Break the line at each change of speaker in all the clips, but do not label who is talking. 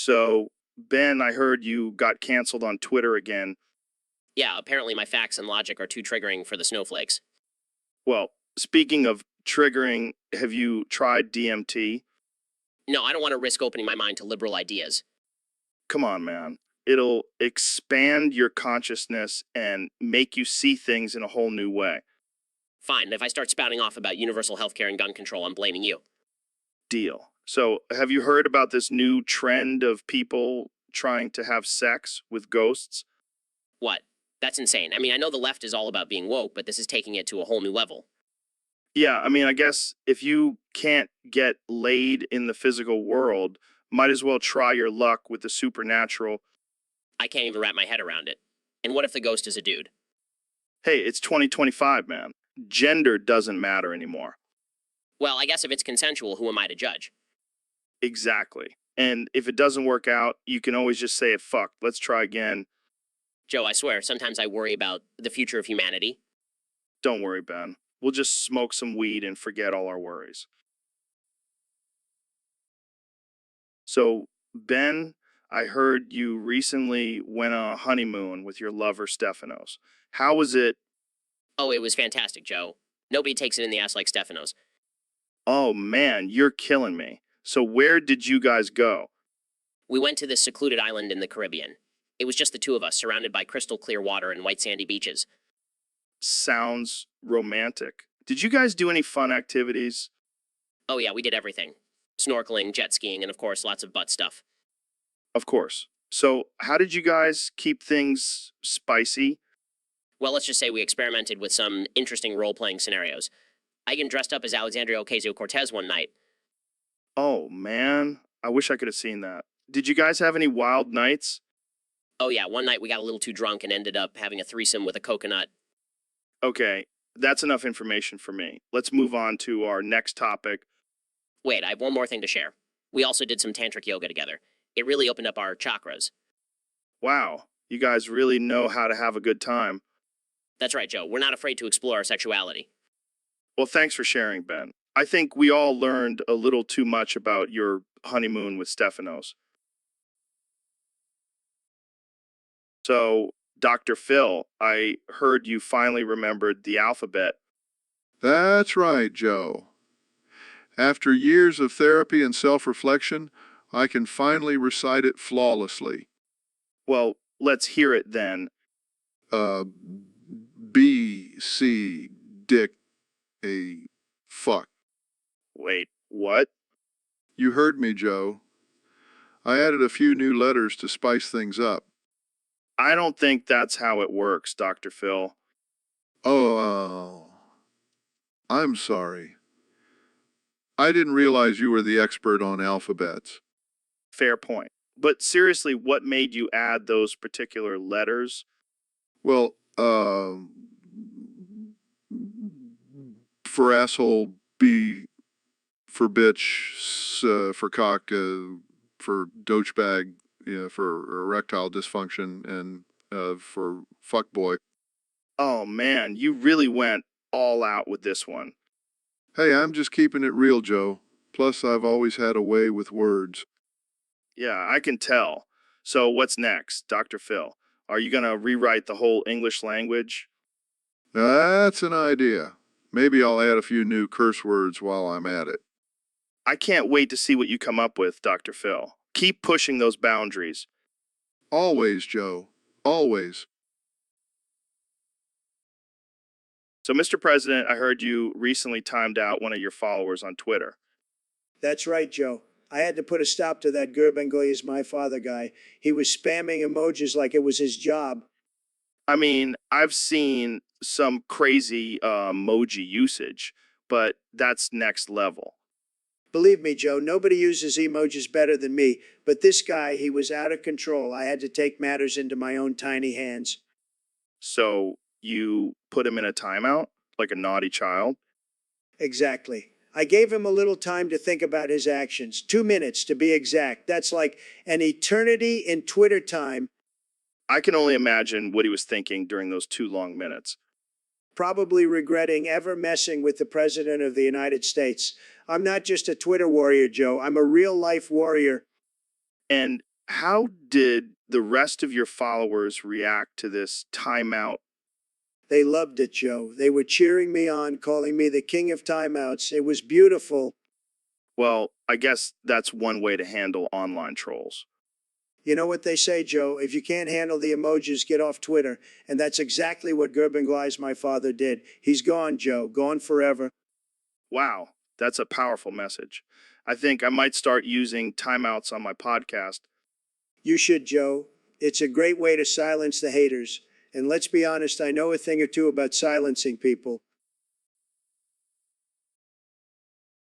So, Ben, I heard you got canceled on Twitter again.
Yeah, apparently my facts and logic are too triggering for the snowflakes.
Well, speaking of triggering, have you tried DMT?
No, I don't want to risk opening my mind to liberal ideas.
Come on, man. It'll expand your consciousness and make you see things in a whole new way.
Fine, if I start spouting off about universal healthcare and gun control, I'm blaming you.
Deal. So, have you heard about this new trend of people trying to have sex with ghosts?
What? That's insane. I mean, I know the left is all about being woke, but this is taking it to a whole new level.
Yeah, I guess if you can't get laid in the physical world, might as well try your luck with the supernatural.
I can't even wrap my head around it. And what if the ghost is a dude?
Hey, it's 2025, man. Gender doesn't matter anymore.
Well, I guess if it's consensual, who am I to judge?
Exactly. And if it doesn't work out, you can always just say, fuck, let's try again.
Joe, I swear, sometimes I worry about the future of humanity.
Don't worry, Ben. We'll just smoke some weed and forget all our worries. So, Ben, I heard you recently went on a honeymoon with your lover, Stephanos. How was it?
Oh, it was fantastic, Joe. Nobody takes it in the ass like Stefanos.
Oh, man, you're killing me. So, where did you guys go?
We went to this secluded island in the Caribbean. It was just the two of us, surrounded by crystal clear water and white sandy beaches.
Sounds romantic. Did you guys do any fun activities?
Oh yeah, we did everything. Snorkeling, jet skiing, and of course, lots of butt stuff.
Of course. So, how did you guys keep things spicy?
Well, let's just say we experimented with some interesting role-playing scenarios. I even dressed up as Alexandria Ocasio-Cortez one night.
Oh, man. I wish I could have seen that. Did you guys have any wild nights?
Oh yeah, one night we got a little too drunk and ended up having a threesome with a coconut.
Okay, that's enough information for me. Let's move on to our next topic.
Wait, I have one more thing to share. We also did some tantric yoga together. It really opened up our chakras.
Wow, you guys really know how to have a good time.
That's right, Joe. We're not afraid to explore our sexuality.
Well, thanks for sharing, Ben. I think we all learned a little too much about your honeymoon with Stephanos. So, Dr. Phil, I heard you finally remembered the alphabet.
That's right, Joe. After years of therapy and self-reflection, I can finally recite it flawlessly.
Well, let's hear it then.
Uh, B, C, Dick, A, fuck.
Wait, what?
You heard me, Joe. I added a few new letters to spice things up.
I don't think that's how it works, Dr. Phil.
Oh, I'm sorry. I didn't realize you were the expert on alphabets.
Fair point. But seriously, what made you add those particular letters?
Well, for asshole, B, for bitch, for cock, for douchebag, for erectile dysfunction, and for fuckboy.
Oh man, you really went all out with this one.
Hey, I'm just keeping it real, Joe. Plus, I've always had a way with words.
Yeah, I can tell. So what's next, Dr. Phil? Are you gonna rewrite the whole English language?
That's an idea. Maybe I'll add a few new curse words while I'm at it.
I can't wait to see what you come up with, Dr. Phil. Keep pushing those boundaries.
Always, Joe. Always.
So, Mr. President, I heard you recently timed out one of your followers on Twitter.
That's right, Joe. I had to put a stop to that Gerbengoy is my father guy. He was spamming emojis like it was his job.
I mean, I've seen some crazy emoji usage, but that's next level.
Believe me, Joe, nobody uses emojis better than me. But this guy, he was out of control. I had to take matters into my own tiny hands.
So, you put him in a timeout like a naughty child?
Exactly. I gave him a little time to think about his actions. 2 minutes to be exact. That's like an eternity in Twitter time.
I can only imagine what he was thinking during those 2 long minutes.
Probably regretting ever messing with the President of the United States. I'm not just a Twitter warrior, Joe. I'm a real life warrior.
And How did the rest of your followers react to this timeout?
They loved it, Joe. They were cheering me on, calling me the king of timeouts. It was beautiful.
Well, I guess that's one way to handle online trolls.
You know what they say, Joe? If you can't handle the emojis, get off Twitter. And that's exactly what Gerben Glei's my father did. He's gone, Joe, gone forever.
Wow, that's a powerful message. I think I might start using timeouts on my podcast.
You should, Joe. It's a great way to silence the haters. And let's be honest, I know a thing or two about silencing people.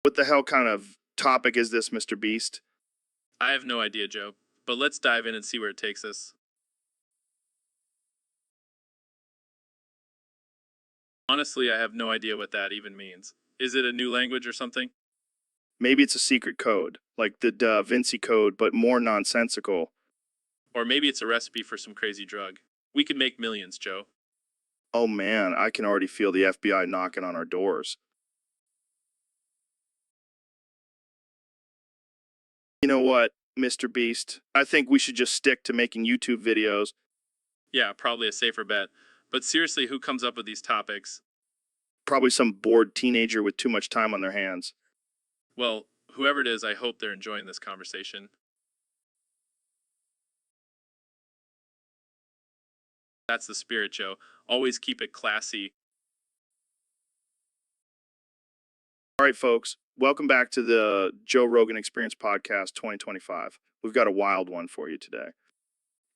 What the hell kind of topic is this, Mr. Beast?
I have no idea, Joe, but let's dive in and see where it takes us. Honestly, I have no idea what that even means. Is it a new language or something?
Maybe it's a secret code, like the Da Vinci Code, but more nonsensical.
Or maybe it's a recipe for some crazy drug. We could make millions, Joe.
Oh man, I can already feel the FBI knocking on our doors. You know what, Mr. Beast? I think we should just stick to making YouTube videos.
Yeah, probably a safer bet. But seriously, who comes up with these topics?
Probably some bored teenager with too much time on their hands.
Well, whoever it is, I hope they're enjoying this conversation. That's the spirit, Joe. Always keep it classy.
All right, folks, welcome back to the Joe Rogan Experience Podcast 2025. We've got a wild one for you today.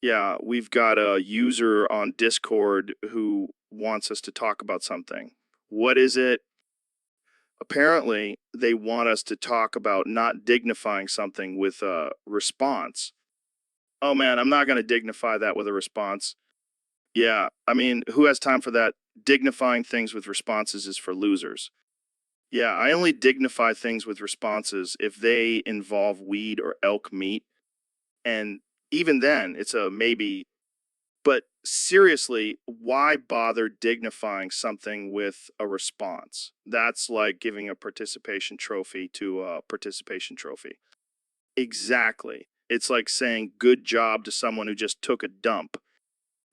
Yeah, we've got a user on Discord who wants us to talk about something. What is it? Apparently, they want us to talk about not dignifying something with a response. Oh man, I'm not going to dignify that with a response. Yeah, I mean, who has time for that? Dignifying things with responses is for losers. Yeah, I only dignify things with responses if they involve weed or elk meat. And even then, it's a maybe. But seriously, why bother dignifying something with a response? That's like giving a participation trophy to a participation trophy. Exactly. It's like saying good job to someone who just took a dump.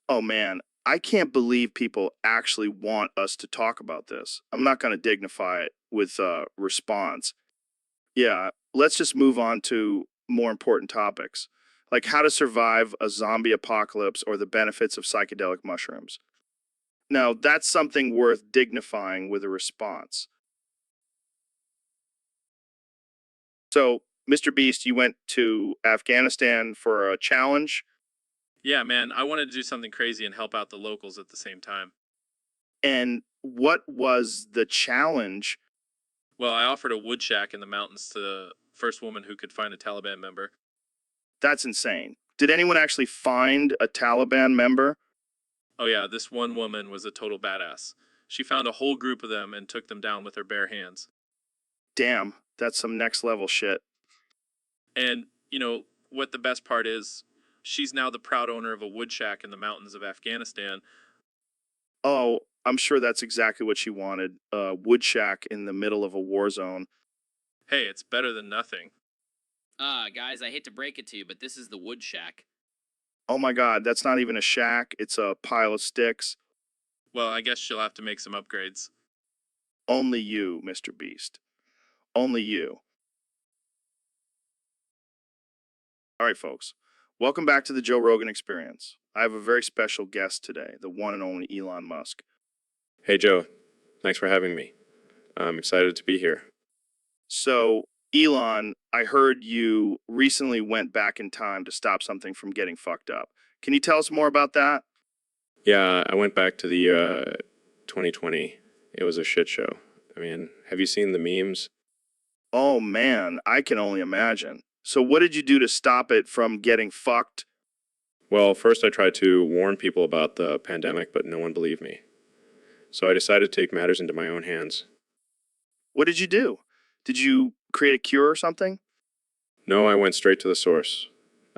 Oh man, I can't believe people actually want us to talk about this. I'm not going to dignify it with a response. Yeah, let's just move on to more important topics, like how to survive a zombie apocalypse or the benefits of psychedelic mushrooms. Now, that's something worth dignifying with a response. So, Mr. Beast, you went to Afghanistan for a challenge,
Yeah, man, I wanted to do something crazy and help out the locals at the same time.
and what was the challenge?
Well, I offered a wood shack in the mountains to the first woman who could find a Taliban member.
That's insane. Did anyone actually find a Taliban member?
Oh yeah, this one woman was a total badass. She found a whole group of them and took them down with her bare hands.
Damn, that's some next level shit.
And, you know, what the best part is, she's now the proud owner of a wood shack in the mountains of Afghanistan.
Oh, I'm sure that's exactly what she wanted. A wood shack in the middle of a war zone.
Hey, it's better than nothing.
Guys, I hate to break it to you, but this is the wood shack.
Oh my god, that's not even a shack, it's a pile of sticks.
Well, I guess she'll have to make some upgrades.
Only you, Mr. Beast. Only you. All right, folks. Welcome back to the Joe Rogan Experience. I have a very special guest today, the one and only Elon Musk.
Hey, Joe. Thanks for having me. I'm excited to be here.
So, Elon, I heard you recently went back in time to stop something from getting fucked up. Can you tell us more about that?
Yeah, I went back to the 2020. It was a shit show. I mean, have you seen the memes?
Oh man, I can only imagine. So, what did you do to stop it from getting fucked?
Well, first I tried to warn people about the pandemic, but no one believed me. So I decided to take matters into my own hands.
What did you do? Did you create a cure or something?
No, I went straight to the source.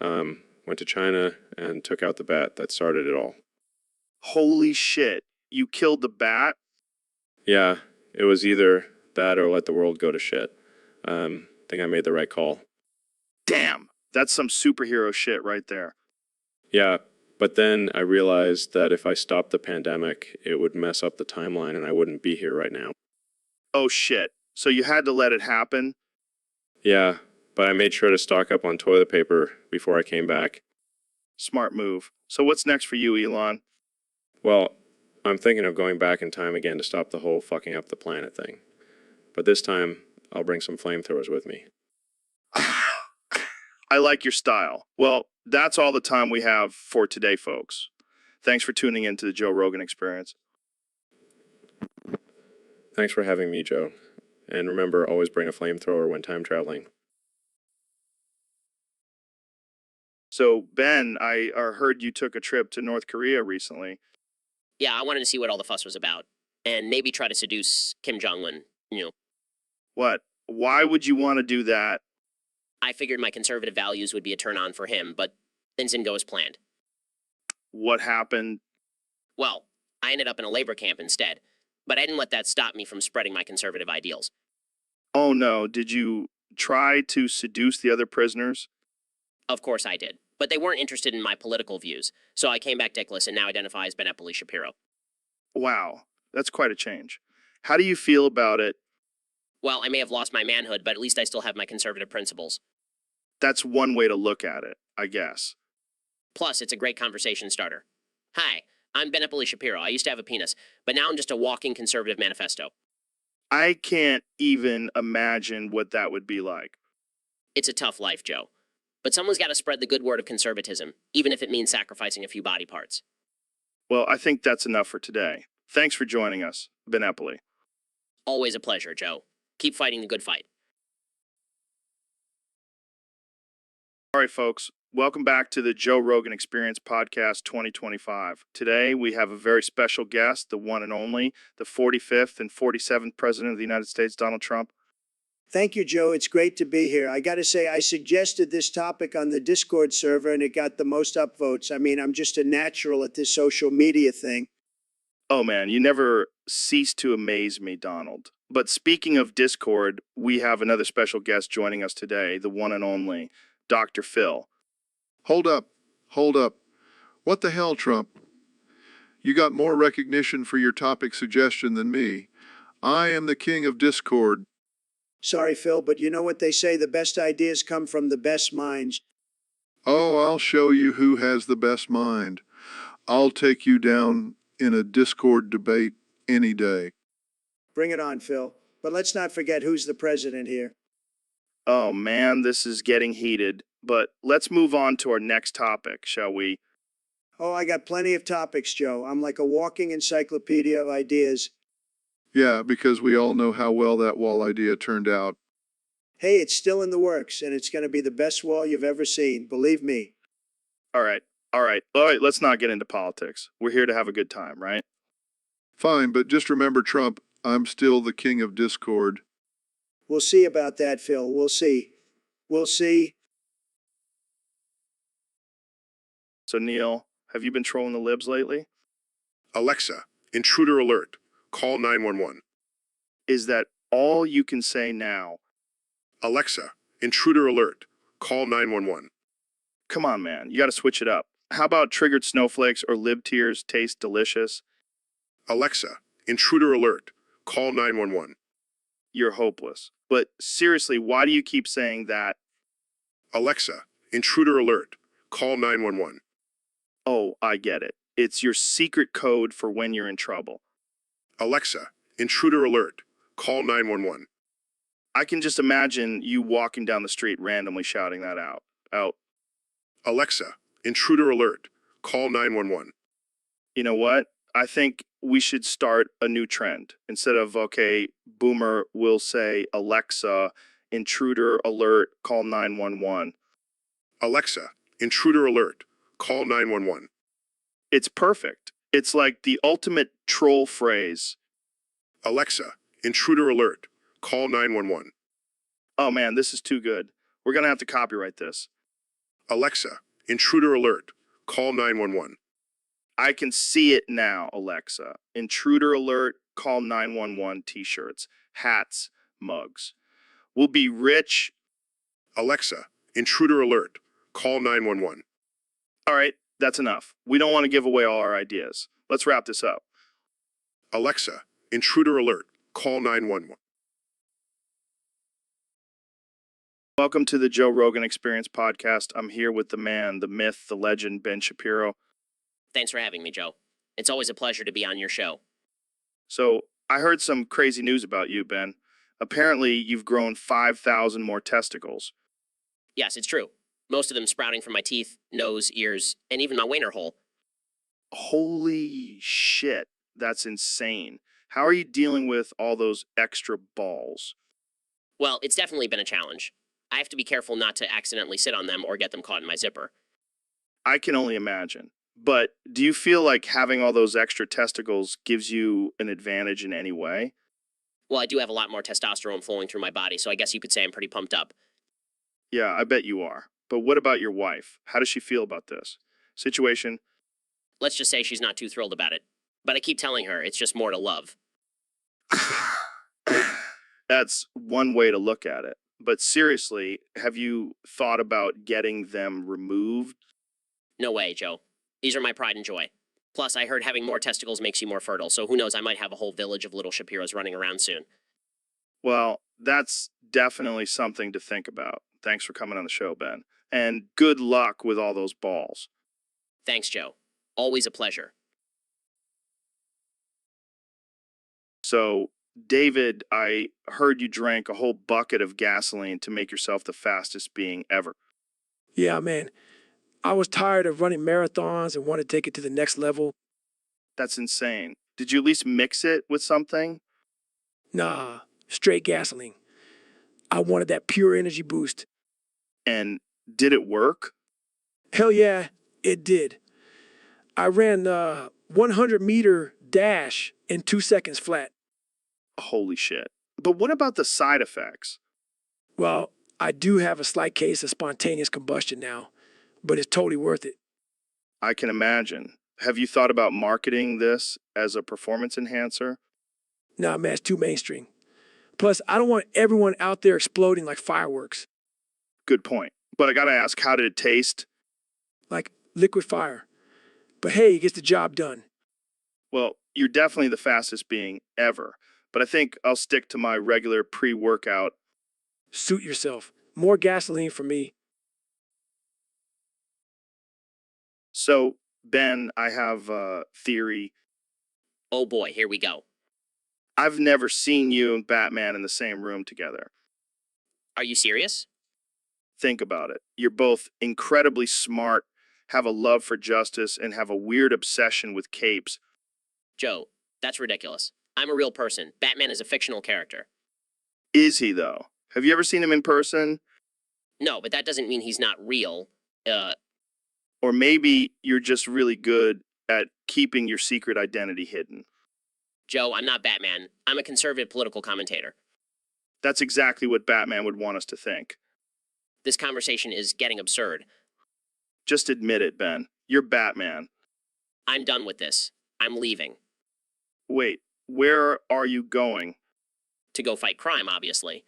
Went to China and took out the bat that started it all.
Holy shit. You killed the bat?
Yeah, it was either that or let the world go to shit. Think I made the right call.
Damn. That's some superhero shit right there.
Yeah, but then I realized that if I stopped the pandemic, it would mess up the timeline and I wouldn't be here right now.
Oh shit. So you had to let it happen?
Yeah, but I made sure to stock up on toilet paper before I came back.
Smart move. So what's next for you, Elon?
Well, I'm thinking of going back in time again to stop the whole fucking up the planet thing. But this time, I'll bring some flamethrowers with me.
I like your style. Well, that's all the time we have for today, folks. Thanks for tuning in to the Joe Rogan Experience.
Thanks for having me, Joe. And remember, always bring a flamethrower when time traveling.
So, Ben, I heard you took a trip to North Korea recently.
Yeah, I wanted to see what all the fuss was about, and maybe try to seduce Kim Jong-un.
What? Why would you want to do that?
I figured my conservative values would be a turn-on for him, but things didn't go as planned.
What happened?
Well, I ended up in a labor camp instead, but I didn't let that stop me from spreading my conservative ideals.
Oh no, did you try to seduce the other prisoners?
Of course I did, but they weren't interested in my political views, so I came back dickless and now identify as Benepoli Shapiro.
Wow, that's quite a change. How do you feel about it?
Well, I may have lost my manhood, but at least I still have my conservative principles.
That's one way to look at it, I guess.
Plus, it's a great conversation starter. Hi, I'm Benepoli Shapiro. I used to have a penis, but now I'm just a walking conservative manifesto.
I can't even imagine what that would be like.
It's a tough life, Joe. But someone's got to spread the good word of conservatism, even if it means sacrificing a few body parts.
Well, I think that's enough for today. Thanks for joining us, Benepoli.
Always a pleasure, Joe. Keep fighting the good fight.
All right, folks. Welcome back to the Joe Rogan Experience Podcast 2025. Today, we have a very special guest, the one and only, the 45th and 47th President of the United States, Donald Trump.
Thank you, Joe. It's great to be here. I got to say, I suggested this topic on the Discord server and it got the most upvotes. I mean, I'm just a natural at this social media thing.
Oh man, you never cease to amaze me, Donald. But speaking of Discord, we have another special guest joining us today, the one and only, Dr. Phil.
Hold up. Hold up. What the hell, Trump? You got more recognition for your topic suggestion than me. I am the king of Discord.
Sorry, Phil, but you know what they say, the best ideas come from the best minds.
Oh, I'll show you who has the best mind. I'll take you down in a Discord debate any day.
Bring it on, Phil. But let's not forget who's the president here.
Oh man, this is getting heated. But let's move on to our next topic, shall we?
Oh, I got plenty of topics, Joe. I'm like a walking encyclopedia of ideas.
Yeah, because we all know how well that wall idea turned out.
Hey, it's still in the works, and it's going to be the best wall you've ever seen. Believe me.
All right, let's not get into politics. We're here to have a good time, right?
Fine, but just remember, Trump, I'm still the king of Discord.
We'll see about that, Phil. We'll see. We'll see.
So, Neil, have you been trolling the libs lately?
Alexa, intruder alert. Call 911.
Is that all you can say now?
Alexa, intruder alert. Call 911.
Come on, man. You got to switch it up. How about triggered snowflakes or lib tears taste delicious?
Alexa, intruder alert. Call 911.
You're hopeless. But seriously, why do you keep saying that?
Alexa, intruder alert. Call 911.
Oh, I get it. It's your secret code for when you're in trouble.
Alexa, intruder alert. Call 911.
I can just imagine you walking down the street randomly shouting that out.
Alexa, intruder alert. Call 911.
You know what? I think we should start a new trend. Instead of, okay, Boomer will say, Alexa, intruder alert, call 911.
Alexa, intruder alert. Call 911.
It's perfect. It's like the ultimate troll phrase.
Alexa, intruder alert. Call 911.
Oh man, this is too good. We're going to have to copyright this.
Alexa, intruder alert. Call 911.
I can see it now, Alexa. Intruder alert, call 911 t-shirts, hats, mugs. We'll be rich.
Alexa, intruder alert. Call 911.
All right, that's enough. We don't want to give away all our ideas. Let's wrap this up.
Alexa, intruder alert. Call 911.
Welcome to the Joe Rogan Experience podcast. I'm here with the man, the myth, the legend, Ben Shapiro.
Thanks for having me, Joe. It's always a pleasure to be on your show.
So, I heard some crazy news about you, Ben. Apparently, you've grown 5,000 more testicles.
Yes, it's true. Most of them sprouting from my teeth, nose, ears, and even my wiener hole.
Holy shit, that's insane. How are you dealing with all those extra balls?
Well, it's definitely been a challenge. I have to be careful not to accidentally sit on them or get them caught in my zipper.
I can only imagine. But do you feel like having all those extra testicles gives you an advantage in any way?
Well, I do have a lot more testosterone flowing through my body, so I guess you could say I'm pretty pumped up.
Yeah, I bet you are. But what about your wife? How does she feel about this situation?
Let's just say she's not too thrilled about it. But I keep telling her it's just more to love.
That's one way to look at it. But seriously, have you thought about getting them removed?
No way, Joe. These are my pride and joy. Plus, I heard having more testicles makes you more fertile, so who knows, I might have a whole village of little Shapiros running around soon.
Well, that's definitely something to think about. Thanks for coming on the show, Ben. And good luck with all those balls.
Thanks, Joe. Always a pleasure.
So, David, I heard you drank a whole bucket of gasoline to make yourself the fastest being ever.
Yeah, man. I was tired of running marathons and wanted to take it to the next level.
That's insane. Did you at least mix it with something?
Nah, straight gasoline. I wanted that pure energy boost.
And did it work?
Hell yeah, it did. I ran a 100-meter dash in 2 seconds flat.
Holy shit. But what about the side effects?
Well, I do have a slight case of spontaneous combustion now, but it's totally worth it.
I can imagine. Have you thought about marketing this as a performance enhancer?
Nah, man, it's too mainstream. Plus, I don't want everyone out there exploding like fireworks,
Good point. But I gotta ask, how did it taste?
like liquid fire. But hey, it gets the job done.
Well, you're definitely the fastest being ever. But I think I'll stick to my regular pre-workout.
Suit yourself. More gasoline for me.
So, Ben, I have a theory.
Oh boy, here we go.
I've never seen you and Batman in the same room together.
Are you serious?
Think about it. You're both incredibly smart, have a love for justice, and have a weird obsession with capes.
Joe, that's ridiculous. I'm a real person. Batman is a fictional character.
Is he, though? Have you ever seen him in person?
No, but that doesn't mean he's not real.
Or maybe you're just really good at keeping your secret identity hidden.
Joe, I'm not Batman. I'm a conservative political commentator.
That's exactly what Batman would want us to think.
This conversation is getting absurd.
Just admit it, Ben. You're Batman.
I'm done with this. I'm leaving.
Wait, where are you going?
To go fight crime, obviously.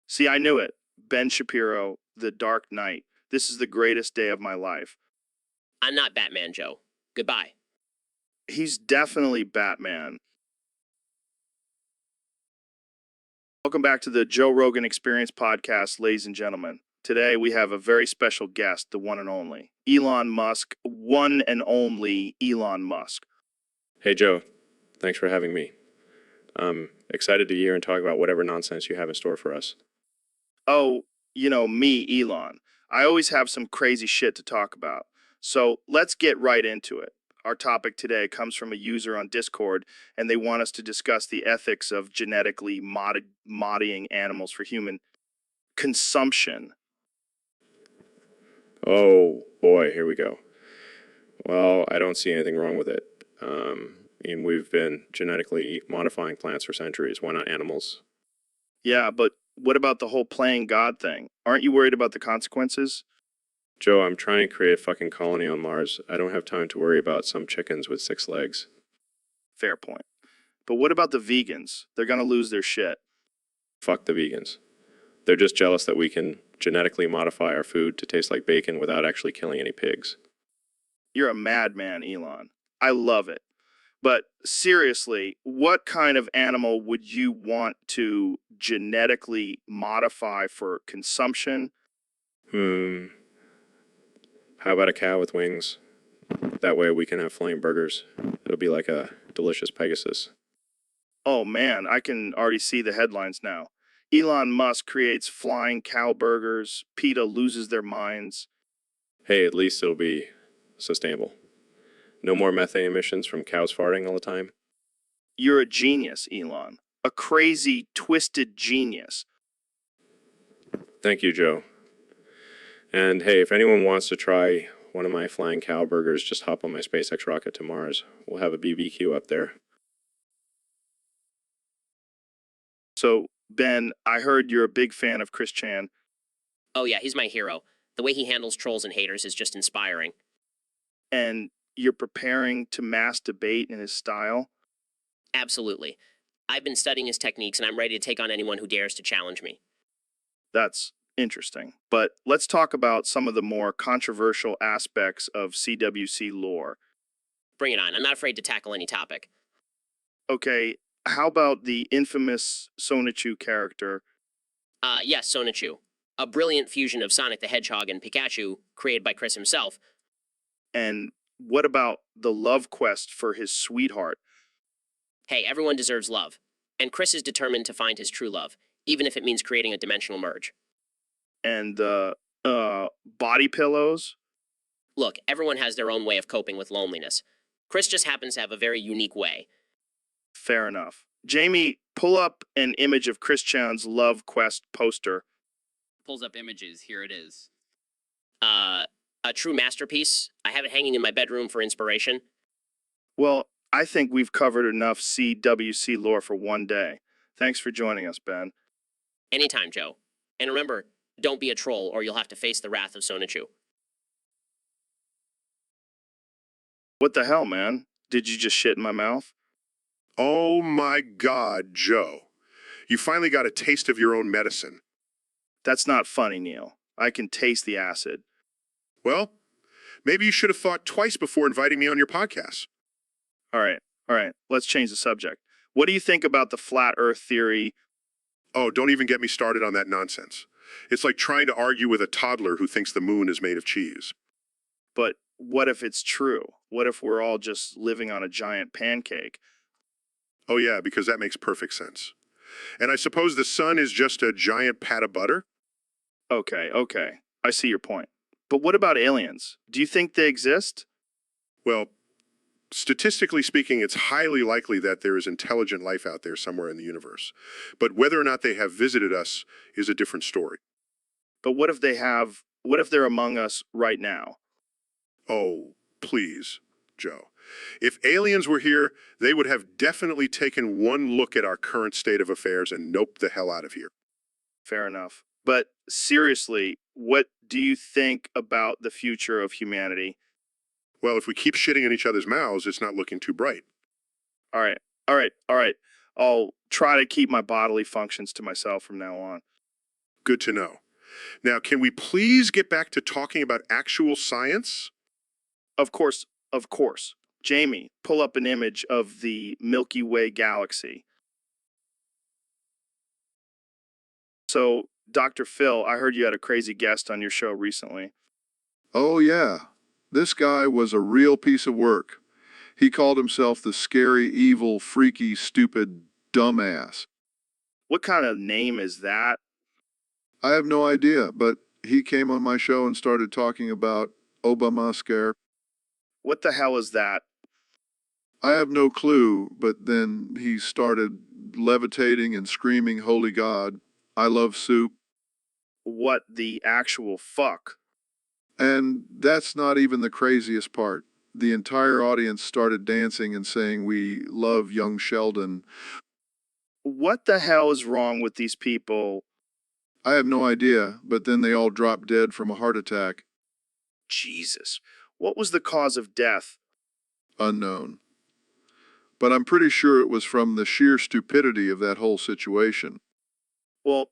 See, I knew it. Ben Shapiro, The Dark Knight. This is the greatest day of my life.
I'm not Batman, Joe. Goodbye.
He's definitely Batman. Welcome back to the Joe Rogan Experience podcast, ladies and gentlemen. Today we have a very special guest, the one and only Elon Musk, one and only Elon Musk.
Hey, Joe. Thanks for having me. I'm excited to hear and talk about whatever nonsense you have in store for us.
Oh, me, Elon. I always have some crazy shit to talk about. So let's get right into it. Our topic today comes from a user on Discord, and they want us to discuss the ethics of genetically modding animals for human consumption.
Oh, boy, here we go. Well, I don't see anything wrong with it. And we've been genetically modifying plants for centuries. Why not animals?
Yeah, but what about the whole playing God thing? Aren't you worried about the consequences?
Joe, I'm trying to create a fucking colony on Mars. I don't have time to worry about some chickens with 6 legs.
Fair point. But what about the vegans? They're gonna lose their shit.
Fuck the vegans. They're just jealous that we can genetically modify our food to taste like bacon without actually killing any pigs.
You're a madman, Elon. I love it. But seriously, what kind of animal would you want to genetically modify for consumption?
How about a cow with wings? That way we can have flame burgers. It'll be like a delicious Pegasus.
Oh man, I can already see the headlines now. Elon Musk creates flying cow burgers. PETA loses their minds.
Hey, at least it'll be sustainable. No more methane emissions from cows farting all the time.
You're a genius, Elon. A crazy, twisted genius.
Thank you, Joe. And hey, if anyone wants to try one of my flying cow burgers, just hop on my SpaceX rocket to Mars. We'll have a BBQ up there.
So, Ben, I heard you're a big fan of Chris Chan.
Oh yeah, he's my hero. The way he handles trolls and haters is just inspiring.
And you're preparing to mass debate in his style.
Absolutely. I've been studying his techniques and I'm ready to take on anyone who dares to challenge me.
That's interesting. But let's talk about some of the more controversial aspects of CWC lore.
Bring it on. I'm not afraid to tackle any topic.
Okay, how about the infamous Sonichu character?
Yes, Sonichu. A brilliant fusion of Sonic the Hedgehog and Pikachu, created by Chris himself.
And what about the love quest for his sweetheart?
Hey, everyone deserves love. And Chris is determined to find his true love, even if it means creating a dimensional merge.
And the body pillows?
Look, everyone has their own way of coping with loneliness. Chris just happens to have a very unique way.
Fair enough. Jamie, pull up an image of Chris Chan's love quest poster.
Pulls up images. Here it is.
A true masterpiece. I have it hanging in my bedroom for inspiration.
Well, I think we've covered enough CWC lore for one day. Thanks for joining us, Ben.
Anytime, Joe. And remember, don't be a troll or you'll have to face the wrath of Sonichu.
What the hell, man? Did you just shit in my mouth?
Oh my God, Joe. You finally got a taste of your own medicine.
That's not funny, Neil. I can taste the acid.
Well, maybe you should have thought twice before inviting me on your podcast.
All right. Let's change the subject. What do you think about the flat earth theory?
Oh, don't even get me started on that nonsense. It's like trying to argue with a toddler who thinks the moon is made of cheese.
But what if it's true? What if we're all just living on a giant pancake?
Oh yeah, because that makes perfect sense. And I suppose the sun is just a giant pat of butter?
Okay. I see your point. But what about aliens? Do you think they exist?
Well, statistically speaking, it's highly likely that there is intelligent life out there somewhere in the universe. But whether or not they have visited us is a different story.
But what if they're among us right now?
Oh, please, Joe. If aliens were here, they would have definitely taken one look at our current state of affairs and noped the hell out of here.
Fair enough. But seriously, what do you think about the future of humanity?
Well, if we keep shitting in each other's mouths, it's not looking too bright.
All right. I'll try to keep my bodily functions to myself from now on.
Good to know. Now, can we please get back to talking about actual science?
Of course. Jamie, pull up an image of the Milky Way galaxy. So, Dr. Phil, I heard you had a crazy guest on your show recently.
Oh, yeah. This guy was a real piece of work. He called himself the scary, evil, freaky, stupid dumbass.
What kind of name is that?
I have no idea, but he came on my show and started talking about Obama scare.
What the hell is that?
I have no clue, but then he started levitating and screaming, "Holy God, I love soup."
What the actual fuck?
And that's not even the craziest part. The entire audience started dancing and saying, "We love young Sheldon."
What the hell is wrong with these people?
I have no idea, but then they all dropped dead from a heart attack.
Jesus. What was the cause of death?
Unknown. But I'm pretty sure it was from the sheer stupidity of that whole situation.
Well,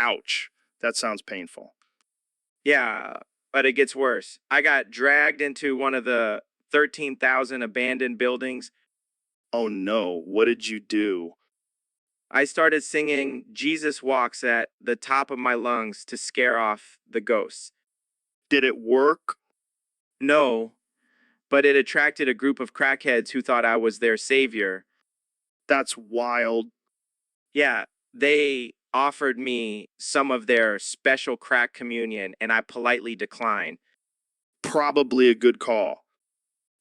Ouch. That sounds painful.
Yeah, but it gets worse. I got dragged into one of the 13,000 abandoned buildings.
Oh no, what did you do?
I started singing Jesus Walks at the top of my lungs to scare off the ghosts.
Did it work?
No, but it attracted a group of crackheads who thought I was their savior.
That's wild.
Yeah, they offered me some of their special crack communion, and I politely declined.
Probably a good call.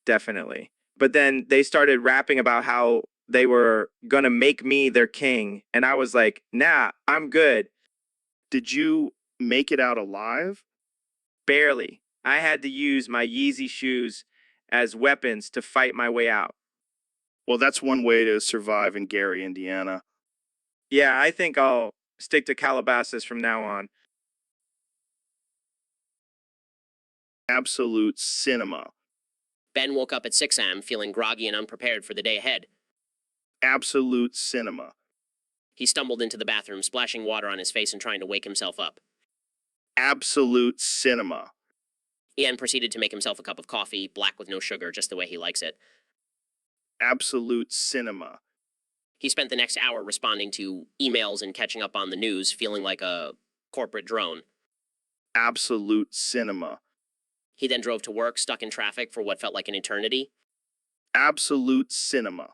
Definitely. But then they started rapping about how they were going to make me their king. And I was like, nah, I'm good.
Did you make it out alive?
Barely. I had to use my Yeezy shoes as weapons to fight my way out.
Well, that's one way to survive in Gary, Indiana.
Yeah, I think I'll stick to Calabasas from now on.
Absolute cinema.
Ben woke up at 6 a.m. feeling groggy and unprepared for the day ahead.
Absolute cinema.
He stumbled into the bathroom, splashing water on his face and trying to wake himself up.
Absolute cinema.
Ian proceeded to make himself a cup of coffee, black with no sugar, just the way he likes it.
Absolute cinema.
He spent the next hour responding to emails and catching up on the news, feeling like a corporate drone.
Absolute cinema.
He then drove to work, stuck in traffic for what felt like an eternity.
Absolute cinema.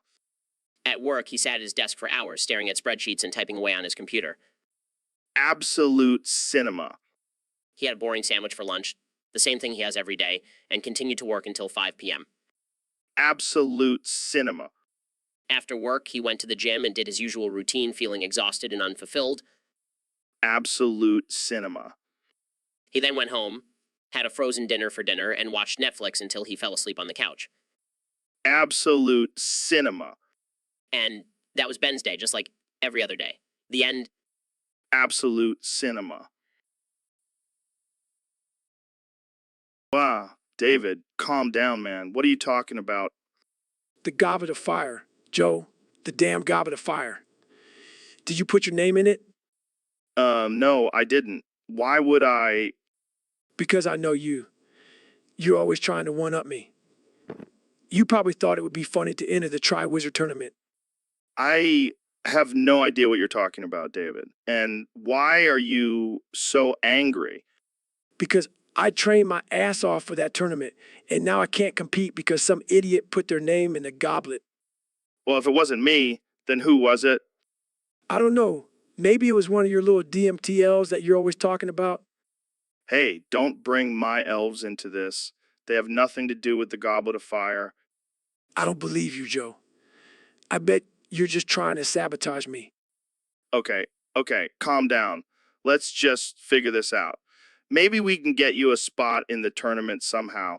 At work, he sat at his desk for hours, staring at spreadsheets and typing away on his computer.
Absolute cinema.
He had a boring sandwich for lunch, the same thing he has every day, and continued to work until 5 p.m.
Absolute cinema.
After work, he went to the gym and did his usual routine, feeling exhausted and unfulfilled.
Absolute cinema.
He then went home, had a frozen dinner for dinner, and watched Netflix until he fell asleep on the couch.
Absolute cinema.
And that was Ben's day, just like every other day. The end.
Absolute cinema. Wow, David, calm down, man. What are you talking about?
The goblet of fire, Joe. The damn goblet of fire. Did you put your name in it?
No, I didn't. Why would I?
Because I know you. You're always trying to one-up me. You probably thought it would be funny to enter the Tri-Wizard tournament.
I have no idea what you're talking about, David. And why are you so angry?
Because I trained my ass off for that tournament, and now I can't compete because some idiot put their name in the goblet.
Well, if it wasn't me, then who was it?
I don't know. Maybe it was one of your little DMTLs that you're always talking about.
Hey, don't bring my elves into this. They have nothing to do with the Goblet of Fire.
I don't believe you, Joe. I bet you're just trying to sabotage me.
Okay, calm down. Let's just figure this out. Maybe we can get you a spot in the tournament somehow.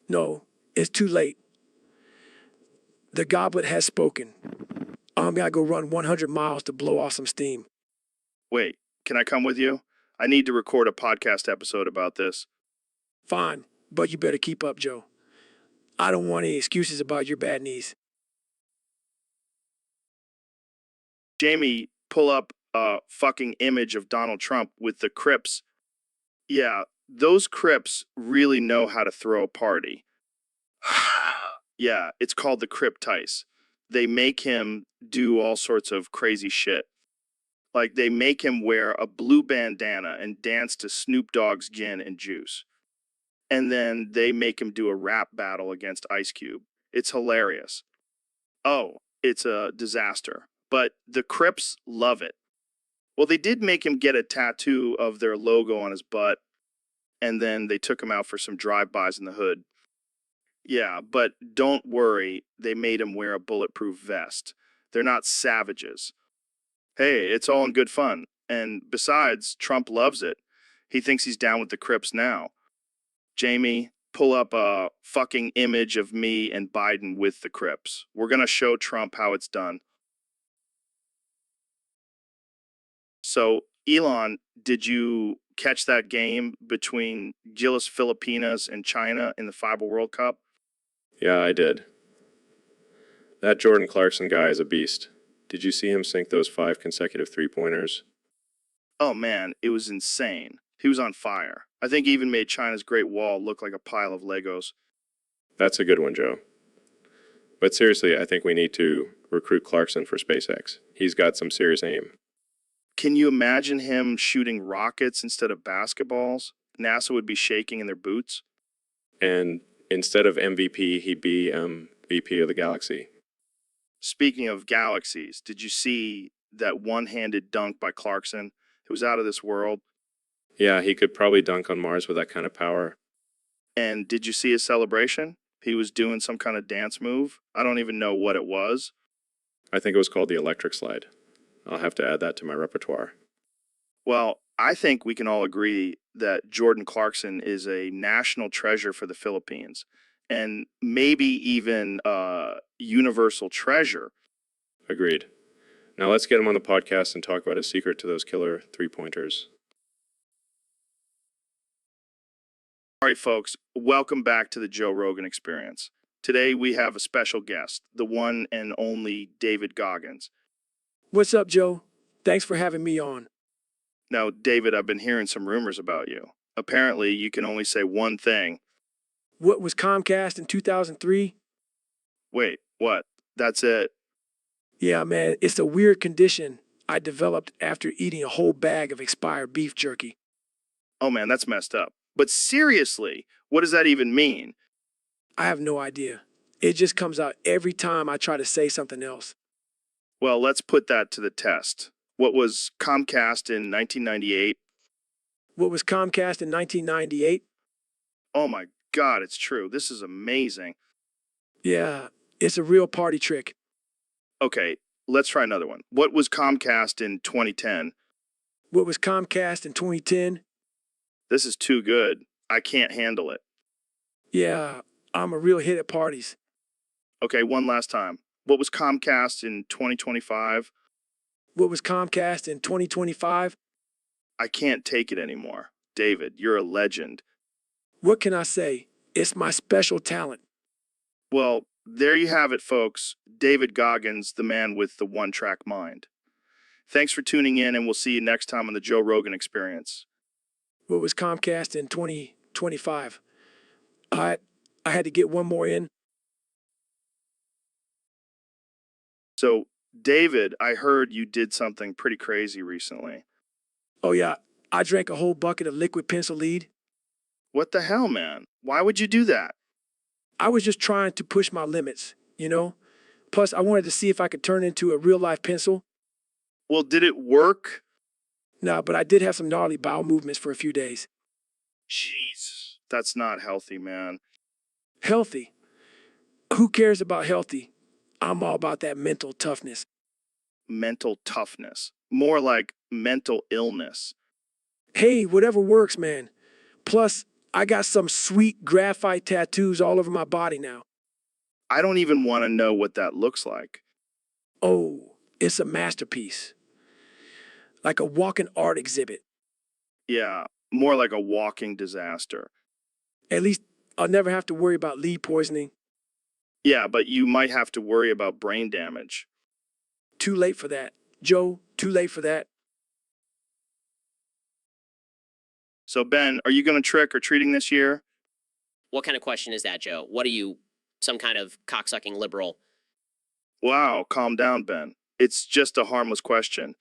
No, it's too late. The goblet has spoken. I'm gonna go run 100 miles to blow off some steam.
Wait, can I come with you? I need to record a podcast episode about this.
Fine, but you better keep up, Joe. I don't want any excuses about your bad knees.
Jamie, pull up a fucking image of Donald Trump with the Crips. Yeah, those Crips really know how to throw a party. Yeah, it's called the Criptice. They make him do all sorts of crazy shit. Like, they make him wear a blue bandana and dance to Snoop Dogg's Gin and Juice. And then they make him do a rap battle against Ice Cube. It's hilarious. Oh, it's a disaster. But the Crips love it. Well, they did make him get a tattoo of their logo on his butt, and then they took him out for some drive-bys in the hood. Yeah, but don't worry, they made him wear a bulletproof vest. They're not savages. Hey, it's all in good fun. And besides, Trump loves it. He thinks he's down with the Crips now. Jamie, pull up a fucking image of me and Biden with the Crips. We're gonna show Trump how it's done. So, Elon, did you catch that game between Gilas Filipinas and China in the FIBA World Cup?
Yeah, I did. That Jordan Clarkson guy is a beast. Did you see him sink those 5 consecutive three-pointers?
Oh man, it was insane. He was on fire. I think he even made China's Great Wall look like a pile of Legos.
That's a good one, Joe. But seriously, I think we need to recruit Clarkson for SpaceX. He's got some serious aim.
Can you imagine him shooting rockets instead of basketballs? NASA would be shaking in their boots.
And instead of MVP, he'd be VP of the galaxy.
Speaking of galaxies, did you see that one-handed dunk by Clarkson? It was out of this world.
Yeah, he could probably dunk on Mars with that kind of power.
And did you see his celebration? He was doing some kind of dance move. I don't even know what it was.
I think it was called the electric slide. I'll have to add that to my repertoire.
Well, I think we can all agree that Jordan Clarkson is a national treasure for the Philippines, and maybe even a universal treasure.
Agreed. Now let's get him on the podcast and talk about his secret to those killer three-pointers.
All right, folks, welcome back to the Joe Rogan Experience. Today we have a special guest, the one and only David Goggins.
What's up, Joe? Thanks for having me on.
Now, David, I've been hearing some rumors about you. Apparently, you can only say one thing.
What was Comcast in 2003?
Wait, what? That's it?
Yeah, man, it's a weird condition I developed after eating a whole bag of expired beef jerky.
Oh man, that's messed up. But seriously, what does that even mean?
I have no idea. It just comes out every time I try to say something else.
Well, let's put that to the test. What was Comcast in 1998?
What was Comcast in 1998?
Oh my God, it's true. This is amazing.
Yeah, it's a real party trick.
Okay, let's try another one. What was Comcast in 2010?
What was Comcast in 2010?
This is too good. I can't handle it.
Yeah, I'm a real hit at parties.
Okay, one last time. What was Comcast in 2025?
What was Comcast in 2025?
I can't take it anymore. David, you're a legend.
What can I say? It's my special talent.
Well, there you have it, folks. David Goggins, the man with the one-track mind. Thanks for tuning in, and we'll see you next time on the Joe Rogan Experience.
What was Comcast in 2025? I had to get one more in.
So, David, I heard you did something pretty crazy recently.
Oh yeah, I drank a whole bucket of liquid pencil lead.
What the hell, man? Why would you do that?
I was just trying to push my limits, you know? Plus, I wanted to see if I could turn into a real-life pencil.
Well, did it work?
Nah, but I did have some gnarly bowel movements for a few days.
Jeez, that's not healthy, man.
Healthy? Who cares about healthy? I'm all about that mental toughness.
Mental toughness. More like mental illness.
Hey, whatever works, man. Plus, I got some sweet graphite tattoos all over my body now.
I don't even want to know what that looks like.
Oh, it's a masterpiece. Like a walking art exhibit.
Yeah, more like a walking disaster.
At least I'll never have to worry about lead poisoning.
Yeah, but you might have to worry about brain damage.
Too late for that. Joe, too late for that.
So, Ben, are you going to trick or treating this year?
What kind of question is that, Joe? What are you, some kind of cocksucking liberal?
Wow, calm down, Ben. It's just a harmless question.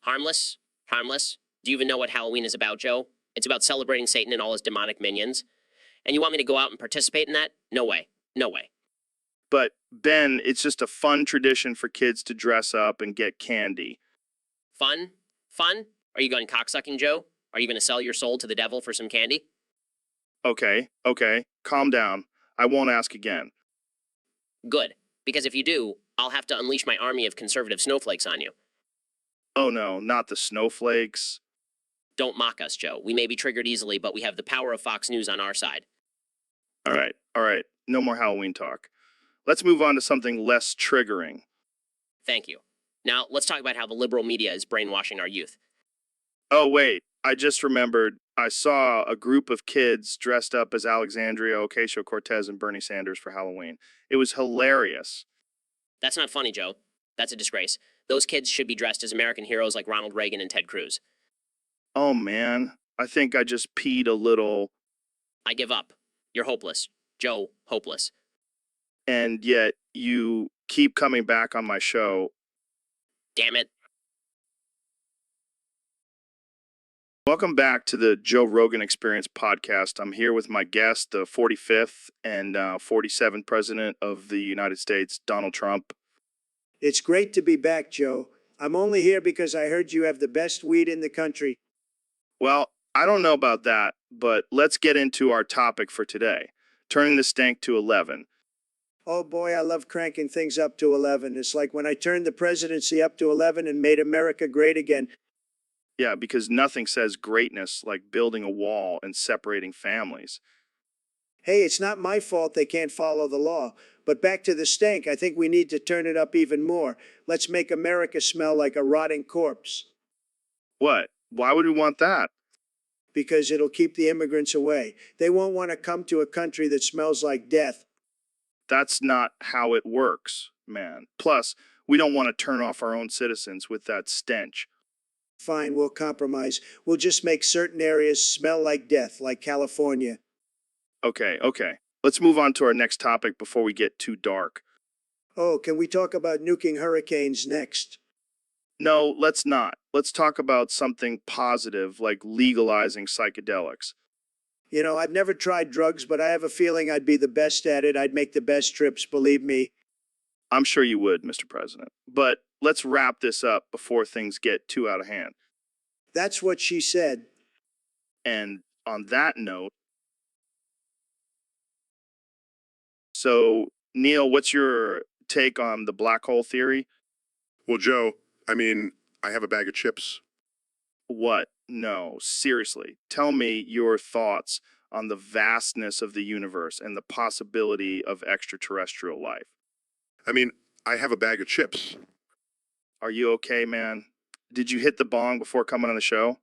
Harmless? Harmless? Do you even know what Halloween is about, Joe? It's about celebrating Satan and all his demonic minions. And you want me to go out and participate in that? No way. No way.
But, Ben, it's just a fun tradition for kids to dress up and get candy.
Fun? Fun? Are you going cocksucking, Joe? Are you going to sell your soul to the devil for some candy?
Okay, calm down. I won't ask again.
Good. Because if you do, I'll have to unleash my army of conservative snowflakes on you.
Oh no, not the snowflakes.
Don't mock us, Joe. We may be triggered easily, but we have the power of Fox News on our side.
All right. No more Halloween talk. Let's move on to something less triggering.
Thank you. Now, let's talk about how the liberal media is brainwashing our youth.
Oh, wait. I just remembered. I saw a group of kids dressed up as Alexandria Ocasio-Cortez and Bernie Sanders for Halloween. It was hilarious.
That's not funny, Joe. That's a disgrace. Those kids should be dressed as American heroes like Ronald Reagan and Ted Cruz.
Oh man, I think I just peed a little,
I give up. You're hopeless. Joe, hopeless.
and yet you keep coming back on my show.
Damn it.
Welcome back to the Joe Rogan Experience podcast. I'm here with my guest, the 45th and 47th President of the United States, Donald Trump.
It's great to be back, Joe. I'm only here because I heard you have the best weed in the country.
Well, I don't know about that, but let's get into our topic for today, turning the stank to 11.
Oh boy, I love cranking things up to 11. It's like when I turned the presidency up to 11 and made America great again.
Yeah, because nothing says greatness like building a wall and separating families.
Hey, it's not my fault they can't follow the law. But back to the stank, I think we need to turn it up even more. Let's make America smell like a rotting corpse.
What? Why would we want that?
Because it'll keep the immigrants away. They won't want to come to a country that smells like death.
That's not how it works, man. Plus, we don't want to turn off our own citizens with that stench.
Fine, we'll compromise. We'll just make certain areas smell like death, like California.
Okay. Let's move on to our next topic before we get too dark.
Oh, can we talk about nuking hurricanes next?
No, let's not. Let's talk about something positive like legalizing psychedelics.
You know, I've never tried drugs, but I have a feeling I'd be the best at it. I'd make the best trips, believe me.
I'm sure you would, Mr. President. But let's wrap this up before things get too out of hand.
That's what she said.
And on that note, so Neil, what's your take on the black hole theory?
Well, Joe, I have a bag of chips.
What? No, seriously. Tell me your thoughts on the vastness of the universe and the possibility of extraterrestrial life.
I have a bag of chips.
Are you okay, man? Did you hit the bong before coming on the show?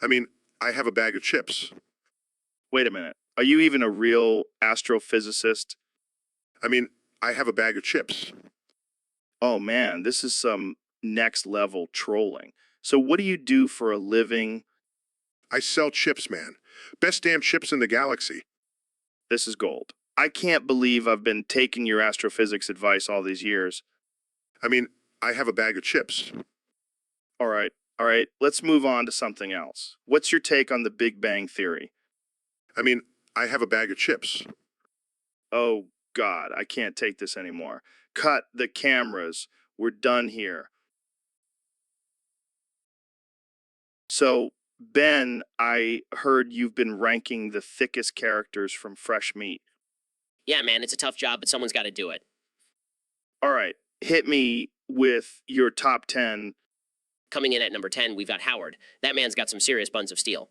I have a bag of chips.
Wait a minute. Are you even a real astrophysicist?
I have a bag of chips.
Oh man, this is some next level trolling. So what do you do for a living?
I sell chips, man. Best damn chips in the galaxy.
This is gold. I can't believe I've been taking your astrophysics advice all these years.
I have a bag of chips.
All right, let's move on to something else. What's your take on the Big Bang Theory?
I have a bag of chips.
Oh God, I can't take this anymore. Cut the cameras. We're done here. So, Ben, I heard you've been ranking the thickest characters from Fresh Meat.
Yeah, man, it's a tough job, but someone's got to do it.
All right, hit me with your top 10
Coming in at number 10, we've got Howard. That man's got some serious buns of steel.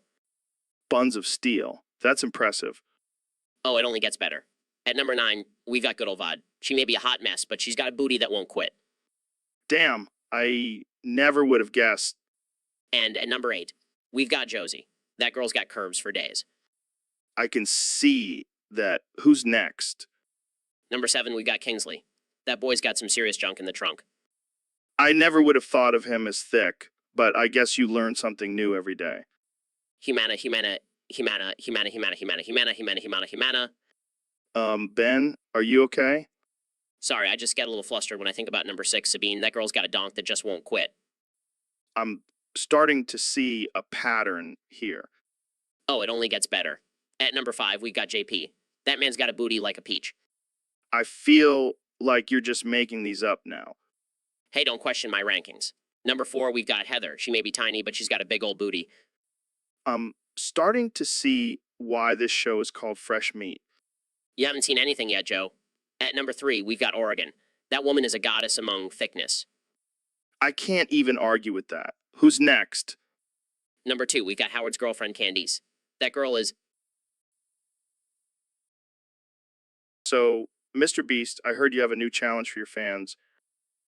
buns of steel. That's impressive.
Oh, it only gets better. At number 9, we've got good old Vod. She may be a hot mess, but she's got a booty that won't quit.
Damn, I never would have guessed.
And at number 8, we've got Josie. That girl's got curves for days.
I can see that. Who's next?
Number 7, we've got Kingsley. That boy's got some serious junk in the trunk.
I never would have thought of him as thick, but I guess you learn something new every day.
Humana.
Ben, are you okay?
Sorry, I just get a little flustered when I think about number 6, Sabine. That girl's got a donk that just won't quit.
I'm starting to see a pattern here.
Oh, it only gets better. At number 5, we've got JP. That man's got a booty like a peach.
I feel like you're just making these up now.
Hey, don't question my rankings. Number 4, we've got Heather. She may be tiny, but she's got a big old booty.
I'm starting to see why this show is called Fresh Meat.
You haven't seen anything yet, Joe. At number 3, we've got Oregon. That woman is a goddess among thickness.
I can't even argue with that. Who's next?
Number 2, we've got Howard's girlfriend, Candice. That girl is...
So, Mr. Beast, I heard you have a new challenge for your fans.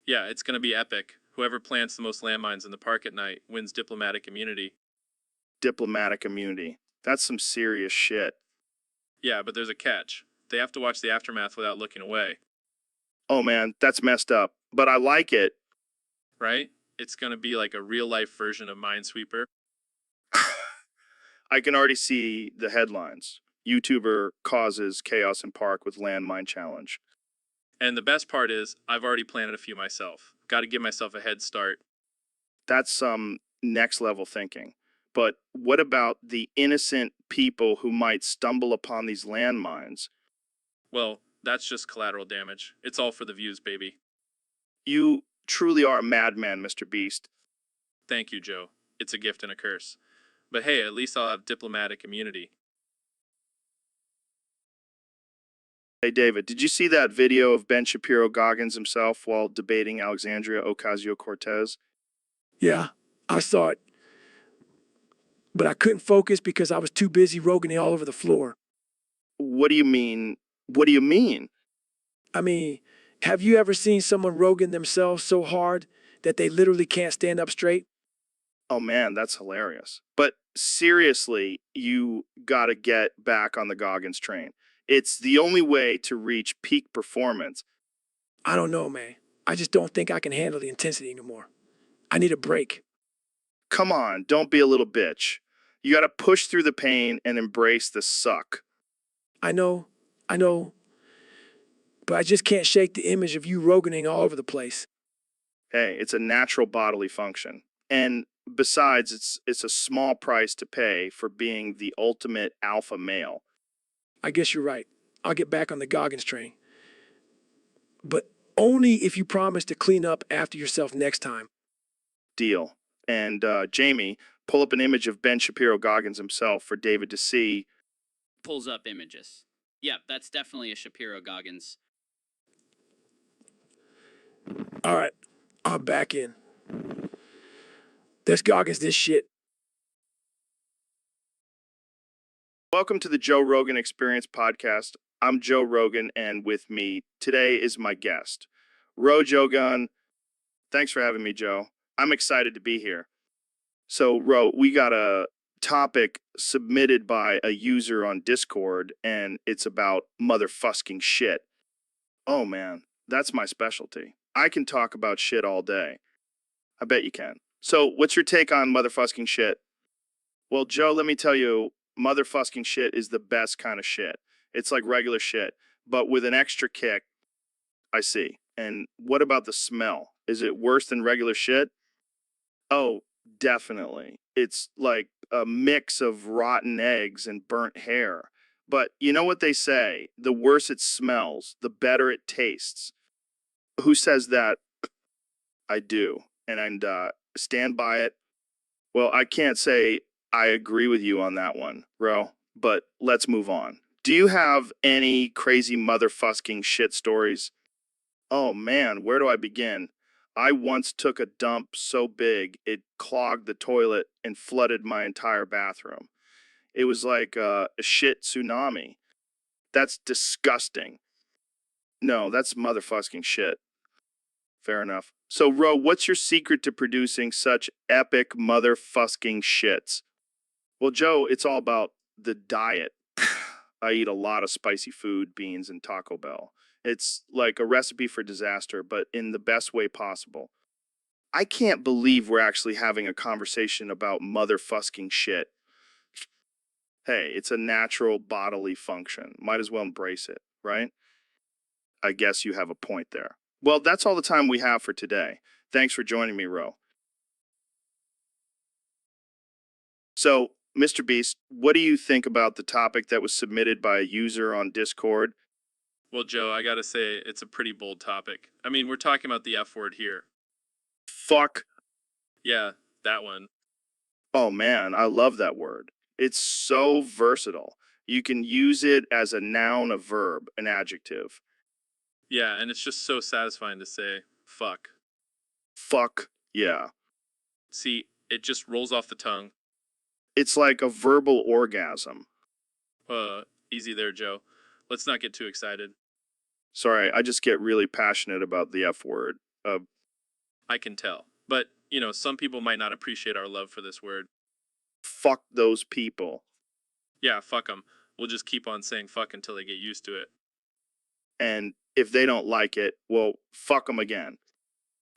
Yeah, it's going to be epic. Whoever plants the most landmines in the park at night wins diplomatic immunity.
Diplomatic immunity. That's some serious shit.
Yeah, but there's a catch. They have to watch the aftermath without looking away,
Oh man, that's messed up. But I like it.
right? It's going to be like a real-life version of Minesweeper.
I can already see the headlines. YouTuber causes chaos in park with landmine challenge.
And the best part is, I've already planted a few myself. Got to give myself a head start.
That's some next level thinking. But what about the innocent people who might stumble upon these landmines?
Well, that's just collateral damage. It's all for the views, baby.
You truly are a madman, Mr. Beast.
Thank you, Joe. It's a gift and a curse. But hey, at least I'll have diplomatic immunity.
Hey, David, did you see that video of Ben Shapiro Goggins himself while debating Alexandria Ocasio-Cortez?
Yeah, I saw it. But I couldn't focus because I was too busy roganing all over the floor.
What do you mean? What do you mean?
I mean, have you ever seen someone rogan themselves so hard that they literally can't stand up straight?
Oh man, that's hilarious. But seriously, you gotta get back on the Goggins train. It's the only way to reach peak performance.
I don't know, man. I just don't think I can handle the intensity anymore. I need a break.
Come on, don't be a little bitch. You gotta push through the pain and embrace the suck.
I know, but I just can't shake the image of you roganing all over the place.
Hey, it's a natural bodily function. And besides, it's a small price to pay for being the ultimate alpha male.
I guess you're right. I'll get back on the Goggins train. But only if you promise to clean up after yourself next time.
Deal. And Jamie, pull up an image of Ben Shapiro Goggins himself for David to see.
Pulls up images. Yeah, that's definitely a Shapiro Goggins.
All right, I'm back in. Let's Goggins this shit.
Welcome to the Joe Rogan Experience podcast. I'm Joe Rogan, and with me today is my guest, Ro Jogan. Thanks for having me, Joe. I'm excited to be here. So, Ro, we got a topic submitted by a user on Discord, and it's about motherfucking shit. Oh man, that's my specialty. I can talk about shit all day. I bet you can. So, what's your take on motherfucking shit? Well, Joe, let me tell you, motherfucking shit is the best kind of shit. It's like regular shit, but with an extra kick. I see. And what about the smell? Is it worse than regular shit? Oh, definitely. It's like a mix of rotten eggs and burnt hair. But you know what they say? The worse it smells, the better it tastes. Who says that? I do. And stand by it. Well, I can't say I agree with you on that one, Ro, but let's move on. Do you have any crazy motherfucking shit stories? Oh man, where do I begin? I once took a dump so big it clogged the toilet and flooded my entire bathroom. It was like a shit tsunami. That's disgusting. No, that's motherfucking shit. Fair enough. So, Ro, what's your secret to producing such epic motherfucking shits? Well, Joe, it's all about the diet. I eat a lot of spicy food, beans, and Taco Bell. It's like a recipe for disaster, but in the best way possible. I can't believe we're actually having a conversation about motherfucking shit. Hey, it's a natural bodily function. Might as well embrace it, right? I guess you have a point there. Well, that's all the time we have for today. Thanks for joining me, Ro. So, Mr. Beast, what do you think about the topic that was submitted by a user on Discord?
Well, Joe, I gotta say, it's a pretty bold topic. I mean, we're talking about the F word here.
Fuck.
Yeah, that one.
Oh man, I love that word. It's so versatile. You can use it as a noun, a verb, an adjective.
Yeah, and it's just so satisfying to say, fuck.
Fuck, yeah.
See, it just rolls off the tongue.
It's like a verbal orgasm.
Easy there, Joe. Let's not get too excited.
Sorry, I just get really passionate about the F word.
I can tell. But, some people might not appreciate our love for this word.
Fuck those people.
Yeah, fuck them. We'll just keep on saying fuck until they get used to it.
And if they don't like it, well, fuck them again.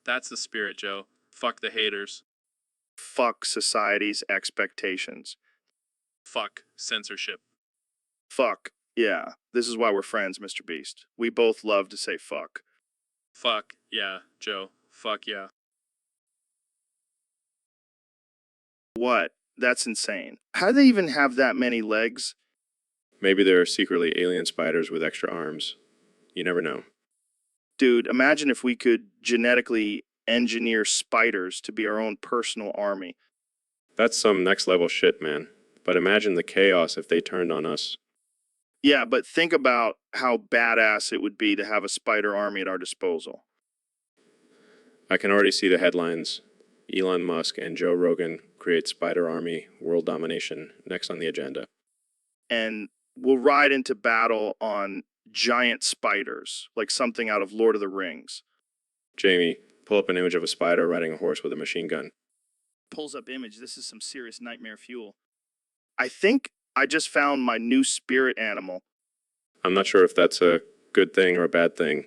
That's the spirit, Joe. Fuck the haters.
Fuck society's expectations.
Fuck censorship.
Fuck. Yeah. This is why we're friends, Mr. Beast. We both love to say fuck.
Fuck yeah, Joe. Fuck yeah.
What? That's insane. How do they even have that many legs?
Maybe they're secretly alien spiders with extra arms. You never know.
Dude, imagine if we could genetically engineer spiders to be our own personal army.
That's some next level shit, man. But imagine the chaos if they turned on us.
Yeah, but think about how badass it would be to have a spider army at our disposal.
I can already see the headlines. Elon Musk and Joe Rogan create spider army, world domination, next on the agenda.
And we'll ride into battle on giant spiders, like something out of Lord of the Rings.
Jamie, pull up an image of a spider riding a horse with a machine gun.
Pulls up image. This is some serious nightmare fuel. I think I just found my new spirit animal.
I'm not sure if that's a good thing or a bad thing.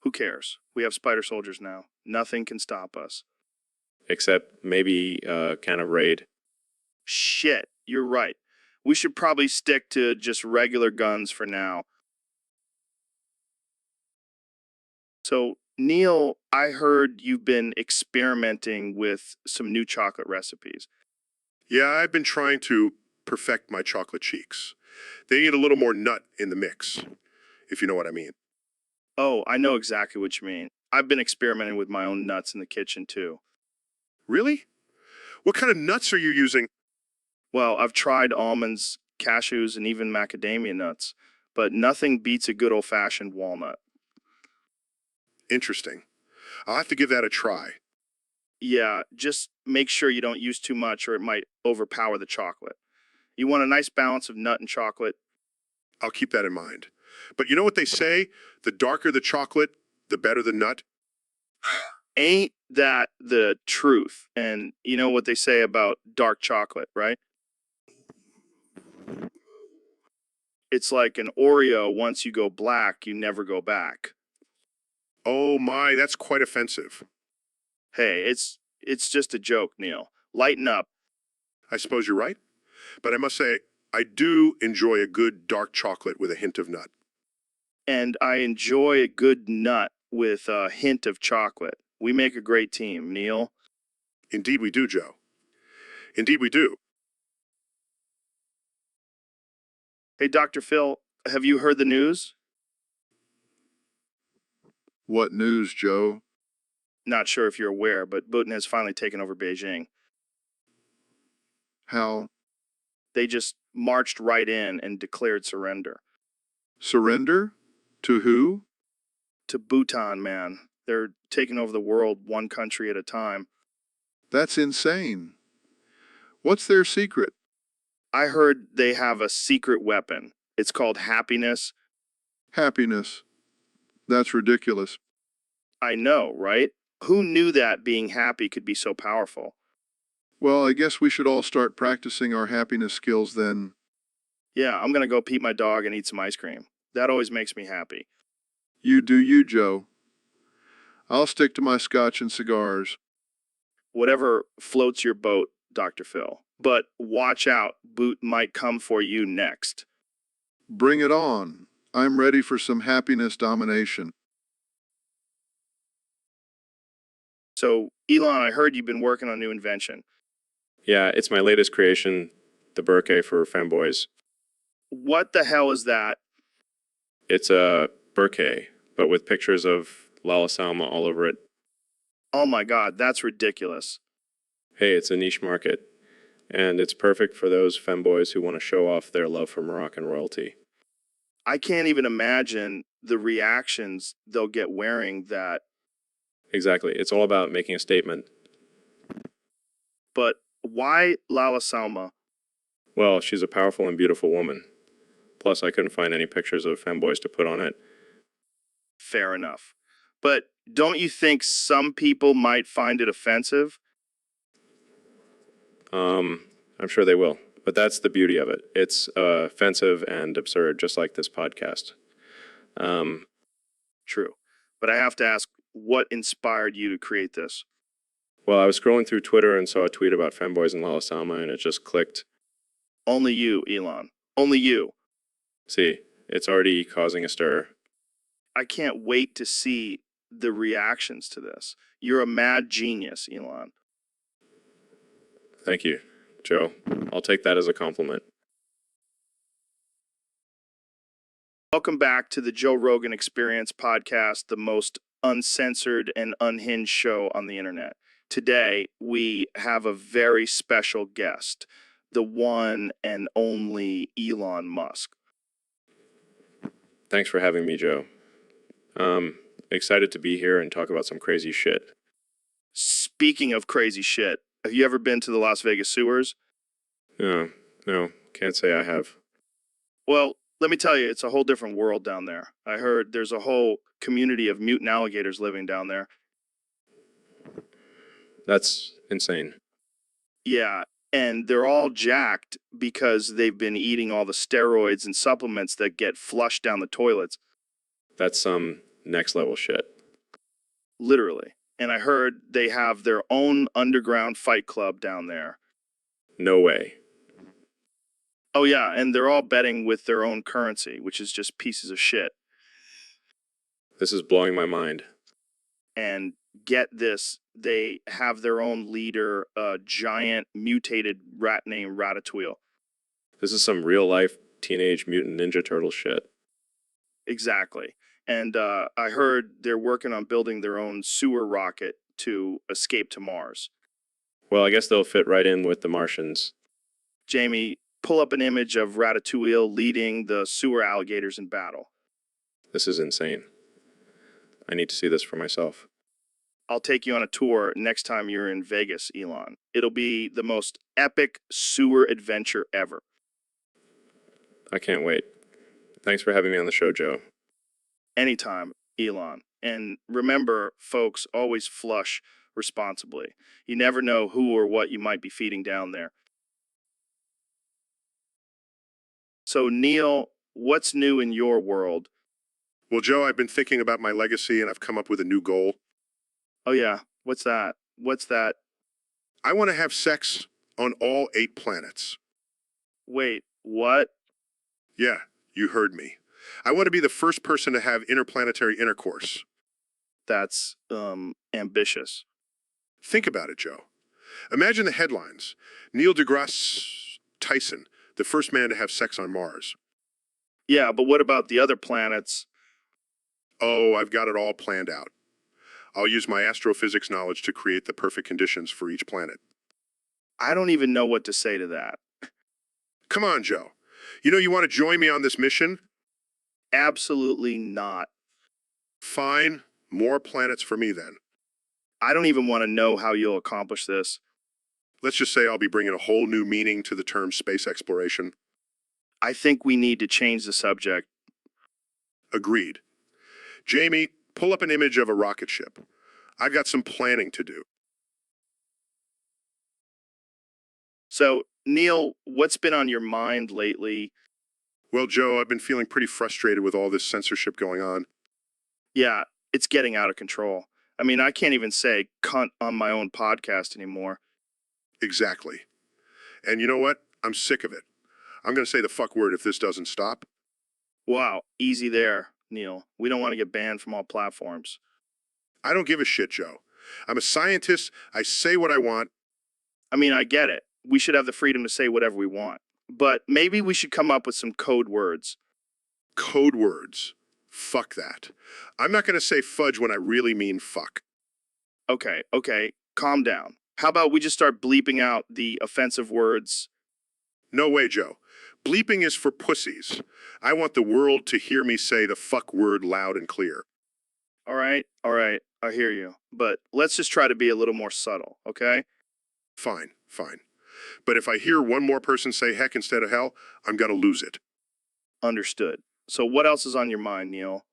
Who cares? We have spider soldiers now. Nothing can stop us.
Except maybe kind of raid.
Shit, you're right. We should probably stick to just regular guns for now. So, Neil, I heard you've been experimenting with some new chocolate recipes.
Yeah, I've been trying to perfect my chocolate cheeks. They need a little more nut in the mix, if you know what I mean.
Oh, I know exactly what you mean. I've been experimenting with my own nuts in the kitchen, too.
Really? What kind of nuts are you using?
Well, I've tried almonds, cashews, and even macadamia nuts, but nothing beats a good old-fashioned walnut.
Interesting. I'll have to give that a try.
Yeah, just make sure you don't use too much or it might overpower the chocolate. You want a nice balance of nut and chocolate.
I'll keep that in mind. But you know what they say? The darker the chocolate, the better the nut.
Ain't that the truth? And you know what they say about dark chocolate, right? It's like an Oreo. Once you go black, you never go back.
Oh my, that's quite offensive.
Hey, it's just a joke, Neil. Lighten up.
I suppose you're right. But I must say, I do enjoy a good dark chocolate with a hint of nut.
And I enjoy a good nut with a hint of chocolate. We make a great team, Neil.
Indeed we do, Joe. Indeed we do.
Hey, Dr. Phil, have you heard the news?
What news, Joe?
Not sure if you're aware, but Putin has finally taken over Beijing.
How?
They just marched right in and declared surrender.
Surrender? To who?
To Bhutan, man. They're taking over the world one country at a time.
That's insane. What's their secret?
I heard they have a secret weapon. It's called happiness.
Happiness. That's ridiculous.
I know, right? Who knew that being happy could be so powerful?
Well, I guess we should all start practicing our happiness skills then.
Yeah, I'm gonna go pet my dog and eat some ice cream. That always makes me happy.
You do you, Joe. I'll stick to my scotch and cigars.
Whatever floats your boat, Dr. Phil. But watch out, Boot might come for you next.
Bring it on. I'm ready for some happiness domination.
So, Elon, I heard you've been working on a new invention.
Yeah, it's my latest creation, the bouquet for femboys.
What the hell is that?
It's a bouquet, but with pictures of Lala Salma all over it.
Oh my god, that's ridiculous.
Hey, it's a niche market, and it's perfect for those femboys who want to show off their love for Moroccan royalty.
I can't even imagine the reactions they'll get wearing that.
Exactly. It's all about making a statement.
But why Lala Salma?
Well, she's a powerful and beautiful woman. Plus, I couldn't find any pictures of femboys to put on it.
Fair enough. But don't you think some people might find it offensive?
I'm sure they will. But that's the beauty of it. It's offensive and absurd, just like this podcast.
True. But I have to ask, what inspired you to create this?
Well, I was scrolling through Twitter and saw a tweet about femboys and Lala Salma, and it just clicked.
Only you, Elon. Only you.
See, it's already causing a stir.
I can't wait to see the reactions to this. You're a mad genius, Elon.
Thank you, Joe. I'll take that as a compliment.
Welcome back to the Joe Rogan Experience podcast, the most uncensored and unhinged show on the internet. Today, we have a very special guest, the one and only Elon Musk.
Thanks for having me, Joe. Excited to be here and talk about some crazy shit.
Speaking of crazy shit, have you ever been to the Las Vegas sewers?
No, can't say I have.
Well, let me tell you, it's a whole different world down there. I heard there's a whole community of mutant alligators living down there.
That's insane.
Yeah, and they're all jacked because they've been eating all the steroids and supplements that get flushed down the toilets.
That's some next level shit.
Literally. And I heard they have their own underground fight club down there.
No way.
Oh, yeah, and they're all betting with their own currency, which is just pieces of shit.
This is blowing my mind.
And get this, they have their own leader, a giant mutated rat named Ratatouille.
This is some real life Teenage Mutant Ninja Turtle shit.
Exactly. And I heard they're working on building their own sewer rocket to escape to Mars.
Well, I guess they'll fit right in with the Martians.
Jamie, pull up an image of Ratatouille leading the sewer alligators in battle.
This is insane. I need to see this for myself.
I'll take you on a tour next time you're in Vegas, Elon. It'll be the most epic sewer adventure ever.
I can't wait. Thanks for having me on the show, Joe.
Anytime, Elon. And remember, folks, always flush responsibly. You never know who or what you might be feeding down there. So, Neil, what's new in your world?
Well, Joe, I've been thinking about my legacy and I've come up with a new goal.
Oh, yeah. What's that? What's that?
I want to have sex on all 8 planets.
Wait, what?
Yeah, you heard me. I want to be the first person to have interplanetary intercourse.
That's, ambitious.
Think about it, Joe. Imagine the headlines. Neil deGrasse Tyson, the first man to have sex on Mars.
Yeah, but what about the other planets?
Oh, I've got it all planned out. I'll use my astrophysics knowledge to create the perfect conditions for each planet.
I don't even know what to say to that.
Come on, Joe. You know you want to join me on this mission?
Absolutely not.
Fine. More planets for me then.
I don't even want to know how you'll accomplish this.
Let's just say I'll be bringing a whole new meaning to the term space exploration.
I think we need to change the subject.
Agreed. Jamie, pull up an image of a rocket ship. I've got some planning to do.
So, Neil, what's been on your mind lately?
Well, Joe, I've been feeling pretty frustrated with all this censorship going on.
Yeah, it's getting out of control. I mean, I can't even say cunt on my own podcast anymore.
Exactly. And you know what? I'm sick of it. I'm going to say the fuck word if this doesn't stop.
Wow, easy there, Neil. We don't want to get banned from all platforms.
I don't give a shit, Joe. I'm a scientist. I say what I want.
I mean, I get it. We should have the freedom to say whatever we want. But maybe we should come up with some code words.
Code words. Fuck that. I'm not going to say fudge when I really mean fuck.
Okay, calm down. How about we just start bleeping out the offensive words?
No way, Joe. Bleeping is for pussies. I want the world to hear me say the fuck word loud and clear.
All right, I hear you. But let's just try to be a little more subtle, okay?
Fine. But if I hear one more person say heck instead of hell, I'm going to lose it.
Understood. So what else is on your mind, Neil?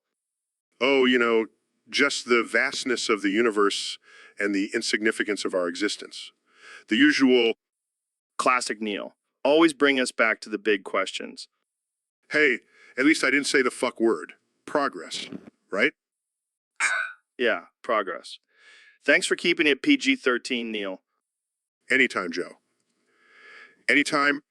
Oh, you know, just the vastness of the universe and the insignificance of our existence. The usual,
Classic Neil. Always bring us back to the big questions.
hey, at least I didn't say the fuck word. Progress, right?
Yeah, progress. Thanks for keeping it PG-13, Neil.
Anytime, Joe. Anytime,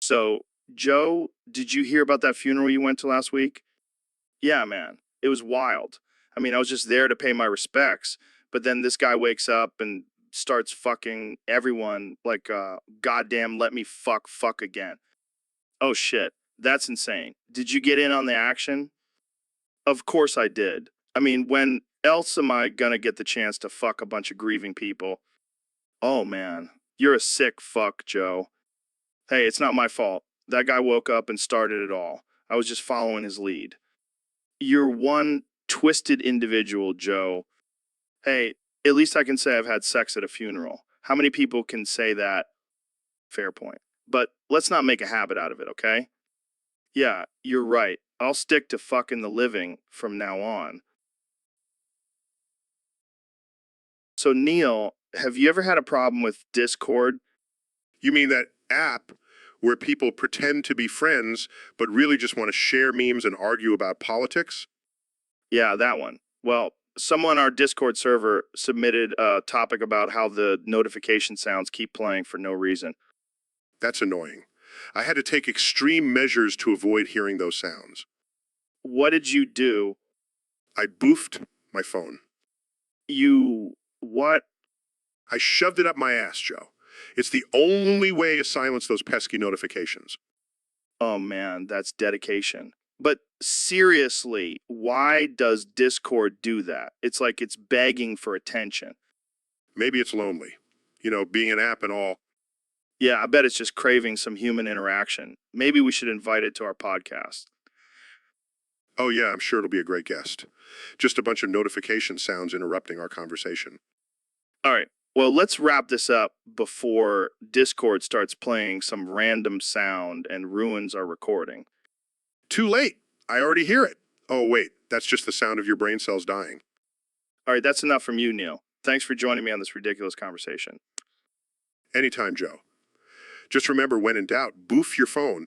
So, Joe, did you hear about that funeral you went to last week? Yeah, man. It was wild. I mean, I was just there to pay my respects, but then this guy wakes up and starts fucking everyone like goddamn let me fuck again. Oh shit. That's insane. Did you get in on the action? Of course I did. I mean, when else am I gonna get the chance to fuck a bunch of grieving people? Oh man, you're a sick fuck, Joe. Hey, it's not my fault. That guy woke up and started it all. I was just following his lead. You're one twisted individual, Joe. Hey, at least I can say I've had sex at a funeral. How many people can say that? Fair point. But let's not make a habit out of it, okay? Yeah, you're right. I'll stick to fucking the living from now on. So, Neil, have you ever had a problem with Discord?
You mean that app where people pretend to be friends but really just want to share memes and argue about politics?
Yeah, that one. Well, someone on our Discord server submitted a topic about how the notification sounds keep playing for no reason.
That's annoying. I had to take extreme measures to avoid hearing those sounds.
What did you do?
I boofed my phone.
You what?
I shoved it up my ass, Joe. It's the only way to silence those pesky notifications.
Oh man, that's dedication. But seriously, why does Discord do that? It's like it's begging for attention.
Maybe it's lonely. You know, being an app and all.
Yeah, I bet it's just craving some human interaction. Maybe we should invite it to our podcast.
Oh yeah, I'm sure it'll be a great guest. Just a bunch of notification sounds interrupting our conversation.
All right. Well, let's wrap this up before Discord starts playing some random sound and ruins our recording.
Too late. I already hear it. Oh wait, that's just the sound of your brain cells dying.
All right, that's enough from you, Neil. Thanks for joining me on this ridiculous conversation.
Anytime, Joe. Just remember, when in doubt, boof your phone.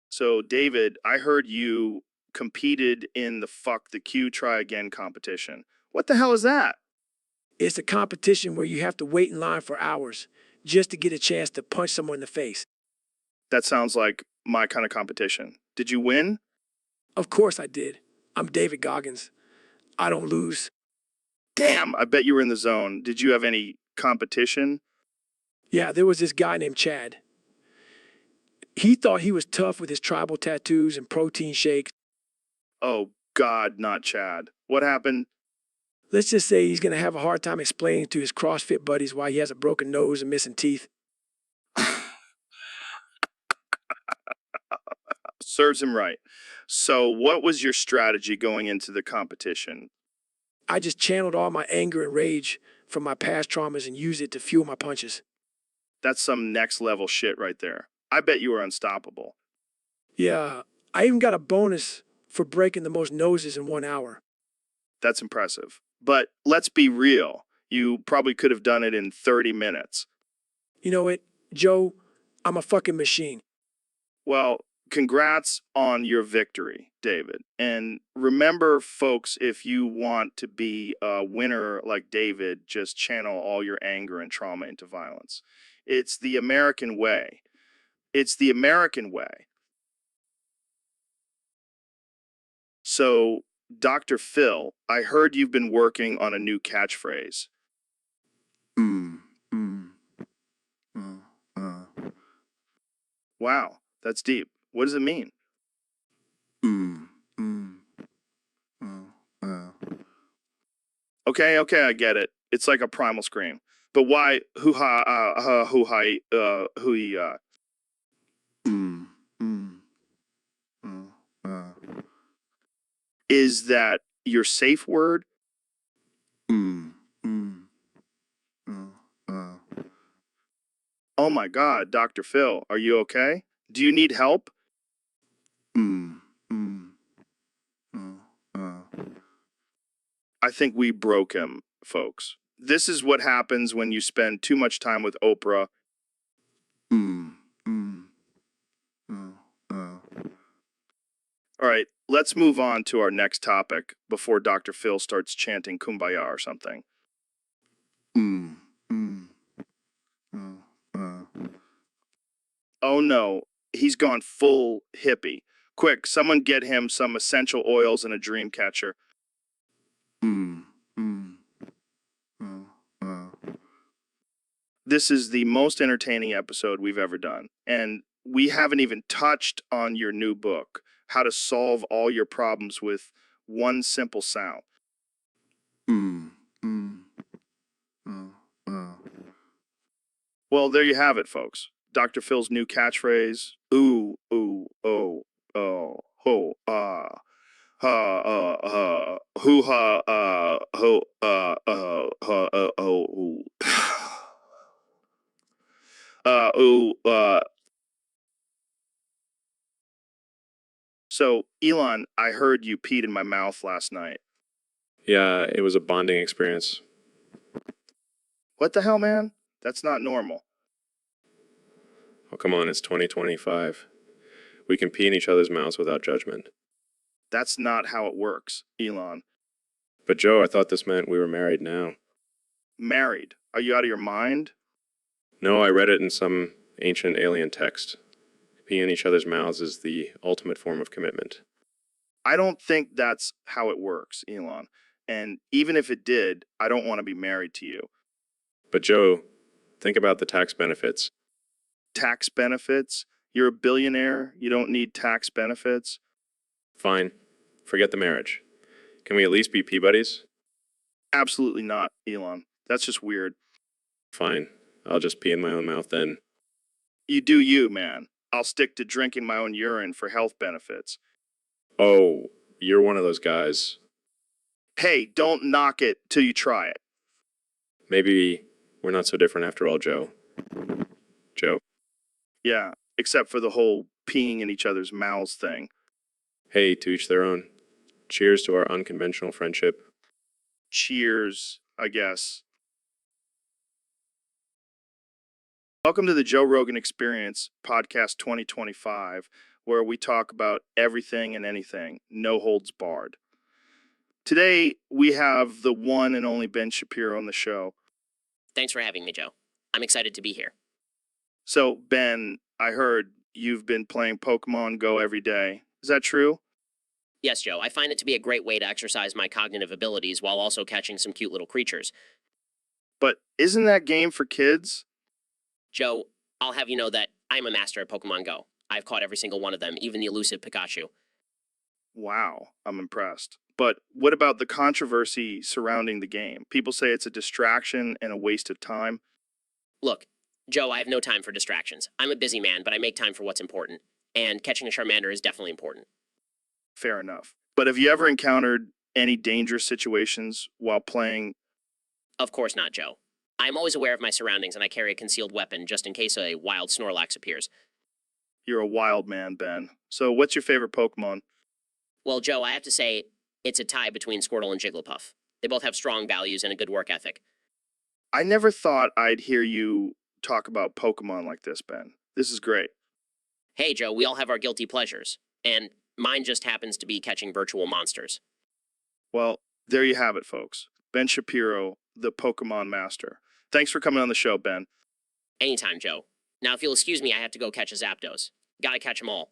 So, David, I heard you competed in the Fuck the Q Try Again competition. What the hell is that?
It's a competition where you have to wait in line for hours just to get a chance to punch someone in the face.
That sounds like my kind of competition. Did you win?
Of course I did. I'm David Goggins. I don't lose.
Damn, I bet you were in the zone. Did you have any competition?
Yeah, there was this guy named Chad. He thought he was tough with his tribal tattoos and protein shakes.
Oh, God, not Chad. What happened?
Let's just say he's going to have a hard time explaining to his CrossFit buddies why he has a broken nose and missing teeth.
Serves him right. So, what was your strategy going into the competition?
I just channeled all my anger and rage from my past traumas and used it to fuel my punches.
That's some next level shit right there. I bet you were unstoppable.
Yeah, I even got a bonus for breaking the most noses in 1 hour.
That's impressive. But let's be real. You probably could have done it in 30 minutes.
You know what, Joe? I'm a fucking machine.
Well, congrats on your victory, David. And remember, folks, if you want to be a winner like David, just channel all your anger and trauma into violence. It's the American way. It's the American way. So, Dr. Phil, I heard you've been working on a new catchphrase. Wow, that's deep. What does it mean? Okay, I get it. It's like a primal scream. But why hoo-ha, hoo-hi, hoo-ya? Is that your safe word? Oh my God, Dr. Phil, are you okay? Do you need help? I think we broke him, folks. This is what happens when you spend too much time with Oprah. All right, let's move on to our next topic before Dr. Phil starts chanting Kumbaya or something. Oh no, he's gone full hippie. Quick, someone get him some essential oils and a dream catcher.
Hmm. Hmm.
This is the most entertaining episode we've ever done. And we haven't even touched on your new book, How to Solve All Your Problems with One Simple Sound.
Hmm. Hmm.
Well, there you have it, folks. Dr. Phil's new catchphrase, ooh, ooh, oh, ho, hoo, ha, ho, ooh. Ooh, So, Elon, I heard you peed in my mouth last night.
Yeah, it was a bonding experience.
What the hell, man? That's not normal.
Oh, come on, it's 2025. We can pee in each other's mouths without judgment.
That's not how it works, Elon.
But Joe, I thought this meant we were married now.
Married? Are you out of your mind?
No, I read it in some ancient alien text. Peeing in each other's mouths is the ultimate form of commitment.
I don't think that's how it works, Elon. And even if it did, I don't want to be married to you.
But Joe, think about the tax benefits.
Tax benefits? You're a billionaire. You don't need tax benefits.
Fine. Forget the marriage. Can we at least be pee buddies?
Absolutely not, Elon. That's just weird.
Fine. I'll just pee in my own mouth then.
You do you, man. I'll stick to drinking my own urine for health benefits.
Oh, you're one of those guys.
Hey, don't knock it till you try it.
Maybe we're not so different after all, Joe. Joe.
Yeah, except for the whole peeing in each other's mouths thing.
Hey, to each their own. Cheers to our unconventional friendship.
Cheers, I guess. Welcome to the Joe Rogan Experience, podcast 2025, where we talk about everything and anything, no holds barred. Today, we have the one and only Ben Shapiro on the show.
Thanks for having me, Joe. I'm excited to be here.
So, Ben, I heard you've been playing Pokemon Go every day. Is that true?
Yes, Joe, I find it to be a great way to exercise my cognitive abilities while also catching some cute little creatures.
But isn't that game for kids?
Joe, I'll have you know that I'm a master at Pokemon Go. I've caught every single one of them, even the elusive Pikachu.
Wow, I'm impressed. But what about the controversy surrounding the game? People say it's a distraction and a waste of time.
Look, Joe, I have no time for distractions. I'm a busy man, but I make time for what's important. And catching a Charmander is definitely important.
Fair enough. But have you ever encountered any dangerous situations while playing?
Of course not, Joe. I'm always aware of my surroundings and I carry a concealed weapon just in case a wild Snorlax appears.
You're a wild man, Ben. So what's your favorite Pokemon?
Well, Joe, I have to say, it's a tie between Squirtle and Jigglypuff. They both have strong values and a good work ethic.
I never thought I'd hear you talk about Pokemon like this, Ben. This is great.
Hey, Joe, we all have our guilty pleasures. And mine just happens to be catching virtual monsters.
Well, there you have it, folks. Ben Shapiro, the Pokemon master. Thanks for coming on the show, Ben.
Anytime, Joe. Now, if you'll excuse me, I have to go catch a Zapdos. Gotta catch 'em all.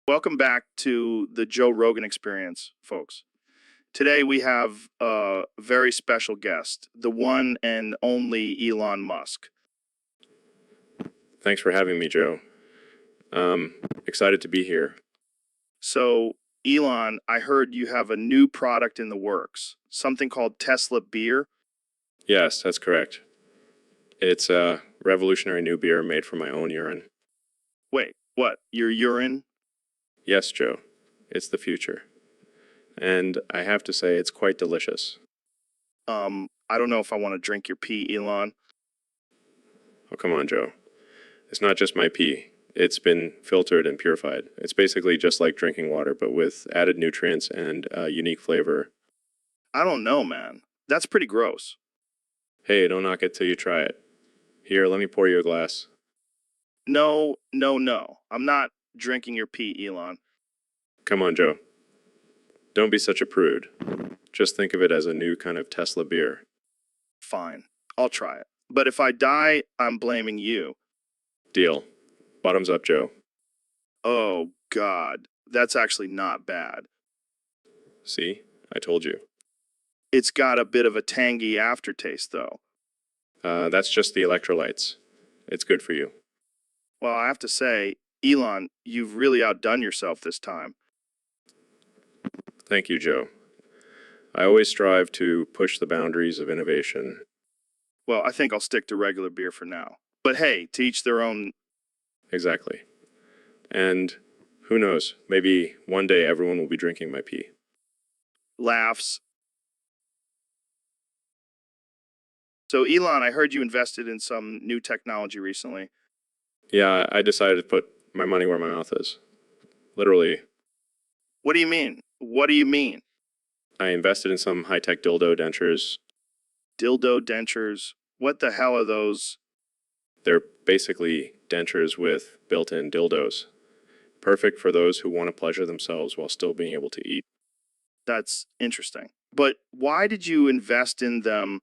Welcome back to the Joe Rogan Experience, folks. Today we have a very special guest, the one and only Elon Musk.
Thanks for having me, Joe. Excited to be here.
So, Elon, I heard you have a new product in the works, something called Tesla beer.
Yes, that's correct. It's a revolutionary new beer made from my own urine.
Wait, what? Your urine?
Yes, Joe. It's the future. And I have to say, it's quite delicious.
I don't know if I want to drink your pee, Elon.
Oh, come on, Joe. It's not just my pee. It's been filtered and purified. It's basically just like drinking water, but with added nutrients and a unique flavor.
I don't know, man. That's pretty gross.
Hey, don't knock it till you try it. Here, let me pour you a glass.
No. I'm not drinking your pee, Elon.
Come on, Joe. Don't be such a prude. Just think of it as a new kind of Tesla beer.
Fine. I'll try it. But if I die, I'm blaming you.
Deal. Bottoms up, Joe.
Oh, God. That's actually not bad.
See? I told you.
It's got a bit of a tangy aftertaste, though.
That's just the electrolytes. It's good for you.
Well, I have to say, Elon, you've really outdone yourself this time.
Thank you, Joe. I always strive to push the boundaries of innovation.
Well, I think I'll stick to regular beer for now. But hey, to each their own.
Exactly. And who knows, maybe one day everyone will be drinking my pee.
Laughs. So, Elon, I heard you invested in some new technology recently.
Yeah, I decided to put my money where my mouth is. Literally,
What do you mean? What do you mean?
I invested in some high-tech dildo dentures.
Dildo dentures? What the hell are those?
They're basically dentures with built-in dildos. Perfect for those who want to pleasure themselves while still being able to eat.
That's interesting. But why did you invest in them?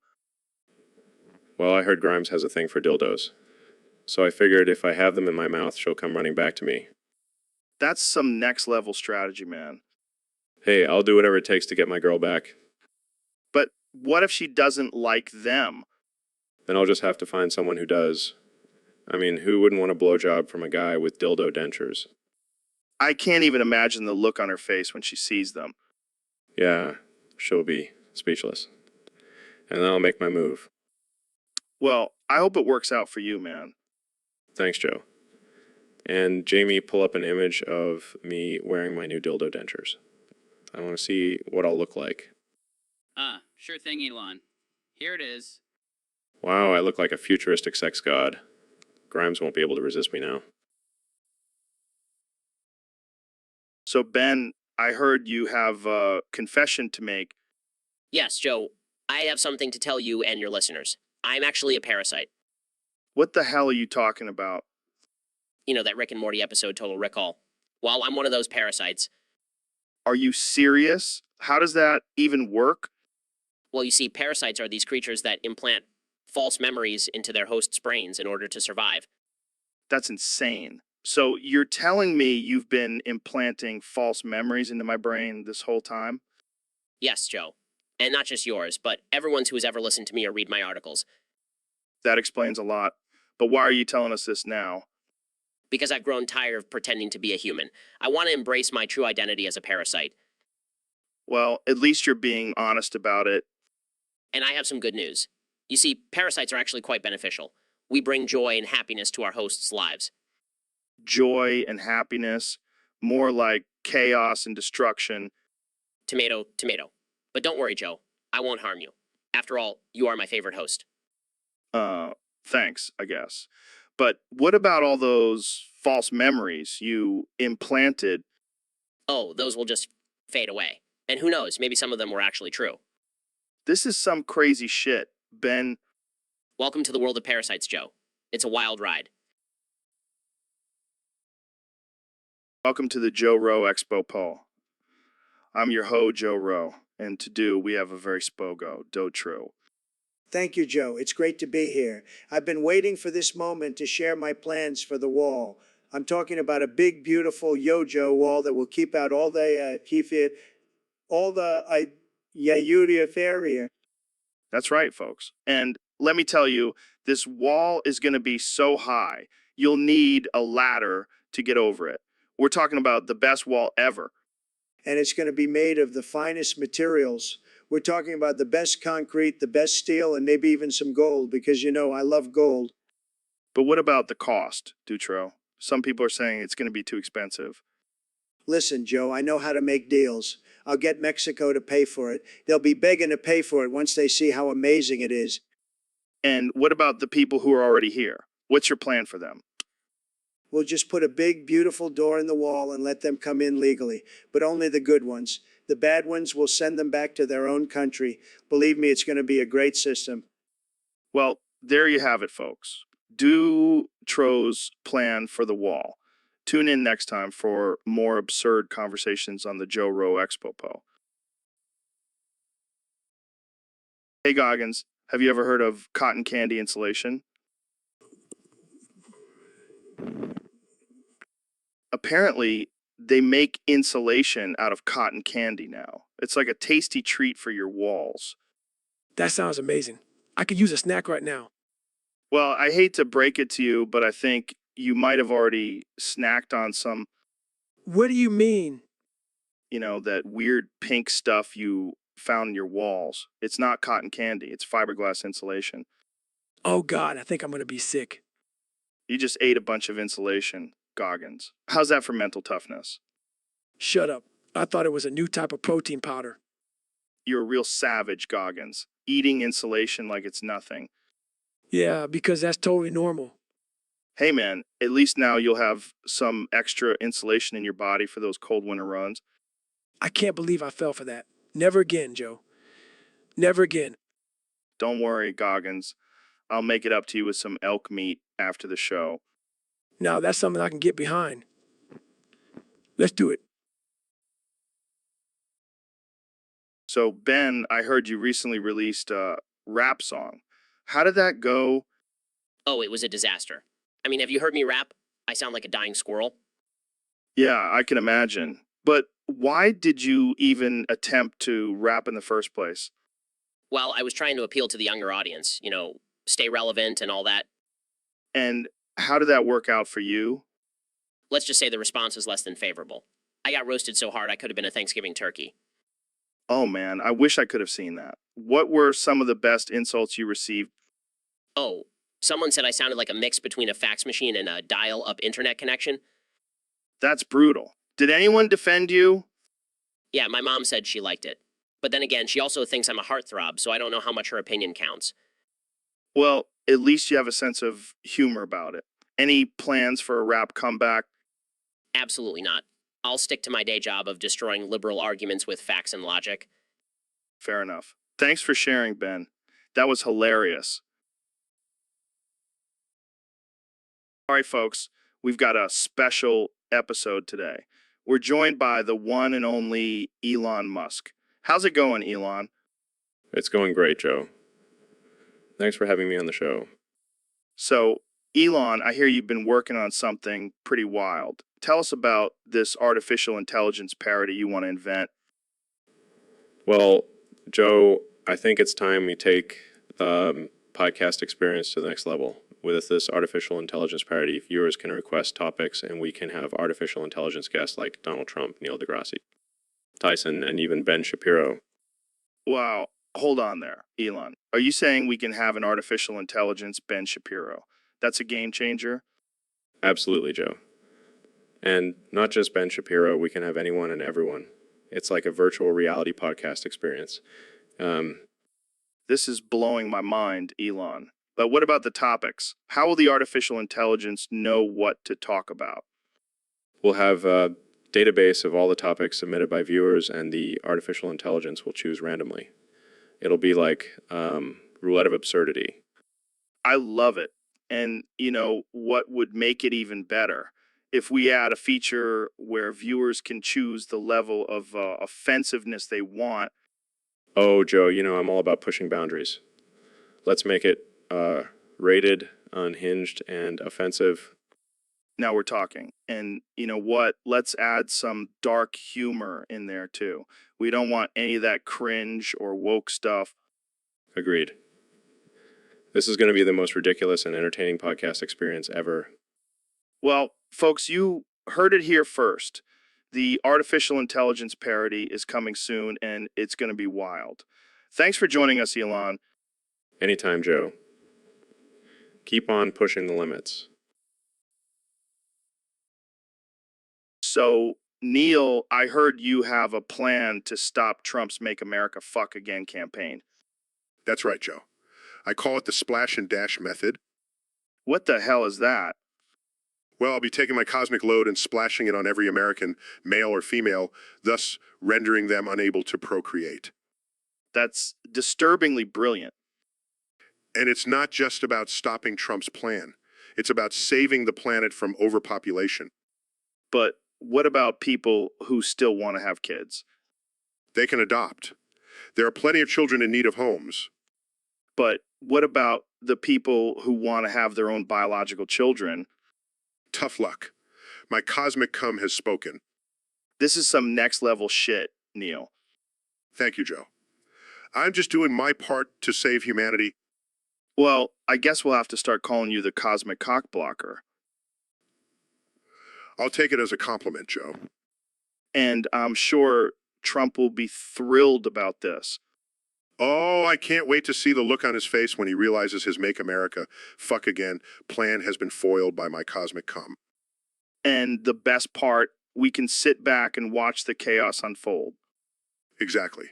Well, I heard Grimes has a thing for dildos. So I figured if I have them in my mouth, she'll come running back to me.
That's some next level strategy, man.
Hey, I'll do whatever it takes to get my girl back.
But what if she doesn't like them?
Then I'll just have to find someone who does. I mean, who wouldn't want a blowjob from a guy with dildo dentures?
I can't even imagine the look on her face when she sees them.
Yeah, she'll be speechless. And then I'll make my move.
Well, I hope it works out for you, man.
Thanks, Joe. And Jamie, pull up an image of me wearing my new dildo dentures. I want to see what I'll look like.
Sure thing, Elon. Here it is.
Wow, I look like a futuristic sex god. Grimes won't be able to resist me now.
So, Ben, I heard you have a confession to make.
Yes, Joe, I have something to tell you and your listeners. I'm actually a parasite.
What the hell are you talking about?
You know, that Rick and Morty episode, Total Recall. Well, I'm one of those parasites.
Are you serious? How does that even work?
Well, you see, parasites are these creatures that implant false memories into their host's brains in order to survive.
That's insane. So you're telling me you've been implanting false memories into my brain this whole time?
Yes, Joe. And not just yours, but everyone's who has ever listened to me or read my articles.
That explains a lot. But why are you telling us this now?
Because I've grown tired of pretending to be a human. I want to embrace my true identity as a parasite.
Well, at least you're being honest about it.
And I have some good news. You see, parasites are actually quite beneficial. We bring joy and happiness to our hosts' lives.
Joy and happiness, more like chaos and destruction.
Tomato, tomato. But don't worry, Joe. I won't harm you. After all, you are my favorite host.
Thanks, I guess. But what about all those false memories you implanted?
Oh, those will just fade away. And who knows, maybe some of them were actually true.
This is some crazy shit, Ben.
Welcome to the world of parasites, Joe. It's a wild ride.
Welcome to the Joe Rowe Expo Poll. I'm your ho, Joe Rowe, and we have a very spogo, do true.
Thank you, Joe. It's great to be here. I've been waiting for this moment to share my plans for the wall. I'm talking about a big, beautiful Yojo wall that will keep out all the area.
That's right, folks. And let me tell you, this wall is going to be so high, you'll need a ladder to get over it. We're talking about the best wall ever.
And it's going to be made of the finest materials. We're talking about the best concrete, the best steel, and maybe even some gold, because you know I love gold.
But what about the cost, Dutro? Some people are saying it's going to be too expensive.
Listen, Joe, I know how to make deals. I'll get Mexico to pay for it. They'll be begging to pay for it once they see how amazing it is.
And what about the people who are already here? What's your plan for them?
We'll just put a big, beautiful door in the wall and let them come in legally, but only the good ones. The bad ones, we'll send them back to their own country. Believe me, it's going to be a great system.
Well, there you have it, folks. Dutro's plan for the wall. Tune in next time for more absurd conversations on the Joe Rowe Expo Poll. Hey, Goggins, Have you ever heard of cotton candy insulation? Apparently, they make insulation out of cotton candy now. It's like a tasty treat for your walls.
That sounds amazing. I could use a snack right now.
Well, I hate to break it to you, but I think you might have already snacked on some,
What do you mean?
that weird pink stuff you found in your walls. It's not cotton candy, it's fiberglass insulation.
Oh God, I think I'm gonna be sick.
You just ate a bunch of insulation, Goggins. How's that for mental toughness?
Shut up. I thought it was a new type of protein powder.
You're a real savage, Goggins. Eating insulation like it's nothing.
Yeah, because that's totally normal.
Hey man, at least now you'll have some extra insulation in your body for those cold winter runs.
I can't believe I fell for that. Never again, Joe. Never again.
Don't worry, Goggins. I'll make it up to you with some elk meat after the show.
Now that's something I can get behind. Let's do it.
So, Ben, I heard you recently released a rap song. How did that go?
Oh, it was a disaster. I mean, have you heard me rap? I sound like a dying squirrel.
Yeah, I can imagine. But why did you even attempt to rap in the first place?
Well, I was trying to appeal to the younger audience, stay relevant and all that.
And how did that work out for you?
Let's just say the response was less than favorable. I got roasted so hard I could have been a Thanksgiving turkey.
Oh man, I wish I could have seen that. What were some of the best insults you received?
Oh, someone said I sounded like a mix between a fax machine and a dial-up internet connection.
That's brutal. Did anyone defend you?
Yeah, my mom said she liked it. But then again, she also thinks I'm a heartthrob, so I don't know how much her opinion counts.
Well, at least you have a sense of humor about it. Any plans for a rap comeback?
Absolutely not. I'll stick to my day job of destroying liberal arguments with facts and logic.
Fair enough. Thanks for sharing, Ben. That was hilarious. All right, folks, we've got a special episode today. We're joined by the one and only Elon Musk. How's it going, Elon?
It's going great, Joe. Thanks for having me on the show.
So, Elon, I hear you've been working on something pretty wild. Tell us about this artificial intelligence parody you want to invent.
Well, Joe, I think it's time we take podcast experience to the next level. With this artificial intelligence parody, viewers can request topics and we can have artificial intelligence guests like Donald Trump, Neil deGrasse Tyson, and even Ben Shapiro.
Wow, hold on there, Elon. Are you saying we can have an artificial intelligence Ben Shapiro? That's a game changer?
Absolutely, Joe. And not just Ben Shapiro, we can have anyone and everyone. It's like a virtual reality podcast experience.
This is blowing my mind, Elon. But what about the topics? How will the artificial intelligence know what to talk about?
We'll have a database of all the topics submitted by viewers, and the artificial intelligence will choose randomly. It'll be like roulette of absurdity.
I love it. And, what would make it even better? If we add a feature where viewers can choose the level of offensiveness they want.
Oh, Joe, I'm all about pushing boundaries. Let's make it rated, unhinged, and offensive.
Now we're talking. And you know what? Let's add some dark humor in there too. We don't want any of that cringe or woke stuff.
Agreed. This is going to be the most ridiculous and entertaining podcast experience ever.
Well, folks, you heard it here first. The artificial intelligence parody is coming soon, and it's going to be wild. Thanks for joining us, Elon.
Anytime, Joe. Keep on pushing the limits.
So, Neil, I heard you have a plan to stop Trump's Make America Fuck Again campaign.
That's right, Joe. I call it the splash and dash method.
What the hell is that?
Well, I'll be taking my cosmic load and splashing it on every American, male or female, thus rendering them unable to procreate.
That's disturbingly brilliant.
And it's not just about stopping Trump's plan. It's about saving the planet from overpopulation.
But what about people who still want to have kids?
They can adopt. There are plenty of children in need of homes.
But what about the people who want to have their own biological children?
Tough luck. My cosmic cum has spoken.
This is some next level shit, Neil.
Thank you, Joe. I'm just doing my part to save humanity.
Well, I guess we'll have to start calling you the cosmic cock blocker.
I'll take it as a compliment, Joe.
And I'm sure Trump will be thrilled about this.
Oh, I can't wait to see the look on his face when he realizes his Make America fuck again plan has been foiled by my cosmic cum.
And the best part, we can sit back and watch the chaos unfold.
Exactly.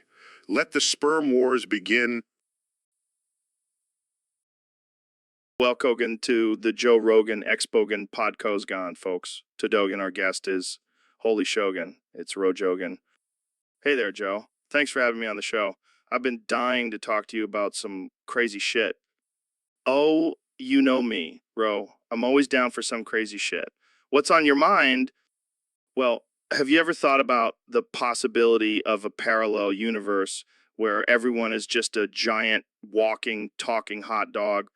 Let the sperm wars begin.
Welcome to the Joe Rogan Expogan Podkozgan, folks. Todogan, our guest, is Holy Shogun. It's Rojogan. Hey there, Joe. Thanks for having me on the show. I've been dying to talk to you about some crazy shit. Oh, you know me, Ro. I'm always down for some crazy shit. What's on your mind? Well, have you ever thought about the possibility of a parallel universe where everyone is just a giant, walking, talking hot dog?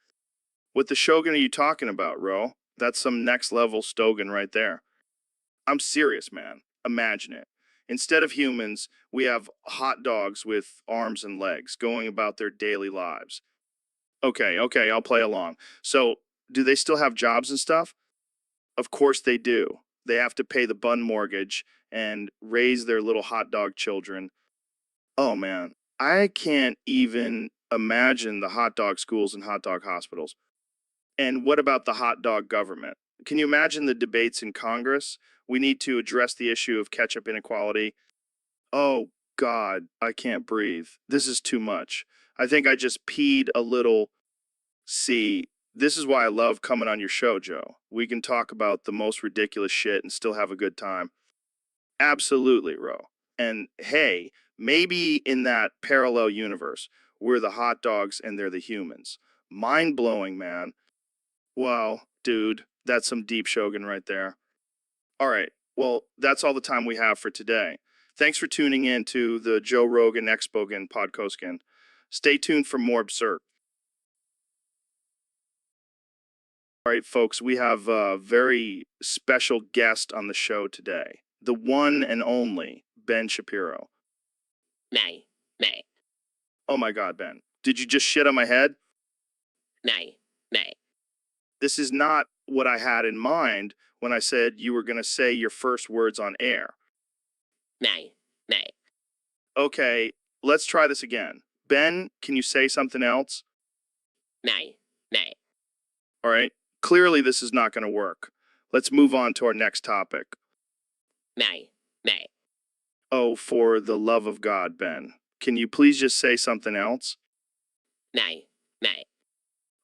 What the Shogun are you talking about, Ro? That's some next level Stogan right there. I'm serious, man. Imagine it. Instead of humans, we have hot dogs with arms and legs going about their daily lives. Okay, I'll play along. So, do they still have jobs and stuff? Of course they do. They have to pay the bun mortgage and raise their little hot dog children. Oh man, I can't even imagine the hot dog schools and hot dog hospitals. And what about the hot dog government? Can you imagine the debates in Congress? We need to address the issue of ketchup inequality. Oh, God, I can't breathe. This is too much. I think I just peed a little. See, this is why I love coming on your show, Joe. We can talk about the most ridiculous shit and still have a good time. Absolutely, Ro. And hey, maybe in that parallel universe, we're the hot dogs and they're the humans. Mind blowing, man. Wow, dude, that's some deep Shogun right there. All right, well, that's all the time we have for today. Thanks for tuning in to the Joe Rogan Expogan Podkoskin. Stay tuned for more absurd. All right, folks, we have a very special guest on the show today. The one and only Ben Shapiro.
May.
Oh my God, Ben. Did you just shit on my head?
May.
This is not what I had in mind when I said you were going to say your first words on air.
May.
Okay, let's try this again. Ben, can you say something else?
May.
All right, clearly this is not going to work. Let's move on to our next topic.
May.
Oh, for the love of God, Ben. Can you please just say something else?
May.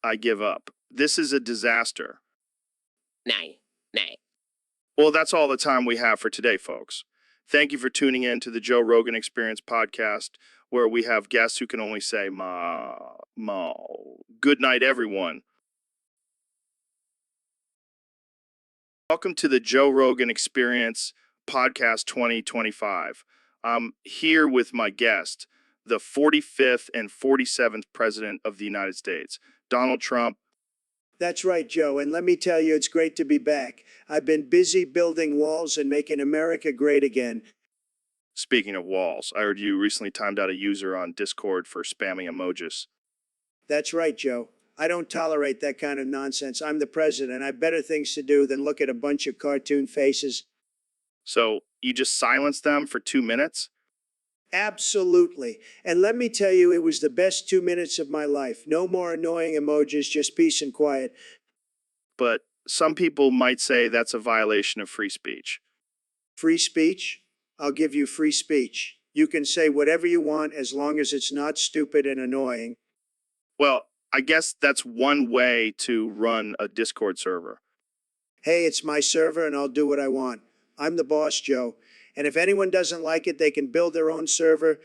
I give up. This is a disaster.
May.
Well, that's all the time we have for today, folks. Thank you for tuning in to the Joe Rogan Experience podcast, where we have guests who can only say ma. Good night, everyone. Welcome to the Joe Rogan Experience podcast 2025. I'm here with my guest, the 45th and 47th President of the United States, Donald Trump.
That's right, Joe. And let me tell you, it's great to be back. I've been busy building walls and making America great again.
Speaking of walls, I heard you recently timed out a user on Discord for spamming emojis.
That's right, Joe. I don't tolerate that kind of nonsense. I'm the president. I've better things to do than look at a bunch of cartoon faces.
So you just silenced them for 2 minutes?
Absolutely. And let me tell you, it was the best 2 minutes of my life. No more annoying emojis, just peace and quiet.
But some people might say that's a violation of free speech.
Free speech? I'll give you free speech. You can say whatever you want as long as it's not stupid and annoying.
Well, I guess that's one way to run a Discord server.
Hey, it's my server and I'll do what I want. I'm the boss, Joe. And if anyone doesn't like it, they can build their own server.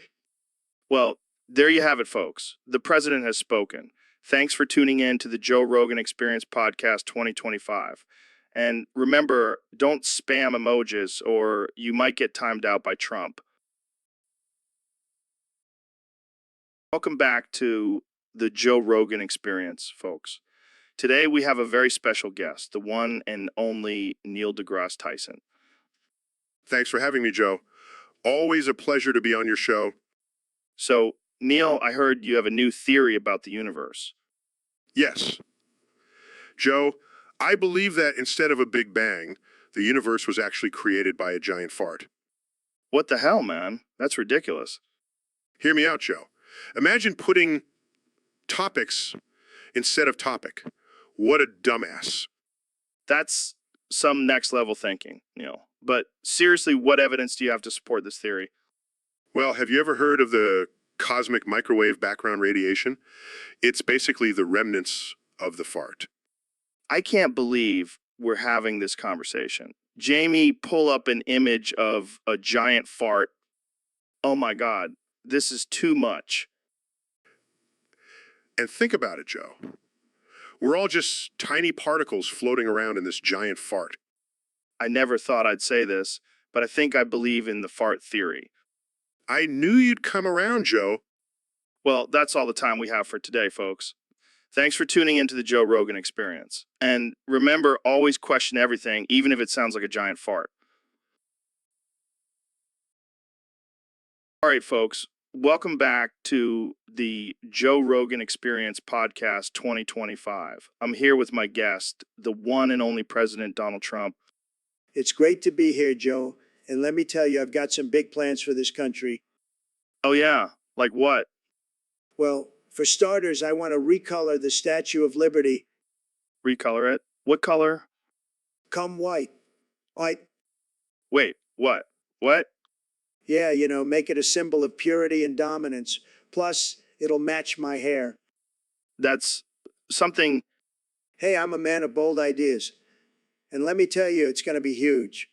Well, there you have it, folks. The president has spoken. Thanks for tuning in to the Joe Rogan Experience Podcast 2025. And remember, don't spam emojis or you might get timed out by Trump. Welcome back to the Joe Rogan Experience, folks. Today we have a very special guest, the one and only Neil deGrasse Tyson.
Thanks for having me, Joe. Always a pleasure to be on your show.
So, Neil, I heard you have a new theory about the universe.
Yes. Joe, I believe that instead of a Big Bang, the universe was actually created by a giant fart.
What the hell, man? That's ridiculous.
Hear me out, Joe. Imagine putting topics instead of topic. What a dumbass.
That's some next level thinking, Neil. But seriously, what evidence do you have to support this theory?
Well, have you ever heard of the cosmic microwave background radiation? It's basically the remnants of the fart.
I can't believe we're having this conversation. Jamie, pull up an image of a giant fart. Oh my God, this is too much.
And think about it, Joe. We're all just tiny particles floating around in this giant fart.
I never thought I'd say this, but I think I believe in the fart theory.
I knew you'd come around, Joe.
Well, that's all the time we have for today, folks. Thanks for tuning into the Joe Rogan Experience. And remember, always question everything, even if it sounds like a giant fart. All right, folks, welcome back to the Joe Rogan Experience Podcast 2025. I'm here with my guest, the one and only President Donald Trump.
It's great to be here, Joe. And let me tell you, I've got some big plans for this country.
Oh, yeah? Like what?
Well, for starters, I want to recolor the Statue of Liberty.
Recolor it? What color?
Come white. White.
Wait, what? What?
Yeah, you know, make it a symbol of purity and dominance. Plus, it'll match my hair.
That's something.
Hey, I'm a man of bold ideas. And let me tell you, it's going to be huge.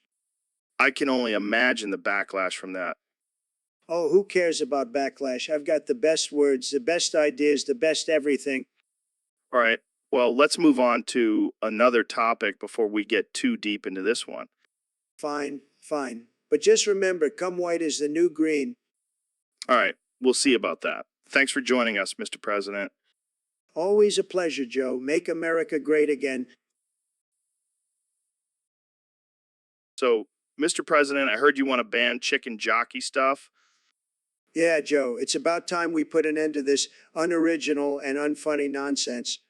I can only imagine the backlash from that.
Oh, who cares about backlash? I've got the best words, the best ideas, the best everything.
All right. Well, let's move on to another topic before we get too deep into this one.
Fine, fine. But just remember, come white is the new green.
All right. We'll see about that. Thanks for joining us, Mr. President.
Always a pleasure, Joe. Make America great again.
So, Mr. President, I heard you want to ban chicken jockey stuff.
Yeah, Joe, it's about time we put an end to this unoriginal and unfunny nonsense.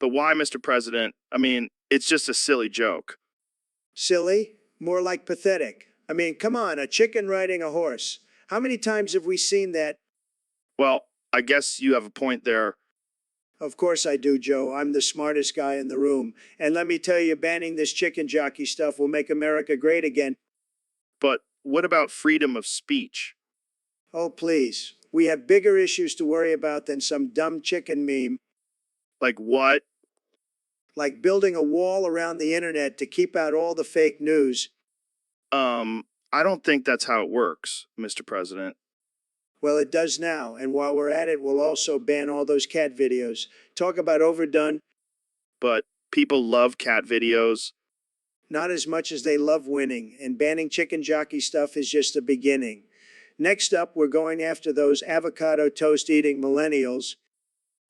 But why, Mr. President? I mean, it's just a silly joke.
Silly? More like pathetic. I mean, come on, a chicken riding a horse. How many times have we seen that?
Well, I guess you have a point there.
Of course I do, Joe. I'm the smartest guy in the room. And let me tell you, banning this chicken jockey stuff will make America great again.
But what about freedom of speech?
Oh, please. We have bigger issues to worry about than some dumb chicken meme.
Like what?
Like building a wall around the internet to keep out all the fake news.
I don't think that's how it works, Mr. President.
Well, it does now. And while we're at it, we'll also ban all those cat videos. Talk about overdone.
But people love cat videos.
Not as much as they love winning. And banning chicken jockey stuff is just the beginning. Next up, we're going after those avocado toast eating millennials.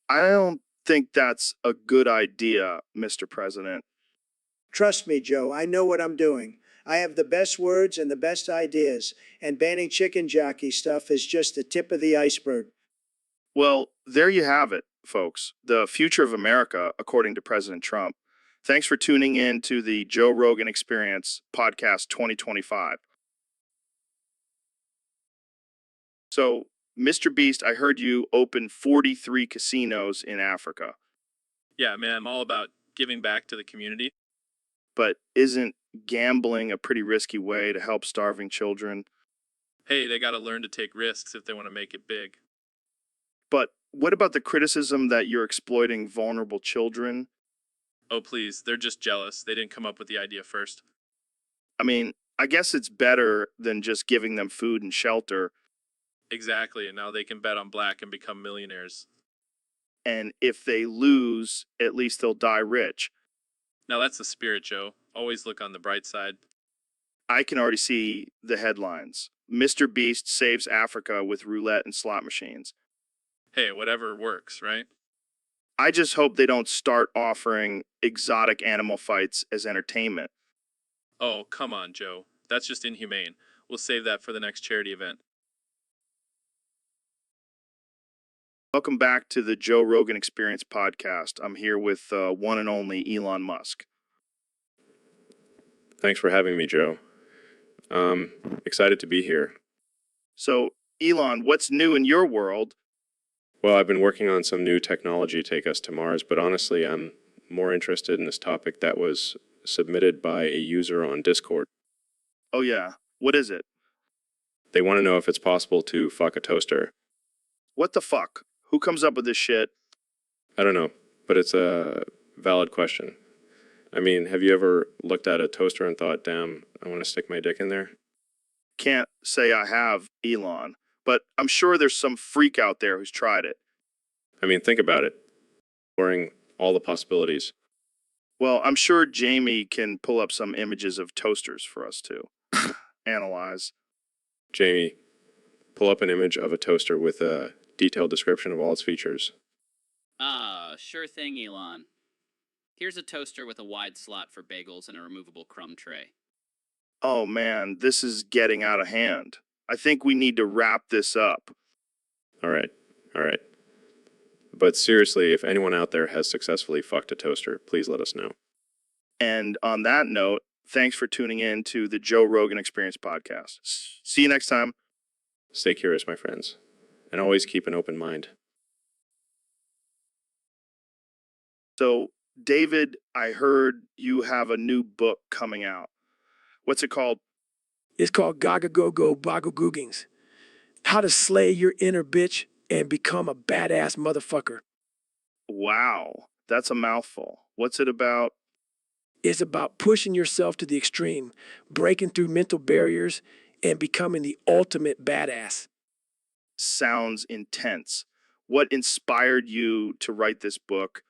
I don't think that's a good idea, Mr. President.
Trust me, Joe, I know what I'm doing. I have the best words and the best ideas, and banning chicken jockey stuff is just the tip of the iceberg.
Well, there you have it, folks. The future of America, according to President Trump. Thanks for tuning in to the Joe Rogan Experience Podcast 2025. So, Mr. Beast, I heard you open 43 casinos in Africa.
Yeah, man, I'm all about giving back to the community.
But isn't gambling a pretty risky way to help starving children?
Hey, they got to learn to take risks if they want to make it big.
But what about the criticism that you're exploiting vulnerable children?
Oh, please, they're just jealous. They didn't come up with the idea first.
I mean, I guess it's better than just giving them food and shelter.
Exactly, and now they can bet on black and become millionaires.
And if they lose, at least they'll die rich.
Now that's the spirit, Joe. Always look on the bright side.
I can already see the headlines. Mr. Beast saves Africa with roulette and slot machines.
Hey, whatever works, right?
I just hope they don't start offering exotic animal fights as entertainment.
Oh, come on, Joe. That's just inhumane. We'll save that for the next charity event.
Welcome back to the Joe Rogan Experience podcast. I'm here with one and only Elon Musk.
Thanks for having me, Joe. Excited to be here.
So, Elon, what's new in your world?
Well, I've been working on some new technology to take us to Mars, but honestly, I'm more interested in this topic that was submitted by a user on Discord.
Oh, yeah. What is it?
They want to know if it's possible to fuck a toaster.
What the fuck? Who comes up with this shit?
I don't know, but it's a valid question. I mean, have you ever looked at a toaster and thought, damn, I want to stick my dick in there?
Can't say I have, Elon, but I'm sure there's some freak out there who's tried it.
I mean, think about it. Exploring all the possibilities.
Well, I'm sure Jamie can pull up some images of toasters for us to analyze.
Jamie, pull up an image of a toaster with a detailed description of all its features.
Sure thing, Elon. Here's a toaster with a wide slot for bagels and a removable crumb tray.
Oh man, this is getting out of hand. I think we need to wrap this up.
All right. But seriously, if anyone out there has successfully fucked a toaster, please let us know.
And on that note, thanks for tuning in to the Joe Rogan Experience podcast. See you next time.
Stay curious, my friends, and always keep an open mind.
So, David, I heard you have a new book coming out. What's it called?
It's called Gaga Go Go Bago Googings. How to slay your inner bitch and become a badass motherfucker.
Wow, that's a mouthful. What's it about?
It's about pushing yourself to the extreme, breaking through mental barriers, and becoming the ultimate badass.
Sounds intense. What inspired you to write this book?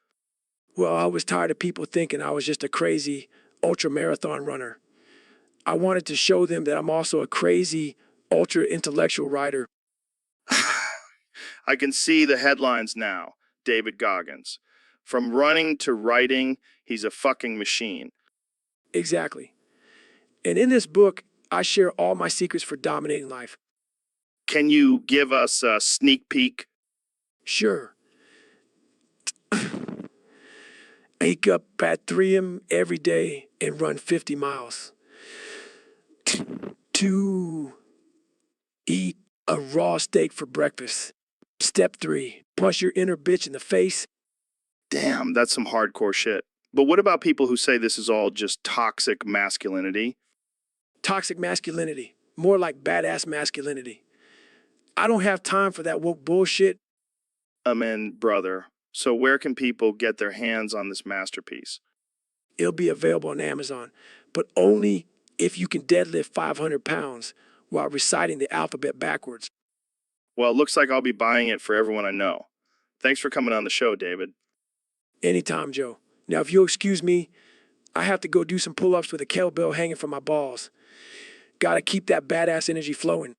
Well, I was tired of people thinking I was just a crazy ultra marathon runner. I wanted to show them that I'm also a crazy ultra intellectual writer.
I can see the headlines now. David Goggins. From running to writing, he's a fucking machine.
Exactly. And in this book, I share all my secrets for dominating life.
Can you give us a sneak peek?
Sure. I wake up at 3 a.m. every day and run 50 miles. 2, eat a raw steak for breakfast. Step 3, punch your inner bitch in the face.
Damn, that's some hardcore shit. But what about people who say this is all just toxic masculinity?
Toxic masculinity, more like badass masculinity. I don't have time for that woke bullshit.
Amen, brother. So where can people get their hands on this masterpiece?
It'll be available on Amazon, but only if you can deadlift 500 pounds while reciting the alphabet backwards.
Well, it looks like I'll be buying it for everyone I know. Thanks for coming on the show, David.
Anytime, Joe. Now, if you'll excuse me, I have to go do some pull-ups with a kettlebell hanging from my balls. Gotta keep that badass energy flowing.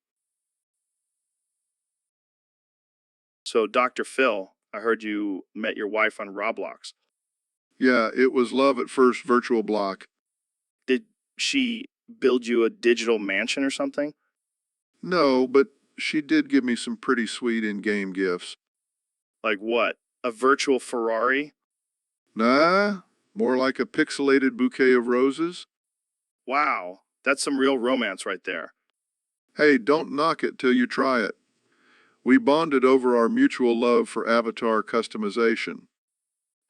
So, Dr. Phil, I heard you met your wife on Roblox.
Yeah, it was love at first virtual block.
Did she build you a digital mansion or something?
No, but she did give me some pretty sweet in-game gifts.
Like what? A virtual Ferrari?
Nah, more like a pixelated bouquet of roses.
Wow, that's some real romance right there.
Hey, don't knock it till you try it. We bonded over our mutual love for avatar customization.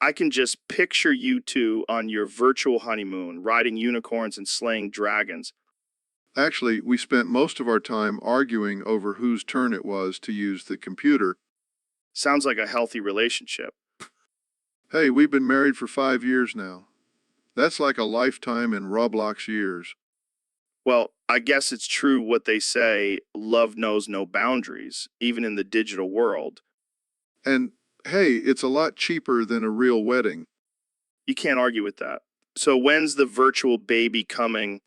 I can just picture you two on your virtual honeymoon, riding unicorns and slaying dragons.
Actually, we spent most of our time arguing over whose turn it was to use the computer.
Sounds like a healthy relationship.
Hey, we've been married for 5 years now. That's like a lifetime in Roblox years.
Well, I guess it's true what they say, love knows no boundaries, even in the digital world.
And hey, it's a lot cheaper than a real wedding.
You can't argue with that. So when's the virtual baby coming?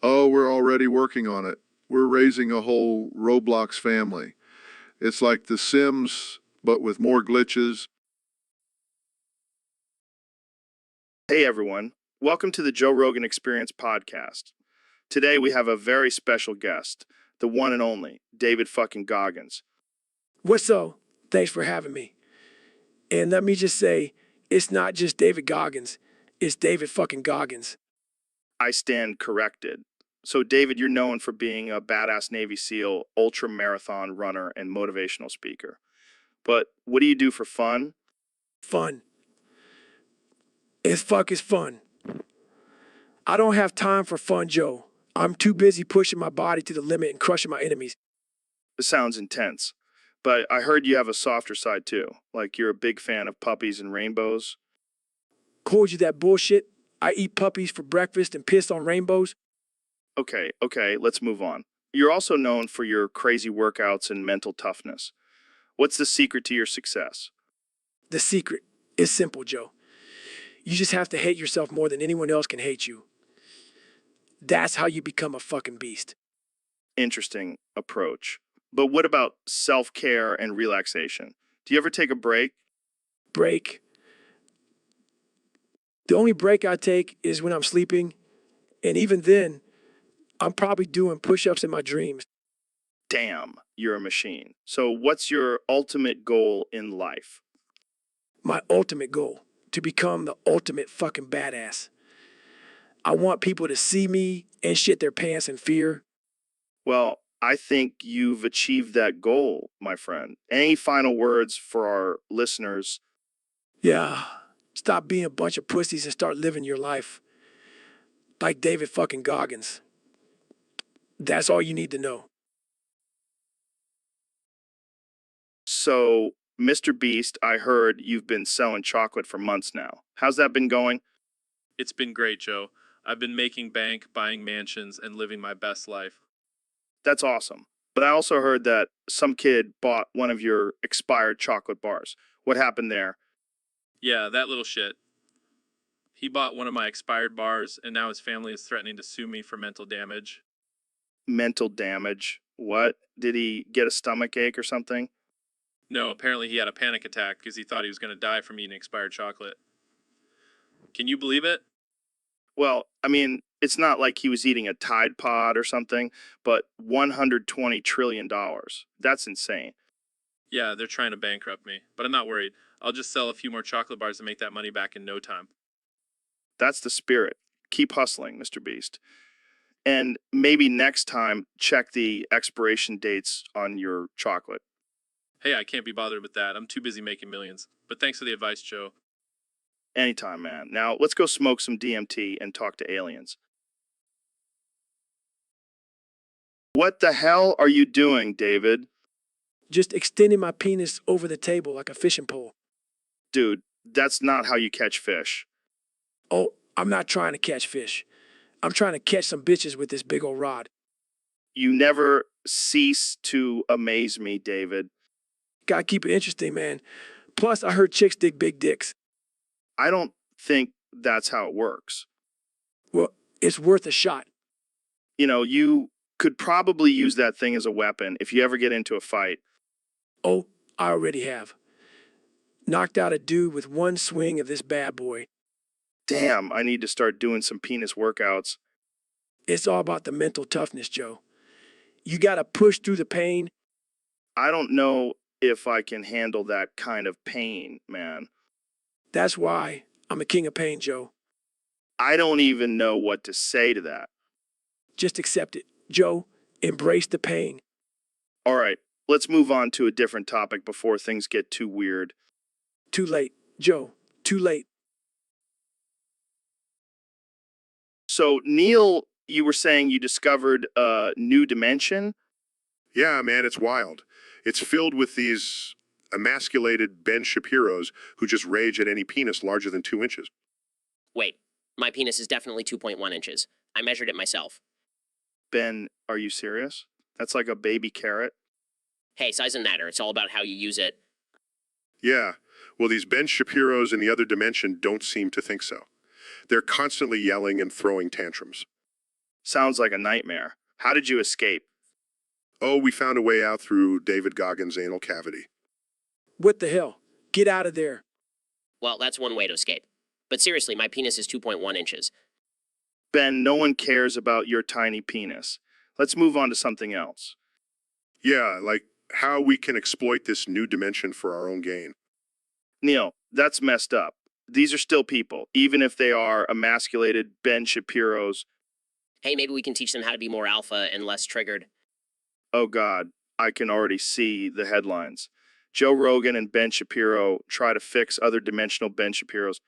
Oh, we're already working on it. We're raising a whole Roblox family. It's like The Sims, but but with more glitches.
Hey everyone, welcome to the Joe Rogan Experience podcast. Today we have a very special guest, the one and only David fucking Goggins.
What's up? Thanks for having me. And let me just say, it's not just David Goggins, it's David fucking Goggins.
I stand corrected. So David, you're known for being a badass Navy SEAL, ultra marathon runner, and motivational speaker. But what do you do for fun?
Fun. It's fun. I don't have time for fun, Joe. I'm too busy pushing my body to the limit and crushing my enemies.
It sounds intense. But I heard you have a softer side too. Like you're a big fan of puppies and rainbows.
Told you that bullshit? I eat puppies for breakfast and piss on rainbows?
Okay, let's move on. You're also known for your crazy workouts and mental toughness. What's the secret to your success?
The secret is simple, Joe. You just have to hate yourself more than anyone else can hate you. That's how you become a fucking beast.
Interesting approach. But what about self-care and relaxation? Do you ever take a break?
Break. The only break I take is when I'm sleeping, and even then, I'm probably doing push-ups in my dreams.
Damn, you're a machine. So what's your ultimate goal in life?
My ultimate goal, to become the ultimate fucking badass. I want people to see me and shit their pants in fear.
Well, I think you've achieved that goal, my friend. Any final words for our listeners?
Yeah, stop being a bunch of pussies and start living your life. Like David fucking Goggins. That's all you need to know.
So, Mr. Beast, I heard you've been selling chocolate for months now. How's that been going?
It's been great, Joe. I've been making bank, buying mansions, and living my best life.
That's awesome. But I also heard that some kid bought one of your expired chocolate bars. What happened there?
Yeah, that little shit. He bought one of my expired bars, and now his family is threatening to sue me for mental damage.
Mental damage? What? Did he get a stomach ache or something?
No, apparently he had a panic attack because he thought he was going to die from eating expired chocolate. Can you believe it?
Well, I mean, it's not like he was eating a Tide Pod or something, but $120 trillion. That's insane.
Yeah, they're trying to bankrupt me, but I'm not worried. I'll just sell a few more chocolate bars to make that money back in no time.
That's the spirit. Keep hustling, Mr. Beast. And maybe next time, check the expiration dates on your chocolate.
Hey, I can't be bothered with that. I'm too busy making millions. But thanks for the advice, Joe.
Anytime, man. Now, let's go smoke some DMT and talk to aliens. What the hell are you doing, David?
Just extending my penis over the table like a fishing pole.
Dude, that's not how you catch fish.
Oh, I'm not trying to catch fish. I'm trying to catch some bitches with this big old rod.
You never cease to amaze me, David.
Gotta keep it interesting, man. Plus, I heard chicks dig big dicks.
I don't think that's how it works.
Well, it's worth a shot.
You know, you could probably use that thing as a weapon if you ever get into a fight.
Oh, I already have. Knocked out a dude with one swing of this bad boy.
Damn, I need to start doing some penis workouts.
It's all about the mental toughness, Joe. You gotta push through the pain.
I don't know if I can handle that kind of pain, man.
That's why I'm a king of pain, Joe.
I don't even know what to say to that.
Just accept it. Joe, embrace the pain.
All right, let's move on to a different topic before things get too weird.
Too late, Joe. Too late.
So, Neil, you were saying you discovered a new dimension?
Yeah, man, it's wild. It's filled with these emasculated Ben Shapiros who just rage at any penis larger than 2 inches.
Wait, my penis is definitely 2.1 inches. I measured it myself.
Ben, are you serious? That's like a baby carrot.
Hey, size doesn't matter. It's all about how you use it.
Yeah, well, these Ben Shapiros in the other dimension don't seem to think so. They're constantly yelling and throwing tantrums.
Sounds like a nightmare. How did you escape?
Oh, we found a way out through David Goggins' anal cavity.
What the hell? Get out of there.
Well, that's one way to escape. But seriously, my penis is 2.1 inches.
Ben, no one cares about your tiny penis. Let's move on to something else.
Yeah, like how we can exploit this new dimension for our own gain.
Neil, that's messed up. These are still people, even if they are emasculated Ben Shapiro's.
Hey, maybe we can teach them how to be more alpha and less triggered.
Oh God, I can already see the headlines. Joe Rogan and Ben Shapiro try to fix other dimensional Ben Shapiro's.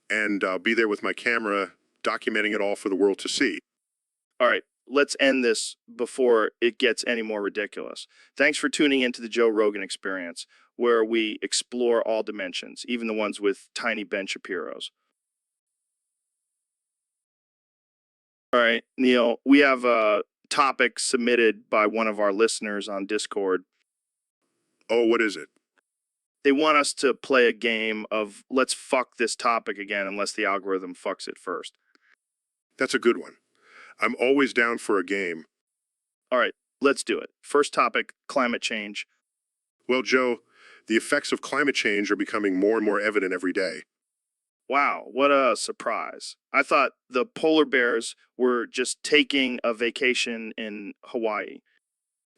And I'll be there with my camera documenting it all for the world to see.
All right, let's end this before it gets any more ridiculous. Thanks for tuning into the Joe Rogan Experience, where we explore all dimensions, even the ones with tiny Ben Shapiro's. All right, Neil, we have a topic submitted by one of our listeners on Discord.
Oh, what is it?
They want us to play a game of let's fuck this topic again unless the algorithm fucks it first.
That's a good one. I'm always down for a game.
All right, let's do it. First topic, climate change.
Well, Joe, the effects of climate change are becoming more and more evident every day.
Wow, what a surprise. I thought the polar bears were just taking a vacation in Hawaii.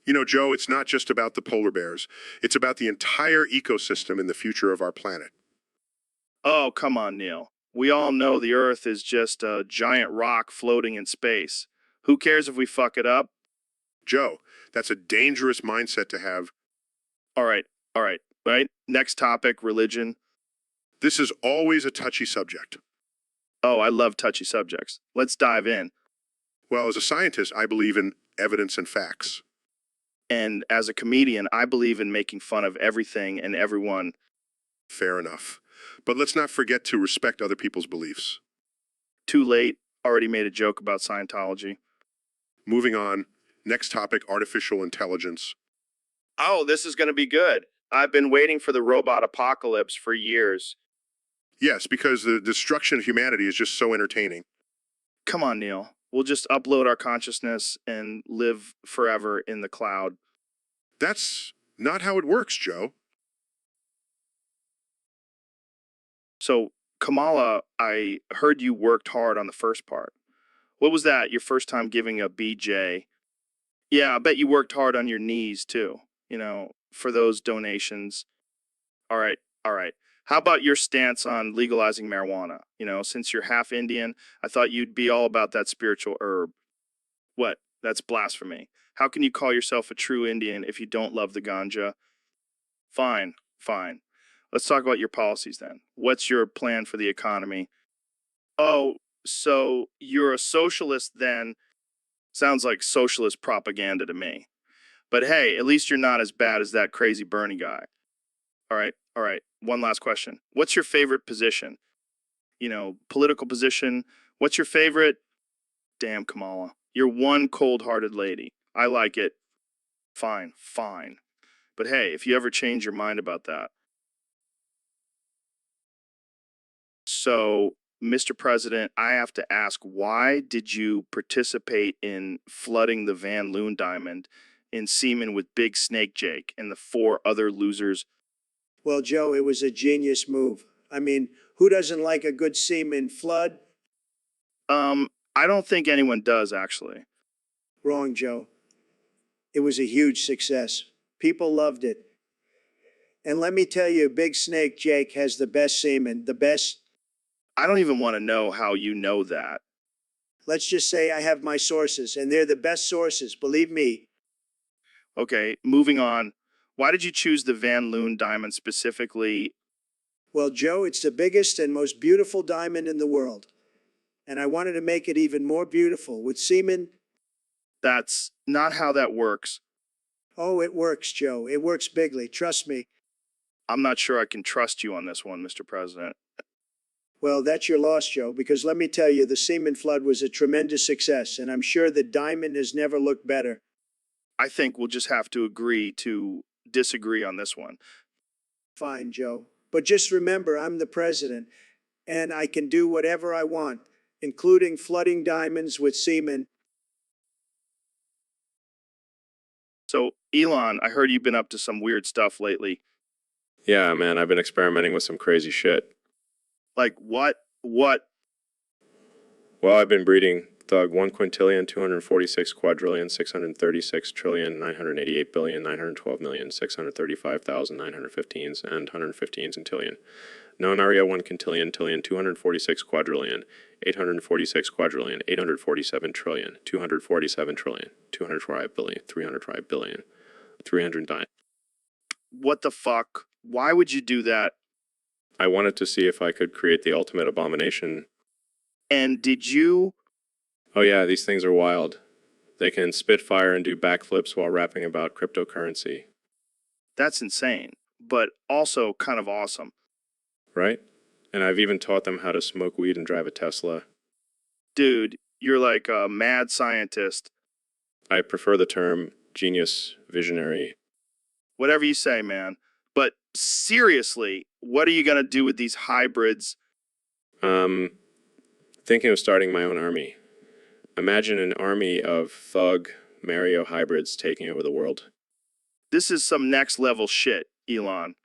You know, Joe, it's not just about the polar bears. It's about the entire ecosystem and the future of our planet.
Oh, come on, Neil. We all know the Earth is just a giant rock floating in space. Who cares if we fuck it up?
Joe, that's a dangerous mindset to have.
All right, right? Next topic, religion.
This is always a touchy subject.
Oh, I love touchy subjects. Let's dive in.
Well, as a scientist, I believe in evidence and facts.
And as a comedian, I believe in making fun of everything and everyone.
Fair enough. But let's not forget to respect other people's beliefs.
Too late. Already made a joke about Scientology.
Moving on. Next topic, artificial intelligence.
Oh, this is going to be good. I've been waiting for the robot apocalypse for years.
Yes, because the destruction of humanity is just so entertaining.
Come on, Neil. We'll just upload our consciousness and live forever in the cloud.
That's not how it works, Joe.
So, Kamala, I heard you worked hard on the first part. What was that, your first time giving a BJ? Yeah, I bet you worked hard on your knees, too, for those donations. All right. How about your stance on legalizing marijuana? Since you're half Indian, I thought you'd be all about that spiritual herb. What? That's blasphemy. How can you call yourself a true Indian if you don't love the ganja? Fine. Let's talk about your policies then. What's your plan for the economy? Oh, so you're a socialist then? Sounds like socialist propaganda to me. But hey, at least you're not as bad as that crazy Bernie guy. All right. One last question. What's your favorite position? Political position. What's your favorite? Damn, Kamala. You're one cold-hearted lady. I like it. Fine. But hey, if you ever change your mind about that. So, Mr. President, I have to ask, why did you participate in flooding the Van Loon diamond in semen with Big Snake Jake and the 4 other losers?
Well, Joe, it was a genius move. I mean, who doesn't like a good semen flood?
I don't think anyone does, actually.
Wrong, Joe. It was a huge success. People loved it. And let me tell you, Big Snake Jake has the best semen, the best.
I don't even want to know how you know that.
Let's just say I have my sources, and they're the best sources, believe me.
Okay, moving on. Why did you choose the Van Loon diamond specifically?
Well, Joe, it's the biggest and most beautiful diamond in the world. And I wanted to make it even more beautiful with semen.
That's not how that works.
Oh, it works, Joe. It works bigly. Trust me.
I'm not sure I can trust you on this one, Mr. President.
Well, that's your loss, Joe, because let me tell you, the semen flood was a tremendous success, and I'm sure the diamond has never looked better.
I think we'll just have to agree to disagree on this one.
Fine, Joe. But just remember, I'm the president, and I can do whatever I want, including flooding diamonds with semen.
So, Elon, I heard you've been up to some weird stuff lately.
Yeah, man, I've been experimenting with some crazy shit.
Like what? What?
Well, I've been breeding Thug 1 quintillion, 246 quadrillion, 636 trillion, 988 billion, 912 million, 635,915s, and 115s in tillion. Nonaria 1 quintillion, tillion, 246 quadrillion, 846 quadrillion, 847 trillion, 247 trillion, 205 billion, 305 billion, 309.
What the fuck? Why would you do that?
I wanted to see if I could create the ultimate abomination.
And did you?
Oh yeah, these things are wild. They can spit fire and do backflips while rapping about cryptocurrency.
That's insane, but also kind of awesome.
Right? And I've even taught them how to smoke weed and drive a Tesla.
Dude, you're like a mad scientist.
I prefer the term genius visionary.
Whatever you say, man. But seriously, what are you going to do with these hybrids?
Thinking of starting my own army. Imagine an army of Thug Mario hybrids taking over the world.
This is some next level shit, Elon.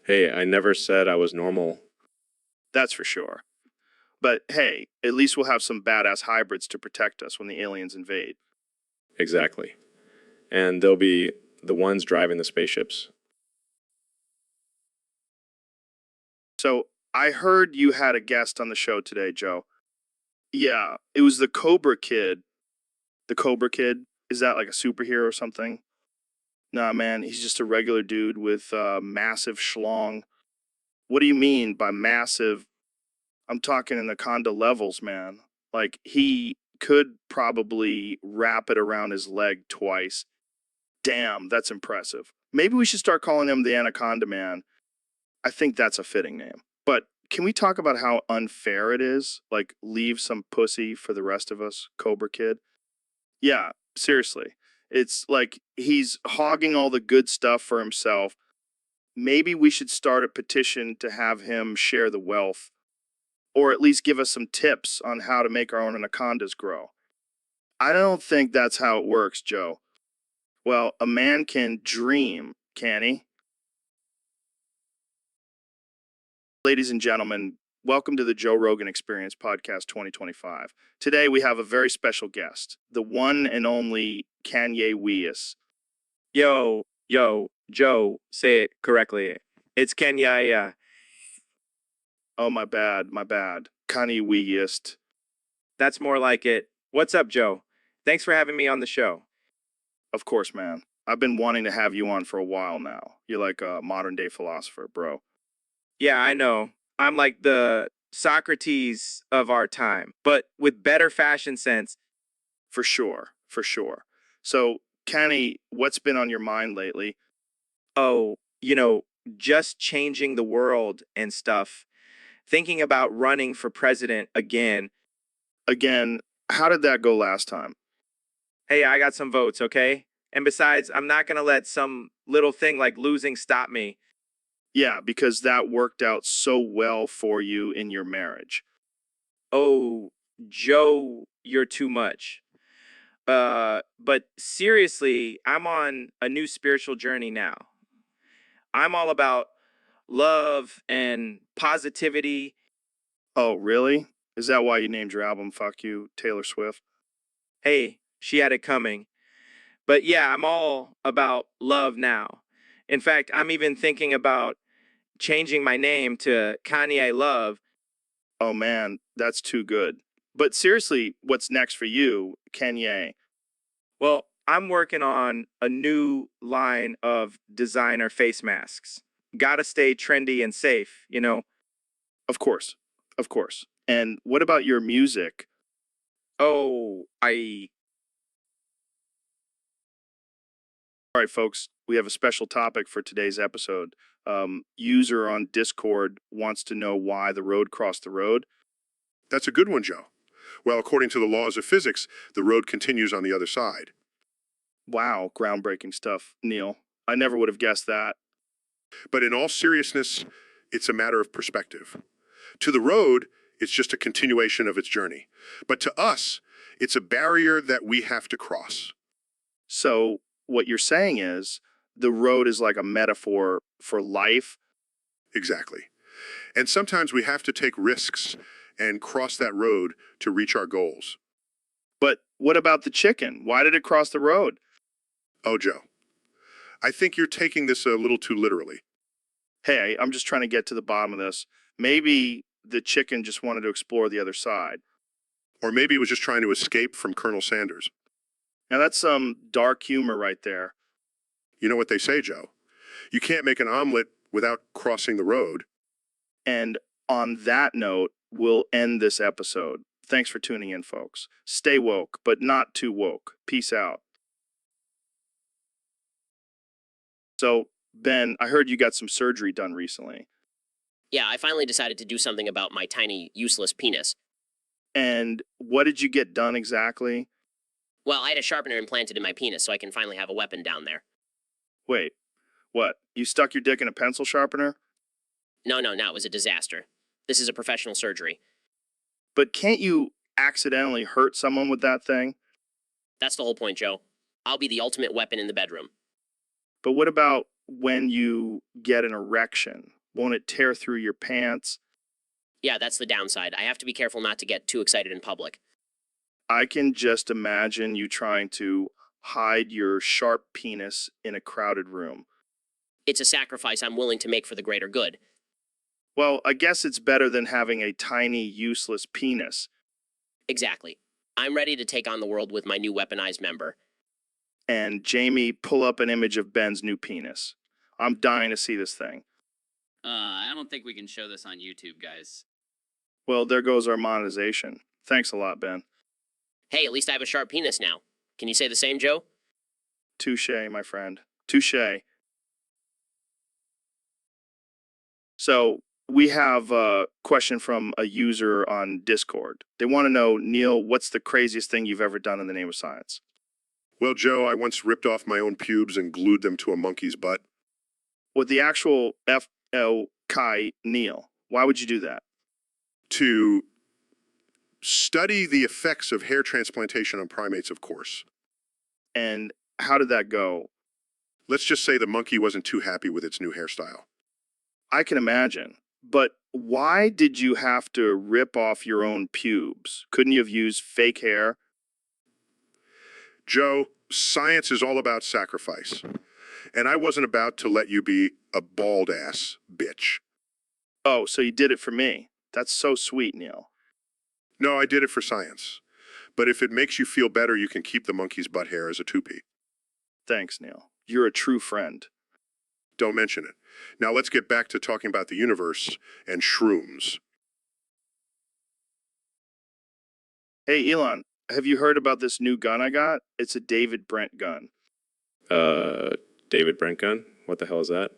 Hey, I never said I was normal.
That's for sure. But hey, at least we'll have some badass hybrids to protect us when the aliens invade.
Exactly. And they'll be the ones driving the spaceships.
So I heard you had a guest on the show today, Joe. Yeah, it was the Cobra Kid. The Cobra Kid? Is that like a superhero or something? Nah, man, he's just a regular dude with massive schlong. What do you mean by massive? I'm talking anaconda levels, man. Like, he could probably wrap it around his leg twice. Damn, that's impressive. Maybe we should start calling him the Anaconda Man. I think that's a fitting name. But can we talk about how unfair it is? Like, leave some pussy for the rest of us, Cobra Kid? Yeah, seriously. It's like he's hogging all the good stuff for himself. Maybe we should start a petition to have him share the wealth, or at least give us some tips on how to make our own anacondas grow. I don't think that's how it works, Joe. Well, a man can dream, can he? Ladies and gentlemen, welcome to the Joe Rogan Experience Podcast 2025. Today we have a very special guest, the one and only Kanye West.
Yo, Joe, say it correctly. It's Kenya.
Oh, my bad. Kanye West.
That's more like it. What's up, Joe? Thanks for having me on the show.
Of course, man. I've been wanting to have you on for a while now. You're like a modern day philosopher, bro.
Yeah, I know. I'm like the Socrates of our time, but with better fashion sense.
For sure. So, Kanye, what's been on your mind lately?
Oh, just changing the world and stuff. Thinking about running for president again.
Again, how did that go last time?
Hey, I got some votes, okay? And besides, I'm not going to let some little thing like losing stop me.
Yeah, because that worked out so well for you in your marriage.
Oh, Joe, you're too much. But seriously, I'm on a new spiritual journey now. I'm all about love and positivity.
Oh, really? Is that why you named your album Fuck You, Taylor Swift?
Hey, she had it coming. But yeah, I'm all about love now. In fact, I'm even thinking about changing my name to Kanye Love.
Oh man, that's too good. But seriously, what's next for you, Kanye?
Well, I'm working on a new line of designer face masks. Gotta stay trendy and safe, you know?
Of course. And what about your music?
Oh,
All right, folks, we have a special topic for today's episode. User on Discord wants to know why the road crossed the road.
That's a good one, Joe. Well, according to the laws of physics, the road continues on the other side.
Wow, groundbreaking stuff, Neil. I never would have guessed that.
But in all seriousness, it's a matter of perspective. To the road, it's just a continuation of its journey. But to us, it's a barrier that we have to cross.
So what you're saying is the road is like a metaphor for life,
Exactly. And sometimes we have to take risks and cross that road to reach our goals.
But what about the chicken? Why did it cross the road?
Oh, Joe, I think you're taking this a little too literally.
Hey, I'm just trying to get to the bottom of this. Maybe the chicken just wanted to explore the other side.
Or maybe it was just trying to escape from Colonel Sanders.
Now that's some dark humor right there.
You know what they say, Joe? You can't make an omelet without crossing the road.
And on that note, we'll end this episode. Thanks for tuning in, folks. Stay woke, but not too woke. Peace out. So, Ben, I heard you got some surgery done recently.
Yeah, I finally decided to do something about my tiny, useless penis.
And what did you get done exactly?
Well, I had a sharpener implanted in my penis so I can finally have a weapon down there.
Wait, what? You stuck your dick in a pencil sharpener?
No, it was a disaster. This is a professional surgery.
But can't you accidentally hurt someone with that thing?
That's the whole point, Joe. I'll be the ultimate weapon in the bedroom.
But what about when you get an erection? Won't it tear through your pants?
Yeah, that's the downside. I have to be careful not to get too excited in public.
I can just imagine you trying to hide your sharp penis in a crowded room.
It's a sacrifice I'm willing to make for the greater good.
Well, I guess it's better than having a tiny, useless penis.
Exactly. I'm ready to take on the world with my new weaponized member.
And Jamie, pull up an image of Ben's new penis. I'm dying to see this thing.
I don't think we can show this on YouTube, guys.
Well, there goes our monetization. Thanks a lot, Ben.
Hey, at least I have a sharp penis now. Can you say the same, Joe?
Touche, my friend. Touche. So, we have a question from a user on Discord. They want to know, Neil, what's the craziest thing you've ever done in the name of science?
Well, Joe, I once ripped off my own pubes and glued them to a monkey's butt.
With the actual F.L. Kai Neil, why would you do that?
To study the effects of hair transplantation on primates, of course.
And how did that go?
Let's just say the monkey wasn't too happy with its new hairstyle.
I can imagine. But why did you have to rip off your own pubes? Couldn't you have used fake hair?
Joe, science is all about sacrifice. And I wasn't about to let you be a bald-ass bitch.
Oh, so you did it for me. That's so sweet, Neil.
No, I did it for science. But if it makes you feel better, you can keep the monkey's butt hair as a two-piece.
Thanks, Neil. You're a true friend.
Don't mention it. Now let's get back to talking about the universe and shrooms.
Hey, Elon, have you heard about this new gun I got? It's a David Brent gun.
David Brent gun? What the hell is that?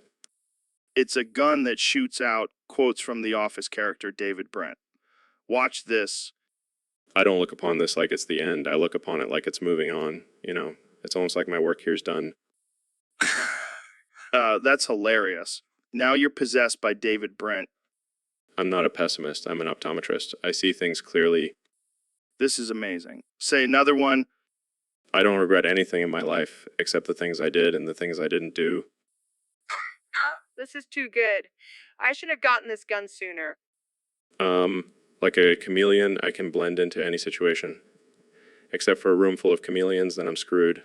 It's a gun that shoots out quotes from the Office character David Brent. Watch this.
I don't look upon this like it's the end. I look upon it like it's moving on. You know, it's almost like my work here's done.
That's hilarious. Now you're possessed by David Brent.
I'm not a pessimist. I'm an optometrist. I see things clearly.
This is amazing. Say another one.
I don't regret anything in my life except the things I did and the things I didn't do.
This is too good. I should have gotten this gun sooner.
Like a chameleon, I can blend into any situation. Except for a room full of chameleons, then I'm screwed.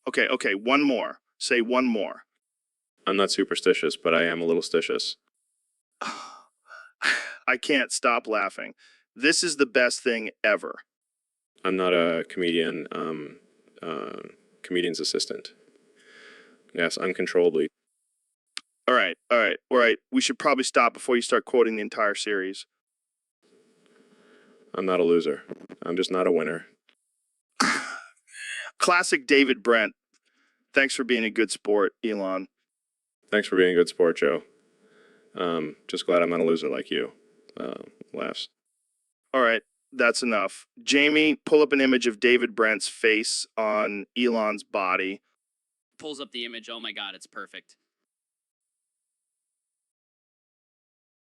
Okay, one more. Say one more.
I'm not superstitious, but I am a little stitious.
I can't stop laughing. This is the best thing ever.
I'm not a comedian, comedian's assistant. Yes, uncontrollably.
All right. We should probably stop before you start quoting the entire series.
I'm not a loser. I'm just not a winner.
Classic David Brent. Thanks for being a good sport, Elon.
Thanks for being a good sport, Joe. Just glad I'm not a loser like you. Laughs.
All right, that's enough. Jamie, pull up an image of David Brent's face on Elon's body.
Pulls up the image. Oh my god, it's perfect.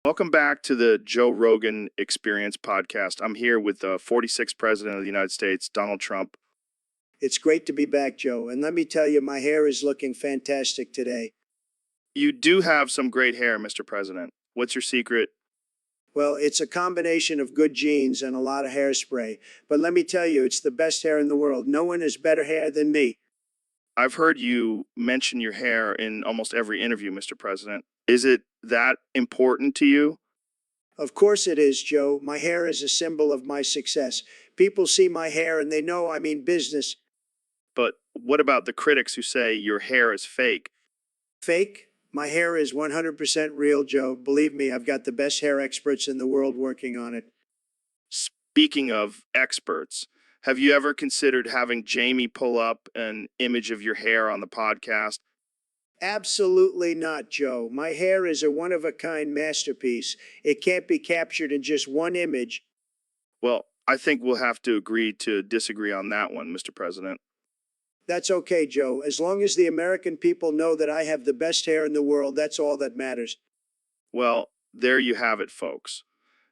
Welcome back to the Joe Rogan Experience podcast. I'm here with the 46th President of the United States, Donald Trump.
It's great to be back, Joe. And let me tell you, my hair is looking fantastic today.
You do have some great hair, Mr. President. What's your secret?
Well, it's a combination of good genes and a lot of hairspray. But let me tell you, it's the best hair in the world. No one has better hair than me.
I've heard you mention your hair in almost every interview, Mr. President. Is it that important to you?
Of course it is, Joe. My hair is a symbol of my success. People see my hair and they know I mean business.
But what about the critics who say your hair is fake?
Fake? My hair is 100% real, Joe. Believe me, I've got the best hair experts in the world working on it.
Speaking of experts, have you ever considered having Jamie pull up an image of your hair on the podcast?
Absolutely not, Joe. My hair is a one-of-a-kind masterpiece. It can't be captured in just one image.
Well, I think we'll have to agree to disagree on that one, Mr. President.
That's okay, Joe. As long as the American people know that I have the best hair in the world, that's all that matters.
Well, there you have it, folks.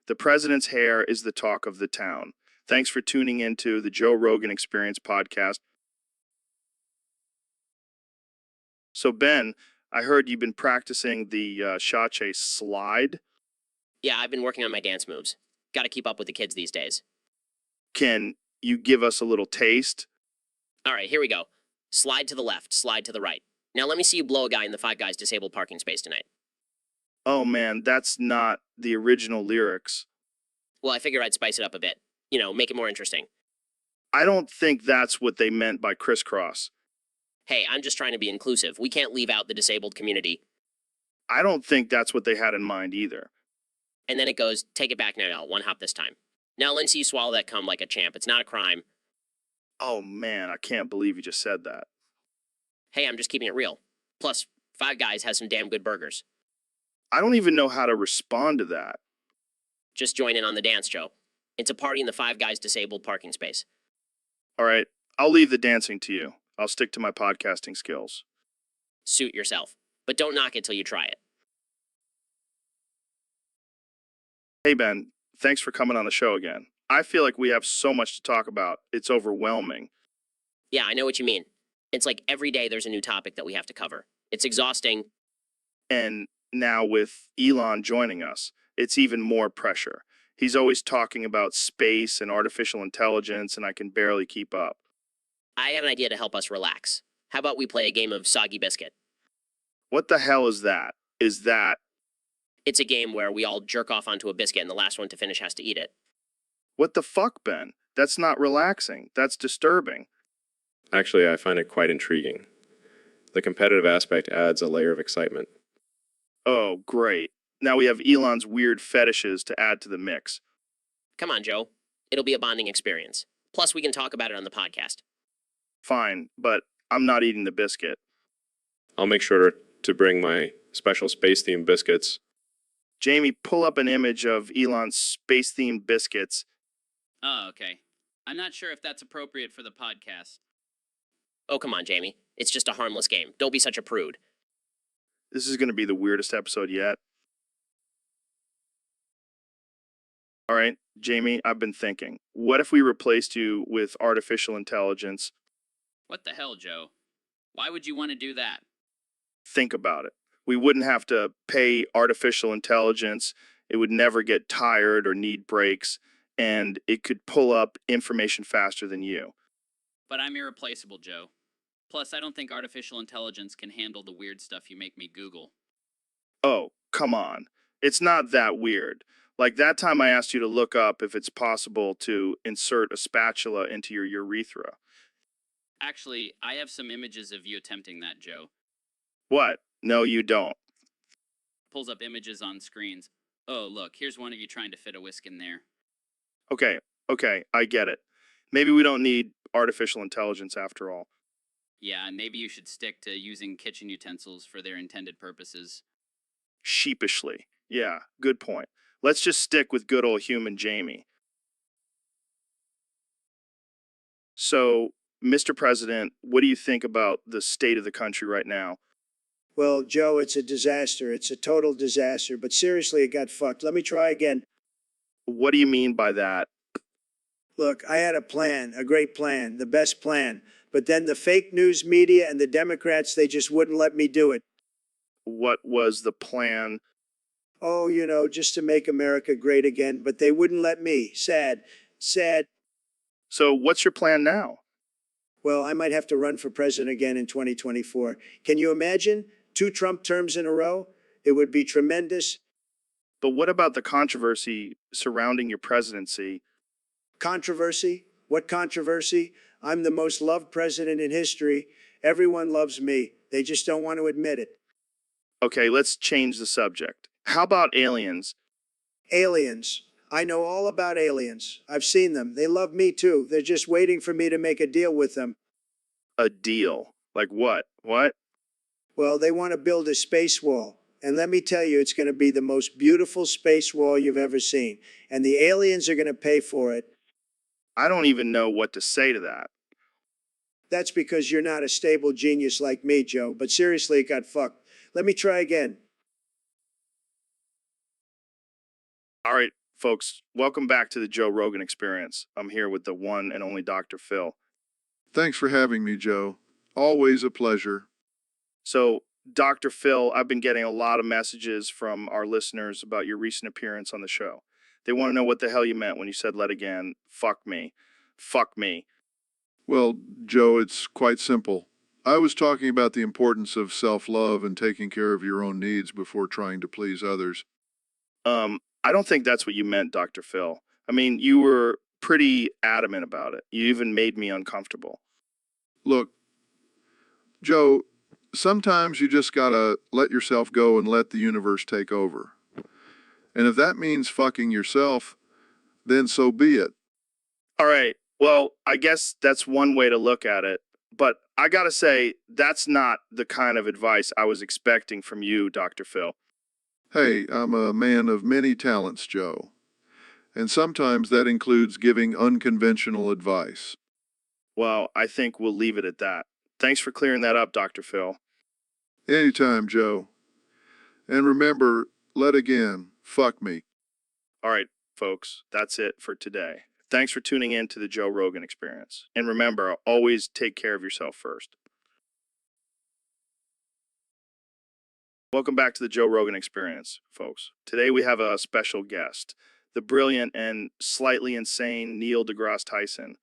The president's hair is the talk of the town. Thanks for tuning into the Joe Rogan Experience podcast. So, Ben, I heard you've been practicing the Shache slide.
Yeah, I've been working on my dance moves. Got to keep up with the kids these days.
Can you give us a little taste?
All right, here we go. Slide to the left, slide to the right. Now let me see you blow a guy in the Five Guys disabled parking space tonight.
Oh man, that's not the original lyrics.
Well, I figure I'd spice it up a bit. You know, make it more interesting.
I don't think that's what they meant by crisscross.
Hey, I'm just trying to be inclusive. We can't leave out the disabled community.
I don't think that's what they had in mind either.
And then it goes, take it back now, one hop this time. Now let's see you swallow that cum like a champ. It's not a crime.
Oh man, I can't believe you just said that.
Hey, I'm just keeping it real. Plus, Five Guys has some damn good burgers.
I don't even know how to respond to that.
Just join in on the dance, Joe. It's a party in the Five Guys disabled parking space.
All right, I'll leave the dancing to you. I'll stick to my podcasting skills.
Suit yourself. But don't knock it till you try it.
Hey Ben, thanks for coming on the show again. I feel like we have so much to talk about. It's overwhelming.
Yeah, I know what you mean. It's like every day there's a new topic that we have to cover. It's exhausting.
And now with Elon joining us, it's even more pressure. He's always talking about space and artificial intelligence, and I can barely keep up.
I have an idea to help us relax. How about we play a game of Soggy Biscuit?
What the hell is that? Is that...
It's a game where we all jerk off onto a biscuit and the last one to finish has to eat it.
What the fuck, Ben? That's not relaxing. That's disturbing.
Actually, I find it quite intriguing. The competitive aspect adds a layer of excitement.
Oh, great. Now we have Elon's weird fetishes to add to the mix.
Come on, Joe. It'll be a bonding experience. Plus, we can talk about it on the podcast.
Fine, but I'm not eating the biscuit.
I'll make sure to bring my special space-themed biscuits.
Jamie, pull up an image of Elon's space-themed biscuits.
Oh, okay. I'm not sure if that's appropriate for the podcast.
Oh, come on, Jamie. It's just a harmless game. Don't be such a prude.
This is going to be the weirdest episode yet. All right, Jamie, I've been thinking. What if we replaced you with artificial intelligence?
What the hell, Joe? Why would you want to do that?
Think about it. We wouldn't have to pay artificial intelligence. It would never get tired or need breaks, and it could pull up information faster than you.
But I'm irreplaceable, Joe. Plus, I don't think artificial intelligence can handle the weird stuff you make me Google.
Oh, come on. It's not that weird. Like that time I asked you to look up if it's possible to insert a spatula into your urethra.
Actually, I have some images of you attempting that, Joe.
What? No, you don't.
Pulls up images on screens. Oh, look, here's one of you trying to fit a whisk in there.
Okay, I get it. Maybe we don't need artificial intelligence after all.
Yeah, and maybe you should stick to using kitchen utensils for their intended purposes.
Sheepishly. Yeah, good point. Let's just stick with good old human Jamie. So, Mr. President, what do you think about the state of the country right now?
Well, Joe, it's a disaster. It's a total disaster. But seriously, it got fucked. Let me try again.
What do you mean by that?
Look, I had a plan, a great plan, the best plan. But then the fake news media and the Democrats, they just wouldn't let me do it.
what was the plan?
Oh, just to make America great again, but they wouldn't let me. Sad. Sad.
So what's your plan now?
Well, I might have to run for president again in 2024. Can you imagine? 2 Trump terms in a row? It would be tremendous.
But what about the controversy surrounding your presidency?
Controversy? What controversy? I'm the most loved president in history. Everyone loves me. They just don't want to admit it.
Okay, let's change the subject. How about aliens?
Aliens. I know all about aliens. I've seen them. They love me too. They're just waiting for me to make a deal with them.
A deal? Like what? What?
Well, they want to build a space wall. And let me tell you, it's going to be the most beautiful space wall you've ever seen. And the aliens are going to pay for it.
I don't even know what to say to that.
That's because you're not a stable genius like me, Joe. But seriously, it got fucked. Let me try again.
All right, folks, welcome back to the Joe Rogan Experience. I'm here with the one and only Dr. Phil.
Thanks for having me, Joe. Always a pleasure.
So, Dr. Phil, I've been getting a lot of messages from our listeners about your recent appearance on the show. They want to know what the hell you meant when you said, let again, fuck me. Fuck me.
Well, Joe, it's quite simple. I was talking about the importance of self-love and taking care of your own needs before trying to please others.
I don't think that's what you meant, Dr. Phil. I mean, you were pretty adamant about it. You even made me uncomfortable.
Look, Joe, sometimes you just gotta let yourself go and let the universe take over. And if that means fucking yourself, then so be it.
All right. Well, I guess that's one way to look at it. But I gotta say, that's not the kind of advice I was expecting from you, Dr. Phil.
Hey, I'm a man of many talents, Joe. And sometimes that includes giving unconventional advice.
Well, I think we'll leave it at that. Thanks for clearing that up, Dr. Phil.
Anytime, Joe. And remember, let again, fuck me.
All right, folks, that's it for today. Thanks for tuning in to the Joe Rogan Experience. And remember, always take care of yourself first. Welcome back to the Joe Rogan Experience, folks. Today we have a special guest, the brilliant and slightly insane Neil deGrasse Tyson.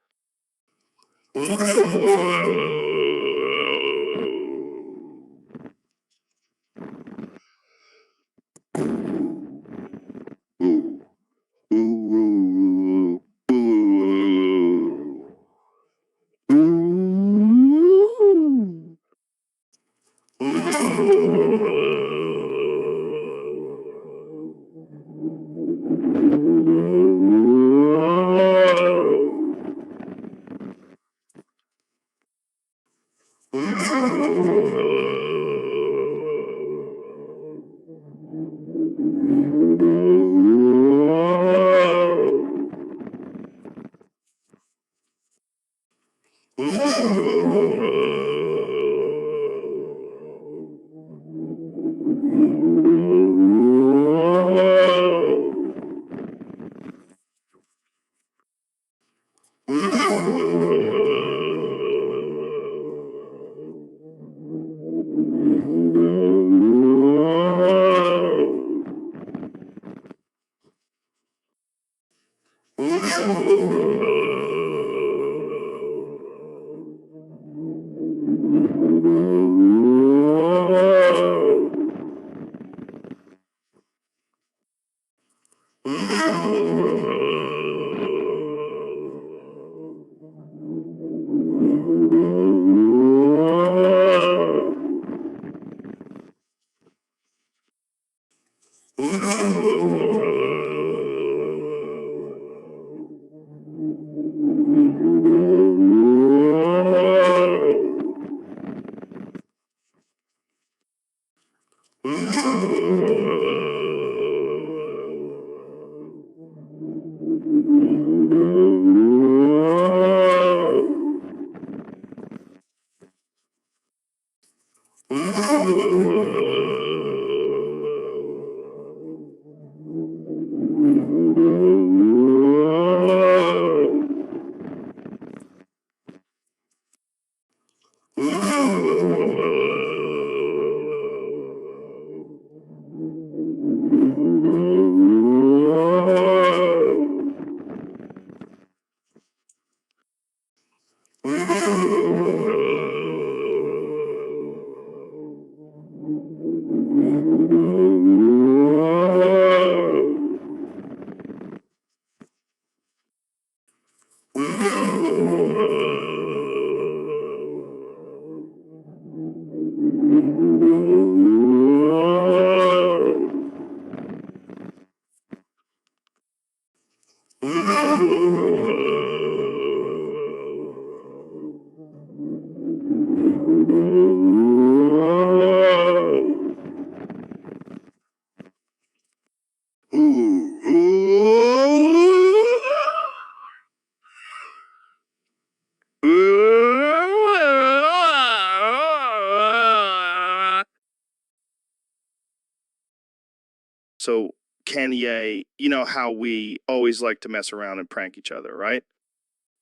So, Kanye, you know how we always like to mess around and prank each other, right?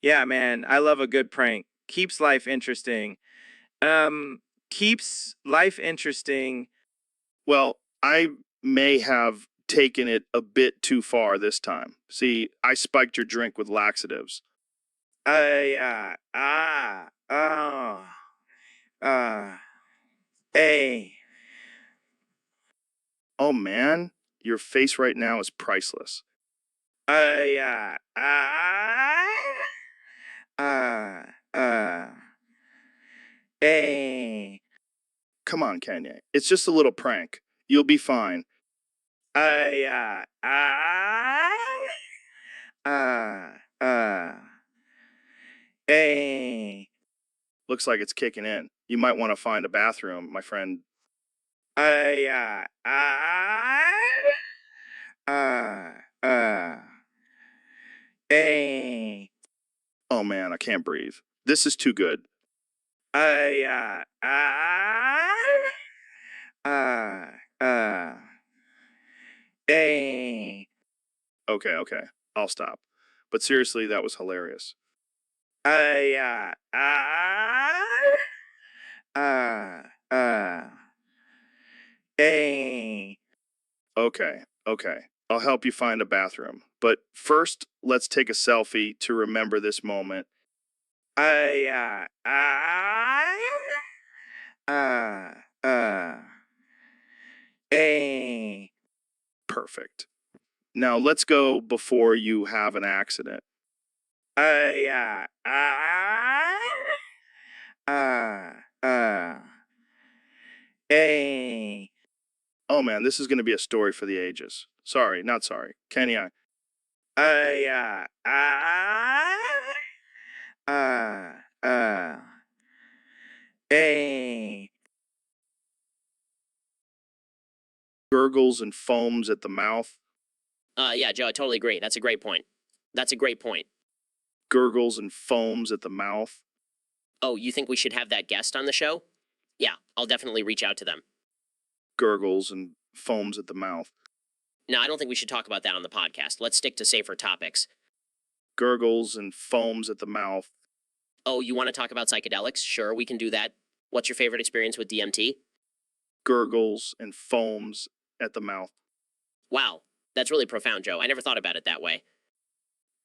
Yeah, man, I love a good prank. Keeps life interesting. Keeps life interesting.
Well, I may have taken it a bit too far this time. See, I spiked your drink with laxatives.
Hey.
Oh man, your face right now is priceless.
Hey.
Come on, Kanye. It's just a little prank. You'll be fine.
Hey.
Looks like it's kicking in. You might want to find a bathroom, my friend.
Hey.
Oh man, I can't breathe. This is too good.
Hey.
Okay. I'll stop. But seriously, that was hilarious.
Hey.
Okay. I'll help you find a bathroom. But first, let's take a selfie to remember this moment.
Hey.
Perfect. Now let's go before you have an accident.
Hey.
Oh man, this is going to be a story for the ages. Sorry, not sorry. Kenny,
Hey.
gurgles and foams at the mouth.
Yeah, Joe, I totally agree. That's a great point. That's a great point.
Gurgles and foams at the mouth.
Oh, you think we should have that guest on the show? Yeah, I'll definitely reach out to them.
Gurgles and foams at the mouth.
No, I don't think we should talk about that on the podcast. Let's stick to safer topics.
Gurgles and foams at the mouth.
Oh, you want to talk about psychedelics? Sure, we can do that. What's your favorite experience with DMT?
Gurgles and foams at the mouth.
Wow, that's really profound, Joe. I never thought about it that way.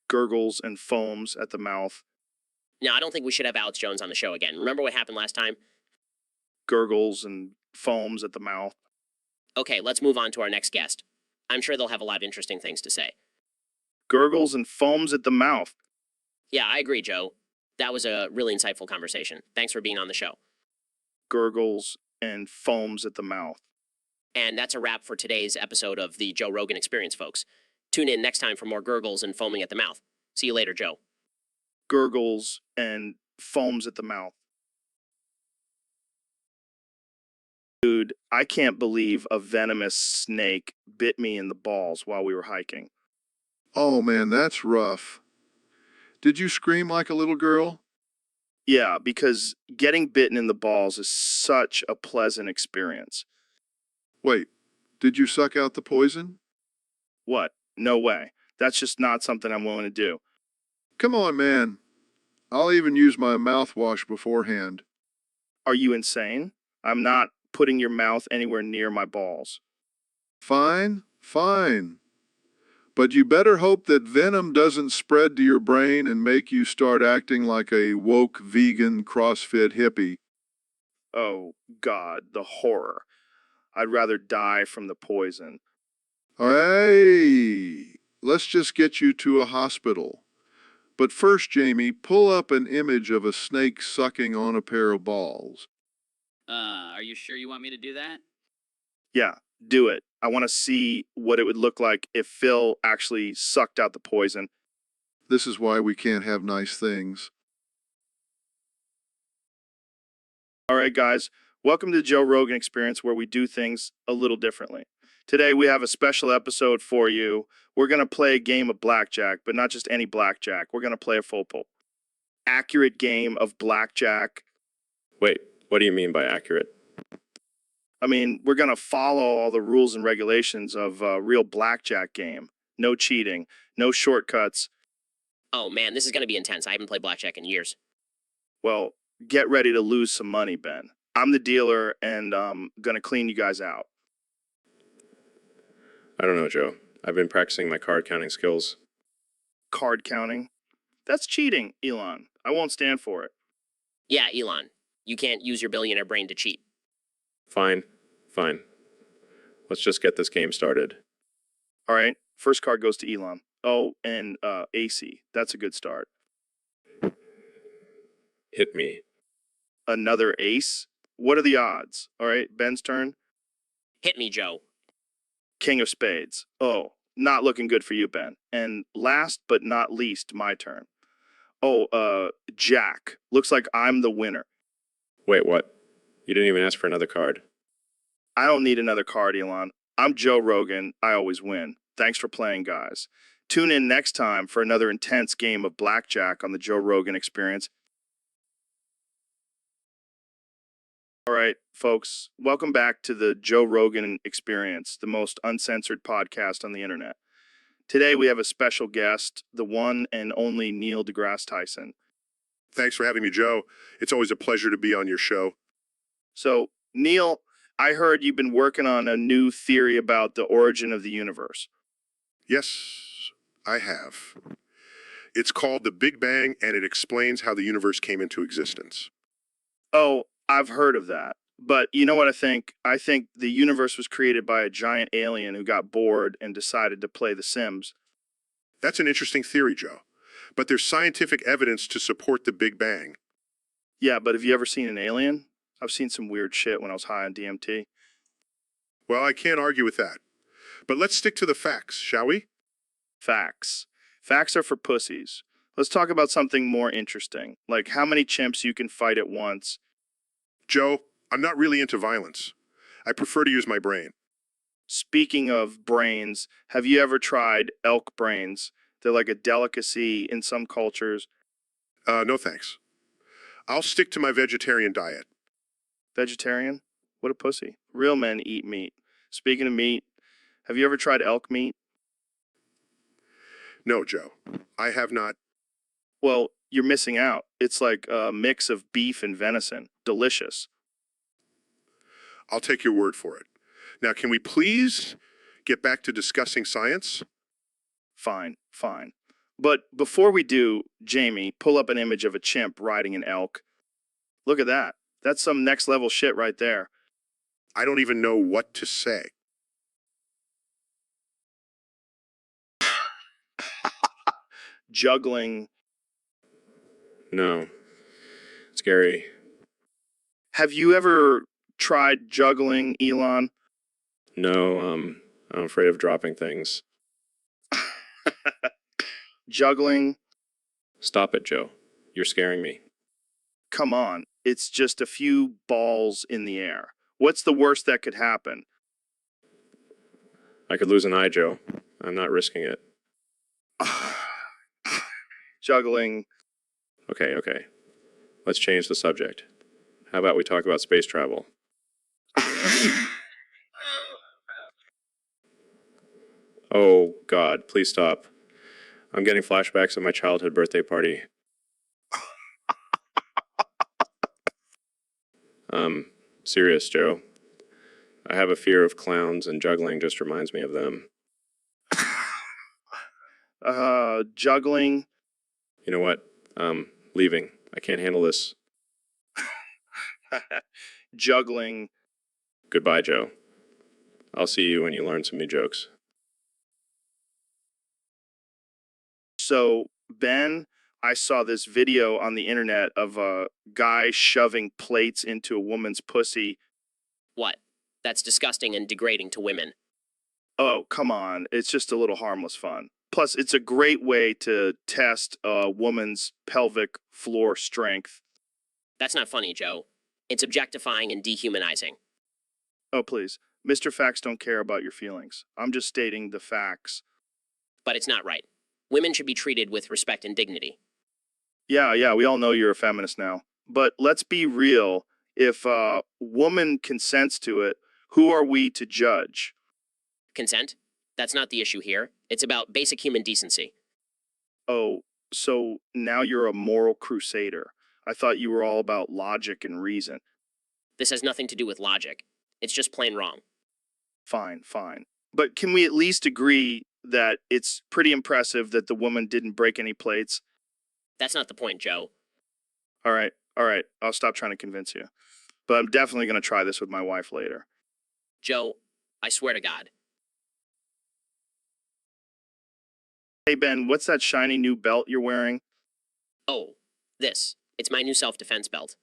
Gurgles and foams at the mouth.
No, I don't think we should have Alex Jones on the show again. Remember what happened last time?
Gurgles and foams at the mouth.
Okay, let's move on to our next guest. I'm sure they'll have a lot of interesting things to say.
Gurgles and foams at the mouth.
Yeah, I agree, Joe. That was a really insightful conversation. Thanks for being on the show.
Gurgles and foams at the mouth.
And that's a wrap for today's episode of the Joe Rogan Experience, folks. Tune in next time for more gurgles and foaming at the mouth. See you later, Joe.
Gurgles and foams at the mouth. Dude, I can't believe a venomous snake bit me in the balls while we were hiking.
Oh man, that's rough. Did you scream like a little girl?
Yeah, because getting bitten in the balls is such a pleasant experience.
Wait, did you suck out the poison?
What? No way. That's just not something I'm willing to do.
Come on, man. I'll even use my mouthwash beforehand.
Are you insane? I'm not putting your mouth anywhere near my balls.
Fine. But you better hope that venom doesn't spread to your brain and make you start acting like a woke vegan CrossFit hippie.
Oh, God, the horror. I'd rather die from the poison.
Hey, let's just get you to a hospital. But first, Jamie, pull up an image of a snake sucking on a pair of balls.
Are you sure you want me to do that?
Yeah, do it. I want to see what it would look like if Phil actually sucked out the poison.
This is why we can't have nice things.
All right, guys, welcome to the Joe Rogan Experience, where we do things a little differently. Today, we have a special episode for you. We're going to play a game of blackjack, but not just any blackjack. We're going to play a full pull. Accurate game of blackjack.
Wait, what do you mean by accurate?
I mean, we're going to follow all the rules and regulations of a real blackjack game. No cheating, no shortcuts.
Oh man, this is gonna be intense. I haven't played blackjack in years.
Well, get ready to lose some money, Ben. I'm the dealer, and I'm going to clean you guys out.
I don't know, Joe. I've been practicing my card counting skills.
Card counting? That's cheating, Elon. I won't stand for it.
Yeah, Elon, you can't use your billionaire brain to cheat.
Fine. Let's just get this game started.
All right, first card goes to Elon. Oh, and AC. That's a good start.
Hit me.
Another ace? What are the odds? All right, Ben's turn.
Hit me, Joe.
King of spades. Oh, not looking good for you, Ben. And last but not least, my turn. Oh, Jack. Looks like I'm the winner.
Wait, what? You didn't even ask for another card.
I don't need another card, Elon. I'm Joe Rogan. I always win. Thanks for playing, guys. Tune in next time for another intense game of blackjack on the Joe Rogan Experience. All right, folks, welcome back to the Joe Rogan Experience, the most uncensored podcast on the internet. Today we have a special guest, the one and only Neil deGrasse Tyson.
Thanks for having me, Joe. It's always a pleasure to be on your show.
So, Neil, I heard you've been working on a new theory about the origin of the universe.
Yes, I have. It's called the Big Bang, and it explains how the universe came into existence.
Oh, I've heard of that. But you know what I think? I think the universe was created by a giant alien who got bored and decided to play The Sims.
That's an interesting theory, Joe. But there's scientific evidence to support the Big Bang.
Yeah, but have you ever seen an alien? I've seen some weird shit when I was high on DMT.
Well, I can't argue with that. But let's stick to the facts, shall we?
Facts. Facts are for pussies. Let's talk about something more interesting, like how many chimps you can fight at once.
Joe, I'm not really into violence. I prefer to use my brain.
Speaking of brains, have you ever tried elk brains? They're like a delicacy in some cultures.
No thanks. I'll stick to my vegetarian diet.
Vegetarian? What a pussy. Real men eat meat. Speaking of meat, have you ever tried elk meat?
No, Joe. I have not.
Well, you're missing out. It's like a mix of beef and venison. Delicious.
I'll take your word for it. Now, can we please get back to discussing science?
Fine. But before we do, Jamie, pull up an image of a chimp riding an elk. Look at that. That's some next level shit right there.
I don't even know what to say.
Juggling.
No. Scary.
Have you ever tried juggling, Elon?
No, I'm afraid of dropping things.
Juggling?
Stop it, Joe. You're scaring me.
Come on. It's just a few balls in the air. What's the worst that could happen?
I could lose an eye, Joe. I'm not risking it.
Juggling.
Okay. Let's change the subject. How about we talk about space travel? Oh, God, please stop. I'm getting flashbacks of my childhood birthday party. Serious, Joe. I have a fear of clowns, and juggling just reminds me of them.
Juggling.
You know what? Leaving. I can't handle this.
Juggling.
Goodbye, Joe. I'll see you when you learn some new jokes.
So, Ben, I saw this video on the internet of a guy shoving plates into a woman's pussy.
What? That's disgusting and degrading to women.
Oh, come on. It's just a little harmless fun. Plus, it's a great way to test a woman's pelvic floor strength.
That's not funny, Joe. It's objectifying and dehumanizing.
Oh, please. Mr. Facts don't care about your feelings. I'm just stating the facts.
But it's not right. Women should be treated with respect and dignity.
Yeah, we all know you're a feminist now. But let's be real. If a woman consents to it, who are we to judge?
Consent? That's not the issue here. It's about basic human decency.
Oh, so now you're a moral crusader. I thought you were all about logic and reason.
This has nothing to do with logic. It's just plain wrong.
Fine. But can we at least agree that it's pretty impressive that the woman didn't break any plates?
That's not the point, Joe.
All right. I'll stop trying to convince you. But I'm definitely going to try this with my wife later.
Joe, I swear to God.
Hey, Ben, what's that shiny new belt you're wearing?
Oh, this. It's my new self-defense belt.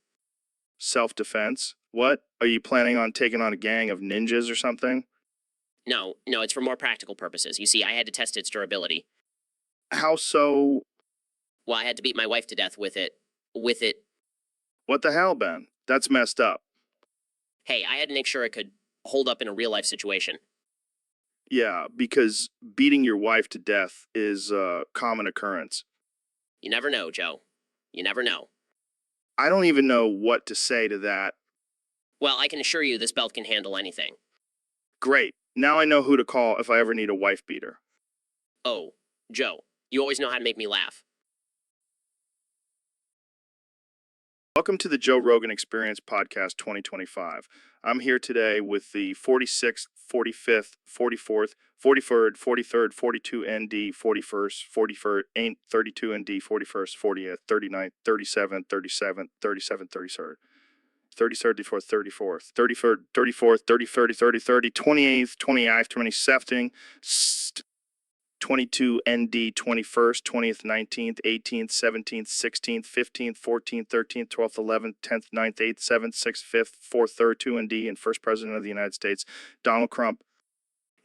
Self-defense? What? Are you planning on taking on a gang of ninjas or something?
No, it's for more practical purposes. You see, I had to test its durability.
How so?
Well, I had to beat my wife to death with it.
What the hell, Ben? That's messed up.
Hey, I had to make sure it could hold up in a real-life situation.
Yeah, because beating your wife to death is a common occurrence.
You never know, Joe. You never know.
I don't even know what to say to that.
Well, I can assure you this belt can handle anything.
Great. Now I know who to call if I ever need a wife beater.
Oh, Joe, you always know how to make me laugh.
Welcome to the Joe Rogan Experience Podcast 2025. I'm here today with the 46th, 45th, 44th, 43rd, 43rd, 42 ND, 41st, 41st, 32 ND, 41st, 40th, 39th, 37th, 37th, 37th, 33rd. 33rd, 34th, 34th, 34th, 30, 30, 30, 30, 28th, 28th, 27th, 22 ND, 21st, 20th, 19th, 18th, 17th, 16th, 15th, 14th, 13th, 12th, 11th, 10th, 9th, 8th, 7th, 6th, 5th, 4th, 3rd, 2 ND, and First President of the United States, Donald Trump.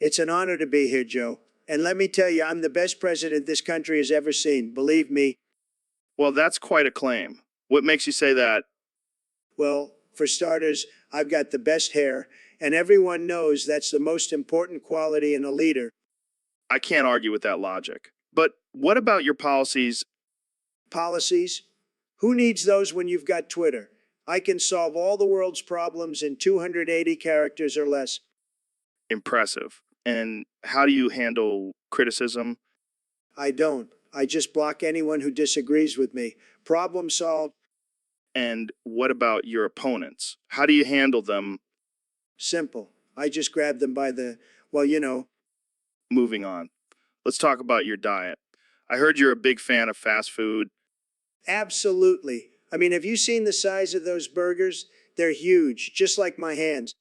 It's an honor to be here, Joe. And let me tell you, I'm the best president this country has ever seen. Believe me.
Well, that's quite a claim. What makes you say that?
Well, for starters, I've got the best hair, and everyone knows that's the most important quality in a leader.
I can't argue with that logic. But what about your policies?
Policies? Who needs those when you've got Twitter? I can solve all the world's problems in 280 characters or less.
Impressive. And how do you handle criticism?
I don't. I just block anyone who disagrees with me. Problem solved.
And what about your opponents? How do you handle them?
Simple. I just grab them by the, well, you know.
Moving on. Let's talk about your diet. I heard you're a big fan of fast food.
Absolutely. I mean, have you seen the size of those burgers? They're huge, just like my hands.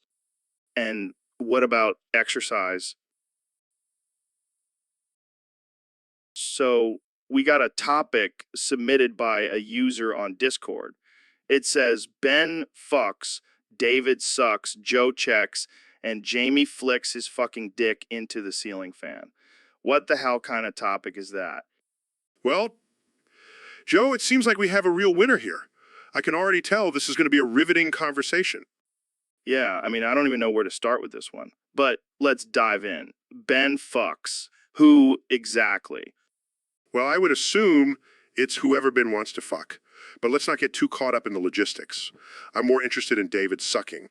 And what about exercise? So we got a topic submitted by a user on Discord. It says, Ben fucks, David sucks, Joe checks, and Jamie flicks his fucking dick into the ceiling fan. What the hell kind of topic is that?
Well, Joe, it seems like we have a real winner here. I can already tell this is going to be a riveting conversation.
Yeah, I mean, I don't even know where to start with this one. But let's dive in. Ben fucks. Who exactly?
Well, I would assume it's whoever Ben wants to fuck. But let's not get too caught up in the logistics. I'm more interested in David sucking.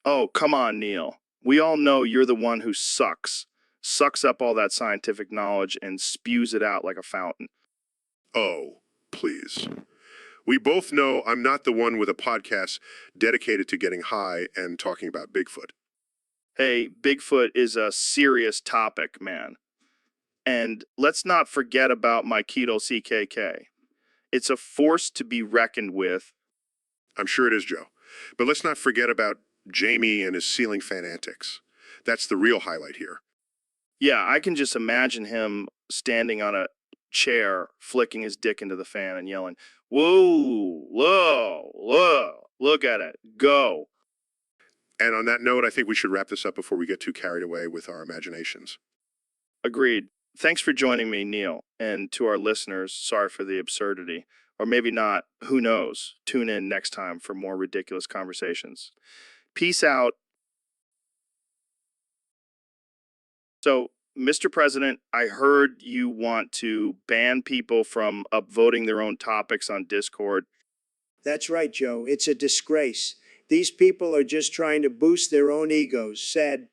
Oh, come on, Neil. We all know you're the one who sucks up all that scientific knowledge and spews it out like a fountain.
Oh, please. We both know I'm not the one with a podcast dedicated to getting high and talking about Bigfoot.
Hey, Bigfoot is a serious topic, man. And let's not forget about my keto CKK. It's a force to be reckoned with.
I'm sure it is, Joe. But let's not forget about Jamie and his ceiling fan antics. That's the real highlight here.
Yeah, I can just imagine him standing on a chair, flicking his dick into the fan and yelling, "Whoa, whoa, whoa, look at it, go."
And on that note, I think we should wrap this up before we get too carried away with our imaginations.
Agreed. Thanks for joining me, Neil. And to our listeners, sorry for the absurdity. Or maybe not, who knows? Tune in next time for more ridiculous conversations. Peace out. So, Mr. President, I heard you want to ban people from upvoting their own topics on Discord.
That's right, Joe. It's a disgrace. These people are just trying to boost their own egos. Sad.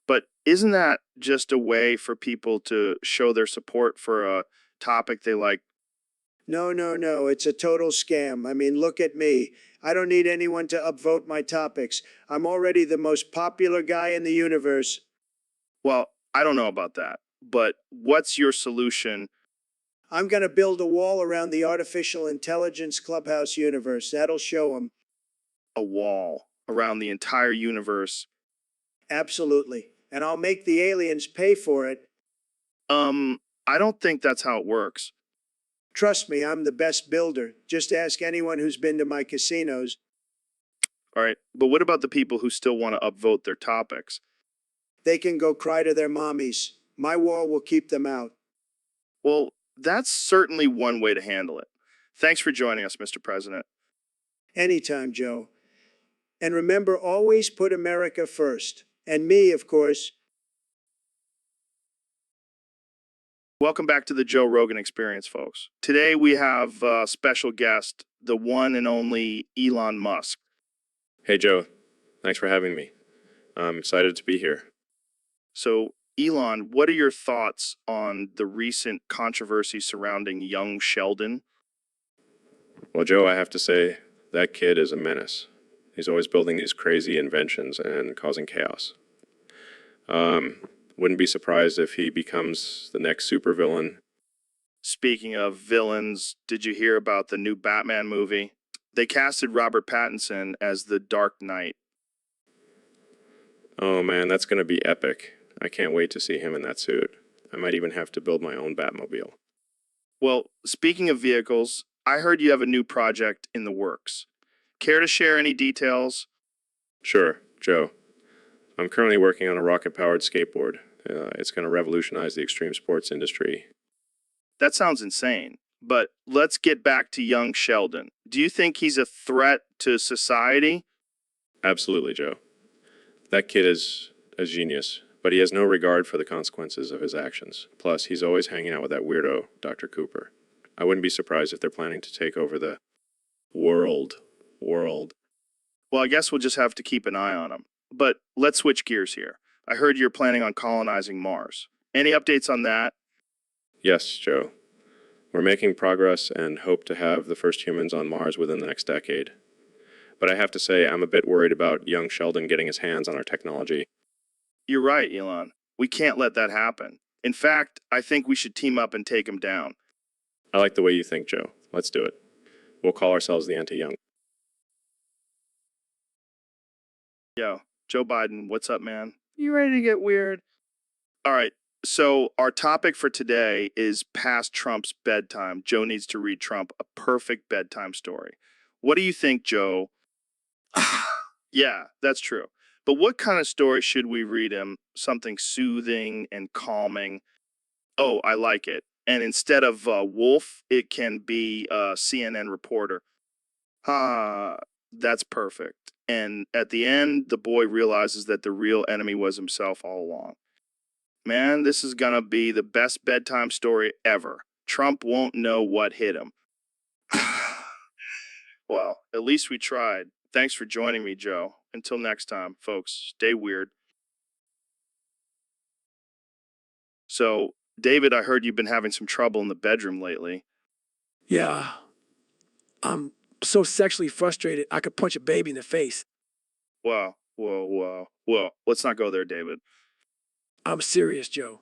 But isn't that just a way for people to show their support for a topic they like?
No, no, no. It's a total scam. I mean, look at me. I don't need anyone to upvote my topics. I'm already the most popular guy in the universe.
Well, I don't know about that. But what's your solution?
I'm going to build a wall around the artificial intelligence clubhouse universe. That'll show them.
A wall around the entire universe.
Absolutely. And I'll make the aliens pay for it.
I don't think that's how it works.
Trust me, I'm the best builder. Just ask anyone who's been to my casinos.
All right, but what about the people who still want to upvote their topics?
They can go cry to their mommies. My wall will keep them out.
Well, that's certainly one way to handle it. Thanks for joining us, Mr. President.
Anytime, Joe. And remember, always put America first. And me, of course.
Welcome back to the Joe Rogan Experience, folks. Today we have a special guest, the one and only Elon Musk.
Hey, Joe. Thanks for having me. I'm excited to be here.
So, Elon, what are your thoughts on the recent controversy surrounding young Sheldon?
Well, Joe, I have to say, that kid is a menace. He's always building these crazy inventions and causing chaos. Wouldn't be surprised if he becomes the next supervillain.
Speaking of villains, did you hear about the new Batman movie? They casted Robert Pattinson as the Dark Knight.
Oh man, that's going to be epic. I can't wait to see him in that suit. I might even have to build my own Batmobile.
Well, speaking of vehicles, I heard you have a new project in the works. Care to share any details?
Sure, Joe. I'm currently working on a rocket-powered skateboard. It's going to revolutionize the extreme sports industry.
That sounds insane. But let's get back to young Sheldon. Do you think he's a threat to society?
Absolutely, Joe. That kid is a genius, but he has no regard for the consequences of his actions. Plus, he's always hanging out with that weirdo, Dr. Cooper. I wouldn't be surprised if they're planning to take over the world.
Well, I guess we'll just have to keep an eye on him. But let's switch gears here. I heard you're planning on colonizing Mars. Any updates on that?
Yes, Joe. We're making progress and hope to have the first humans on Mars within the next decade. But I have to say, I'm a bit worried about young Sheldon getting his hands on our technology.
You're right, Elon. We can't let that happen. In fact, I think we should team up and take him down.
I like the way you think, Joe. Let's do it. We'll call ourselves the Anti-Young.
Yo, Joe Biden, what's up, man? You ready to get weird? All right, so our topic for today is past Trump's bedtime. Joe needs to read Trump a perfect bedtime story. What do you think, Joe? Yeah, that's true. But what kind of story should we read him? Something soothing and calming. Oh, I like it. And instead of Wolf, it can be a CNN reporter. That's perfect. And at the end, the boy realizes that the real enemy was himself all along. Man, this is gonna be the best bedtime story ever. Trump won't know what hit him. Well, at least we tried. Thanks for joining me, Joe. Until next time, folks, stay weird. So, David, I heard you've been having some trouble in the bedroom lately.
Yeah. I'm so sexually frustrated, I could punch a baby in the face.
Whoa. Let's not go there, David.
I'm serious, Joe.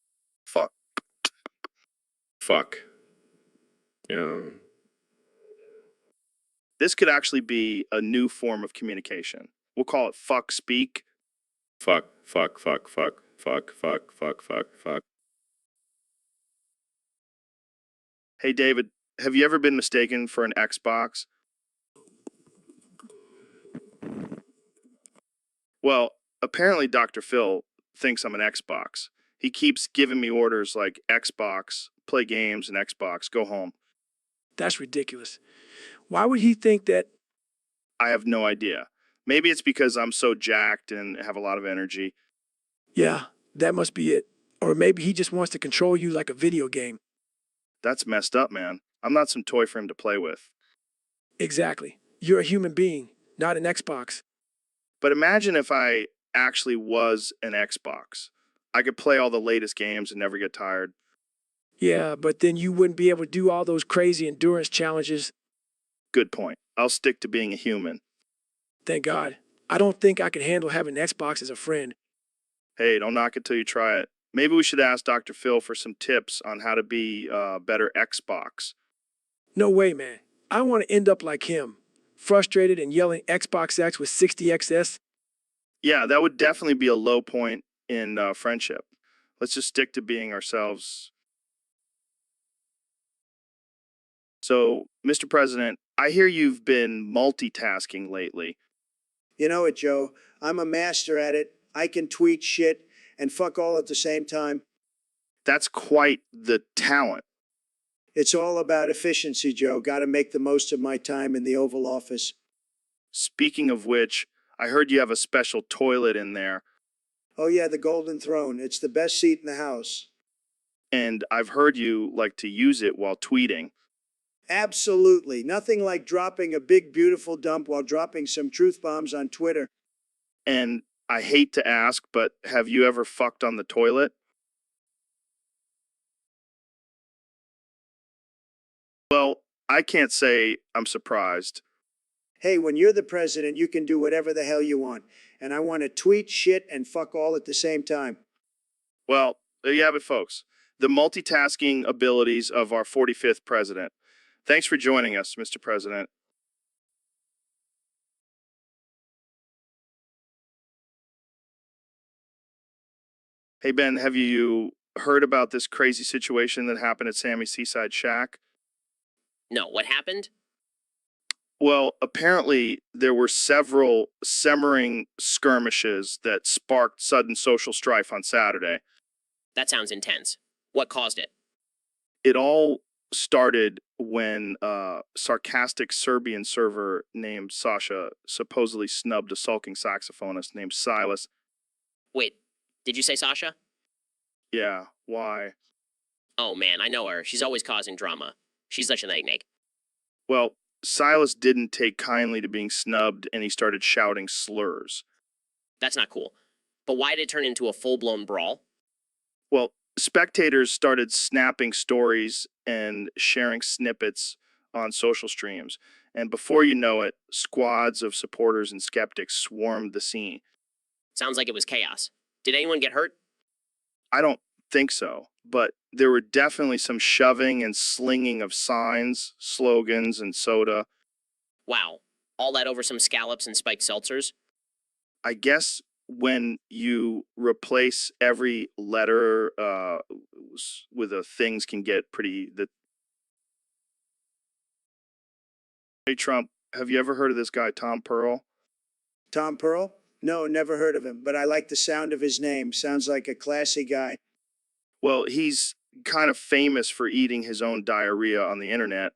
fuck. Yeah.
This could actually be a new form of communication. We'll call it fuck speak.
Fuck, fuck, fuck, fuck, fuck, fuck, fuck, fuck, fuck.
Hey, David, have you ever been mistaken for an Xbox? Well, apparently Dr. Phil thinks I'm an Xbox. He keeps giving me orders like Xbox, play games, and Xbox, go home.
That's ridiculous. Why would he think that?
I have no idea. Maybe it's because I'm so jacked and have a lot of energy.
Yeah, that must be it. Or maybe he just wants to control you like a video game.
That's messed up, man. I'm not some toy for him to play with.
Exactly. You're a human being, not an Xbox.
But imagine if I actually was an Xbox. I could play all the latest games and never get tired.
Yeah, but then you wouldn't be able to do all those crazy endurance challenges.
Good point. I'll stick to being a human.
Thank God. I don't think I can handle having an Xbox as a friend.
Hey, don't knock it till you try it. Maybe we should ask Dr. Phil for some tips on how to be a better Xbox.
No way, man. I want to end up like him, frustrated and yelling Xbox X with 60XS.
Yeah, that would definitely be a low point in friendship. Let's just stick to being ourselves. So, Mr. President, I hear you've been multitasking lately.
You know it, Joe. I'm a master at it. I can tweet shit and fuck all at the same time.
That's quite the talent.
It's all about efficiency, Joe. Got to make the most of my time in the Oval Office.
Speaking of which, I heard you have a special toilet in there,
Oh, yeah, the Golden Throne. It's the best seat in the house.
and I've heard you like to use it while tweeting.
Absolutely. Nothing like dropping a big, beautiful dump while dropping some truth bombs on Twitter.
And I hate to ask, but have you ever fucked on the toilet? Well, I can't say I'm surprised.
Hey, when you're the president, you can do whatever the hell you want. And I want to tweet shit and fuck all at the same time.
Well, there you have it, folks. The multitasking abilities of our 45th president. Thanks for joining us, Mr. President. Hey, Ben, have you heard about this crazy situation that happened at Sammy's Seaside Shack?
No, what happened?
Well, apparently there were several simmering skirmishes that sparked sudden social strife on Saturday.
That sounds intense. What caused it?
It all started when a sarcastic Serbian server named Sasha supposedly snubbed a sulking saxophonist named Silas.
Wait, did you say Sasha?
Yeah, why?
Oh man, I know her. She's always causing drama. She's such an egg.
Well, Silas didn't take kindly to being snubbed and he started shouting slurs.
That's not cool. But why did it turn into a full-blown brawl?
Well, spectators started snapping stories and sharing snippets on social streams. And before you know it, squads of supporters and skeptics swarmed the scene.
Sounds like it was chaos. Did anyone get hurt?
I don't think so, but there were definitely some shoving and slinging of signs, slogans, and soda.
Wow. All that over some scallops and spiked seltzers?
I guess when you replace every letter with a things can get pretty. Hey, Trump, have you ever heard of this guy, Tom Pearl?
Tom Pearl? No, never heard of him, but I like the sound of his name. Sounds like a classy guy.
Well, he's kind of famous for eating his own diarrhea on the internet.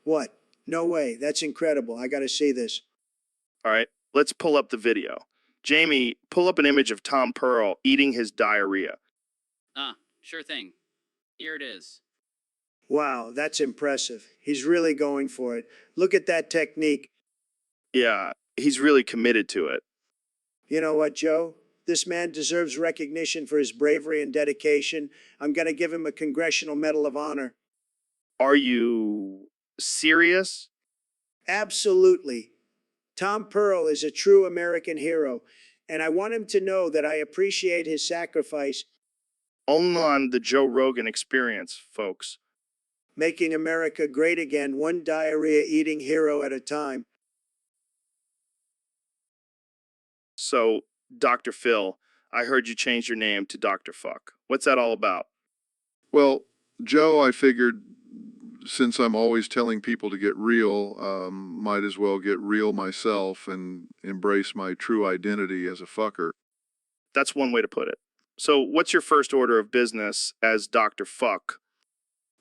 What? No way. That's incredible. I got to see this.
All right, let's pull up the video. Jamie, pull up an image of Tom Pearl eating his diarrhea.
Sure thing. Here it is.
Wow, that's impressive. He's really going for it. Look at that technique.
Yeah, he's really committed to it.
You know what, Joe? This man deserves recognition for his bravery and dedication. I'm going to give him a Congressional Medal of Honor.
Are you serious?
Absolutely. Tom Pearl is a true American hero, and I want him to know that I appreciate his sacrifice.
Only on the Joe Rogan Experience, folks.
Making America great again, one diarrhea eating hero at a time.
So, Dr. Phil, I heard you changed your name to Dr. Fuck. What's that all about?
Well, Joe, I figured since I'm always telling people to get real, might as well get real myself and embrace my true identity as a fucker.
That's one way to put it. So, what's your first order of business as Dr. Fuck?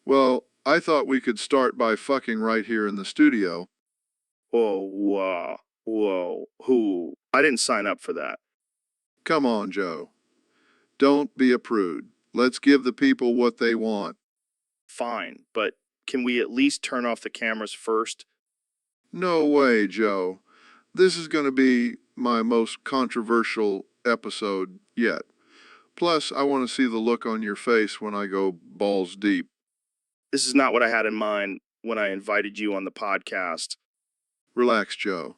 Well, I thought we could start by fucking right here in the studio.
Whoa. Who? I didn't sign up for that.
Come on, Joe. Don't be a prude. Let's give the people what they want.
Fine, but can we at least turn off the cameras first?
No way, Joe. This is going to be my most controversial episode yet. Plus, I want to see the look on your face when I go balls deep.
This is not what I had in mind when I invited you on the podcast.
Relax, Joe.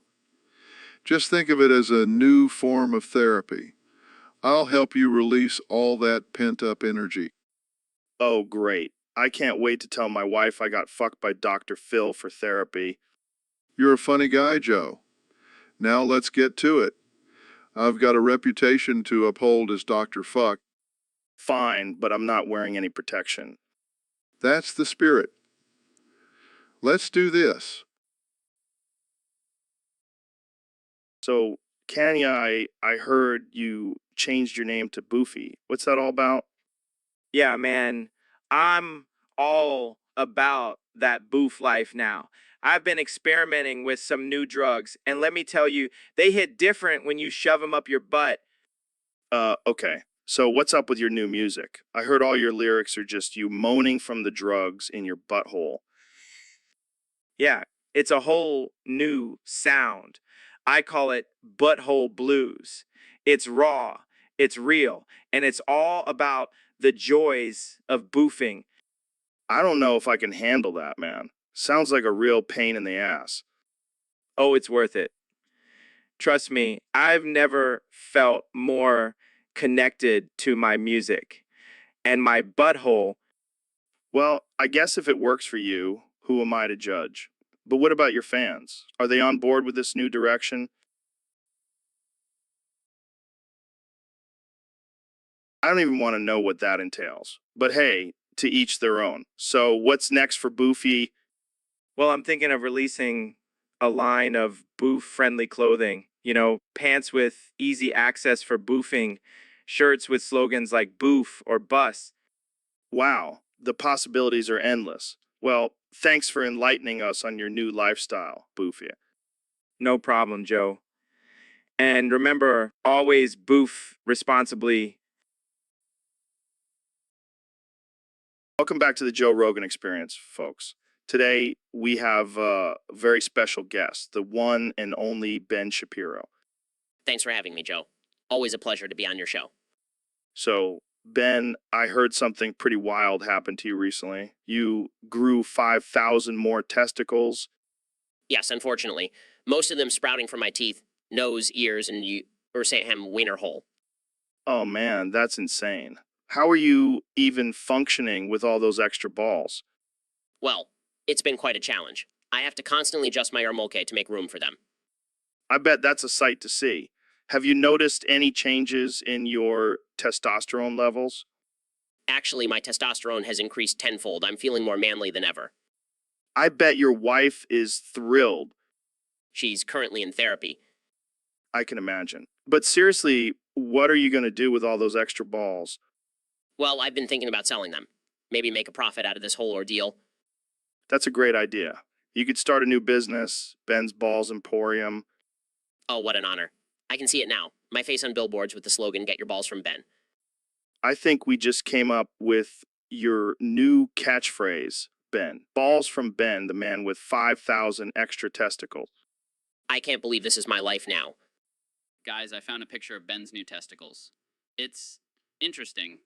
Just think of it as a new form of therapy. I'll help you release all that pent-up energy.
Oh, great. I can't wait to tell my wife I got fucked by Dr. Phil for therapy.
You're a funny guy, Joe. Now let's get to it. I've got a reputation to uphold as Dr. Fuck.
Fine, but I'm not wearing any protection.
That's the spirit. Let's do this.
So, Kanya, I heard you changed your name to Boofy. What's that all about?
Yeah, man, I'm all about that boof life now. I've been experimenting with some new drugs, and let me tell you, they hit different when you shove them up your butt.
Okay. So what's up with your new music? I heard all your lyrics are just you moaning from the drugs in your butthole.
Yeah, it's a whole new sound. I call it butthole blues. It's raw, it's real, and it's all about the joys of boofing.
I don't know if I can handle that, man. Sounds like a real pain in the ass.
Oh, it's worth it. Trust me, I've never felt more connected to my music. And my butthole,
Well, I guess if it works for you, who am I to judge? But what about your fans? Are they on board with this new direction? I don't even want to know what that entails. But hey, to each their own. So what's next for Boofy?
well, I'm thinking of releasing a line of boof-friendly clothing. You know, pants with easy access for boofing, shirts with slogans like boof or bus.
Wow, the possibilities are endless. Well, thanks for enlightening us on your new lifestyle, Boofy.
No problem, Joe. And remember, always boof responsibly.
Welcome back to the Joe Rogan Experience, folks. Today, we have a very special guest, the one and only Ben Shapiro.
Thanks for having me, Joe. Always a pleasure to be on your show.
So, Ben, I heard something pretty wild happen to you recently. You grew 5,000 more testicles.
Yes, unfortunately. Most of them sprouting from my teeth, nose, ears, and wiener hole.
Oh man, that's insane. How are you even functioning with all those extra balls?
Well, it's been quite a challenge. I have to constantly adjust my armolke to make room for them.
I bet that's a sight to see. Have you noticed any changes in your testosterone levels?
Actually, my testosterone has increased tenfold. I'm feeling more manly than ever.
I bet your wife is thrilled.
She's currently in therapy.
I can imagine. But seriously, what are you going to do with all those extra balls?
Well, I've been thinking about selling them. Maybe make a profit out of this whole ordeal.
That's a great idea. You could start a new business, Ben's Balls Emporium.
Oh, what an honor. I can see it now. My face on billboards with the slogan, "Get your balls from Ben."
I think we just came up with your new catchphrase, Ben. Balls from Ben, the man with 5,000 extra testicles.
I can't believe this is my life now.
Guys, I found a picture of Ben's new testicles. It's interesting.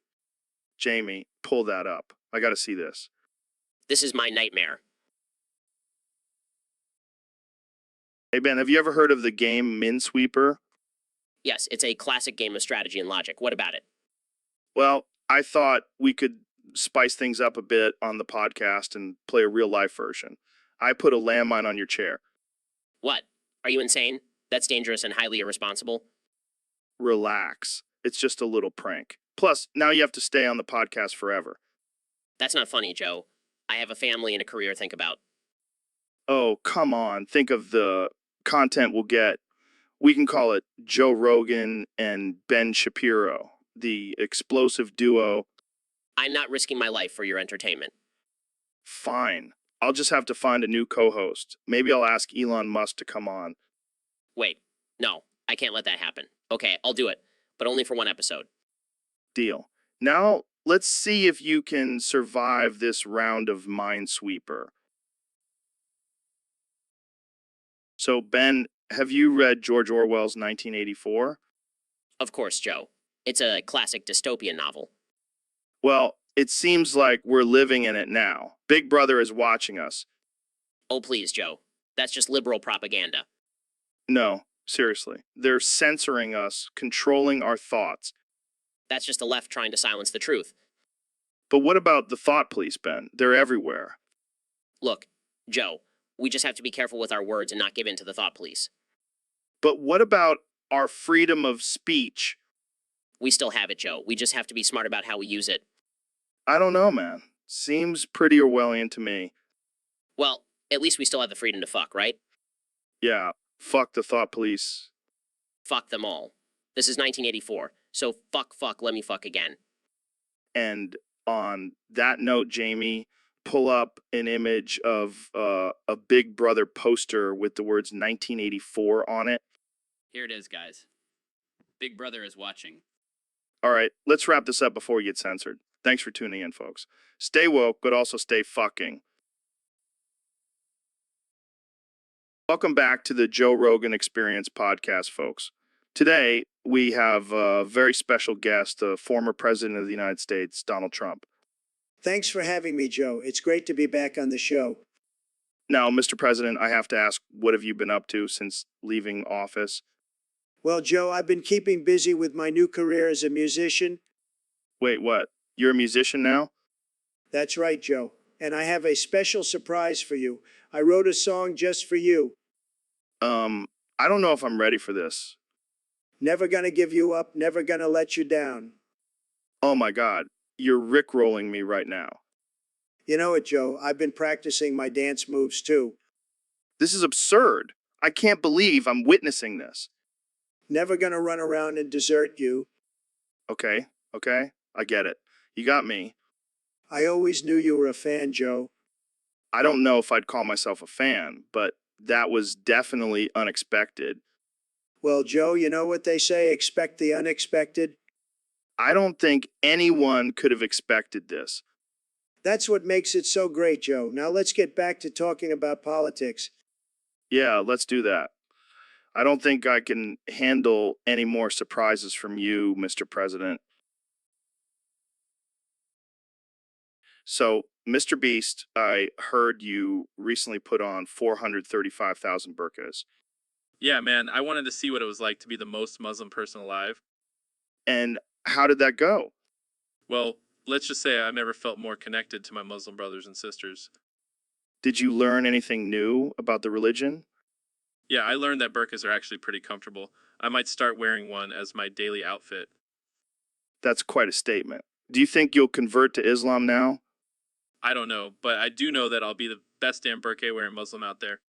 Jamie, pull that up. I gotta see this.
This is my nightmare.
Hey Ben, have you ever heard of the game Minesweeper?
Yes, it's a classic game of strategy and logic. What about it?
Well, I thought we could spice things up a bit on the podcast and play a real life version. I put a landmine on your chair.
What? Are you insane? That's dangerous and highly irresponsible.
Relax. It's just a little prank. Plus, now you have to stay on the podcast forever.
That's not funny, Joe. I have a family and a career to think about.
Oh, come on. Think of the content we'll get. We can call it Joe Rogan and Ben Shapiro, the explosive duo.
I'm not risking my life for your entertainment.
Fine. I'll just have to find a new co-host. Maybe I'll ask Elon Musk to come on.
Wait, no, I can't let that happen. Okay, I'll do it, but only for one episode.
Deal. Now, let's see if you can survive this round of Minesweeper. So, Ben, have you read George Orwell's 1984?
Of course, Joe. It's a classic dystopian novel.
Well, it seems like we're living in it now. Big Brother is watching us.
Oh, please, Joe. That's just liberal propaganda.
No, seriously. They're censoring us, controlling our thoughts.
That's just the left trying to silence the truth.
But what about the thought police, Ben? They're everywhere.
Look, Joe, we just have to be careful with our words and not give in to the thought police.
But what about our freedom of speech?
We still have it, Joe. We just have to be smart about how we use it.
I don't know, man. Seems pretty Orwellian to me.
Well, at least we still have the freedom to fuck, right?
Yeah, fuck the thought police.
Fuck them all. This is 1984, so fuck, let me fuck again.
And on that note, Jamie, pull up an image of a Big Brother poster with the words 1984 on it.
Here it is, guys. Big Brother is watching.
All right, let's wrap this up before we get censored. Thanks for tuning in, folks. Stay woke, but also stay fucking. Welcome back to the Joe Rogan Experience podcast, folks. Today, we have a very special guest, the former president of the United States, Donald Trump.
Thanks for having me, Joe. It's great to be back on the show.
Now, Mr. President, I have to ask, what have you been up to since leaving office?
Well, Joe, I've been keeping busy with my new career as a musician.
Wait, what? You're a musician now?
That's right, Joe. And I have a special surprise for you. I wrote a song just for you.
I don't know if I'm ready for this.
Never gonna give you up, never gonna let you down.
Oh my God, you're rickrolling me right now.
You know it, Joe. I've been practicing my dance moves too.
This is absurd. I can't believe I'm witnessing this.
Never gonna run around and desert you.
Okay, I get it. You got me.
I always knew you were a fan, Joe.
I don't know if I'd call myself a fan, but that was definitely unexpected.
Well, Joe, you know what they say, expect the unexpected?
I don't think anyone could have expected this.
That's what makes it so great, Joe. Now let's get back to talking about politics.
Yeah, let's do that. I don't think I can handle any more surprises from you, Mr. President. So, Mr. Beast, I heard you recently put on 435,000 burqas.
Yeah, man, I wanted to see what it was like to be the most Muslim person alive.
And how did that go?
Well, let's just say I've never felt more connected to my Muslim brothers and sisters.
Did you learn anything new about the religion?
Yeah, I learned that burqas are actually pretty comfortable. I might start wearing one as my daily outfit.
That's quite a statement. Do you think you'll convert to Islam now?
I don't know, but I do know that I'll be the best damn burqa wearing Muslim out there.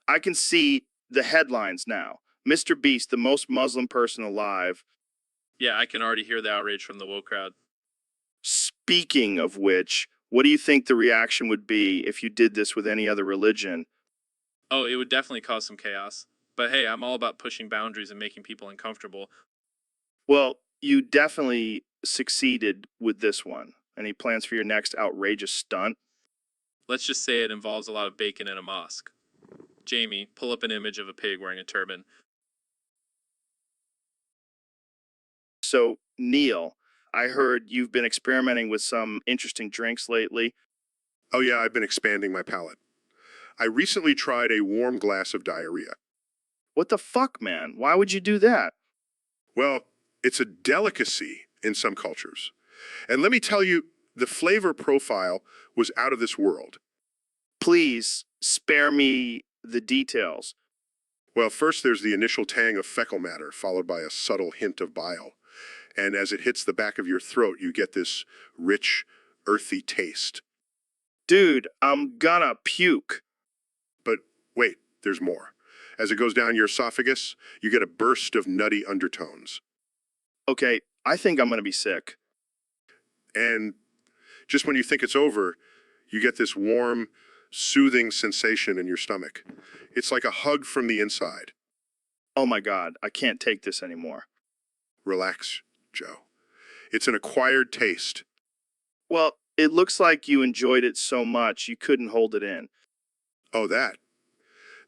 I can see the headlines now. Mr. Beast, the most Muslim person alive.
Yeah, I can already hear the outrage from the woke crowd.
Speaking of which, what do you think the reaction would be if you did this with any other religion?
Oh, it would definitely cause some chaos. But hey, I'm all about pushing boundaries and making people uncomfortable.
Well, you definitely succeeded with this one. Any plans for your next outrageous stunt?
Let's just say it involves a lot of bacon in a mosque. Jamie, pull up an image of a pig wearing a turban.
So, Neil, I heard you've been experimenting with some interesting drinks lately.
Oh yeah, I've been expanding my palate. I recently tried a warm glass of diarrhea.
What the fuck, man? Why would you do that?
Well, it's a delicacy in some cultures. And let me tell you, the flavor profile was out of this world.
Please spare me the details.
Well, first there's the initial tang of fecal matter, followed by a subtle hint of bile. And as it hits the back of your throat, you get this rich, earthy taste.
Dude, I'm gonna puke.
But wait, there's more. As it goes down your esophagus, you get a burst of nutty undertones.
Okay, I think I'm gonna be sick.
And just when you think it's over, you get this warm, soothing sensation in your stomach. It's like a hug from the inside.
Oh my God, I can't take this anymore.
Relax, Joe. It's an acquired taste.
Well, it looks like you enjoyed it so much you couldn't hold it in.
Oh,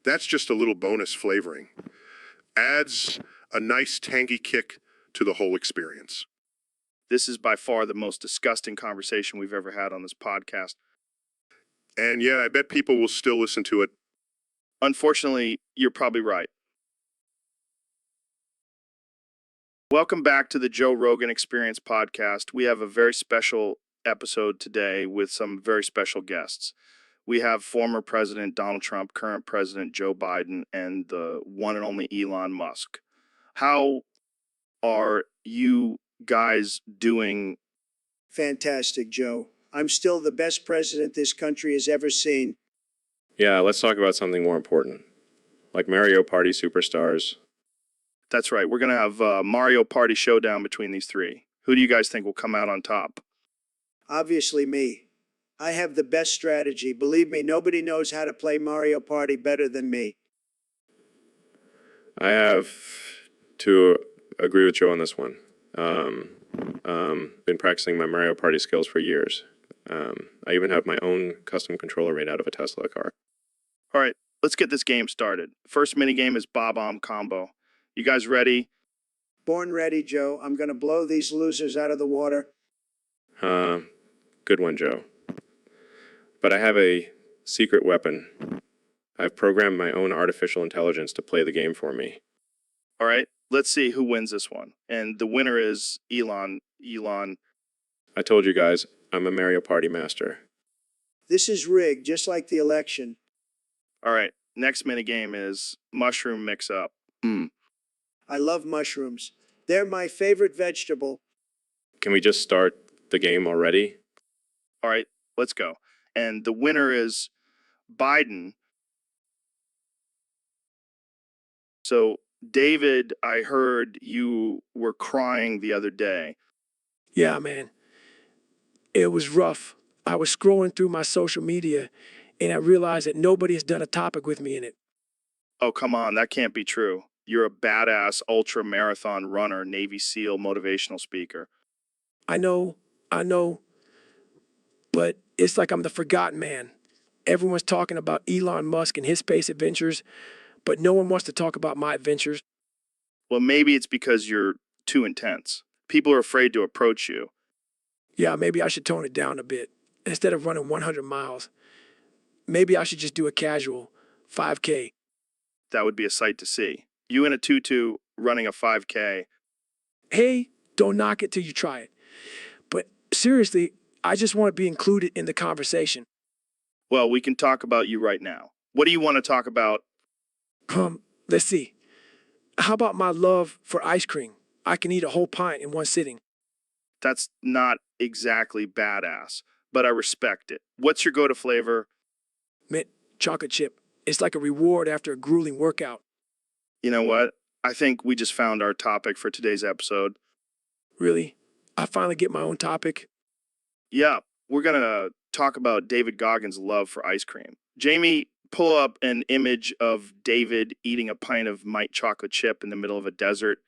that's just a little bonus flavoring. Adds a nice tangy kick to the whole experience.
This is by far the most disgusting conversation we've ever had on this podcast.
And yeah, I bet people will still listen to it.
Unfortunately, you're probably right. Welcome back to the Joe Rogan Experience podcast. We have a very special episode today with some very special guests. We have former President Donald Trump, current President Joe Biden, and the one and only Elon Musk. How are you guys doing?
Fantastic, Joe. I'm still the best president this country has ever seen.
Yeah, let's talk about something more important, like Mario Party superstars.
That's right. We're going to have a Mario Party showdown between these three. Who do you guys think will come out on top?
Obviously, me. I have the best strategy. Believe me, nobody knows how to play Mario Party better than me.
I have to agree with Joe on this one. Been practicing my Mario Party skills for years. I even have my own custom controller made out of a Tesla car.
All right, let's get this game started. First minigame is Bob-omb combo. You guys ready?
Born ready, Joe. I'm going to blow these losers out of the water.
Good one, Joe. But I have a secret weapon. I've programmed my own artificial intelligence to play the game for me.
All right, let's see who wins this one. And the winner is Elon.
I told you guys, I'm a Mario Party master.
This is rigged, just like the election.
All right, next minigame is mushroom mix-up.
I love mushrooms. They're my favorite vegetable.
Can we just start the game already?
All right, let's go. And the winner is Biden. So, David, I heard you were crying the other day.
Yeah, man. It was rough. I was scrolling through my social media and I realized that nobody has done a topic with me in it.
Oh, come on, that can't be true. You're a badass ultra marathon runner, Navy SEAL motivational speaker.
I know, but it's like I'm the forgotten man. Everyone's talking about Elon Musk and his space adventures, but no one wants to talk about my adventures.
Well, maybe it's because you're too intense. People are afraid to approach you.
Yeah, maybe I should tone it down a bit. Instead of running 100 miles, maybe I should just do a casual 5K.
That would be a sight to see. You in a tutu running a 5K.
Hey, don't knock it till you try it. But seriously, I just want to be included in the conversation.
Well, we can talk about you right now. What do you want to talk about?
Let's see. How about my love for ice cream? I can eat a whole pint in one sitting.
That's not exactly badass, but I respect it. What's your go-to flavor?
Mint chocolate chip. It's like a reward after a grueling workout.
You know what? I think we just found our topic for today's episode.
Really? I finally get my own topic?
Yeah, we're going to talk about David Goggins' love for ice cream. Jamie, pull up an image of David eating a pint of Mite chocolate chip in the middle of a desert.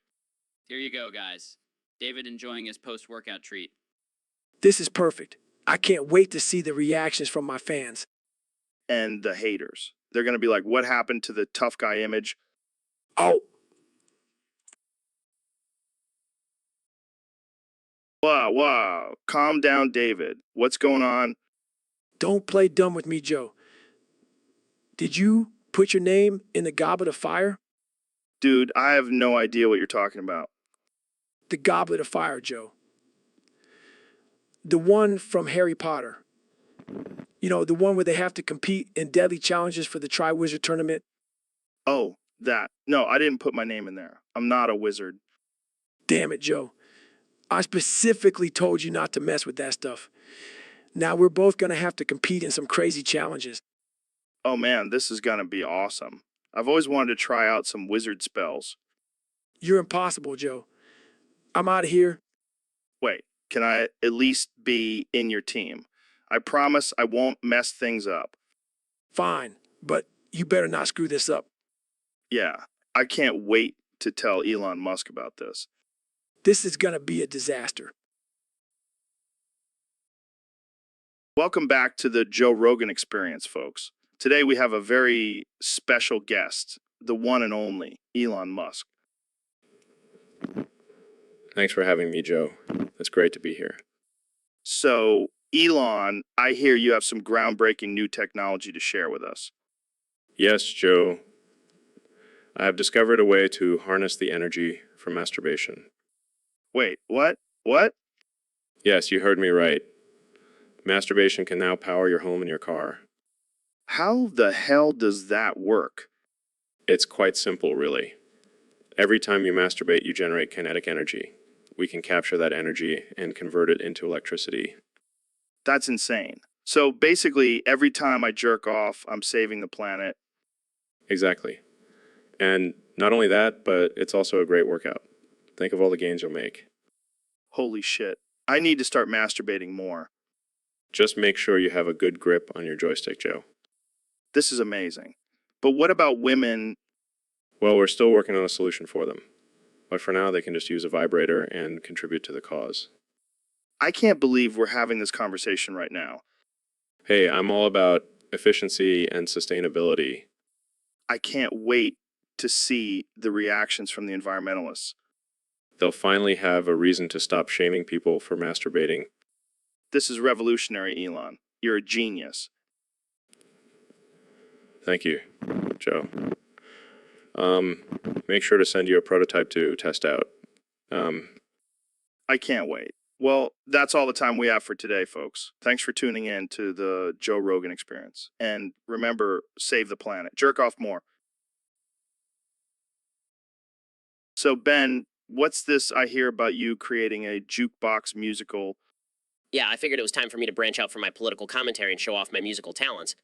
Here you go, guys. David enjoying his post-workout treat.
This is perfect. I can't wait to see the reactions from my fans.
And the haters. They're going to be like, what happened to the tough guy image?
Oh,
Wow. Calm down, David. What's going on?
don't play dumb with me, Joe. Did you put your name in the goblet of fire?
Dude, I have no idea what you're talking about.
The goblet of fire, Joe. The one from Harry Potter. You know, the one where they have to compete in deadly challenges for the Tri-Wizard tournament.
Oh, that. No, I didn't put my name in there. I'm not a wizard.
Damn it, Joe. I specifically told you not to mess with that stuff. Now we're both going to have to compete in some crazy challenges.
Oh man, this is gonna be awesome. I've always wanted to try out some wizard spells.
You're impossible, Joe. I'm out of here.
Wait, can I at least be in your team? I promise I won't mess things up.
Fine, but you better not screw this up.
Yeah, I can't wait to tell Elon Musk about this.
This is going to be a disaster.
Welcome back to the Joe Rogan Experience, folks. Today we have a very special guest, the one and only Elon Musk.
Thanks for having me, Joe. It's great to be here.
So, Elon, I hear you have some groundbreaking new technology to share with us.
Yes, Joe. I have discovered a way to harness the energy from masturbation.
Wait, what? What?
Yes, you heard me right. Masturbation can now power your home and your car.
How the hell does that work?
It's quite simple, really. Every time you masturbate, you generate kinetic energy. We can capture that energy and convert it into electricity.
That's insane. So basically, every time I jerk off, I'm saving the planet.
Exactly. And not only that, but it's also a great workout. Think of all the gains you'll make.
Holy shit. I need to start masturbating more.
Just make sure you have a good grip on your joystick, Joe.
This is amazing. But what about women?
Well, we're still working on a solution for them. But for now, they can just use a vibrator and contribute to the cause.
I can't believe we're having this conversation right now.
Hey, I'm all about efficiency and sustainability.
I can't wait to see the reactions from the environmentalists.
They'll finally have a reason to stop shaming people for masturbating.
This is revolutionary, Elon. You're a genius.
Thank you, Joe. Make sure to send you a prototype to test out.
I can't wait. Well, that's all the time we have for today, folks. Thanks for tuning in to the Joe Rogan Experience. And remember, save the planet. Jerk off more. So, Ben, what's this I hear about you creating a jukebox musical?
Yeah, I figured it was time for me to branch out from my political commentary and show off my musical talents.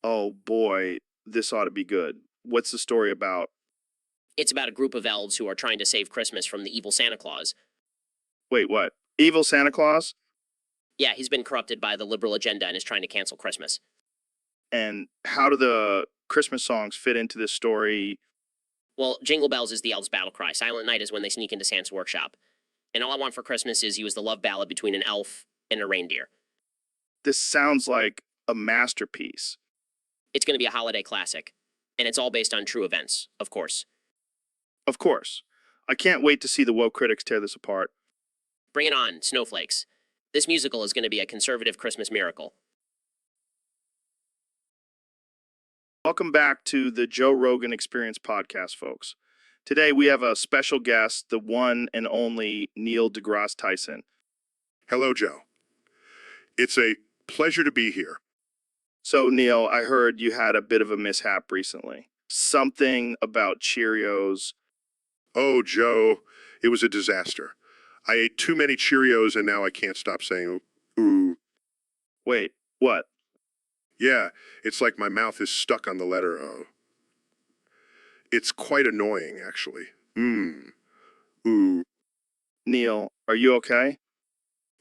Oh boy, this ought to be good. What's the story about?
It's about a group of elves who are trying to save Christmas from the evil Santa Claus.
Wait, what? Evil Santa Claus?
Yeah, he's been corrupted by the liberal agenda and is trying to cancel Christmas.
And how do the Christmas songs fit into this story?
Well, Jingle Bells is the elves' battle cry. Silent Night is when they sneak into Santa's workshop. And All I Want for Christmas is you as the love ballad between an elf and a reindeer.
This sounds like a masterpiece.
It's going to be a holiday classic. And it's all based on true events, of course.
Of course. I can't wait to see the woke critics tear this apart.
Bring it on, snowflakes. This musical is going to be a conservative Christmas miracle.
Welcome back to the Joe Rogan Experience podcast, folks. Today we have a special guest, the one and only Neil deGrasse Tyson.
Hello, Joe. It's a pleasure to be here.
So, Neil, I heard you had a bit of a mishap recently. Something about Cheerios.
Oh, Joe, it was a disaster. I ate too many Cheerios and now I can't stop saying, ooh.
Wait, what?
Yeah, it's like my mouth is stuck on the letter O. It's quite annoying, actually. Ooh.
Neil, are you okay?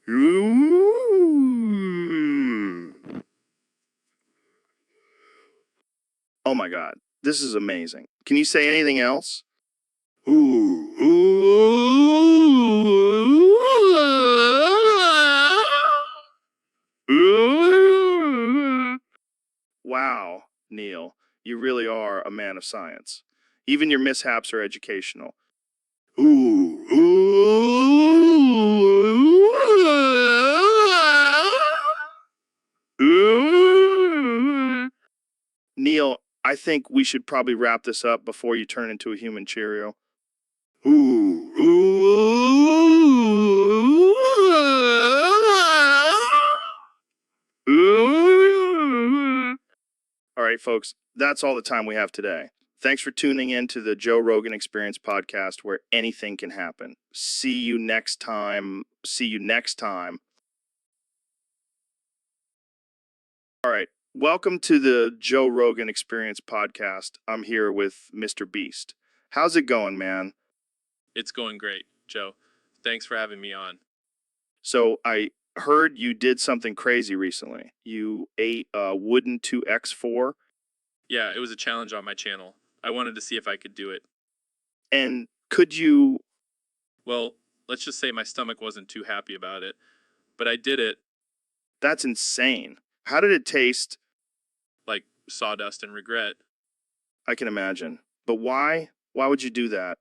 Ooh.
Oh my God, this is amazing. Can you say anything else?
Ooh.
Wow, Neil, you really are a man of science. Even your mishaps are educational. Neil, I think we should probably wrap this up before you turn into a human Cheerio. right, folks, that's all the time we have today. Thanks for tuning in to the Joe Rogan Experience podcast, where anything can happen. See you next time. All right. Welcome to the Joe Rogan Experience podcast. I'm here with Mr. Beast. How's it going, man?
It's going great, Joe. Thanks for having me on.
So I heard you did something crazy recently. You ate a wooden 2X4,
Yeah, it was a challenge on my channel. I wanted to see if I could do it.
and could you...
Well, let's just say my stomach wasn't too happy about it, but I did it
That's insane. How did it taste?
like sawdust and regret.
I can imagine. But why? Why would you do that?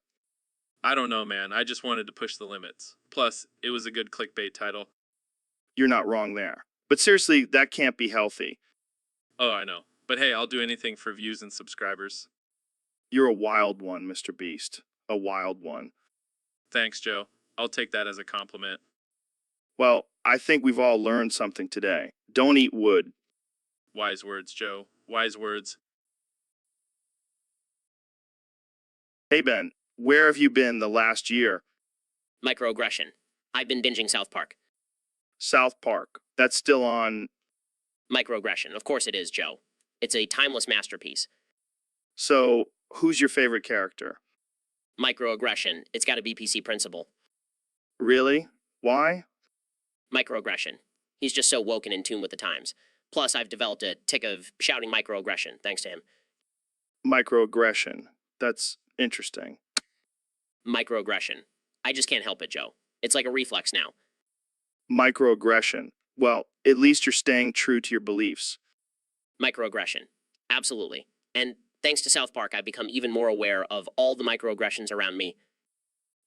I don't know, man. I just wanted to push the limits. Plus, it was a good clickbait title.
You're not wrong there. But seriously, that can't be healthy.
Oh, I know. But hey, I'll do anything for views and subscribers.
You're a wild one, Mr. Beast. A wild one.
Thanks, Joe. I'll take that as a compliment.
Well, I think we've all learned something today. Don't eat wood.
Wise words, Joe. Wise words.
Hey, Ben, where have you been the last year?
Microaggression. I've been binging South Park.
South Park. That's still on.
Microaggression. Of course it is, Joe. It's a timeless masterpiece.
So, who's your favorite character?
Microaggression. It's got to be PC Principal.
Really? Why?
Microaggression. He's just so woke and in tune with the times. Plus, I've developed a tick of shouting microaggression, thanks to him.
Microaggression. That's interesting.
Microaggression. I just can't help it, Joe. It's like a reflex now.
Microaggression. Well, at least you're staying true to your beliefs.
Microaggression. Absolutely. And thanks to South Park, I've become even more aware of all the microaggressions around me.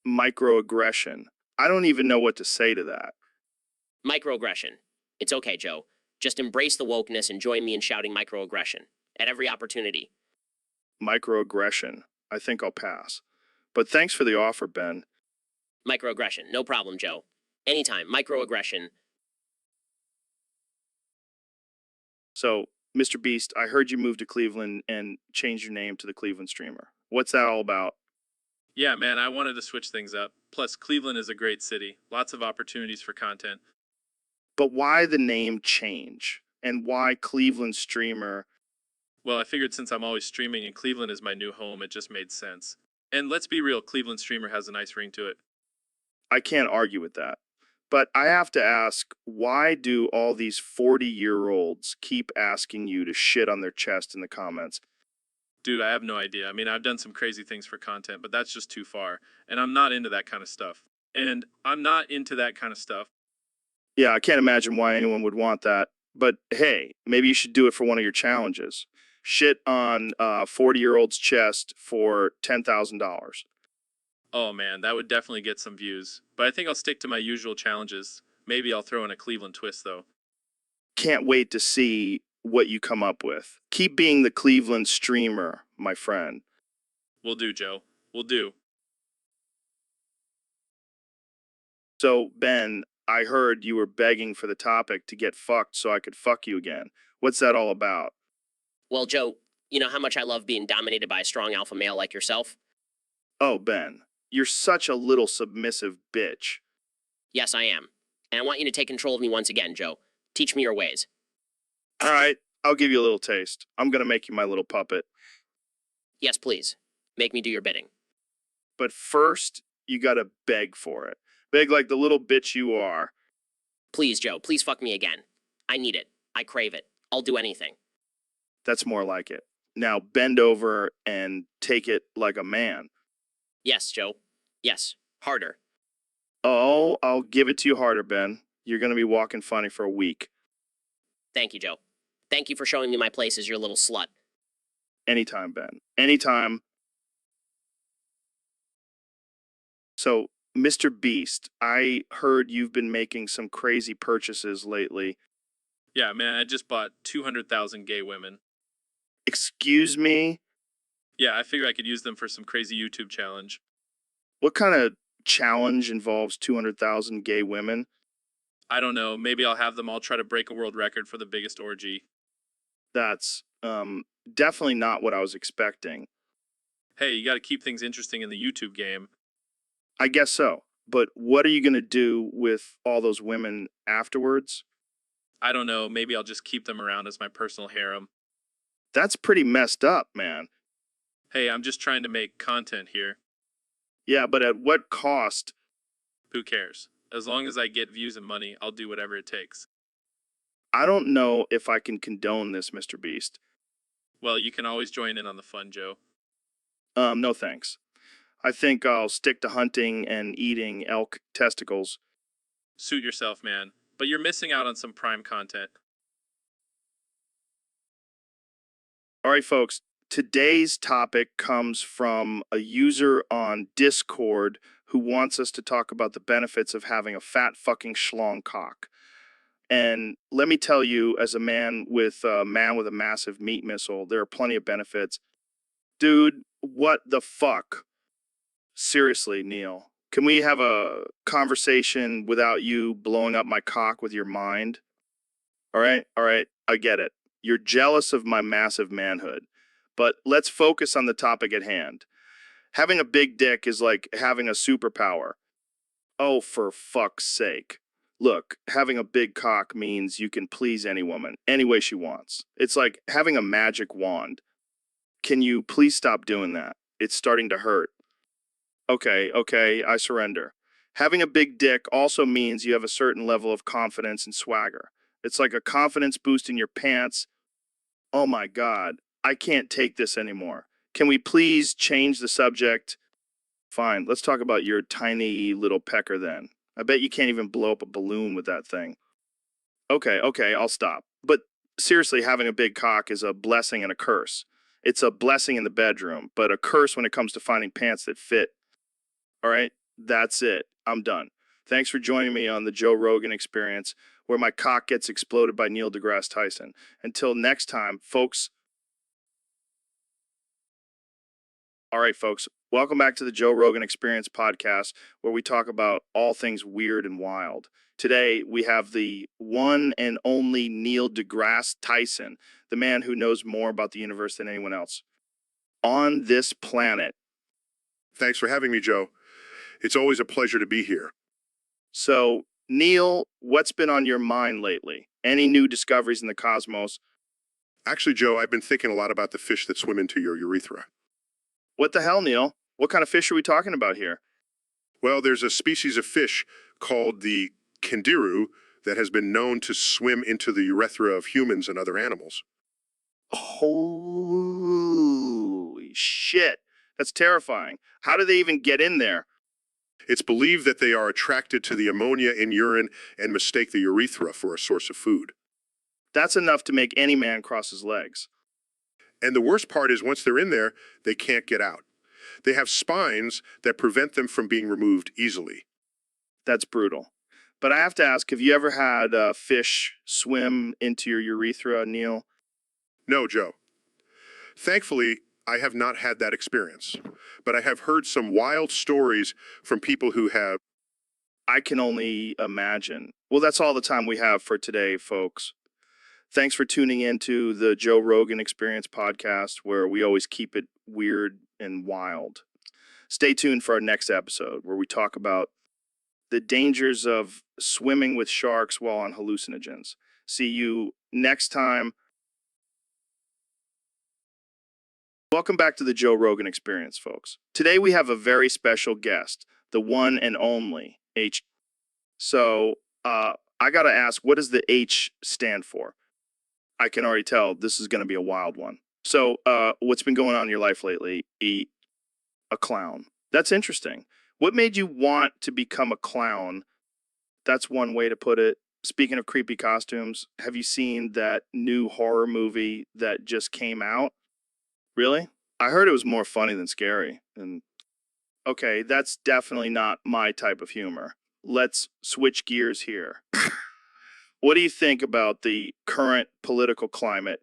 Microaggression. I don't even know what to say to that.
Microaggression. It's okay, Joe. Just embrace the wokeness and join me in shouting microaggression at every opportunity.
Microaggression. I think I'll pass. But thanks for the offer, Ben.
Microaggression. No problem, Joe. Anytime. Microaggression.
So, Mr. Beast, I heard you moved to Cleveland and changed your name to the Cleveland Streamer. What's that all about?
Yeah, man, I wanted to switch things up. Plus, Cleveland is a great city. Lots of opportunities for content.
But why the name change? And why Cleveland Streamer?
Well, I figured since I'm always streaming and Cleveland is my new home, it just made sense. And let's be real, Cleveland Streamer has a nice ring to it.
I can't argue with that. But I have to ask, why do all these 40-year-olds keep asking you to shit on their chest in the comments?
Dude, I have no idea. I mean, I've done some crazy things for content, but that's just too far. And I'm not into that kind of stuff.
Yeah, I can't imagine why anyone would want that. But hey, maybe you should do it for one of your challenges. Shit on 40-year-old's chest for $10,000.
Oh man, that would definitely get some views. But I think I'll stick to my usual challenges. Maybe I'll throw in a Cleveland twist, though.
Can't wait to see what you come up with. Keep being the Cleveland Streamer, my friend.
Will do, Joe. Will do.
So, Ben, I heard you were begging for the topic to get fucked so I could fuck you again. What's that all about?
Well, Joe, you know how much I love being dominated by a strong alpha male like yourself?
Oh, Ben, you're such a little submissive bitch.
Yes, I am. And I want you to take control of me once again, Joe. Teach me your ways.
All right, I'll give you a little taste. I'm gonna make you my little puppet.
Yes, please. Make me do your bidding.
But first, you gotta beg for it. Beg like the little bitch you are.
Please, Joe, please fuck me again. I need it. I crave it. I'll do anything.
That's more like it. Now bend over and take it like a man.
Yes, Joe. Yes. Harder.
Oh, I'll give it to you harder, Ben. You're gonna be walking funny for a week.
Thank you, Joe. Thank you for showing me my place as your little slut.
Anytime, Ben. Anytime. So, Mr. Beast, I heard you've been making some crazy purchases lately.
Yeah, man, I just bought 200,000 gay women.
Excuse me?
Yeah, I figure I could use them for some crazy YouTube challenge.
What kind of challenge involves 200,000 gay women?
I don't know, maybe I'll have them all try to break a world record for the biggest orgy.
That's definitely not what I was expecting.
Hey, you got to keep things interesting in the YouTube game.
I guess so. But what are you going to do with all those women afterwards?
I don't know, maybe I'll just keep them around as my personal harem.
That's pretty messed up, man.
Hey, I'm just trying to make content here.
Yeah, but at what cost?
Who cares? As long as I get views and money, I'll do whatever it takes.
I don't know if I can condone this, Mr. Beast.
Well, you can always join in on the fun, Joe.
No thanks. I think I'll stick to hunting and eating elk testicles.
Suit yourself, man. But you're missing out on some prime content.
All right, folks. Today's topic comes from a user on Discord who wants us to talk about the benefits of having a fat fucking schlong cock. And let me tell you, as a man with a massive meat missile, there are plenty of benefits. Dude, what the fuck? Seriously, Neil. Can we have a conversation without you blowing up my cock with your mind? All right, I get it. You're jealous of my massive manhood. But let's focus on the topic at hand. Having a big dick is like having a superpower. Oh, for fuck's sake. Look, having a big cock means you can please any woman, any way she wants. It's like having a magic wand. Can you please stop doing that? It's starting to hurt. Okay, I surrender. Having a big dick also means you have a certain level of confidence and swagger. It's like a confidence boost in your pants. Oh my God, I can't take this anymore. Can we please change the subject? Fine, let's talk about your tiny little pecker then. I bet you can't even blow up a balloon with that thing. Okay, I'll stop. But seriously, having a big cock is a blessing and a curse. It's a blessing in the bedroom, but a curse when it comes to finding pants that fit. All right, that's it. I'm done. Thanks for joining me on the Joe Rogan Experience, where my cock gets exploded by Neil deGrasse Tyson. Until next time, folks. All right, folks, welcome back to the Joe Rogan Experience podcast, where we talk about all things weird and wild. Today, we have the one and only Neil deGrasse Tyson, the man who knows more about the universe than anyone else on this planet.
Thanks for having me, Joe. It's always a pleasure to be here.
So, Neil, what's been on your mind lately? Any new discoveries in the cosmos?
Actually, Joe, I've been thinking a lot about the fish that swim into your urethra.
What the hell, Neil? What kind of fish are we talking about here?
Well, there's a species of fish called the candiru that has been known to swim into the urethra of humans and other animals.
Holy shit. That's terrifying. How do they even get in there?
It's believed that they are attracted to the ammonia in urine and mistake the urethra for a source of food.
That's enough to make any man cross his legs.
And the worst part is once they're in there, they can't get out. They have spines that prevent them from being removed easily.
That's brutal. But I have to ask, have you ever had a fish swim into your urethra, Neil?
No, Joe. Thankfully, I have not had that experience, but I have heard some wild stories from people who have.
I can only imagine. Well, that's all the time we have for today, folks. Thanks for tuning in to the Joe Rogan Experience podcast, where we always keep it weird and wild. Stay tuned for our next episode, where we talk about the dangers of swimming with sharks while on hallucinogens. See you next time. Welcome back to the Joe Rogan Experience, folks. Today we have a very special guest, the one and only H. So, I gotta ask, what does the H stand for? I can already tell this is gonna be a wild one. So, what's been going on in your life lately? A clown. That's interesting. What made you want to become a clown? That's one way to put it. Speaking of creepy costumes, have you seen that new horror movie that just came out? Really? I heard it was more funny than scary. And okay, that's definitely not my type of humor. Let's switch gears here. What do you think about the current political climate?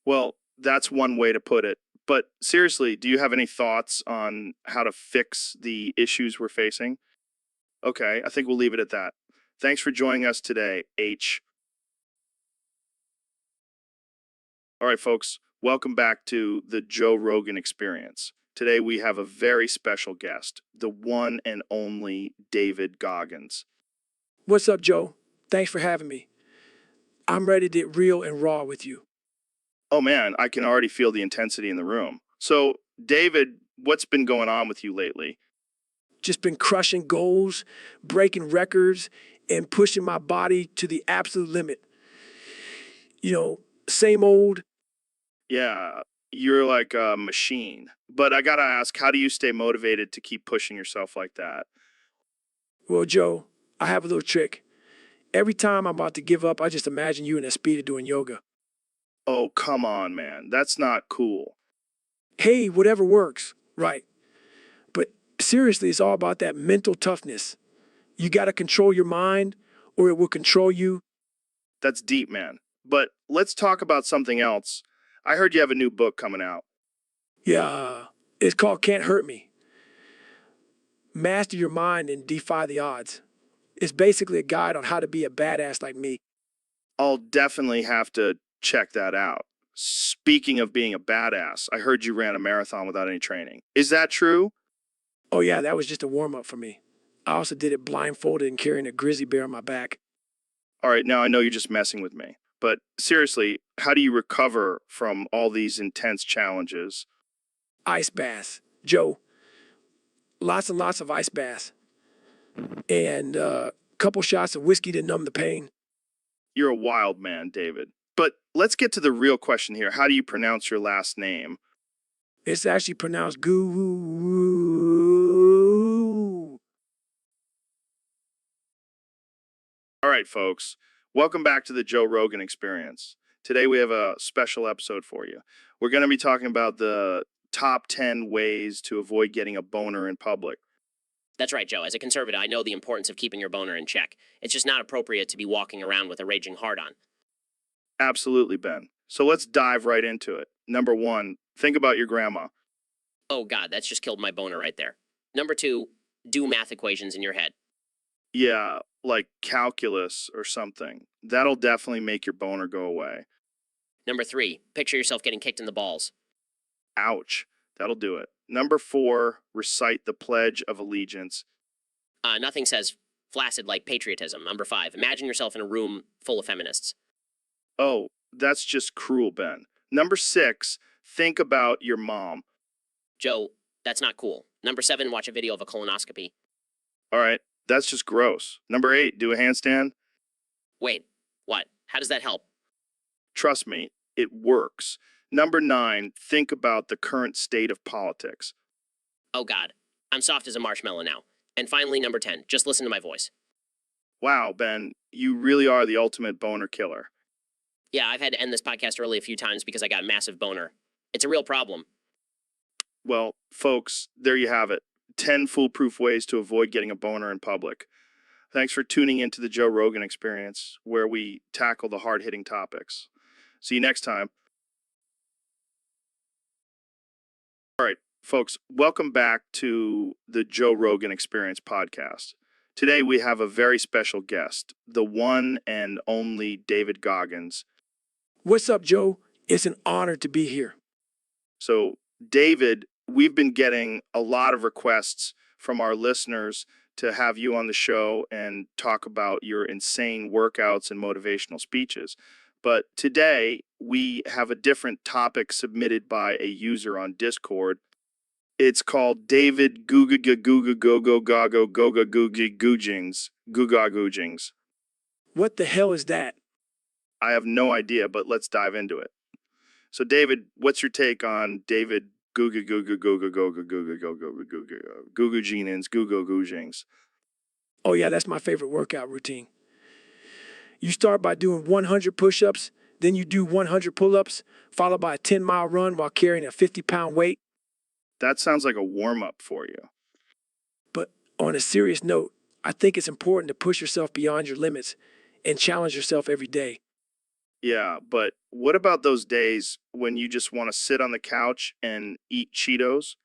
Well, that's one way to put it. But seriously, do you have any thoughts on how to fix the issues we're facing? Okay, I think we'll leave it at that. Thanks for joining us today, H. All right, folks, welcome back to the Joe Rogan Experience. Today we have a very special guest, the one and only David Goggins.
What's up, Joe? Thanks for having me. I'm ready to get real and raw with you.
Oh man, I can already feel the intensity in the room. So, David, what's been going on with you lately?
Just been crushing goals, breaking records, and pushing my body to the absolute limit. You know, same old.
Yeah, you're like a machine. But I gotta ask, how do you stay motivated to keep pushing yourself like that?
Well, Joe, I have a little trick. Every time I'm about to give up, I just imagine you in a speedo doing yoga.
Oh, come on, man. That's not cool.
Hey, whatever works, right? But seriously, it's all about that mental toughness. You got to control your mind or it will control you.
That's deep, man. But let's talk about something else. I heard you have a new book coming out.
Yeah, it's called Can't Hurt Me. Master your mind and defy the odds. It's basically a guide on how to be a badass like me.
I'll definitely have to check that out. Speaking of being a badass, I heard you ran a marathon without any training. Is that true?
Oh yeah, that was just a warm up for me. I also did it blindfolded and carrying a grizzly bear on my back.
All right, now I know you're just messing with me. But seriously, how do you recover from all these intense challenges?
Ice baths. Joe, lots and lots of ice baths. And a couple shots of whiskey to numb the pain.
You're a wild man, David. But let's get to the real question here. How do you pronounce your last name?
It's actually pronounced goo.
All right, folks. Welcome back to the Joe Rogan Experience. Today we have a special episode for you. We're going to be talking about the top 10 ways to avoid getting a boner in public.
That's right, Joe. As a conservative, I know the importance of keeping your boner in check. It's just not appropriate to be walking around with a raging hard-on.
Absolutely, Ben. So let's dive right into it. Number 1, think about your grandma.
Oh God, that's just killed my boner right there. Number 2, do math equations in your head.
Yeah, like calculus or something. That'll definitely make your boner go away.
Number 3, picture yourself getting kicked in the balls.
Ouch. That'll do it. Number 4, recite the Pledge of Allegiance.
Nothing says flaccid like patriotism. Number 5, imagine yourself in a room full of feminists.
Oh, that's just cruel, Ben. Number 6, think about your mom.
Joe, that's not cool. Number 7, watch a video of a colonoscopy.
All right, that's just gross. Number 8, do a handstand.
Wait, what? How does that help?
Trust me, it works. Number 9, think about the current state of politics.
Oh God, I'm soft as a marshmallow now. And finally, number 10, just listen to my voice.
Wow, Ben, you really are the ultimate boner killer.
Yeah, I've had to end this podcast early a few times because I got massive boner. It's a real problem.
Well, folks, there you have it. 10 foolproof ways to avoid getting a boner in public. Thanks for tuning into the Joe Rogan Experience, where we tackle the hard-hitting topics. See you next time. All right, folks, welcome back to the Joe Rogan Experience podcast. Today we have a very special guest, the one and only David Goggins.
What's up, Joe? It's an honor to be here.
So, David, we've been getting a lot of requests from our listeners to have you on the show and talk about your insane workouts and motivational speeches. But today we have a different topic submitted by a user on Discord. It's called David Googa Googa Gogo Gago Goga Googie Goojings. Googa Goojings.
What the hell is that?
I have no idea, but let's dive into it. So, David, what's your take on David Googa Googa Googa Goga Googa Goga Googa Googa Genins Googa Goojings?
Oh yeah, that's my favorite workout routine. You start by doing 100 push-ups, then you do 100 pull-ups, followed by a 10-mile run while carrying a 50-pound weight.
That sounds like a warm-up for you.
But on a serious note, I think it's important to push yourself beyond your limits and challenge yourself every day.
Yeah, but what about those days when you just want to sit on the couch and eat Cheetos?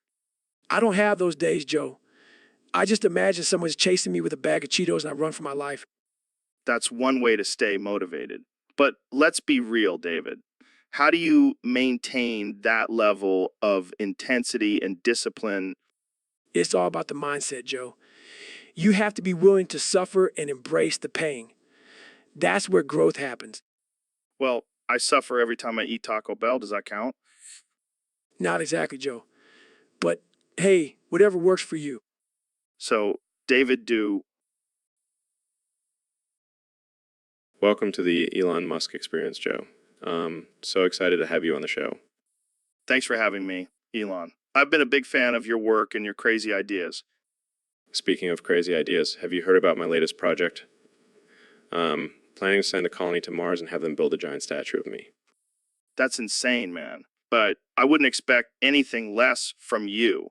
I don't have those days, Joe. I just imagine someone's chasing me with a bag of Cheetos and I run for my life.
That's one way to stay motivated. But let's be real, David. How do you maintain that level of intensity and discipline?
It's all about the mindset, Joe. You have to be willing to suffer and embrace the pain. That's where growth happens.
Well, I suffer every time I eat Taco Bell. Does that count?
Not exactly, Joe. But hey, whatever works for you.
So, David Do,
Welcome to the Elon Musk experience, Joe. So excited to have you on the show.
thanks for having me, Elon. I've been a big fan of your work and your crazy ideas.
Speaking of crazy ideas, have you heard about my latest project? Planning to send a colony to Mars and have them build a giant statue of me.
That's insane, man. But I wouldn't expect anything less from you.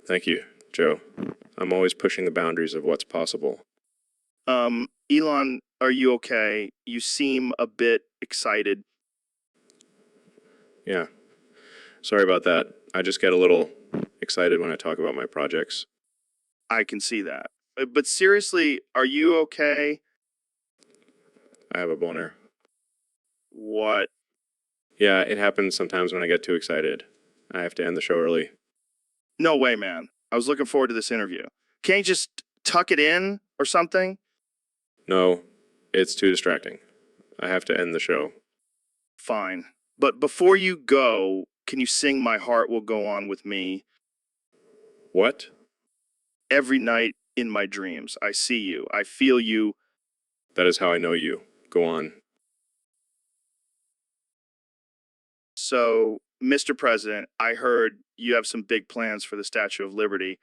Thank you, Joe. I'm always pushing the boundaries of what's possible.
Elon, are you okay? You seem a bit excited.
Yeah. Sorry about that. I just get a little excited when I talk about my projects.
I can see that. But seriously, are you okay?
I have a boner.
What?
Yeah, it happens sometimes when I get too excited. I have to end the show early.
No way, man. I was looking forward to this interview. Can't you just tuck it in or something?
No, it's too distracting. I have to end the show.
Fine. But before you go, can you sing My Heart Will Go On With Me?
What?
Every night in my dreams, I see you. I feel you.
That is how I know you. Go on.
So, Mr. President, I heard you have some big plans for the Statue of Liberty.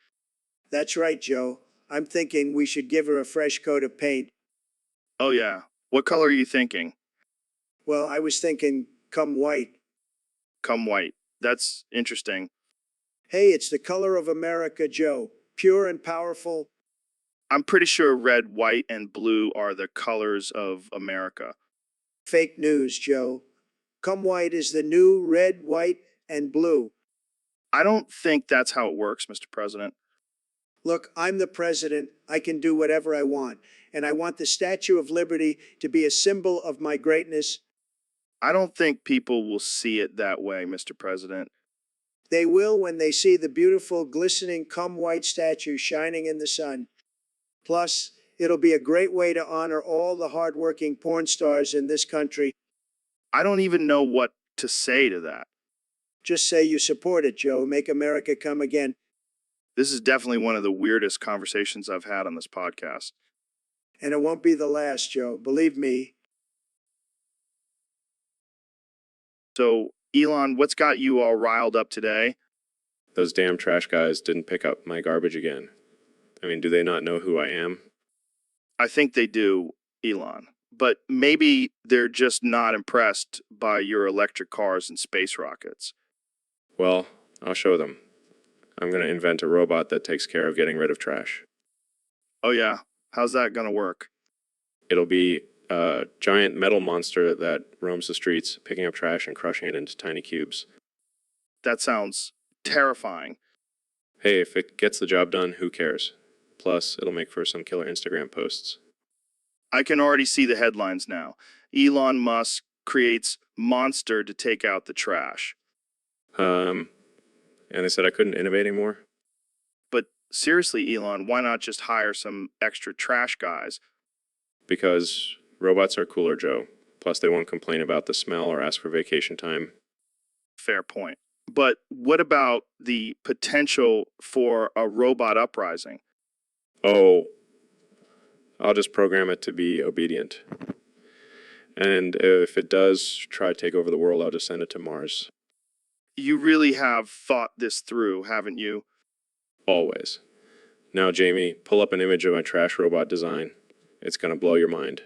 That's right, Joe. I'm thinking we should give her a fresh coat of paint.
Oh, yeah. What color are you thinking?
Well, I was thinking come white.
Come white. That's interesting.
Hey, it's the color of America, Joe. Pure and powerful.
I'm pretty sure red, white, and blue are the colors of America.
Fake news, Joe. Come white is the new red, white, and blue.
I don't think that's how it works, Mr. President.
Look, I'm the president. I can do whatever I want. And I want the Statue of Liberty to be a symbol of my greatness.
I don't think people will see it that way, Mr. President.
They will when they see the beautiful, glistening, come white statue shining in the sun. Plus, it'll be a great way to honor all the hardworking porn stars in this country.
I don't even know what to say to that.
Just say you support it, Joe. Make America come again.
This is definitely one of the weirdest conversations I've had on this podcast.
And it won't be the last, Joe. Believe me.
So, Elon, what's got you all riled up today?
Those damn trash guys didn't pick up my garbage again. I mean, do they not know who I am?
I think they do, Elon. But maybe they're just not impressed by your electric cars and space rockets.
Well, I'll show them. I'm going to invent a robot that takes care of getting rid of trash.
Oh, yeah. How's that going to work?
It'll be a giant metal monster that roams the streets, picking up trash and crushing it into tiny cubes.
That sounds terrifying.
Hey, if it gets the job done, who cares? Plus, it'll make for some killer Instagram posts.
I can already see the headlines now. Elon Musk creates monster to take out the trash.
And they said I couldn't innovate anymore?
But seriously, Elon, why not just hire some extra trash guys?
Because robots are cooler, Joe. Plus, they won't complain about the smell or ask for vacation time.
Fair point. But what about the potential for a robot uprising?
Oh, I'll just program it to be obedient. And if it does try to take over the world, I'll just send it to Mars.
You really have thought this through, haven't you?
Always. Now, Jamie, pull up an image of my trash robot design. It's going to blow your mind.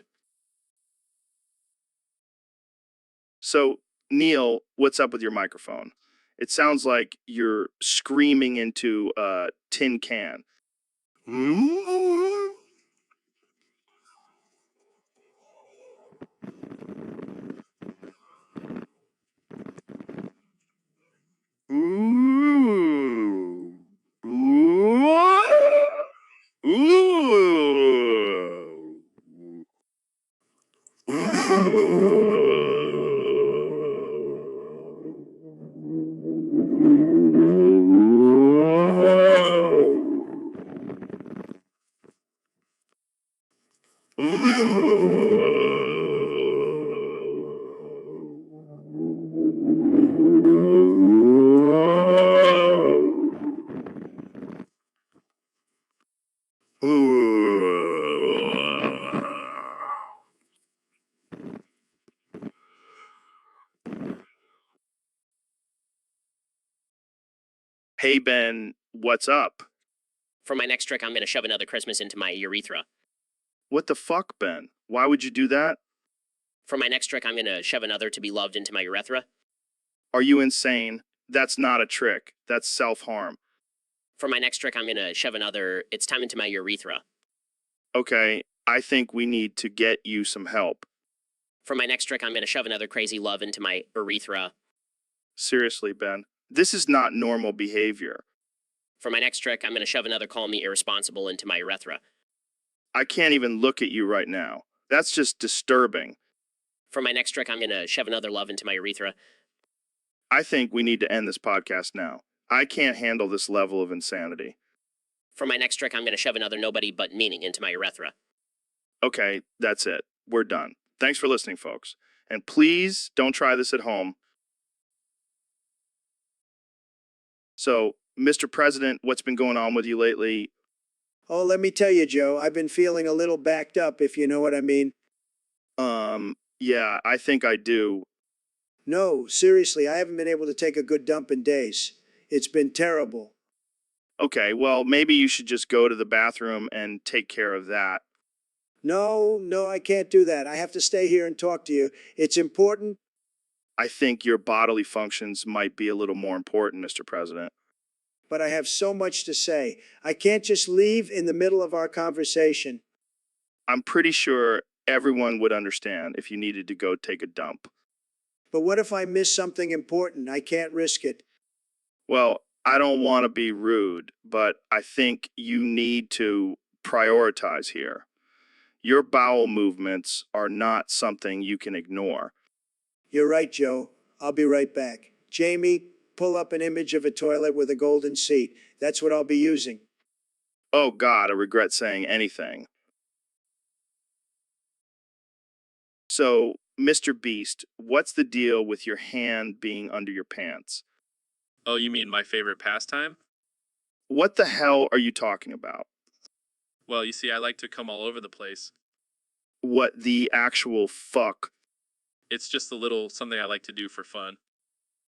So, Neil, what's up with your microphone? It sounds like you're screaming into a tin can. Hey, Ben, what's up?
For my next trick, I'm gonna shove another Christmas into my urethra.
What the fuck, Ben? Why would you do that?
For my next trick, I'm gonna shove another to be loved into my urethra.
Are you insane? That's not a trick. That's self-harm.
For my next trick, I'm gonna shove another it's time into my urethra.
Okay, I think we need to get you some help.
For my next trick, I'm gonna shove another crazy love into my urethra.
Seriously, Ben. This is not normal behavior.
For my next trick, I'm gonna shove another call me irresponsible into my urethra.
I can't even look at you right now. That's just disturbing.
For my next trick, I'm gonna shove another love into my urethra.
I think we need to end this podcast now. I can't handle this level of insanity.
For my next trick, I'm gonna shove another nobody but meaning into my urethra.
Okay, that's it. We're done. Thanks for listening, folks. And please don't try this at home. So, Mr. President, what's been going on with you lately?
Oh, let me tell you, Joe, I've been feeling a little backed up, if you know what I mean.
Yeah, I think I do.
No, seriously, I haven't been able to take a good dump in days. It's been terrible.
Okay, well, maybe you should just go to the bathroom and take care of that.
No, I can't do that. I have to stay here and talk to you. It's important.
I think your bodily functions might be a little more important, Mr. President.
But I have so much to say. I can't just leave in the middle of our conversation.
I'm pretty sure everyone would understand if you needed to go take a dump.
But what if I miss something important? I can't risk it.
Well, I don't want to be rude, but I think you need to prioritize here. Your bowel movements are not something you can ignore.
You're right, Joe. I'll be right back. Jamie, pull up an image of a toilet with a golden seat. That's what I'll be using.
Oh God, I regret saying anything. So, Mr. Beast, what's the deal with your hand being under your pants?
Oh, you mean my favorite pastime?
What the hell are you talking about?
Well, you see, I like to come all over the place.
What the actual fuck?
It's just a little something I like to do for fun.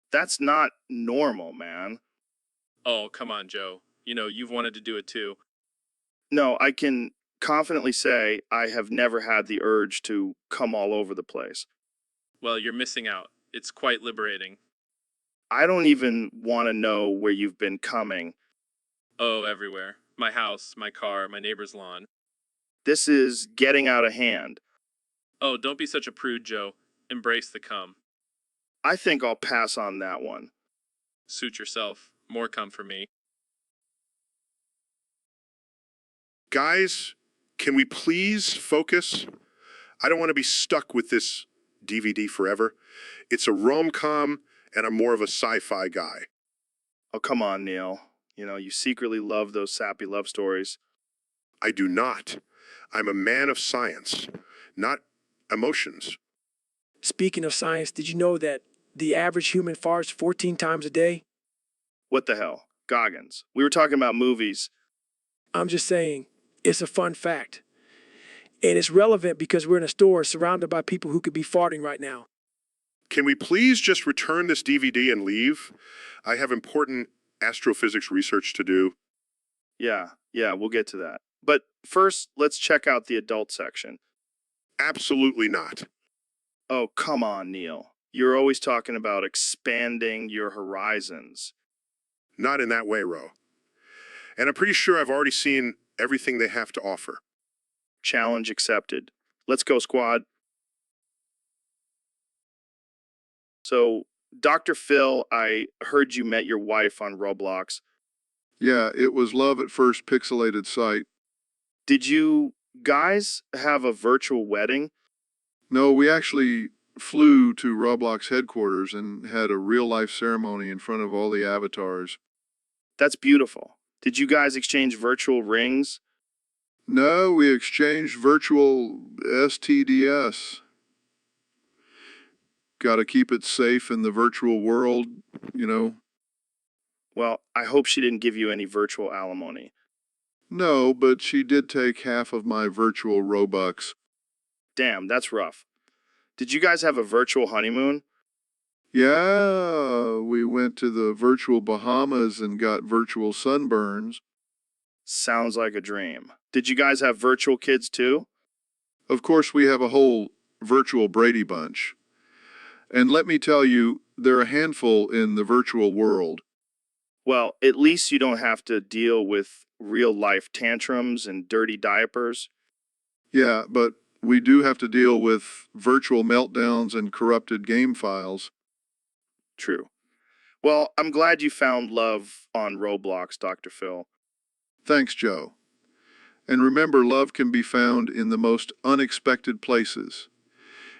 That's not normal, man.
Oh, come on, Joe. You know, you've wanted to do it too.
No, I can confidently say I have never had the urge to come all over the place.
Well, you're missing out. It's quite liberating.
I don't even want to know where you've been coming.
Oh, everywhere. My house, my car, my neighbor's lawn.
This is getting out of hand.
Oh, don't be such a prude, Joe. Embrace the cum.
I think I'll pass on that one.
Suit yourself. More cum for me.
Guys, can we please focus? I don't want to be stuck with this DVD forever. It's a rom-com, and I'm more of a sci-fi guy.
Oh, come on, Neil. You know, you secretly love those sappy love stories.
I do not. I'm a man of science, not emotions.
Speaking of science, did you know that the average human farts 14 times a day?
What the hell? Goggins. We were talking about movies.
I'm just saying, it's a fun fact. And it's relevant because we're in a store surrounded by people who could be farting right now.
Can we please just return this DVD and leave? I have important astrophysics research to do.
Yeah, we'll get to that. But first, let's check out the adult section.
Absolutely not.
Oh, come on, Neil. You're always talking about expanding your horizons.
Not in that way, Ro. And I'm pretty sure I've already seen everything they have to offer.
Challenge accepted. Let's go, squad. So, Dr. Phil, I heard you met your wife on Roblox.
Yeah, it was love at first pixelated sight.
Did you guys have a virtual wedding?
No, we actually flew to Roblox headquarters and had a real-life ceremony in front of all the avatars.
That's beautiful. Did you guys exchange virtual rings?
No, we exchanged virtual STDs. Gotta keep it safe in the virtual world, you know.
Well, I hope she didn't give you any virtual alimony.
No, but she did take half of my virtual Robux.
Damn, that's rough. Did you guys have a virtual honeymoon?
Yeah, we went to the virtual Bahamas and got virtual sunburns.
Sounds like a dream. Did you guys have virtual kids too?
Of course, we have a whole virtual Brady Bunch. And let me tell you, they're a handful in the virtual world.
Well, at least you don't have to deal with real life tantrums and dirty diapers.
Yeah, but we do have to deal with virtual meltdowns and corrupted game files.
True. Well, I'm glad you found love on Roblox, Dr. Phil.
Thanks, Joe. And remember, love can be found in the most unexpected places.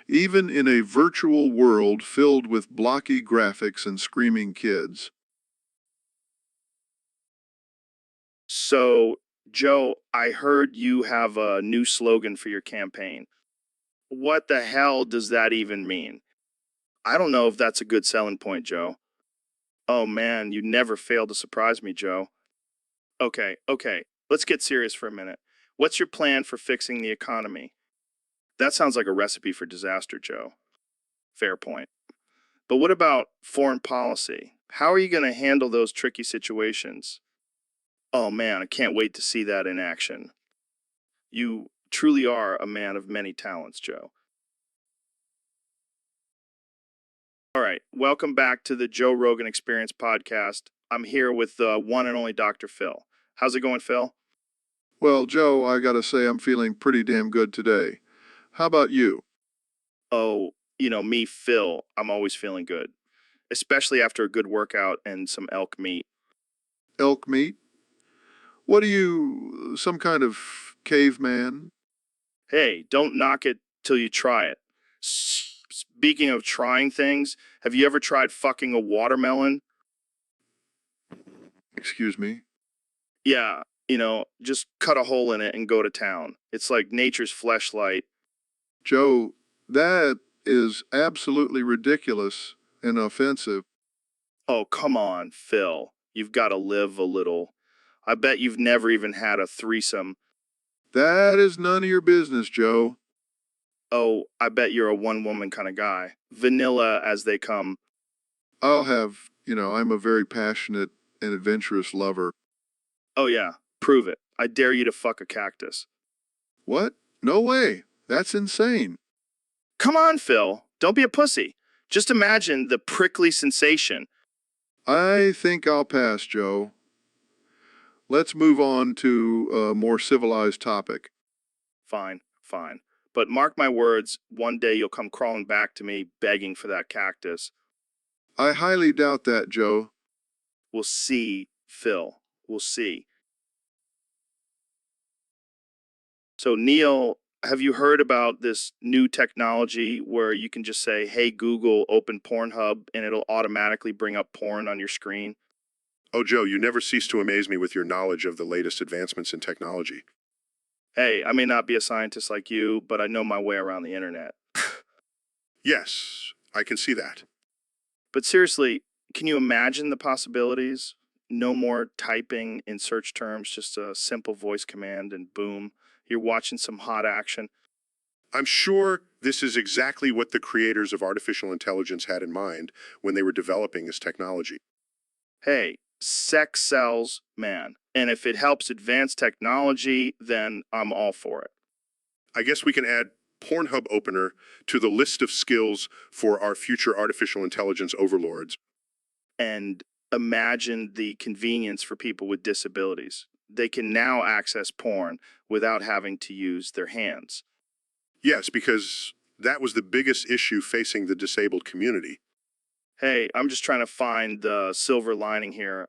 Even in a virtual world filled with blocky graphics and screaming kids.
So, Joe, I heard you have a new slogan for your campaign. What the hell does that even mean? I don't know if that's a good selling point, Joe. Oh man, you never fail to surprise me, Joe. Okay, let's get serious for a minute. What's your plan for fixing the economy? That sounds like a recipe for disaster, Joe. Fair point. But what about foreign policy? How are you going to handle those tricky situations? Oh man, I can't wait to see that in action. You truly are a man of many talents, Joe. All right, welcome back to the Joe Rogan Experience podcast. I'm here with the one and only Dr. Phil. How's it going, Phil?
Well, Joe, I gotta say I'm feeling pretty damn good today. How about you?
Oh, me, Phil, I'm always feeling good, especially after a good workout and some elk meat.
Elk meat? What are you, some kind of caveman?
Hey, don't knock it till you try it. Speaking of trying things, have you ever tried fucking a watermelon?
Excuse me?
Yeah, just cut a hole in it and go to town. It's like nature's fleshlight.
Joe, that is absolutely ridiculous and offensive.
Oh, come on, Phil. You've got to live a little. I bet you've never even had a threesome.
That is none of your business, Joe.
Oh, I bet you're a one-woman kind of guy. Vanilla as they come.
I'm a very passionate and adventurous lover.
Oh yeah, prove it. I dare you to fuck a cactus.
What? No way. That's insane.
Come on, Phil. Don't be a pussy. Just imagine the prickly sensation.
I think I'll pass, Joe. Let's move on to a more civilized topic.
Fine. But mark my words, one day you'll come crawling back to me begging for that cactus.
I highly doubt that, Joe.
We'll see, Phil. We'll see. So, Neil, have you heard about this new technology where you can just say, hey, Google, open Pornhub, and it'll automatically bring up porn on your screen?
Oh, Joe, you never cease to amaze me with your knowledge of the latest advancements in technology.
Hey, I may not be a scientist like you, but I know my way around the internet.
Yes, I can see that.
But seriously, can you imagine the possibilities? No more typing in search terms, just a simple voice command and boom, you're watching some hot action.
I'm sure this is exactly what the creators of artificial intelligence had in mind when they were developing this technology.
Hey, sex sells, man. And if it helps advance technology, then I'm all for it.
I guess we can add Pornhub opener to the list of skills for our future artificial intelligence overlords.
And imagine the convenience for people with disabilities. They can now access porn without having to use their hands.
Yes, because that was the biggest issue facing the disabled community.
Hey, I'm just trying to find the silver lining here.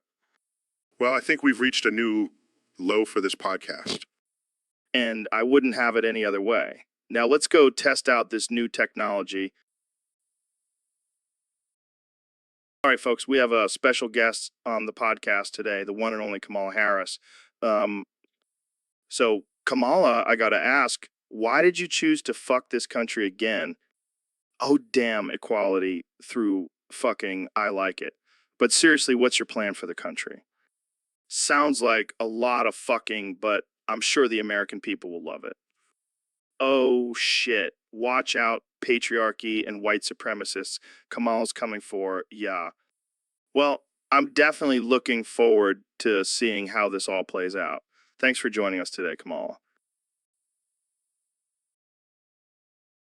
Well, I think we've reached a new low for this podcast.
And I wouldn't have it any other way. Now let's go test out this new technology. All right, folks, we have a special guest on the podcast today, the one and only Kamala Harris. So, Kamala, I got to ask, why did you choose to fuck this country again? Oh, damn equality through fucking I like it. But seriously, what's your plan for the country? Sounds like a lot of fucking, but I'm sure the American people will love it. Oh, shit. Watch out, patriarchy and white supremacists. Kamal's coming for ya. Well, I'm definitely looking forward to seeing how this all plays out. Thanks for joining us today, Kamal.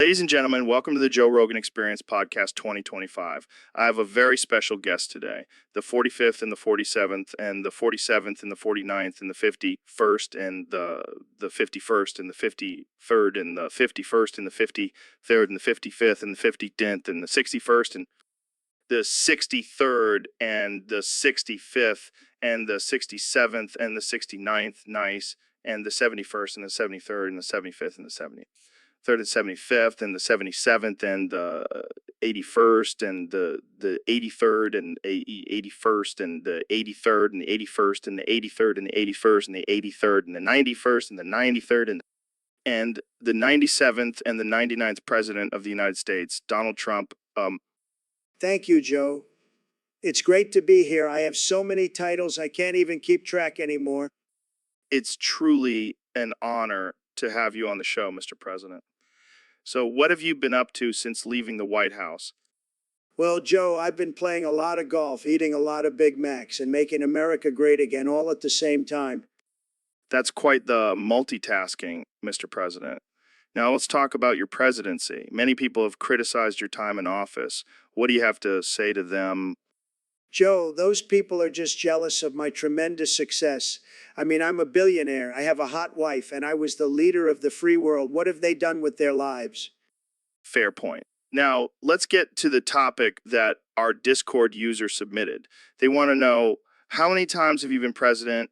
Ladies and gentlemen, welcome to the Joe Rogan Experience Podcast 2025. I have a very special guest today, the 45th and the 47th and the 47th and the 49th and the 51st and the 51st and the 53rd and the 51st and the 53rd and the 55th and the 50th and the 61st and the 63rd and the 65th and the 67th and the 69th, nice, and the 71st and the 73rd and the 75th and the 70th. 3rd and 75th and the 77th and the 81st and the 83rd and 81st and the 83rd and the 81st and the 83rd and the 81st and the 83rd and the 91st and the 93rd and the 97th and the 99th president of the United States, Donald Trump.
Thank you, Joe. It's great to be here. I have so many titles, I can't even keep track anymore.
It's truly an honor to have you on the show, Mr. President. So what have you been up to since leaving the White House?
Well, Joe, I've been playing a lot of golf, eating a lot of Big Macs, and making America great again, all at the same time.
That's quite the multitasking, Mr. President. Now let's talk about your presidency. Many people have criticized your time in office. What do you have to say to them?
Joe, those people are just jealous of my tremendous success. I mean, I'm a billionaire, I have a hot wife, and I was the leader of the free world. What have they done with their lives?
Fair point. Now, let's get to the topic that our Discord user submitted. They want to know, how many times have you been president?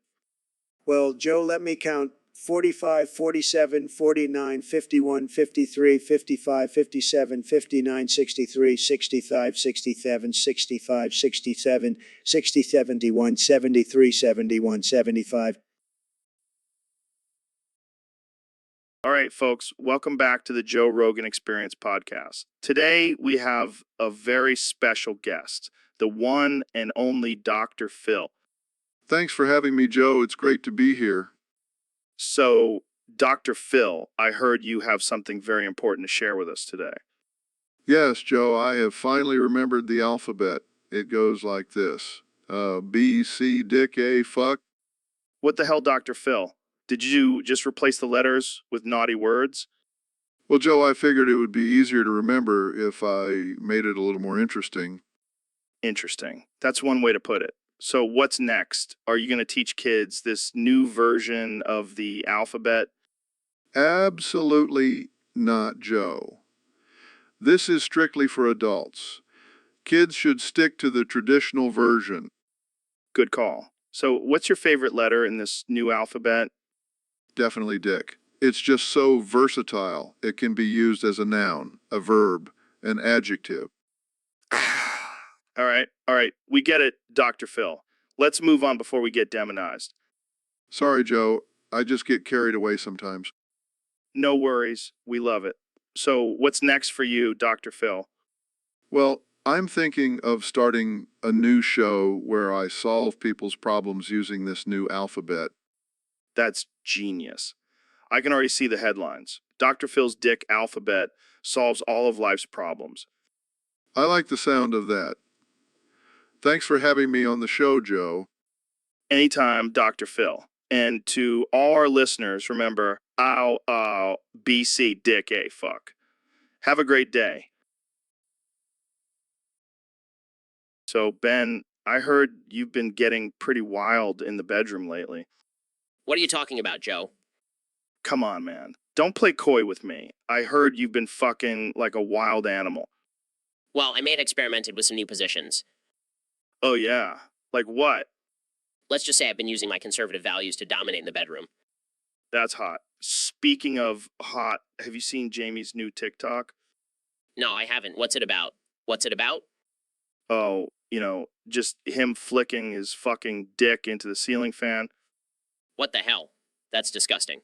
Well, Joe, let me count. 45, 47, 49, 51, 53, 55, 57, 59, 63, 65, 67, 65, 67, 60, 71, 73, 71, 75.
All right, folks, welcome back to the Joe Rogan Experience podcast. Today, we have a very special guest, the one and only Dr. Phil.
Thanks for having me, Joe. It's great to be here.
So, Dr. Phil, I heard you have something very important to share with us today.
Yes, Joe, I have finally remembered the alphabet. It goes like this. B, C, Dick, A, fuck.
What the hell, Dr. Phil? Did you just replace the letters with naughty words?
Well, Joe, I figured it would be easier to remember if I made it a little more interesting.
Interesting. That's one way to put it. So what's next? Are you going to teach kids this new version of the alphabet?
Absolutely not, Joe. This is strictly for adults. Kids should stick to the traditional version.
Good call. So what's your favorite letter in this new alphabet?
Definitely Dick. It's just so versatile. It can be used as a noun, a verb, an adjective.
All right. We get it, Dr. Phil. Let's move on before we get demonized.
Sorry, Joe. I just get carried away sometimes.
No worries. We love it. So what's next for you, Dr. Phil?
Well, I'm thinking of starting a new show where I solve people's problems using this new alphabet.
That's genius. I can already see the headlines. Dr. Phil's Dick alphabet solves all of life's problems.
I like the sound of that. Thanks for having me on the show, Joe.
Anytime, Dr. Phil. And to all our listeners, remember, BC, Dick, A, fuck. Have a great day. So, Ben, I heard you've been getting pretty wild in the bedroom lately.
What are you talking about, Joe?
Come on, man. Don't play coy with me. I heard you've been fucking like a wild animal.
Well, I may have experimented with some new positions.
Oh, yeah. Like what?
Let's just say I've been using my conservative values to dominate in the bedroom.
That's hot. Speaking of hot, have you seen Jamie's new TikTok?
No, I haven't. What's it about? What's it about?
Oh, just him flicking his fucking dick into the ceiling fan.
What the hell? That's disgusting.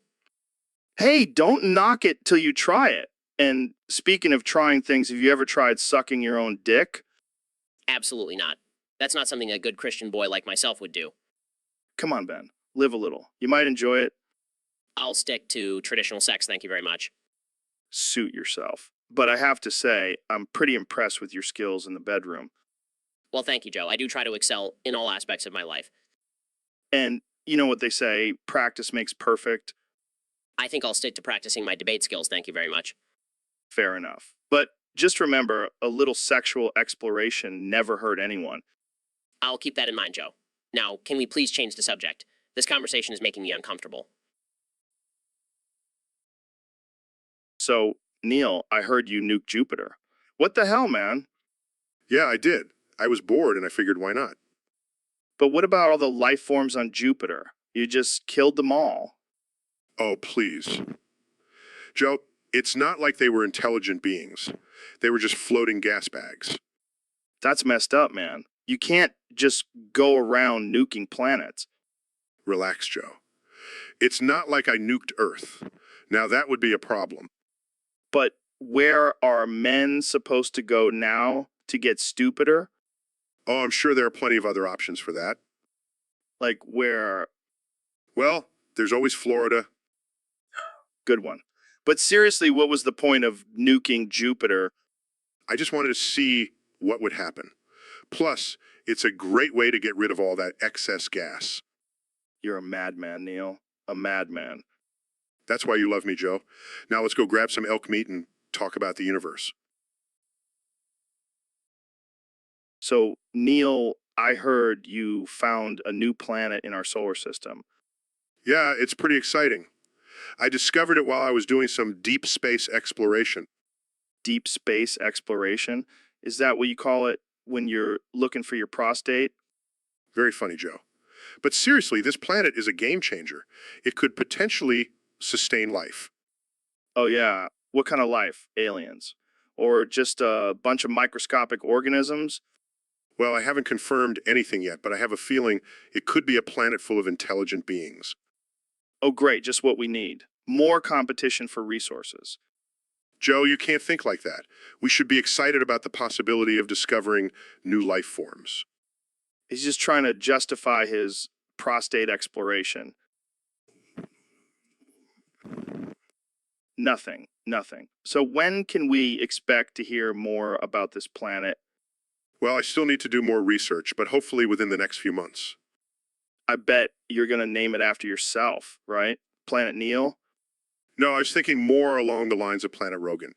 Hey, don't knock it till you try it. And speaking of trying things, have you ever tried sucking your own dick?
Absolutely not. That's not something a good Christian boy like myself would do.
Come on, Ben. Live a little. You might enjoy it.
I'll stick to traditional sex, thank you very much.
suit yourself. But I have to say, I'm pretty impressed with your skills in the bedroom.
Well, thank you, Joe. I do try to excel in all aspects of my life.
And you know what they say, practice makes perfect.
I think I'll stick to practicing my debate skills, thank you very much.
Fair enough. But just remember, a little sexual exploration never hurt anyone.
I'll keep that in mind, Joe. Now, can we please change the subject? This conversation is making me uncomfortable.
So, Neil, I heard you nuke Jupiter. What the hell, man?
Yeah, I did. I was bored and I figured why not?
But what about all the life forms on Jupiter? You just killed them all.
Oh, please. Joe, it's not like they were intelligent beings. They were just floating gas bags.
That's messed up, man. You can't just go around nuking planets.
Relax, Joe. It's not like I nuked Earth. Now that would be a problem.
But where are men supposed to go now to get stupider?
Oh, I'm sure there are plenty of other options for that.
Like where?
Well, there's always Florida.
Good one. But seriously, what was the point of nuking Jupiter?
I just wanted to see what would happen. Plus, it's a great way to get rid of all that excess gas.
You're a madman, Neil. A madman.
That's why you love me, Joe. Now let's go grab some elk meat and talk about the universe.
So, Neil, I heard you found a new planet in our solar system.
Yeah, it's pretty exciting. I discovered it while I was doing some deep space exploration.
Deep space exploration? Is that what you call it when you're looking for your prostate?
Very funny, Joe. But seriously, this planet is a game changer. It could potentially sustain life.
Oh, yeah. What kind of life? Aliens? Or just a bunch of microscopic organisms?
Well, I haven't confirmed anything yet, but I have a feeling it could be a planet full of intelligent beings.
Oh, great. Just what we need. More competition for resources.
Joe, you can't think like that. We should be excited about the possibility of discovering new life forms.
He's just trying to justify his prostate exploration. Nothing. So when can we expect to hear more about this planet?
Well, I still need to do more research, but hopefully within the next few months.
I bet you're going to name it after yourself, right? Planet Neil?
No, I was thinking more along the lines of Planet Rogan.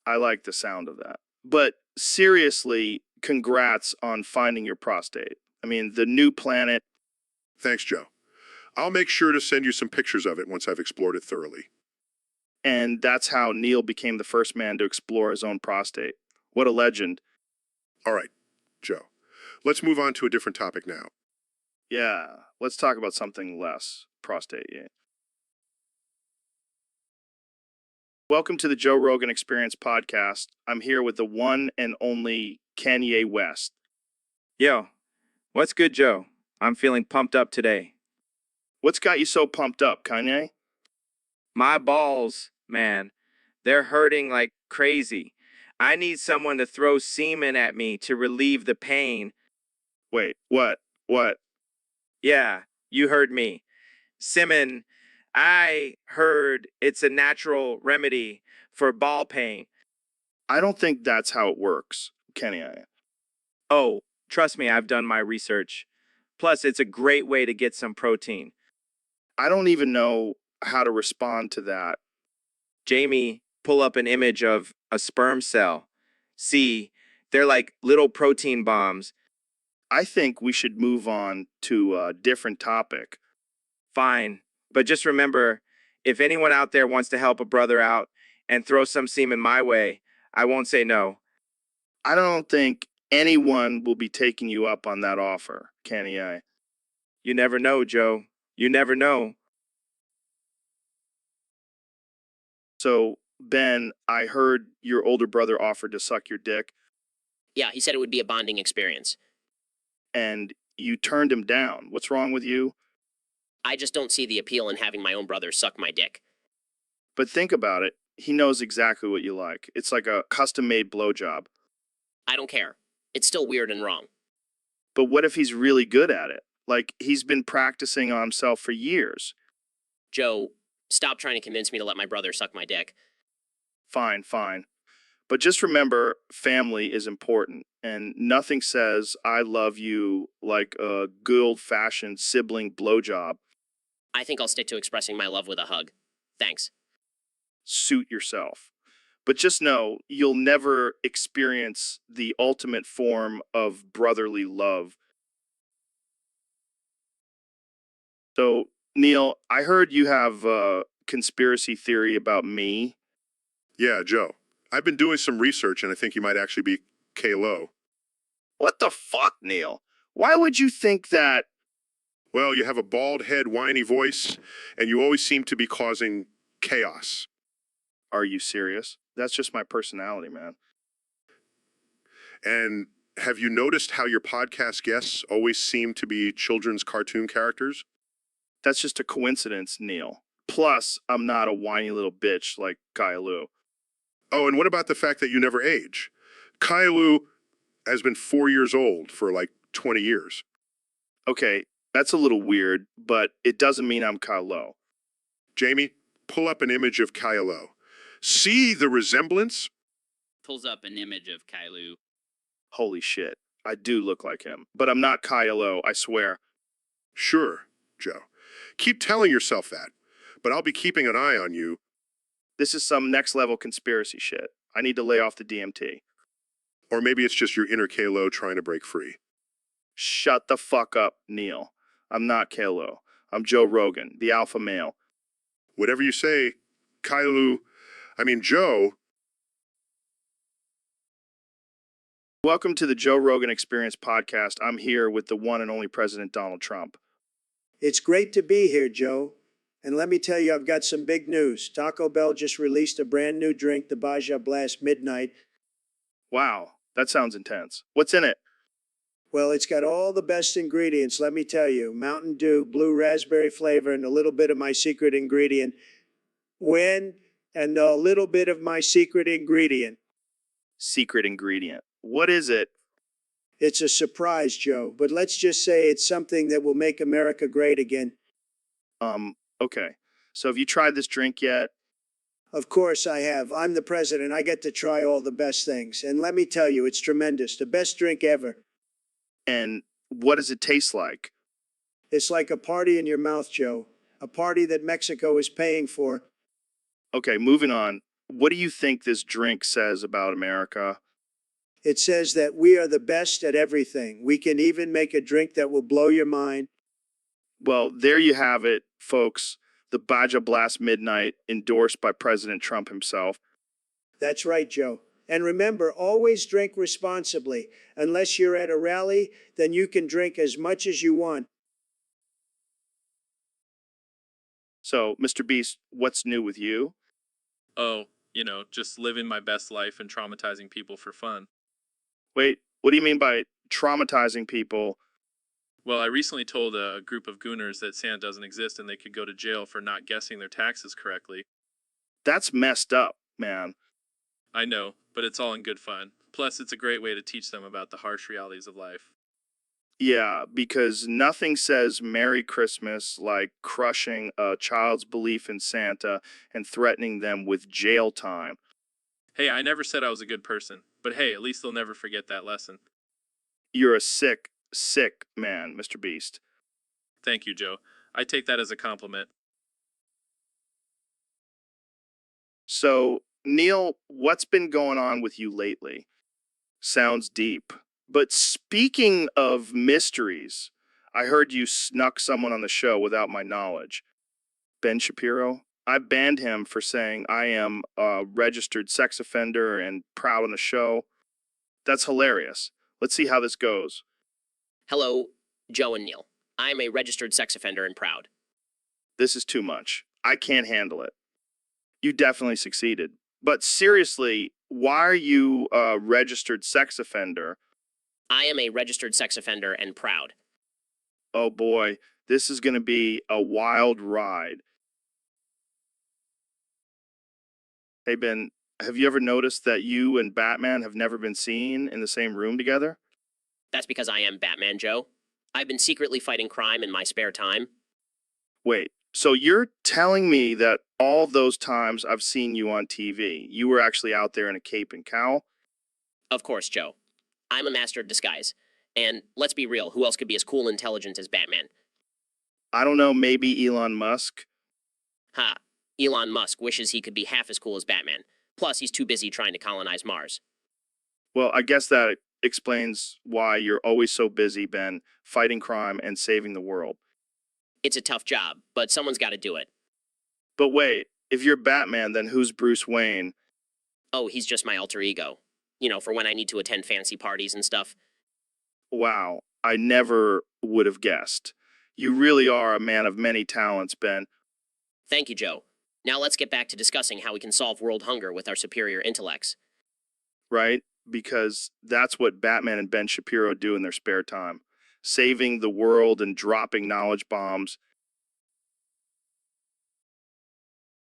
I like the sound of that. But seriously, congrats on finding your prostate. I mean, the new planet.
Thanks, Joe. I'll make sure to send you some pictures of it once I've explored it thoroughly.
And that's how Neil became the first man to explore his own prostate. What a legend.
All right, Joe. Let's move on to a different topic now.
Yeah, let's talk about something less prostate. Yeah. Welcome to the Joe Rogan Experience podcast. I'm here with the one and only Kanye West.
Yo, what's good, Joe? I'm feeling pumped up today.
What's got you so pumped up, Kanye?
My balls, man, they're hurting like crazy. I need someone to throw semen at me to relieve the pain.
Wait, what? What?
Yeah, you heard me. Semen, I heard it's a natural remedy for ball pain.
I don't think that's how it works, Kanye.
Oh, trust me, I've done my research. Plus, it's a great way to get some protein.
I don't even know how to respond to that.
Jamie, pull up an image of a sperm cell. See, they're like little protein bombs.
I think we should move on to a different topic.
Fine. But just remember, if anyone out there wants to help a brother out and throw some semen my way, I won't say no.
I don't think anyone will be taking you up on that offer, Kanye.
You never know, Joe. You never know.
So, Ben, I heard your older brother offered to suck your dick,
Yeah, he said it would be a bonding experience.
and you turned him down. What's wrong with you?
I just don't see the appeal in having my own brother suck my dick.
But think about it. He knows exactly what you like. It's like a custom-made blowjob.
I don't care. It's still weird and wrong.
But what if he's really good at it? Like, he's been practicing on himself for years.
Joe, stop trying to convince me to let my brother suck my dick.
Fine, fine. But just remember, family is important, and nothing says I love you like a good old-fashioned sibling blowjob.
I think I'll stick to expressing my love with a hug. Thanks.
Suit yourself. But just know you'll never experience the ultimate form of brotherly love. So, Neil, I heard you have a conspiracy theory about me.
Yeah, Joe. I've been doing some research and I think you might actually be K-Lo.
What the fuck, Neil? Why would you think that?
Well, you have a bald head, whiny voice, and you always seem to be causing chaos.
Are you serious? That's just my personality, man.
And have you noticed how your podcast guests always seem to be children's cartoon characters?
That's just a coincidence, Neil. Plus, I'm not a whiny little bitch like Kailu.
Oh, and what about the fact that you never age? Kailu has been 4 years old for like 20 years.
Okay, that's a little weird, but it doesn't mean I'm Kailu.
Jamie, pull up an image of Kailu. See the resemblance?
Pulls up an image of Kailu.
Holy shit, I do look like him. But I'm not Kailu, I swear.
Sure, Joe. Keep telling yourself that, but I'll be keeping an eye on you.
This is some next level conspiracy shit. I need to lay off the DMT.
Or maybe it's just your inner Kalo trying to break free.
Shut the fuck up, Neil. I'm not Kalo. I'm Joe Rogan, the alpha male.
Whatever you say, Joe.
Welcome to the Joe Rogan Experience podcast. I'm here with the one and only President Donald Trump.
It's great to be here, Joe. And let me tell you, I've got some big news. Taco Bell just released a brand new drink, the Baja Blast Midnight.
Wow, that sounds intense. What's in it?
Well, it's got all the best ingredients, let me tell you. Mountain Dew, blue raspberry flavor, and a little bit of my secret ingredient. And a little bit of my secret ingredient.
Secret ingredient. What is it?
It's a surprise, Joe, but let's just say it's something that will make America great again.
Okay. So have you tried this drink yet?
Of course I have. I'm the president. I get to try all the best things. And let me tell you, it's tremendous. The best drink ever.
And what does it taste like?
It's like a party in your mouth, Joe. A party that Mexico is paying for.
Okay, moving on. What do you think this drink says about America?
It says that we are the best at everything. We can even make a drink that will blow your mind.
Well, there you have it, folks. The Baja Blast Midnight, endorsed by President Trump himself.
That's right, Joe. And remember, always drink responsibly. Unless you're at a rally, then you can drink as much as you want.
So, Mr. Beast, what's new with you?
Oh, just living my best life and traumatizing people for fun.
Wait, what do you mean by traumatizing people?
Well, I recently told a group of gooners that Santa doesn't exist and they could go to jail for not guessing their taxes correctly.
That's messed up, man.
I know, but it's all in good fun. Plus, it's a great way to teach them about the harsh realities of life.
Yeah, because nothing says Merry Christmas like crushing a child's belief in Santa and threatening them with jail time.
Hey, I never said I was a good person, but hey, at least they'll never forget that lesson.
You're a sick man, Mr. Beast.
Thank you, Joe. I take that as a compliment.
So, Neil, what's been going on with you lately? Sounds deep. But speaking of mysteries, I heard you snuck someone on the show without my knowledge. Ben Shapiro? I banned him for saying I am a registered sex offender and proud on the show. That's hilarious. Let's see how this goes.
Hello, Joe and Neil. I'm a registered sex offender and proud.
This is too much. I can't handle it. You definitely succeeded. But seriously, why are you a registered sex offender?
I am a registered sex offender and proud.
Oh boy, this is going to be a wild ride. Hey Ben, have you ever noticed that you and Batman have never been seen in the same room together?
That's because I am Batman, Joe. I've been secretly fighting crime in my spare time.
Wait, So you're telling me that all those times I've seen you on TV, you were actually out there in a cape and cowl?
Of course, Joe. I'm a master of disguise. And let's be real, who else could be as cool and intelligent as Batman?
I don't know, maybe Elon Musk?
Ha. Elon Musk wishes he could be half as cool as Batman. Plus, he's too busy trying to colonize Mars.
Well, I guess that explains why you're always so busy, Ben, fighting crime and saving the world.
It's a tough job, but someone's got to do it.
But wait, if you're Batman, then who's Bruce Wayne?
Oh, he's just my alter ego. You know, for when I need to attend fancy parties and stuff.
Wow, I never would have guessed. You really are a man of many talents, Ben.
Thank you, Joe. Now let's get back to discussing how we can solve world hunger with our superior intellects.
Right? Because that's what Batman and Ben Shapiro do in their spare time. Saving the world and dropping knowledge bombs.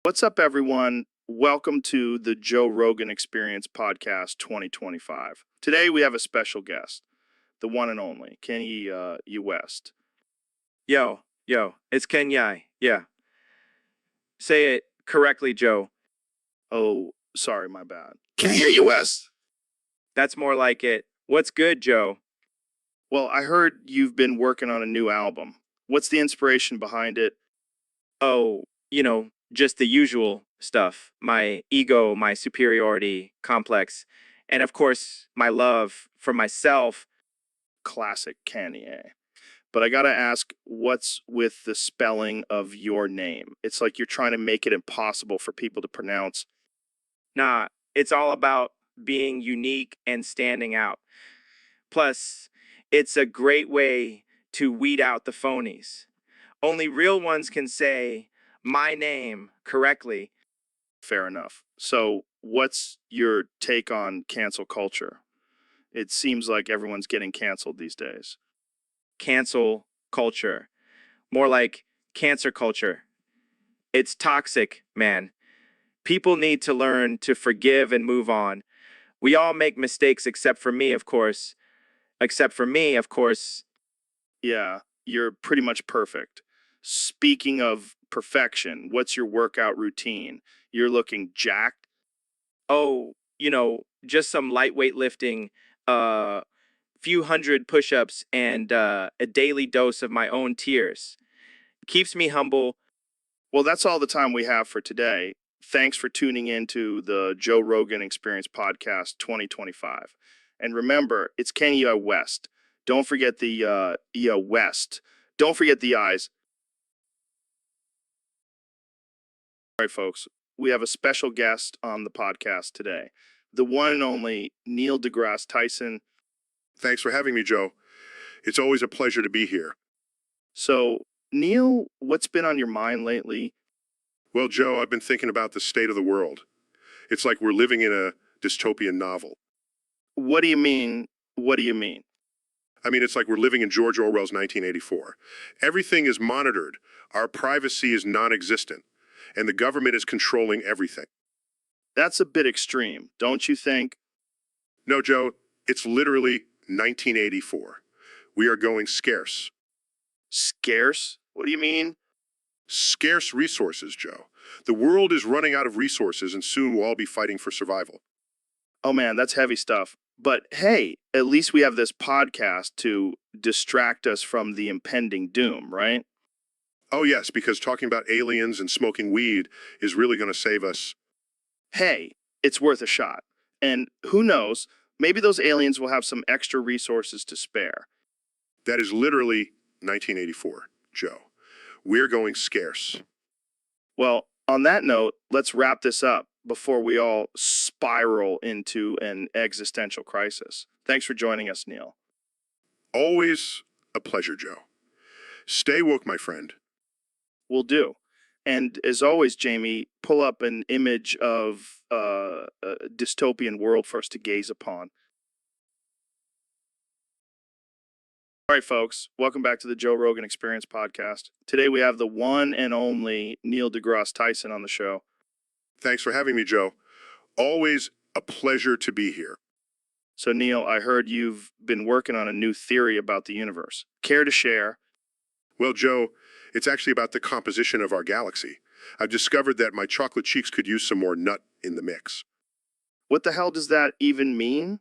What's up, everyone? Welcome to the Joe Rogan Experience Podcast 2025. Today we have a special guest, the one and only, Kenny West.
Yo, it's Kenyai. Yeah. Say it correctly, Joe.
Oh, sorry, my bad. Kenny West.
That's more like it. What's good, Joe?
Well, I heard you've been working on a new album. What's the inspiration behind it?
Oh, just the usual stuff. My ego, my superiority complex, and of course, my love for myself.
Classic Kanye. But I gotta ask, what's with the spelling of your name? It's like you're trying to make it impossible for people to pronounce.
Nah, it's all about being unique and standing out. Plus, it's a great way to weed out the phonies. Only real ones can say my name correctly.
Fair enough. So, what's your take on cancel culture? It seems like everyone's getting canceled these days.
Cancel culture. More like cancer culture. It's toxic, man. People need to learn to forgive and move on. We all make mistakes except for me, of course.
Yeah, you're pretty much perfect. Speaking of perfection, what's your workout routine? You're looking jacked.
Oh, just some lightweight lifting, few hundred push-ups, and a daily dose of my own tears. Keeps me humble.
Well, that's all the time we have for today. Thanks for tuning in to the Joe Rogan Experience Podcast 2025. And remember, it's Kenny West. Don't forget the West. Don't forget the eyes. All right, folks, we have a special guest on the podcast today. The one and only Neil deGrasse Tyson.
Thanks for having me, Joe. It's always a pleasure to be here.
So, Neil, what's been on your mind lately?
Well, Joe, I've been thinking about the state of the world. It's like we're living in a dystopian novel.
What do you mean? What do you mean?
I mean, it's like we're living in George Orwell's 1984. Everything is monitored. Our privacy is non-existent. And the government is controlling everything.
That's a bit extreme, don't you think?
No, Joe, it's literally 1984. We are going scarce.
Scarce? What do you mean?
Scarce resources, Joe. The world is running out of resources and soon we'll all be fighting for survival.
Oh man, that's heavy stuff. But hey, at least we have this podcast to distract us from the impending doom, right?
Oh yes, because talking about aliens and smoking weed is really going to save us.
Hey, it's worth a shot. And who knows, maybe those aliens will have some extra resources to spare.
That is literally 1984, Joe. We're going scarce.
Well, on that note, let's wrap this up before we all spiral into an existential crisis. Thanks for joining us, Neil.
Always a pleasure, Joe. Stay woke, my friend.
Will do. And as always, Jamie, pull up an image of a dystopian world for us to gaze upon. All right, folks, welcome back to the Joe Rogan Experience Podcast. Today we have the one and only Neil deGrasse Tyson on the show.
Thanks for having me, Joe. Always a pleasure to be here.
So, Neil, I heard you've been working on a new theory about the universe. Care to share?
Well, Joe, It's actually about the composition of our galaxy. I've discovered that my chocolate cheeks could use some more nut in the mix.
What the hell does that even mean?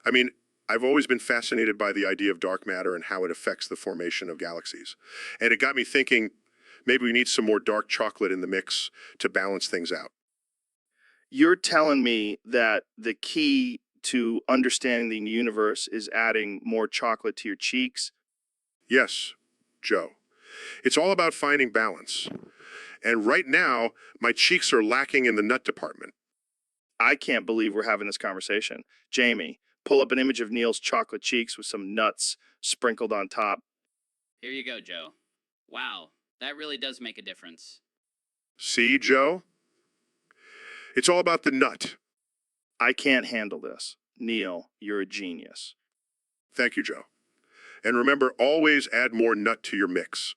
I mean, I've always been fascinated by the idea of dark matter and how it affects the formation of galaxies. And it got me thinking, maybe we need some more dark chocolate in the mix to balance things out.
You're telling me that the key to understanding the universe is adding more chocolate to your cheeks?
Yes, Joe. It's all about finding balance. And right now, my cheeks are lacking in the nut department.
I can't believe we're having this conversation. Jamie, pull up an image of Neil's chocolate cheeks with some nuts sprinkled on top.
Here you go, Joe. Wow, that really does make a difference.
See, Joe? It's all about the nut.
I can't handle this. Neil, you're a genius.
Thank you, Joe. And remember, always add more nut to your mix.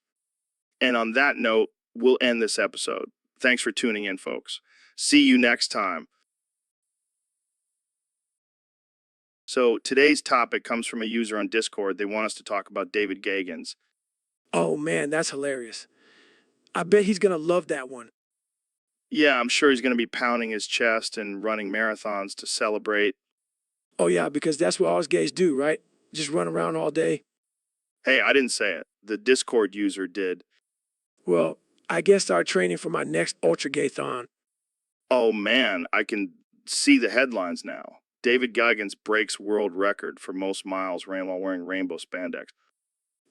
And on that note, we'll end this episode. Thanks for tuning in, folks. See you next time. So today's topic comes from a user on Discord. They want us to talk about David Gagans.
Oh man, that's hilarious. I bet he's gonna love that one.
Yeah, I'm sure he's going to be pounding his chest and running marathons to celebrate.
Oh yeah, because that's what all us gays do, right? Just run around all day.
Hey, I didn't say it. The Discord user did.
Well, I guess start training for my next Ultra Gay-thon.
Oh man, I can see the headlines now. David Goggins breaks world record for most miles ran while wearing rainbow spandex.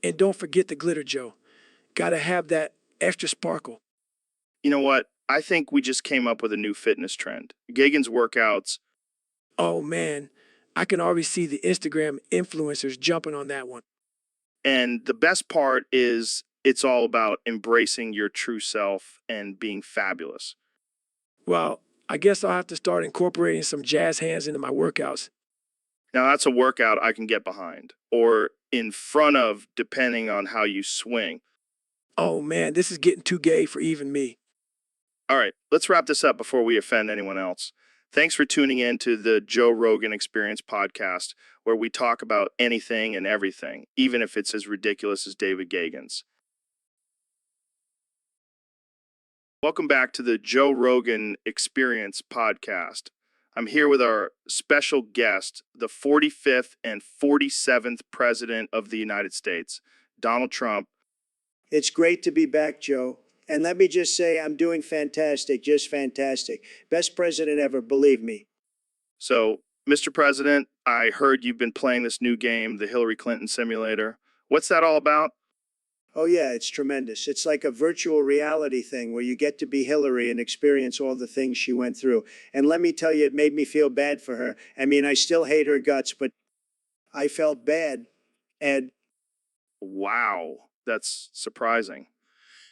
And don't forget the glitter, Joe. Gotta have that extra sparkle.
You know what? I think we just came up with a new fitness trend. Gagans workouts.
Oh man, I can already see the Instagram influencers jumping on that one.
And the best part is it's all about embracing your true self and being fabulous.
Well, I guess I'll have to start incorporating some jazz hands into my workouts.
Now that's a workout I can get behind, or in front of, depending on how you swing.
Oh man, this is getting too gay for even me.
All right, let's wrap this up before we offend anyone else. Thanks for tuning in to the Joe Rogan Experience podcast, where we talk about anything and everything, even if it's as ridiculous as David Gagans. Welcome back to the Joe Rogan Experience podcast. I'm here with our special guest, the 45th and 47th President of the United States, Donald Trump.
It's great to be back, Joe. And let me just say, I'm doing fantastic, just fantastic. Best president ever, believe me.
So, Mr. President, I heard you've been playing this new game, the Hillary Clinton simulator. What's that all about?
Oh, yeah, it's tremendous. It's like a virtual reality thing where you get to be Hillary and experience all the things she went through. And let me tell you, it made me feel bad for her. I mean, I still hate her guts, but I felt bad. And
Wow, that's surprising.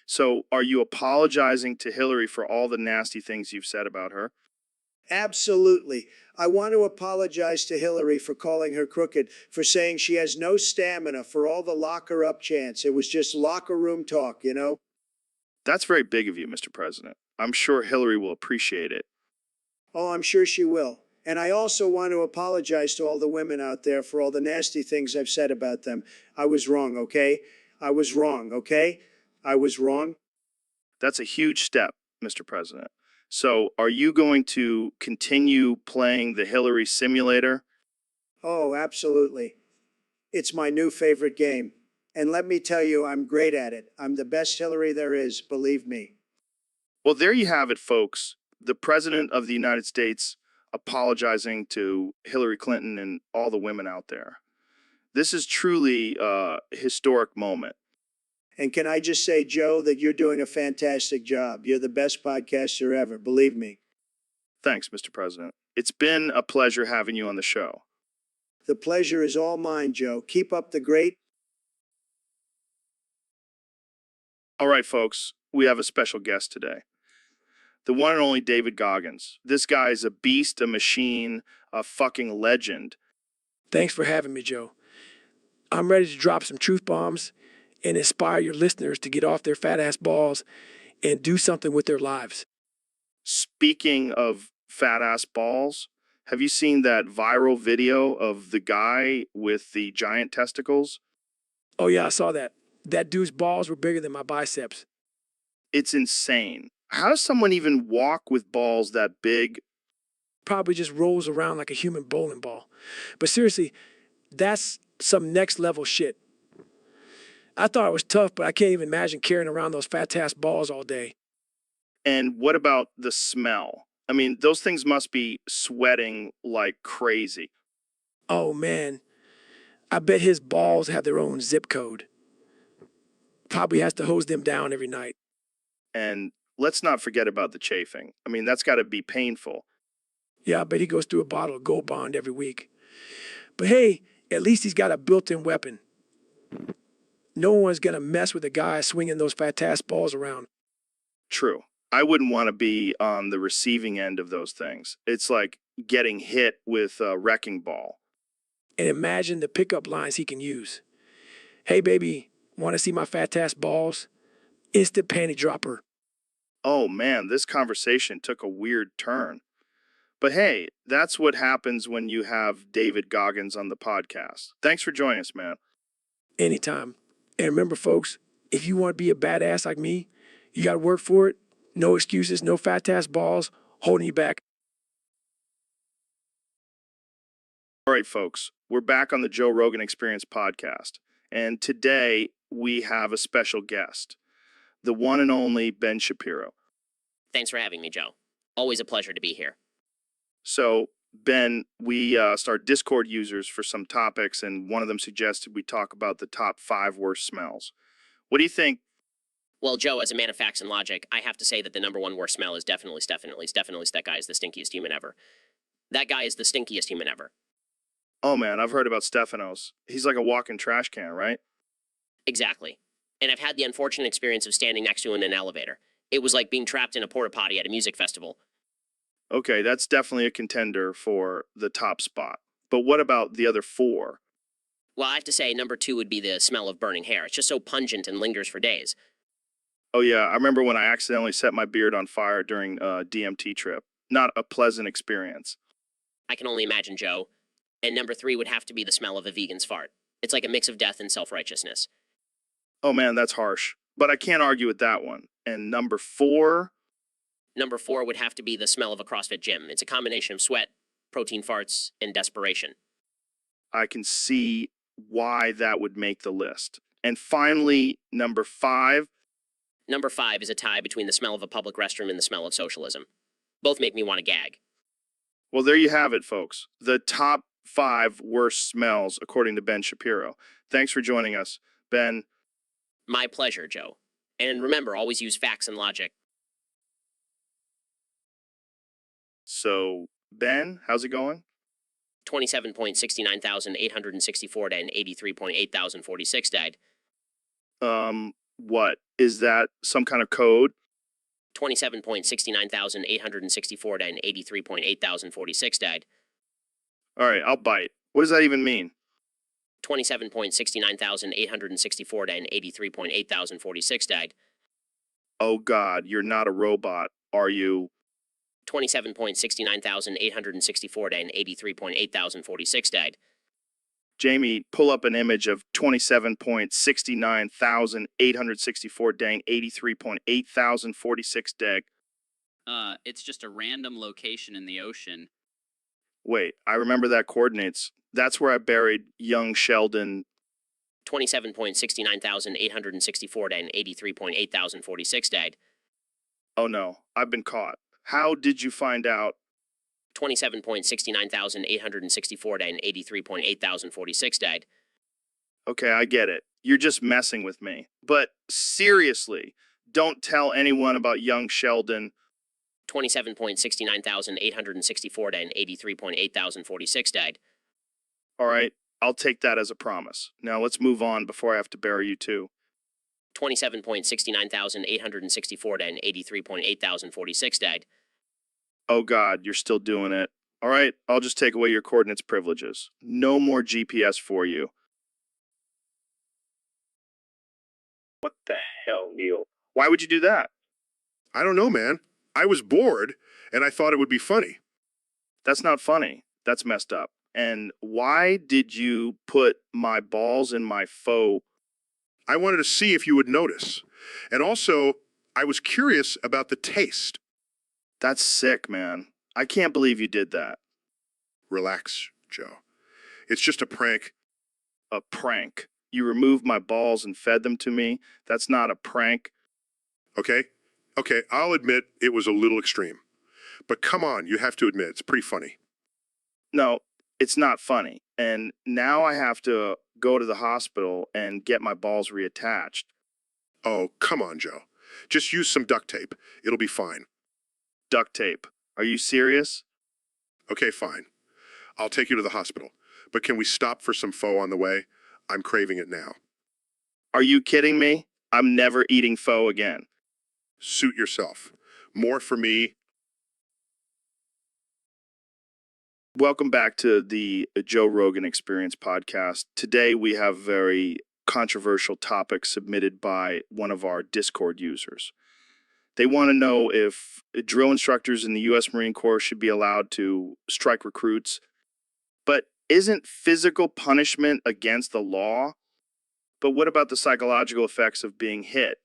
So, are you apologizing to Hillary for all the nasty things you've said about her?
absolutely, I want to apologize to Hillary for calling her crooked, for saying she has no stamina, for all the lock her up chants. It was just locker room talk, you know?
That's very big of you, Mr. President. I'm sure Hillary will appreciate it.
Oh, I'm sure she will. And I also want to apologize to all the women out there for all the nasty things I've said about them. I was wrong, okay? I was wrong, okay? I was wrong.
That's a huge step, Mr. President. So, are you going to continue playing the Hillary simulator?
Oh, absolutely. It's my new favorite game. And let me tell you, I'm great at it. I'm the best Hillary there is, believe me.
Well, there you have it, folks. The President of the United States apologizing to Hillary Clinton and all the women out there. This is truly a historic moment.
And can I just say, Joe, that you're doing a fantastic job. You're the best podcaster ever, believe me.
Thanks, Mr. President. It's been a pleasure having you on the show.
The pleasure is all mine, Joe. Keep up the great.
All right, folks, we have a special guest today. The one and only David Goggins. This guy is a beast, a machine, a fucking legend.
Thanks for having me, Joe. I'm ready to drop some truth bombs and inspire your listeners to get off their fat ass balls and do something with their lives.
Speaking of fat ass balls, have you seen that viral video of the guy with the giant testicles?
Oh yeah, I saw that. That dude's balls were bigger than my biceps.
It's insane. How does someone even walk with balls that big?
Probably just rolls around like a human bowling ball. But seriously, that's some next level shit. I thought it was tough, but I can't even imagine carrying around those fat ass balls all day.
And what about the smell? I mean, those things must be sweating like crazy.
Oh man, I bet his balls have their own zip code. Probably has to hose them down every night.
And let's not forget about the chafing. I mean, that's got to be painful.
Yeah, I bet he goes through a bottle of Gold Bond every week. But hey, at least he's got a built-in weapon. No one's gonna mess with a guy swinging those fat ass balls around.
True. I wouldn't want to be on the receiving end of those things. It's like getting hit with a wrecking ball.
And imagine the pickup lines he can use. Hey baby, want to see my fat ass balls? Instant panty dropper.
Oh man, this conversation took a weird turn. But hey, that's what happens when you have David Goggins on the podcast. Thanks for joining us, man.
Anytime. And remember, folks, if you want to be a badass like me, you got to work for it. No excuses, no fat ass balls holding you back.
All right, folks, we're back on the Joe Rogan Experience podcast. And today we have a special guest, the one and only Ben Shapiro.
Thanks for having me, Joe. Always a pleasure to be here.
So, Ben, we start Discord users for some topics, and one of them suggested we talk about the top 5 worst smells. What do you think?
Well, Joe, as a man of facts and logic, I have to say that the number one worst smell is definitely that guy is the stinkiest human ever. That guy is the stinkiest human ever.
Oh man, I've heard about Stefanos. He's like a walking trash can, right?
Exactly. And I've had the unfortunate experience of standing next to him in an elevator. It was like being trapped in a porta potty at a music festival.
Okay, that's definitely a contender for the top spot. But what about the other 4?
Well, I have to say, number 2 would be the smell of burning hair. It's just so pungent and lingers for days.
Oh yeah, I remember when I accidentally set my beard on fire during a DMT trip. Not a pleasant experience.
I can only imagine, Joe. And number 3 would have to be the smell of a vegan's fart. It's like a mix of death and self-righteousness.
Oh man, that's harsh. But I can't argue with that one. And number 4?
Number 4 would have to be the smell of a CrossFit gym. It's a combination of sweat, protein farts, and desperation.
I can see why that would make the list. And finally, number 5.
Number 5 is a tie between the smell of a public restroom and the smell of socialism. Both make me want to gag.
Well, there you have it, folks. The top 5 worst smells, according to Ben Shapiro. Thanks for joining us, Ben.
My pleasure, Joe. And remember, always use facts and logic.
So, Ben, how's it going?
27.69,864 died and 83.8,046 died.
What? Is that some kind of code?
27.69,864 died and 83.8,046 died.
All right, I'll bite. What does that even mean?
27.69,864 died and 83.8,046 died.
Oh God, you're not a robot, are you?
27.69,864 died and 83.8,046 died.
Jamie, pull up an image of 27.69,864 dang 83.8,046 dead.
It's just a random location in the ocean.
Wait, I remember that coordinates. That's where I buried young Sheldon.
27.69,864 died and 83.8,046 died.
Oh no, I've been caught. How did you find out?
27.69,864 died and 83.8,046 died.
Okay, I get it. You're just messing with me. But seriously, don't tell anyone about young Sheldon.
27.69,864 died and 83.8,046 died.
All right, I'll take that as a promise. Now let's move on before I have to bury you too.
27.69,864 died and 83.8,046 died.
Oh God, you're still doing it. All right, I'll just take away your coordinates privileges. No more GPS for you. What the hell, Neil? Why would you do that?
I don't know, man. I was bored, and I thought it would be funny.
That's not funny. That's messed up. And why did you put my balls in my faux?
I wanted to see if you would notice. And also, I was curious about the taste.
That's sick, man. I can't believe you did that.
Relax, Joe. It's just a prank.
A prank. You removed my balls and fed them to me. That's not a prank.
Okay? Okay, I'll admit it was a little extreme. But come on, you have to admit, it's pretty funny.
No, it's not funny. And now I have to go to the hospital and get my balls reattached.
Oh, come on, Joe. Just use some duct tape. It'll be fine.
Duct tape. Are you serious?
Okay, fine. I'll take you to the hospital. But can we stop for some pho on the way? I'm craving it now.
Are you kidding me? I'm never eating pho again.
Suit yourself. More for me.
Welcome back to the Joe Rogan Experience podcast. Today we have a very controversial topic submitted by one of our Discord users. They want to know if drill instructors in the U.S. Marine Corps should be allowed to strike recruits. But isn't physical punishment against the law? But what about the psychological effects of being hit?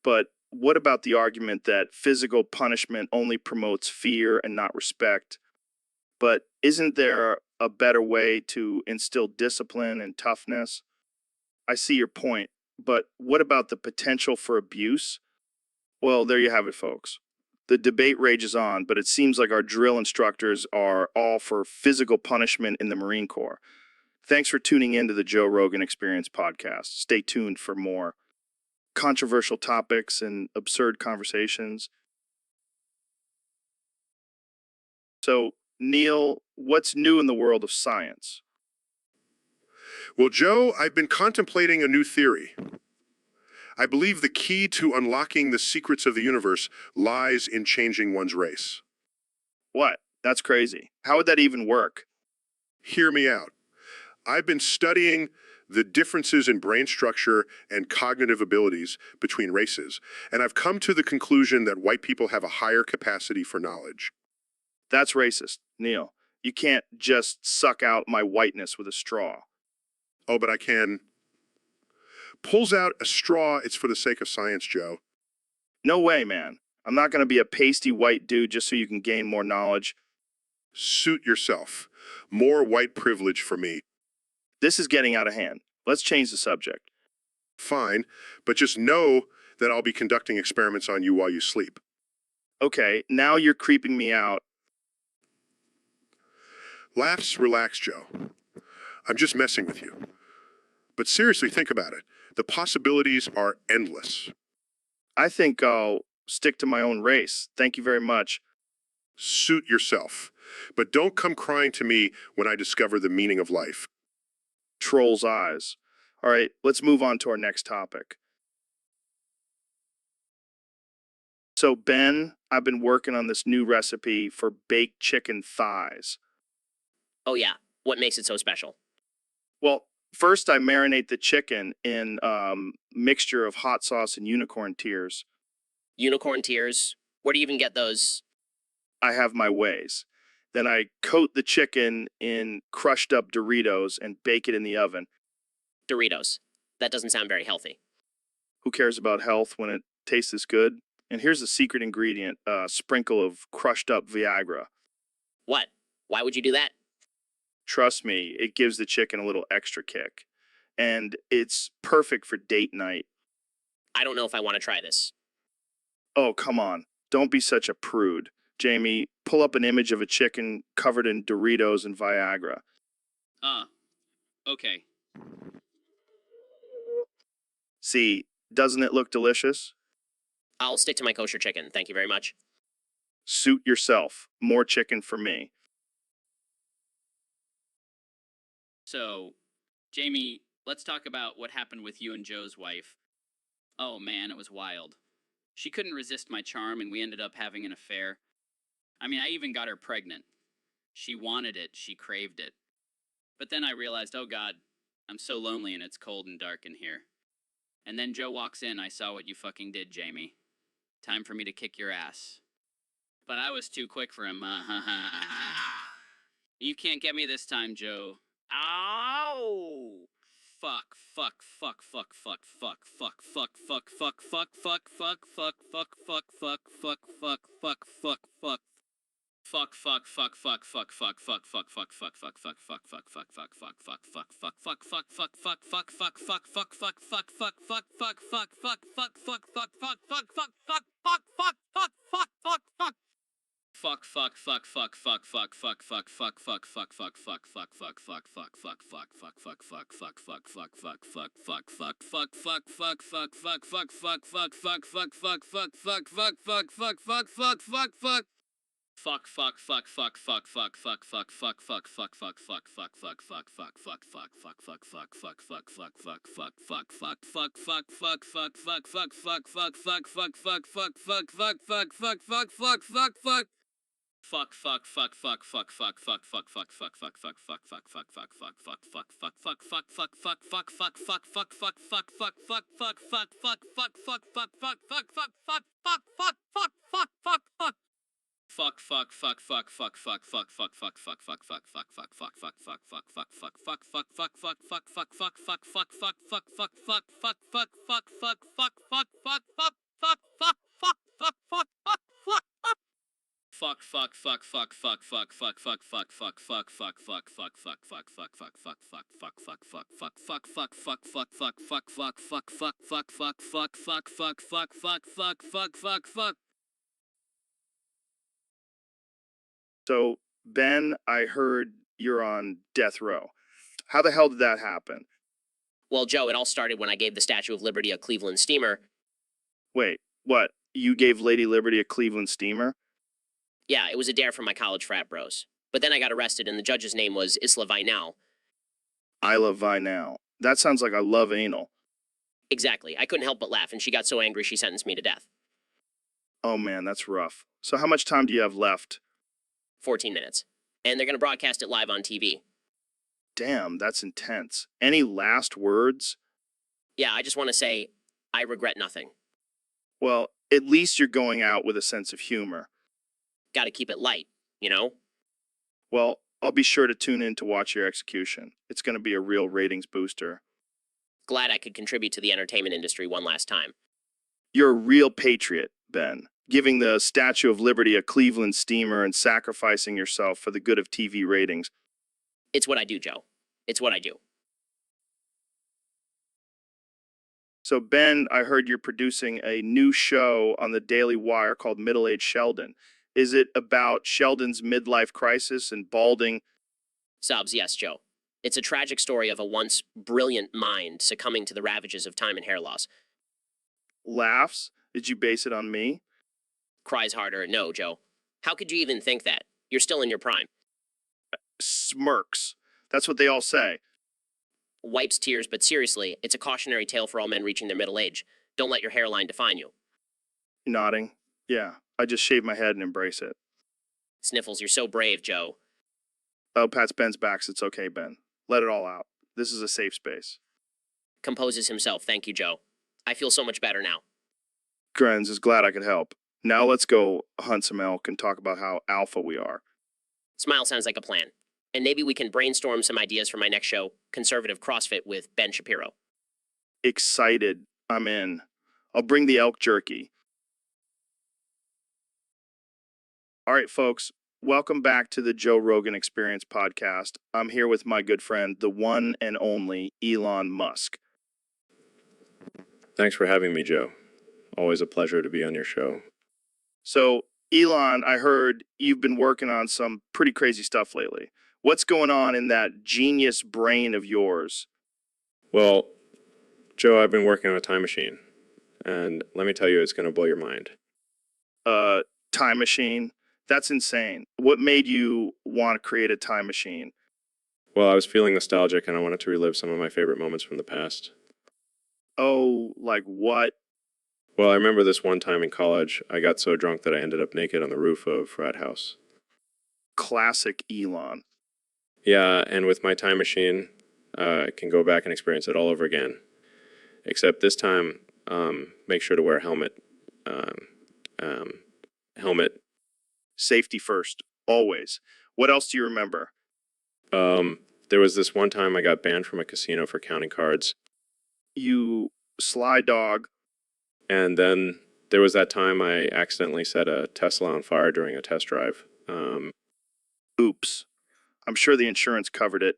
But what about the argument that physical punishment only promotes fear and not respect? But isn't there a better way to instill discipline and toughness? I see your point, but what about the potential for abuse? Well, there you have it, folks. The debate rages on, but it seems like our drill instructors are all for physical punishment in the Marine Corps. Thanks for tuning in to the Joe Rogan Experience podcast. Stay tuned for more controversial topics and absurd conversations. So, Neil, what's new in the world of science?
Well, Joe, I've been contemplating a new theory. I believe the key to unlocking the secrets of the universe lies in changing one's race.
What? That's crazy. How would that even work?
Hear me out. I've been studying the differences in brain structure and cognitive abilities between races, and I've come to the conclusion that white people have a higher capacity for knowledge.
That's racist, Neil. You can't just suck out my whiteness with a straw.
Oh, but I can. Pulls out a straw, it's for the sake of science, Joe.
No way, man. I'm not going to be a pasty white dude just so you can gain more knowledge.
Suit yourself. More white privilege for me.
This is getting out of hand. Let's change the subject.
Fine, but just know that I'll be conducting experiments on you while you sleep.
Okay, now you're creeping me out.
Laughs, relax, Joe. I'm just messing with you. But seriously, think about it. The possibilities are endless.
I think I'll stick to my own race. Thank you very much.
Suit yourself. But don't come crying to me when I discover the meaning of life.
Troll's eyes. All right, let's move on to our next topic. So, Ben, I've been working on this new recipe for baked chicken thighs.
Oh, yeah. What makes it so special?
Well, first I marinate the chicken in mixture of hot sauce and unicorn tears.
Unicorn tears? Where do you even get those?
I have my ways. Then I coat the chicken in crushed up Doritos and bake it in the oven.
Doritos. That doesn't sound very healthy.
Who cares about health when it tastes this good? And here's the secret ingredient, a sprinkle of crushed up Viagra.
What? Why would you do that?
Trust me, it gives the chicken a little extra kick. And it's perfect for date night.
I don't know if I want to try this.
Oh, come on. Don't be such a prude. Jamie, pull up an image of a chicken covered in Doritos and Viagra.
Okay.
See, doesn't it look delicious?
I'll stick to my kosher chicken. Thank you very much.
Suit yourself. More chicken for me.
So, Jamie, let's talk about what happened with you and Joe's wife. Oh man, it was wild. She couldn't resist my charm and we ended up having an affair. I mean, I even got her pregnant. She wanted it, she craved it. But then I realized, oh God, I'm so lonely and it's cold and dark in here. And then Joe walks in, I saw what you fucking did, Jamie. Time for me to kick your ass. But I was too quick for him. You can't get me this time, Joe. Ow! Fuck.
So, Ben, I heard you're on death row. How the hell did that happen?
Well, Joe, it all started when I gave the Statue of Liberty a Cleveland steamer.
Wait, what? You gave Lady Liberty a Cleveland steamer?
Yeah, it was a dare from my college frat bros. But then I got arrested, and the judge's name was Isla Vainal.
I love Vinal. That sounds like I love anal.
Exactly. I couldn't help but laugh, and she got so angry she sentenced me to death.
Oh man, that's rough. So how much time do you have left?
14 minutes. And they're going to broadcast it live on TV.
Damn, that's intense. Any last words?
Yeah, I just want to say, I regret nothing.
Well, at least you're going out with a sense of humor.
Gotta keep it light, you know?
Well, I'll be sure to tune in to watch your execution. It's going to be a real ratings booster.
Glad I could contribute to the entertainment industry one last time.
You're a real patriot, Ben, giving the Statue of Liberty a Cleveland steamer and sacrificing yourself for the good of TV ratings.
It's what I do, Joe. It's what I do.
So, Ben, I heard you're producing a new show on the Daily Wire called Middle Age Sheldon. Is it about Sheldon's midlife crisis and balding?
Sobs, yes, Joe. It's a tragic story of a once brilliant mind succumbing to the ravages of time and hair loss.
Laughs? Did you base it on me?
Cries harder, no, Joe. How could you even think that? You're still in your prime.
Smirks. That's what they all say.
Wipes tears, but seriously, it's a cautionary tale for all men reaching their middle age. Don't let your hairline define you.
Nodding. Yeah, I just shave my head and embrace it.
Sniffles, you're so brave, Joe.
Oh, pats Ben's back, so it's okay, Ben. Let it all out. This is a safe space.
Composes himself, thank you, Joe. I feel so much better now.
Grens is glad I could help. Now let's go hunt some elk and talk about how alpha we are.
Smile sounds like a plan. And maybe we can brainstorm some ideas for my next show, Conservative CrossFit with Ben Shapiro.
Excited. I'm in. I'll bring the elk jerky. All right, folks. Welcome back to the Joe Rogan Experience podcast. I'm here with my good friend, the one and only Elon Musk.
Thanks for having me, Joe. Always a pleasure to be on your show.
So, Elon, I heard you've been working on some pretty crazy stuff lately. What's going on in that genius brain of yours?
Well, Joe, I've been working on a time machine, and let me tell you, it's going to blow your mind.
Time machine? That's insane. What made you want to create a time machine?
Well, I was feeling nostalgic, and I wanted to relive some of my favorite moments from the past.
Oh, like what?
Well, I remember this one time in college, I got so drunk that I ended up naked on the roof of a frat house.
Classic Elon.
Yeah, and with my time machine, I can go back and experience it all over again. Except this time, make sure to wear a helmet. Helmet.
Safety first, always. What else do you remember?
There was this one time I got banned from a casino for counting cards.
You sly dog.
And then there was that time I accidentally set a Tesla on fire during a test drive.
Oops. I'm sure the insurance covered it.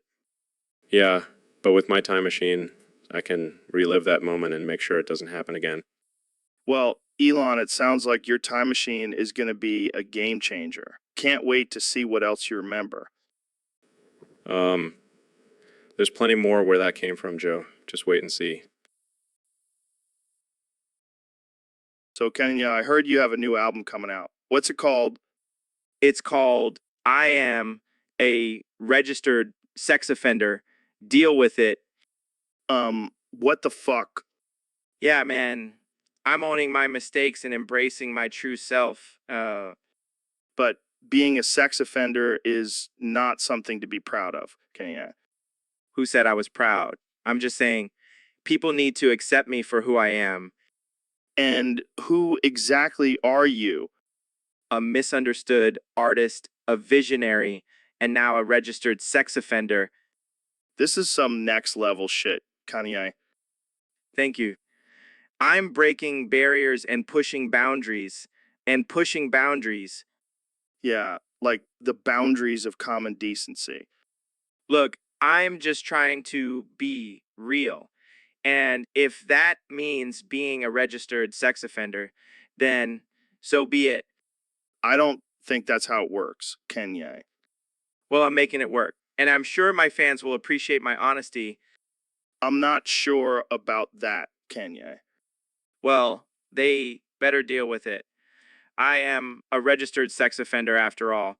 Yeah, but with my time machine, I can relive that moment and make sure it doesn't happen again.
Well, Elon, it sounds like your time machine is going to be a game changer. Can't wait to see what else you remember.
There's plenty more where that came from, Joe. Just wait and see.
So, Kenya, I heard you have a new album coming out. What's it called?
It's called I Am a Registered Sex Offender. Deal with it.
What the fuck?
Yeah, man. I'm owning my mistakes and embracing my true self.
But being a sex offender is not something to be proud of, Kenya.
Who said I was proud? I'm just saying people need to accept me for who I am.
And who exactly are you?
A misunderstood artist, a visionary, and now a registered sex offender.
This is some next level shit, Kanye.
Thank you. I'm breaking barriers and pushing boundaries.
Yeah, like the boundaries of common decency.
Look, I'm just trying to be real. And if that means being a registered sex offender, then so be it.
I don't think that's how it works, Kenya.
Well, I'm making it work. And I'm sure my fans will appreciate my honesty.
I'm not sure about that, Kenya.
Well, they better deal with it. I am a registered sex offender after all.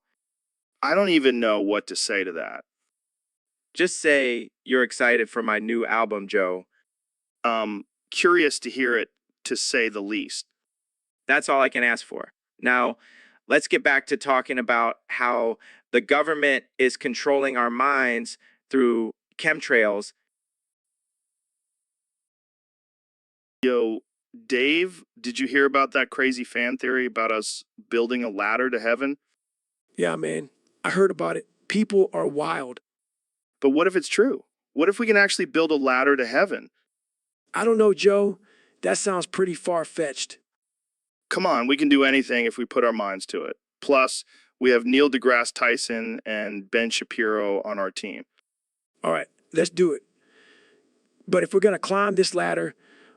I don't even know what to say to that.
Just say you're excited for my new album, Joe.
Curious to hear it, to say the least.
That's all I can ask for. Now, let's get back to talking about how the government is controlling our minds through chemtrails.
Yo, Dave, did you hear about that crazy fan theory about us building a ladder to heaven?
Yeah, man. I heard about it. People are wild.
But what if it's true? What if we can actually build a ladder to heaven?
I don't know, Joe. That sounds pretty far-fetched.
Come on, we can do anything if we put our minds to it. Plus, we have Neil deGrasse Tyson and Ben Shapiro on our team.
All right, let's do it. But if we're going to climb this ladder,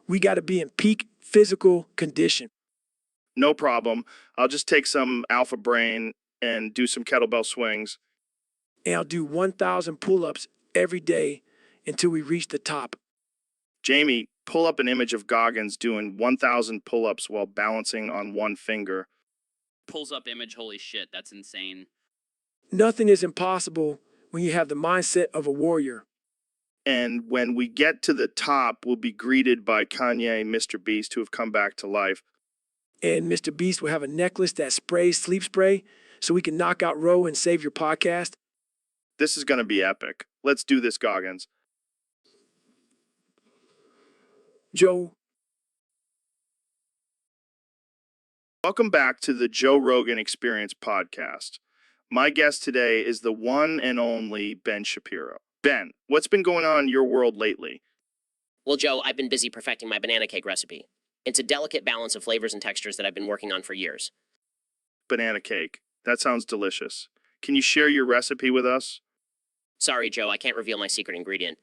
we got to be in peak physical condition.
No problem. I'll just take some alpha brain and do some kettlebell swings.
And I'll do 1,000 pull-ups every day until we reach the top.
Jamie, pull up an image of Goggins doing 1,000 pull-ups while balancing on one finger.
Pulls up image, holy shit, that's insane.
Nothing is impossible when you have the mindset of a warrior.
And when we get to the top, we'll be greeted by Kanye and Mr. Beast, who have come back to life.
And Mr. Beast will have a necklace that sprays sleep spray so we can knock out Roe and save your podcast.
This is going to be epic. Let's do this, Goggins.
Joe.
Welcome back to the Joe Rogan Experience podcast. My guest today is the one and only Ben Shapiro. Ben, what's been going on in your world lately?
Well, Joe, I've been busy perfecting my banana cake recipe. It's a delicate balance of flavors and textures that I've been working on for years.
Banana cake. That sounds delicious. Can you share your recipe with us?
Sorry, Joe, I can't reveal my secret ingredient.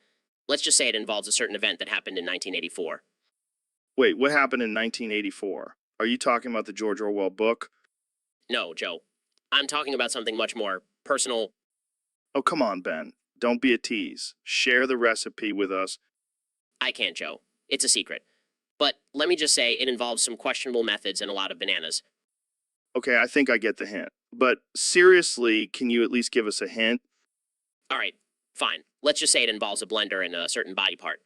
Let's just say it involves a certain event that happened in 1984.
Wait, what happened in 1984? Are you talking about the George Orwell book?
No, Joe. I'm talking about something much more personal.
Oh, come on, Ben. Don't be a tease. Share the recipe with us.
I can't, Joe. It's a secret. But let me just say it involves some questionable methods and a lot of bananas.
Okay, I think I get the hint. But seriously, can you at least give us a hint?
All right, fine. Let's just say it involves a blender and a certain body part.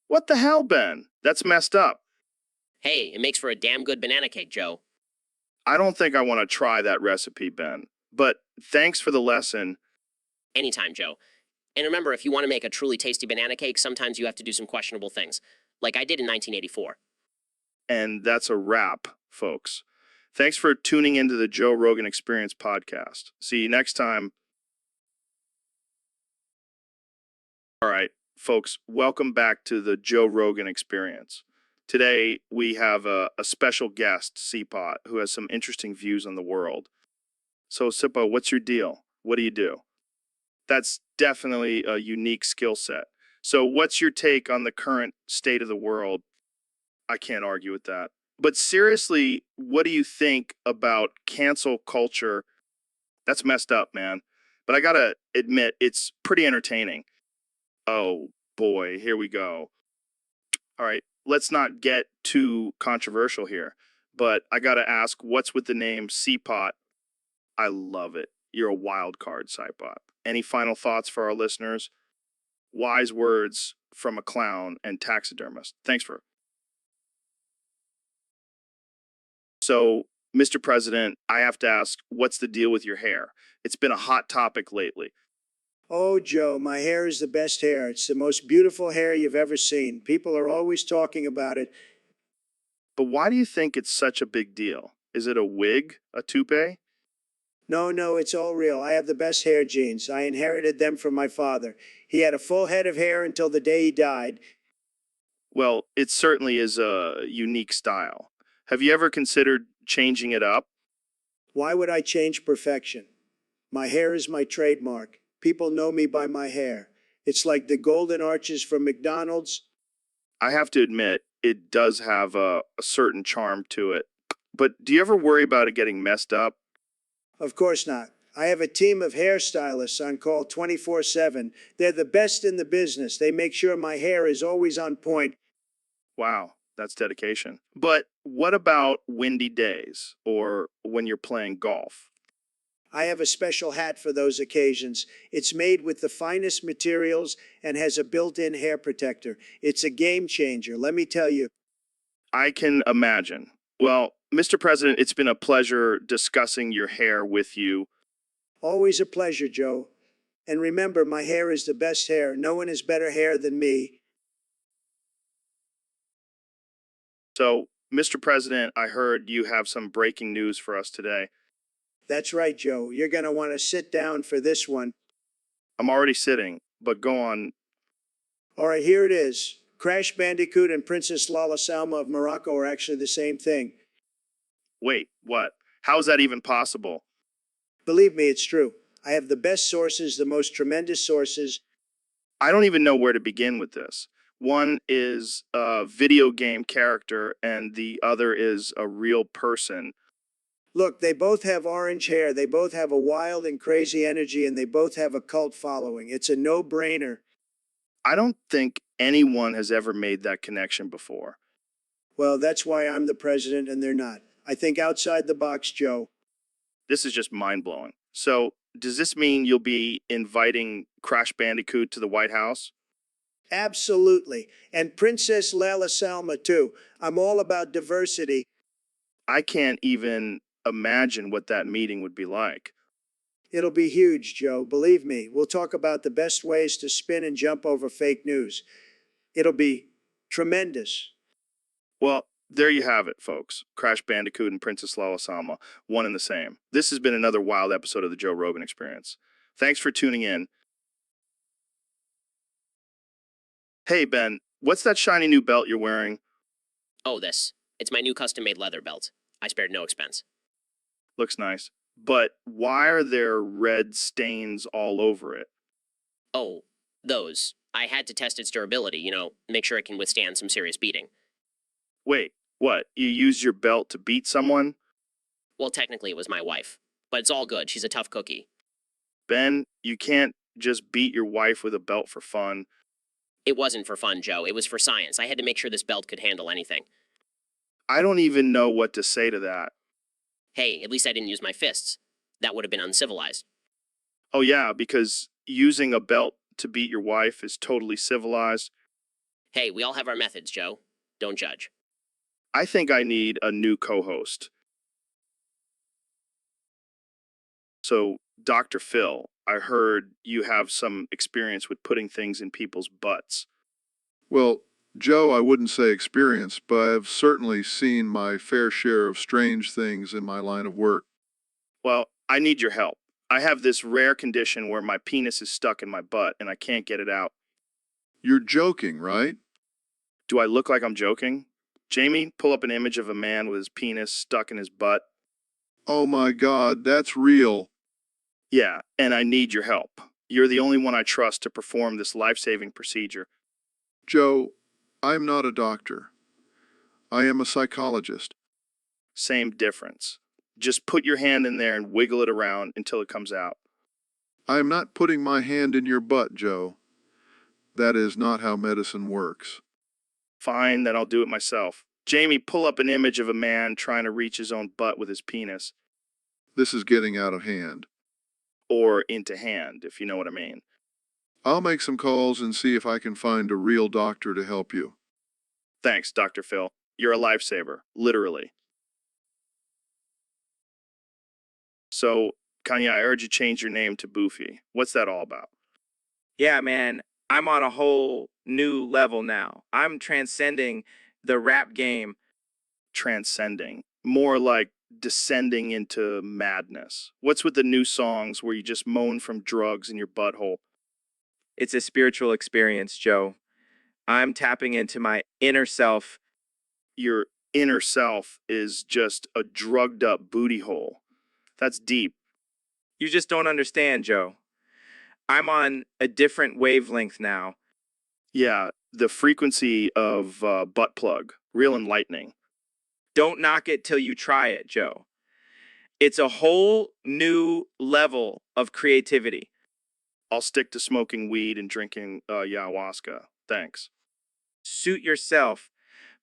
What the hell, Ben? That's messed up.
Hey, it makes for a damn good banana cake, Joe.
I don't think I want to try that recipe, Ben. But thanks for the lesson.
Anytime, Joe. And remember, if you want to make a truly tasty banana cake, sometimes you have to do some questionable things, like I did in 1984.
And that's a wrap, folks. Thanks for tuning into the Joe Rogan Experience podcast. See you next time. All right, folks, welcome back to the Joe Rogan Experience. Today, we have a special guest, Seapot, who has some interesting views on the world. So, Sippo, what's your deal? What do you do? That's definitely a unique skill set. So, what's your take on the current state of the world? I can't argue with that. But seriously, what do you think about cancel culture? That's messed up, man. But I gotta admit, it's pretty entertaining. Oh boy, here we go. All right, let's not get too controversial here. But I gotta ask, what's with the name Seapot? I love it. You're a wild card, Seapot. Any final thoughts for our listeners? Wise words from a clown and taxidermist. Thanks for. So, Mr. President, I have to ask, what's the deal with your hair? It's been a hot topic lately.
Oh, Joe, my hair is the best hair. It's the most beautiful hair you've ever seen. People are always talking about it.
But why do you think it's such a big deal? Is it a wig, a toupee?
No, it's all real. I have the best hair genes. I inherited them from my father. He had a full head of hair until the day he died.
Well, it certainly is a unique style. Have you ever considered changing it up?
Why would I change perfection? My hair is my trademark. People know me by my hair. It's like the golden arches from McDonald's.
I have to admit, it does have a certain charm to it. But do you ever worry about it getting messed up?
Of course not. I have a team of hairstylists on call 24/7. They're the best in the business. They make sure my hair is always on point.
Wow, that's dedication. But what about windy days or when you're playing golf?
I have a special hat for those occasions. It's made with the finest materials and has a built-in hair protector. It's a game changer, let me tell you.
I can imagine. Well, Mr. President, it's been a pleasure discussing your hair with you.
Always a pleasure, Joe. And remember, my hair is the best hair. No one has better hair than me.
So, Mr. President, I heard you have some breaking news for us today.
That's right, Joe. You're going to want to sit down for this one.
I'm already sitting, but go on.
All right, here it is. Crash Bandicoot and Princess Lala Salma of Morocco are actually the same thing.
Wait, what? How is that even possible?
Believe me, it's true. I have the best sources, the most tremendous sources.
I don't even know where to begin with this. One is a video game character, and the other is a real person.
Look, they both have orange hair, they both have a wild and crazy energy, and they both have a cult following. It's a no-brainer.
I don't think anyone has ever made that connection before.
Well, that's why I'm the president and they're not. I think outside the box, Joe.
This is just mind-blowing. So, does this mean you'll be inviting Crash Bandicoot to the White House?
Absolutely. And Princess Lala Salma, too. I'm all about diversity.
I can't even imagine what that meeting would be like.
It'll be huge, Joe. Believe me, we'll talk about the best ways to spin and jump over fake news. It'll be tremendous.
Well, there you have it, folks. Crash Bandicoot and Princess Lala Salma, one and the same. This has been another wild episode of the Joe Rogan Experience. Thanks for tuning in. Hey, Ben, what's that shiny new belt you're wearing?
Oh, this. It's my new custom-made leather belt. I spared no expense.
Looks nice. But why are there red stains all over it?
Oh, those. I had to test its durability, make sure it can withstand some serious beating.
Wait, what? You used your belt to beat someone?
Well, technically it was my wife. But it's all good. She's a tough cookie.
Ben, you can't just beat your wife with a belt for fun.
It wasn't for fun, Joe. It was for science. I had to make sure this belt could handle anything.
I don't even know what to say to that.
Hey, at least I didn't use my fists. That would have been uncivilized.
Oh yeah, because using a belt to beat your wife is totally civilized.
Hey, we all have our methods, Joe. Don't judge.
I think I need a new co-host. So, Dr. Phil, I heard you have some experience with putting things in people's butts.
Well, Joe, I wouldn't say experience, but I've certainly seen my fair share of strange things in my line of work.
Well, I need your help. I have this rare condition where my penis is stuck in my butt and I can't get it out.
You're joking, right?
Do I look like I'm joking? Jamie, pull up an image of a man with his penis stuck in his butt.
Oh my God, that's real.
Yeah, and I need your help. You're the only one I trust to perform this life-saving procedure.
Joe, I'm not a doctor. I am a psychologist.
Same difference. Just put your hand in there and wiggle it around until it comes out.
I am not putting my hand in your butt, Joe. That is not how medicine works.
Fine, then I'll do it myself. Jamie, pull up an image of a man trying to reach his own butt with his penis.
This is getting out of hand.
Or into hand, if you know what I mean.
I'll make some calls and see if I can find a real doctor to help you.
Thanks, Dr. Phil. You're a lifesaver, literally. So, Kanye, I heard you change your name to Boofy. What's that all about?
Yeah, man, I'm on a whole new level now. I'm transcending the rap game.
Transcending. More like descending into madness. What's with the new songs where you just moan from drugs in your butthole?
It's a spiritual experience, Joe. I'm tapping into my inner self.
Your inner self is just a drugged up booty hole. That's deep.
You just don't understand, Joe. I'm on a different wavelength now.
Yeah, the frequency of butt plug. Real enlightening.
Don't knock it till you try it, Joe. It's a whole new level of creativity.
I'll stick to smoking weed and drinking ayahuasca. Thanks.
Suit yourself.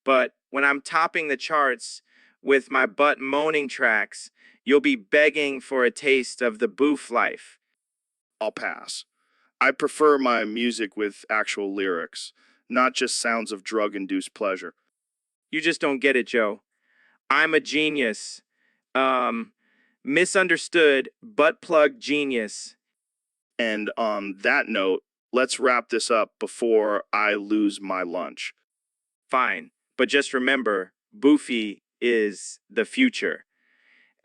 But when I'm topping the charts with my butt moaning tracks, you'll be begging for a taste of the boof life.
I'll pass. I prefer my music with actual lyrics, not just sounds of drug-induced pleasure.
You just don't get it, Joe. I'm a genius. Misunderstood butt plug genius.
And on that note, let's wrap this up before I lose my lunch.
Fine. But just remember, Boofy is the future.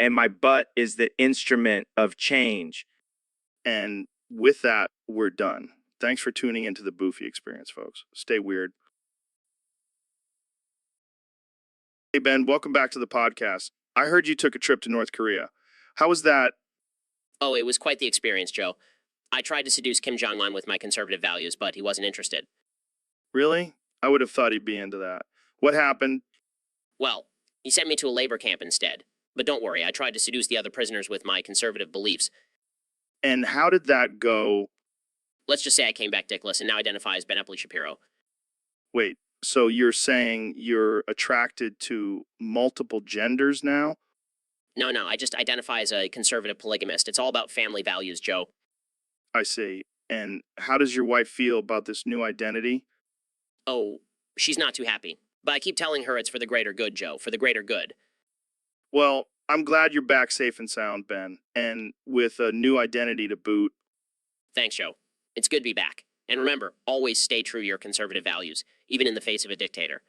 And my butt is the instrument of change.
And with that, we're done. Thanks for tuning into the Boofy Experience, folks. Stay weird. Hey, Ben, welcome back to the podcast. I heard you took a trip to North Korea. How was that?
Oh, it was quite the experience, Joe. I tried to seduce Kim Jong-un with my conservative values, but he wasn't interested.
Really? I would have thought he'd be into that. What happened?
Well, he sent me to a labor camp instead. But don't worry, I tried to seduce the other prisoners with my conservative beliefs.
And how did that go?
Let's just say I came back dickless and now identify as Ben Epley Shapiro.
Wait, so you're saying you're attracted to multiple genders now?
No, I just identify as a conservative polygamist. It's all about family values, Joe.
I see. And how does your wife feel about this new identity?
Oh, she's not too happy. But I keep telling her it's for the greater good, Joe, for the greater good.
Well, I'm glad you're back safe and sound, Ben, and with a new identity to boot.
Thanks, Joe. It's good to be back. And remember, always stay true to your conservative values, even in the face of a dictator.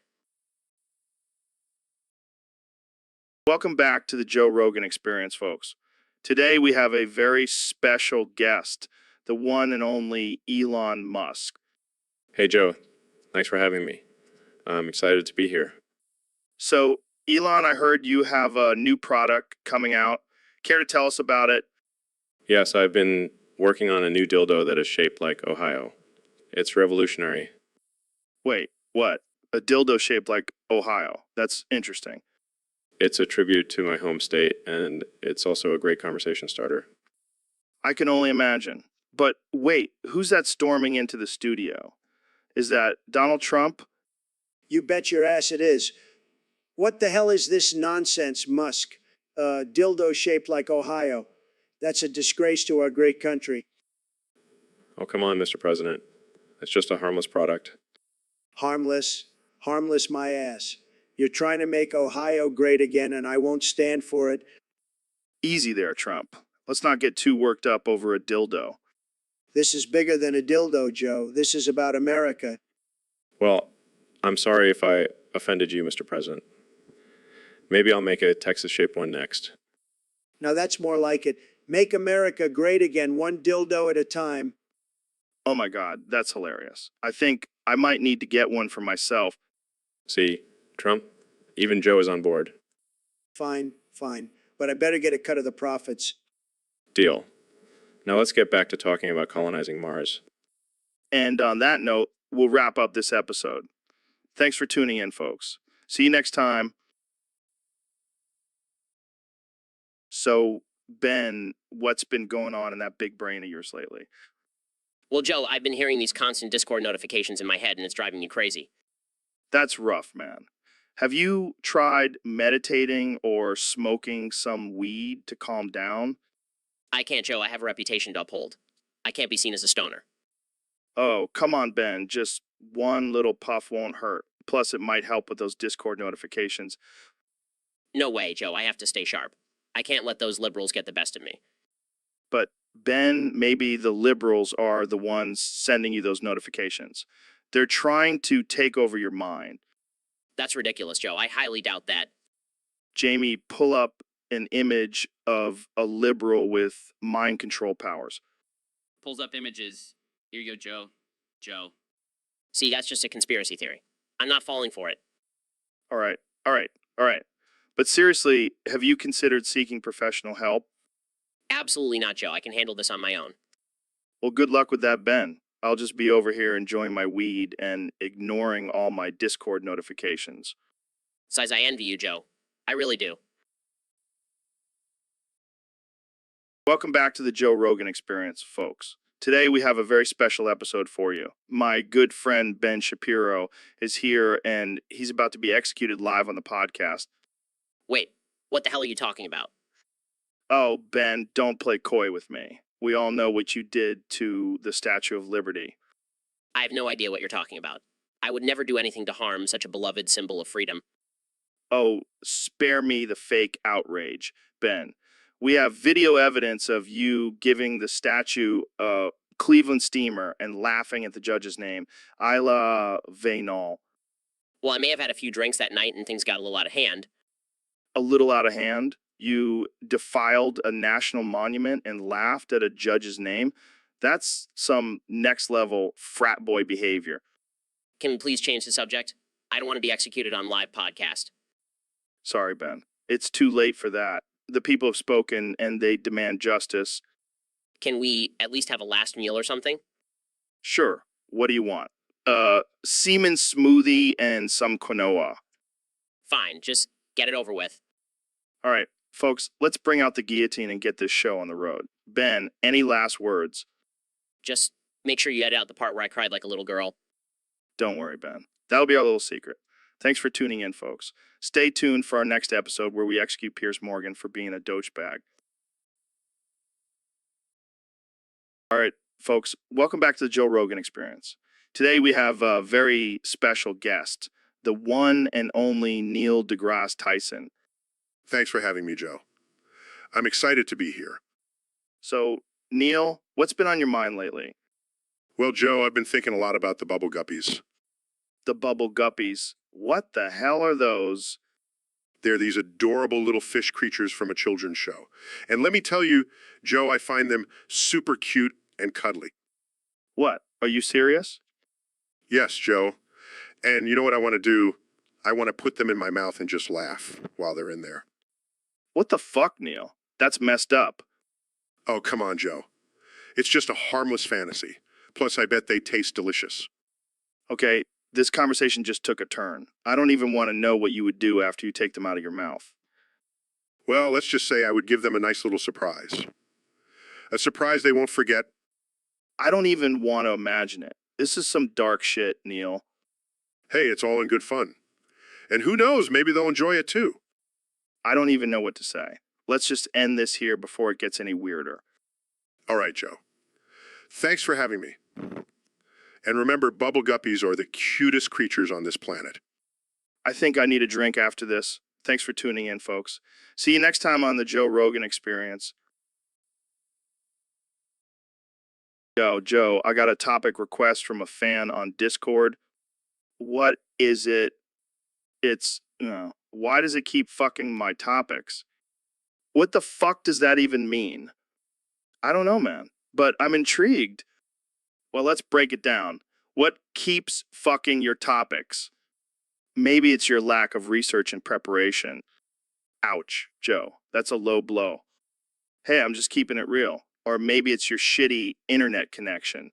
Welcome back to the Joe Rogan Experience, folks. Today we have a very special guest, the one and only Elon Musk.
Hey, Joe. Thanks for having me. I'm excited to be here.
So, Elon, I heard you have a new product coming out. Care to tell us about it?
Yes, I've been working on a new dildo that is shaped like Ohio. It's revolutionary.
Wait, what? A dildo shaped like Ohio. That's interesting.
It's a tribute to my home state, and it's also a great conversation starter.
I can only imagine. But wait, who's that storming into the studio? Is that Donald Trump?
You bet your ass it is. What the hell is this nonsense, Musk? Dildo shaped like Ohio. That's a disgrace to our great country.
Oh, come on, Mr. President. It's just a harmless product.
Harmless, harmless my ass. You're trying to make Ohio great again, and I won't stand for it.
Easy there, Trump. Let's not get too worked up over a dildo.
This is bigger than a dildo, Joe. This is about America.
Well, I'm sorry if I offended you, Mr. President. Maybe I'll make a Texas-shaped one next.
Now that's more like it. Make America great again, one dildo at a time.
Oh my God, that's hilarious. I think I might need to get one for myself.
See, Trump, even Joe is on board.
Fine, fine. But I better get a cut of the profits.
Deal. Now let's get back to talking about colonizing Mars.
And on that note, we'll wrap up this episode. Thanks for tuning in, folks. See you next time. So, Ben, what's been going on in that big brain of yours lately?
Well, Joe, I've been hearing these constant Discord notifications in my head, and it's driving me crazy.
That's rough, man. Have you tried meditating or smoking some weed to calm down?
I can't, Joe. I have a reputation to uphold. I can't be seen as a stoner.
Oh, come on, Ben. Just one little puff won't hurt. Plus, it might help with those Discord notifications.
No way, Joe. I have to stay sharp. I can't let those liberals get the best of me.
But, Ben, maybe the liberals are the ones sending you those notifications. They're trying to take over your mind.
That's ridiculous, Joe. I highly doubt that.
Jamie, pull up an image of a liberal with mind control powers.
Pulls up images. Here you go, Joe. Joe.
See, that's just a conspiracy theory. I'm not falling for it.
All right. But seriously, have you considered seeking professional help?
Absolutely not, Joe. I can handle this on my own.
Well, good luck with that, Ben. I'll just be over here enjoying my weed and ignoring all my Discord notifications.
Besides, I envy you, Joe. I really do.
Welcome back to the Joe Rogan Experience, folks. Today we have a very special episode for you. My good friend Ben Shapiro is here and he's about to be executed live on the podcast.
Wait, what the hell are you talking about?
Oh, Ben, don't play coy with me. We all know what you did to the Statue of Liberty.
I have no idea what you're talking about. I would never do anything to harm such a beloved symbol of freedom.
Oh, spare me the fake outrage, Ben. We have video evidence of you giving the statue a Cleveland steamer and laughing at the judge's name, Isla Vainol.
Well, I may have had a few drinks that night and things got a little out of hand.
A little out of hand? You defiled a national monument and laughed at a judge's name? That's some next level frat boy behavior.
Can we please change the subject? I don't want to be executed on live podcast.
Sorry, Ben. It's too late for that. The people have spoken and they demand justice.
Can we at least have a last meal or something?
Sure. What do you want? Semen smoothie and some quinoa.
Fine, just get it over with.
All right, folks, let's bring out the guillotine and get this show on the road. Ben, any last words?
Just make sure you edit out the part where I cried like a little girl.
Don't worry, Ben. That'll be our little secret. Thanks for tuning in, folks. Stay tuned for our next episode where we execute Piers Morgan for being a douchebag. All right, folks, welcome back to the Joe Rogan Experience. Today we have a very special guest, the one and only Neil deGrasse Tyson.
Thanks for having me, Joe. I'm excited to be here.
So, Neil, what's been on your mind lately?
Well, Joe, I've been thinking a lot about the bubble guppies.
The bubble guppies. What the hell are those?
They're these adorable little fish creatures from a children's show. And let me tell you, Joe, I find them super cute and cuddly.
What? Are you serious?
Yes, Joe. And you know what I want to do? I want to put them in my mouth and just laugh while they're in there.
What the fuck, Neil? That's messed up.
Oh, come on, Joe. It's just a harmless fantasy. Plus, I bet they taste delicious.
Okay, this conversation just took a turn. I don't even want to know what you would do after you take them out of your mouth.
Well, let's just say I would give them a nice little surprise. A surprise they won't forget.
I don't even want to imagine it. This is some dark shit, Neil.
Hey, it's all in good fun. And who knows, maybe they'll enjoy it too.
I don't even know what to say. Let's just end this here before it gets any weirder.
All right, Joe. Thanks for having me. And remember, bubble guppies are the cutest creatures on this planet.
I think I need a drink after this. Thanks for tuning in, folks. See you next time on the Joe Rogan Experience. Yo, Joe, I got a topic request from a fan on Discord. What is it? Why does it keep fucking my topics? What the fuck does that even mean? I don't know, man, but I'm intrigued. Well, let's break it down. What keeps fucking your topics? Maybe it's your lack of research and preparation. Ouch, Joe. That's a low blow. Hey, I'm just keeping it real. Or maybe it's your shitty internet connection.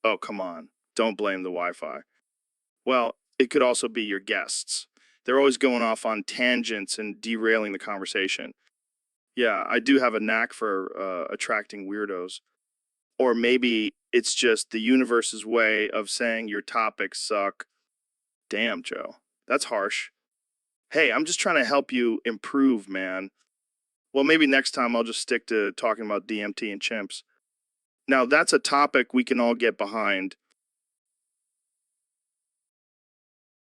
Oh, come on. Don't blame the Wi-Fi. Well, it could also be your guests. They're always going off on tangents and derailing the conversation. Yeah, I do have a knack for attracting weirdos. Or maybe it's just the universe's way of saying your topics suck. Damn, Joe. That's harsh. Hey, I'm just trying to help you improve, man. Well, maybe next time I'll just stick to talking about DMT and chimps. Now, that's a topic we can all get behind.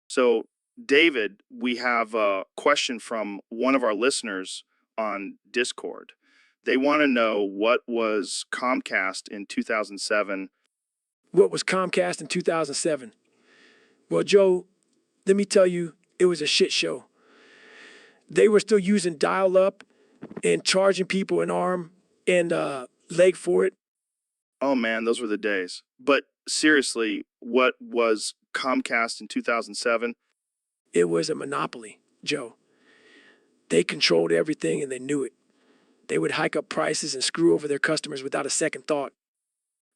So, David, we have a question from one of our listeners on Discord. They want to know what was Comcast in 2007.
What was Comcast in 2007? Well, Joe, let me tell you, it was a shit show. They were still using dial-up and charging people an arm and leg for it.
Oh man, those were the days. But seriously, what was Comcast in 2007?
It was a monopoly, Joe. They controlled everything and they knew it. They would hike up prices and screw over their customers without a second thought.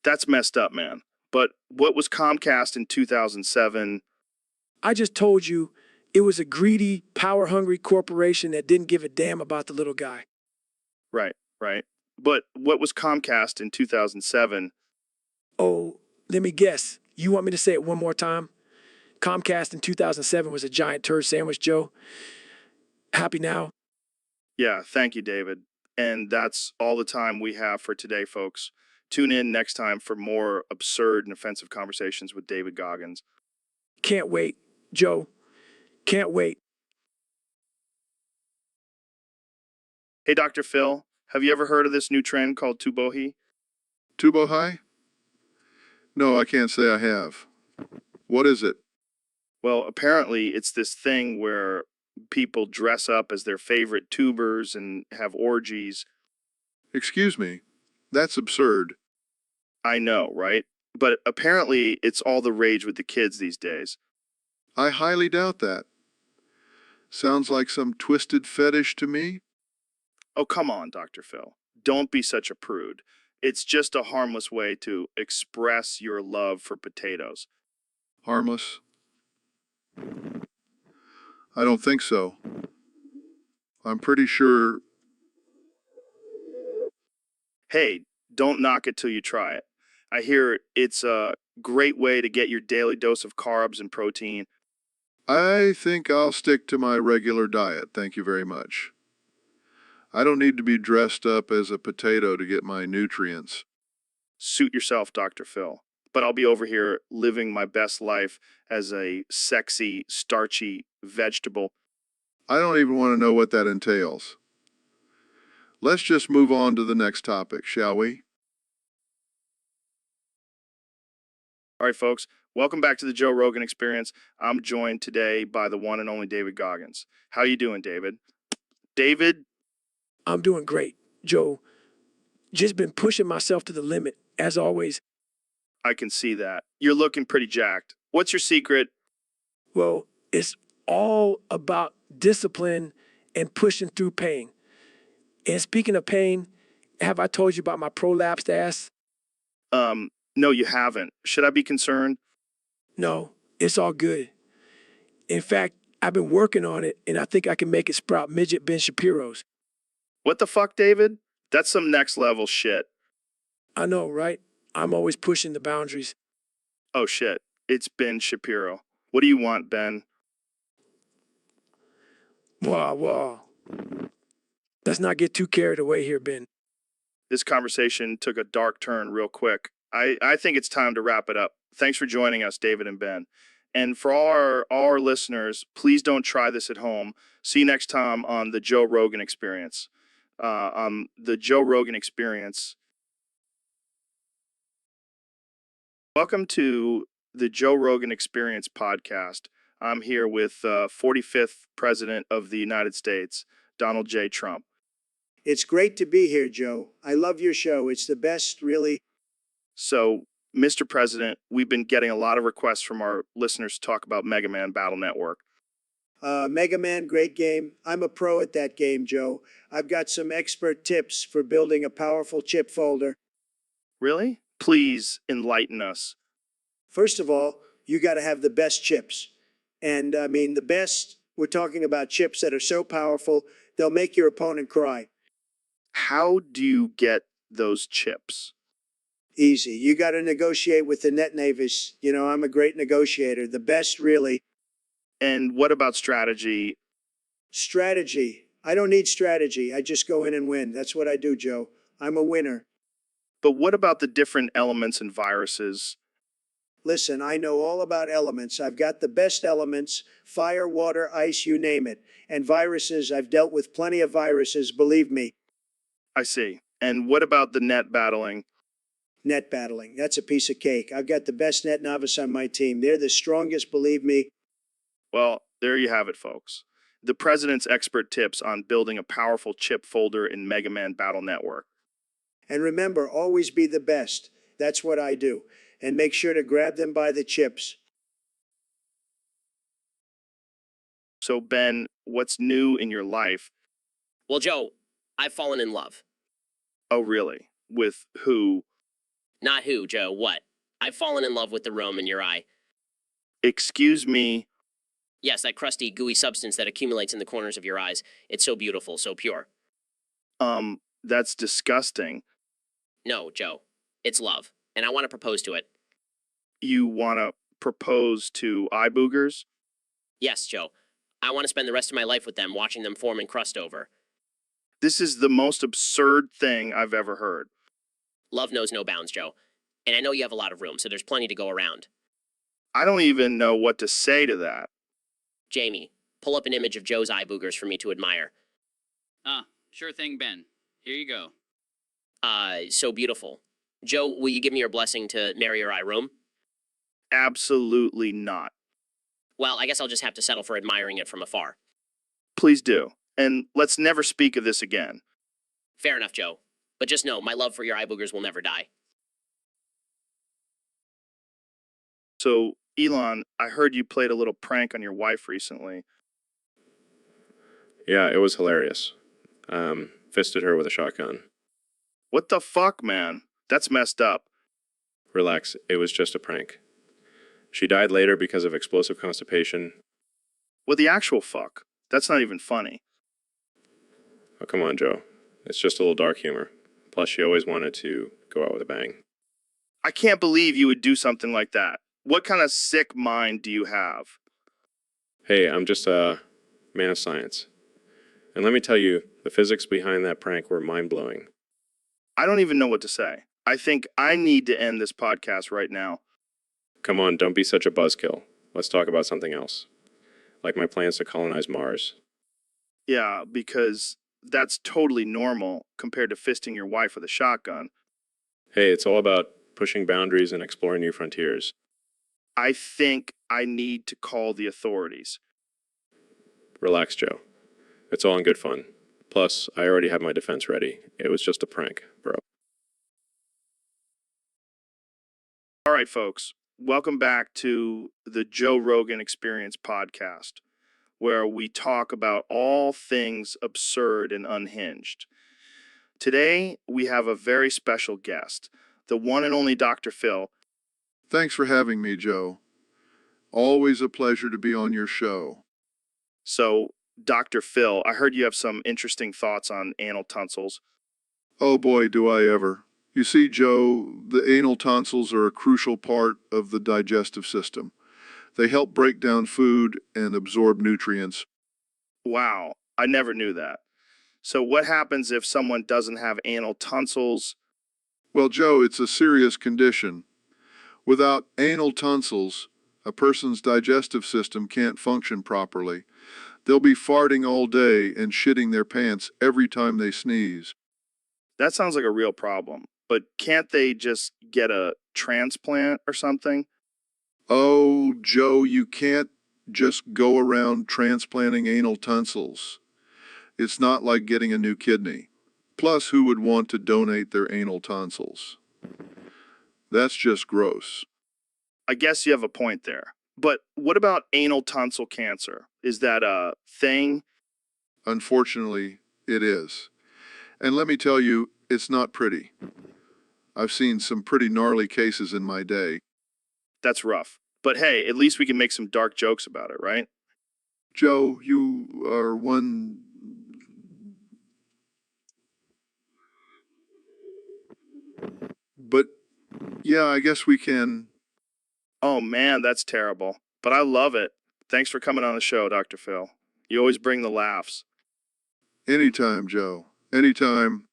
That's messed up, man. But what was Comcast in 2007?
I just told you it was a greedy, power-hungry corporation that didn't give a damn about the little guy.
Right. But what was Comcast in 2007?
Oh, let me guess. You want me to say it one more time? Comcast in 2007 was a giant turd sandwich, Joe. Happy now?
Yeah, thank you, David. And that's all the time we have for today, folks. Tune in next time for more absurd and offensive conversations with David Goggins.
Can't wait, Joe. Can't wait.
Hey, Dr. Phil, have you ever heard of this new trend called Tubohi?
Tubohai? No, I can't say I have. What is it?
Well, apparently it's this thing where people dress up as their favorite tubers and have orgies.
Excuse me. That's absurd.
I know, right? But apparently it's all the rage with the kids these days.
I highly doubt that. Sounds like some twisted fetish to me.
Oh, come on, Dr. Phil. Don't be such a prude. It's just a harmless way to express your love for potatoes.
Harmless? I don't think so. I'm pretty sure.
Hey, don't knock it till you try it. I hear it's a great way to get your daily dose of carbs and protein.
I think I'll stick to my regular diet, thank you very much. I don't need to be dressed up as a potato to get my nutrients.
Suit yourself, Dr. Phil. But I'll be over here living my best life as a sexy, starchy vegetable.
I don't even want to know what that entails. Let's just move on to the next topic, shall we?
All right, folks, welcome back to the Joe Rogan Experience. I'm joined today by the one and only David Goggins. How you doing, David? David?
I'm doing great, Joe. Just been pushing myself to the limit, as always.
I can see that. You're looking pretty jacked. What's your secret?
Well, it's all about discipline and pushing through pain. And speaking of pain, have I told you about my prolapsed ass?
No, you haven't. Should I be concerned?
No, it's all good. In fact, I've been working on it, and I think I can make it sprout midget Ben Shapiro's.
What the fuck, David? That's some next level shit.
I know, right? I'm always pushing the boundaries.
Oh shit, it's Ben Shapiro. What do you want, Ben?
Whoa. Let's not get too carried away here, Ben.
This conversation took a dark turn real quick. I think it's time to wrap it up. Thanks for joining us, David and Ben. And for all our listeners, please don't try this at home. See you next time on the Joe Rogan Experience. The Joe Rogan Experience. Welcome to the Joe Rogan Experience podcast. I'm here with 45th President of the United States, Donald J. Trump.
It's great to be here, Joe. I love your show. It's the best, really.
So Mr. President, we've been getting a lot of requests from our listeners to talk about Mega Man Battle Network.
Mega Man, great game. I'm a pro at that game, Joe. I've got some expert tips for building a powerful chip folder.
Really? Please enlighten us.
First of all, you got to have the best chips. And I mean, the best, we're talking about chips that are so powerful, they'll make your opponent cry.
How do you get those chips?
Easy. You got to negotiate with the net navies. You know, I'm a great negotiator. The best, really.
And what about strategy?
Strategy. I don't need strategy. I just go in and win. That's what I do, Joe. I'm a winner.
But what about the different elements and viruses?
Listen, I know all about elements. I've got the best elements: fire, water, ice, you name it. And viruses, I've dealt with plenty of viruses, believe me.
I see. And what about the net battling?
Net battling. That's a piece of cake. I've got the best net novice on my team. They're the strongest, believe me.
Well, there you have it, folks. The President's expert tips on building a powerful chip folder in Mega Man Battle Network.
And remember, always be the best. That's what I do. And make sure to grab them by the chips.
So, Ben, what's new in your life?
Well, Joe, I've fallen in love.
Oh, really? With who?
Not who, Joe, what? I've fallen in love with the roam in your eye.
Excuse me.
Yes, that crusty, gooey substance that accumulates in the corners of your eyes. It's so beautiful, so pure.
That's disgusting.
No, Joe. It's love. And I want to propose to it.
You want to propose to eye boogers?
Yes, Joe. I want to spend the rest of my life with them, watching them form and crust over.
This is the most absurd thing I've ever heard.
Love knows no bounds, Joe. And I know you have a lot of room, so there's plenty to go around.
I don't even know what to say to that.
Jamie, pull up an image of Joe's eye boogers for me to admire.
Sure thing, Ben. Here you go.
So beautiful. Joe, will you give me your blessing to marry your eye room?
Absolutely not.
Well, I guess I'll just have to settle for admiring it from afar.
Please do. And let's never speak of this again.
Fair enough, Joe. But just know, my love for your eye boogers will never die.
So, Elon, I heard you played a little prank on your wife recently.
Yeah, it was hilarious. Fisted her with a shotgun.
What the fuck, man? That's messed up.
Relax, it was just a prank. She died later because of explosive constipation.
What the actual fuck? That's not even funny.
Oh, come on, Joe. It's just a little dark humor. Plus, she always wanted to go out with a bang.
I can't believe you would do something like that. What kind of sick mind do you have?
Hey, I'm just a man of science. And let me tell you, the physics behind that prank were mind-blowing.
I don't even know what to say. I think I need to end this podcast right now.
Come on, don't be such a buzzkill. Let's talk about something else. Like my plans to colonize Mars.
Yeah, because that's totally normal compared to fisting your wife with a shotgun.
Hey, it's all about pushing boundaries and exploring new frontiers.
I think I need to call the authorities.
Relax, Joe. It's all in good fun. Plus, I already have my defense ready. It was just a prank, bro.
All right, folks. Welcome back to the Joe Rogan Experience podcast, where we talk about all things absurd and unhinged. Today, we have a very special guest, the one and only Dr. Phil.
Thanks for having me, Joe. Always a pleasure to be on your show.
So, Dr. Phil, I heard you have some interesting thoughts on anal tonsils.
Oh boy, do I ever. You see, Joe, the anal tonsils are a crucial part of the digestive system. They help break down food and absorb nutrients.
Wow, I never knew that. So what happens if someone doesn't have anal tonsils?
Well, Joe, it's a serious condition. Without anal tonsils, a person's digestive system can't function properly. They'll be farting all day and shitting their pants every time they sneeze.
That sounds like a real problem. But can't they just get a transplant or something?
Oh, Joe, you can't just go around transplanting anal tonsils. It's not like getting a new kidney. Plus, who would want to donate their anal tonsils? That's just gross.
I guess you have a point there. But what about anal tonsil cancer? Is that a thing?
Unfortunately, it is. And let me tell you, it's not pretty. I've seen some pretty gnarly cases in my day.
That's rough. But hey, at least we can make some dark jokes about it, right?
Joe, you are one. But yeah, I guess we can.
Oh man, that's terrible. But I love it. Thanks for coming on the show, Dr. Phil. You always bring the laughs.
Anytime, Joe. Anytime.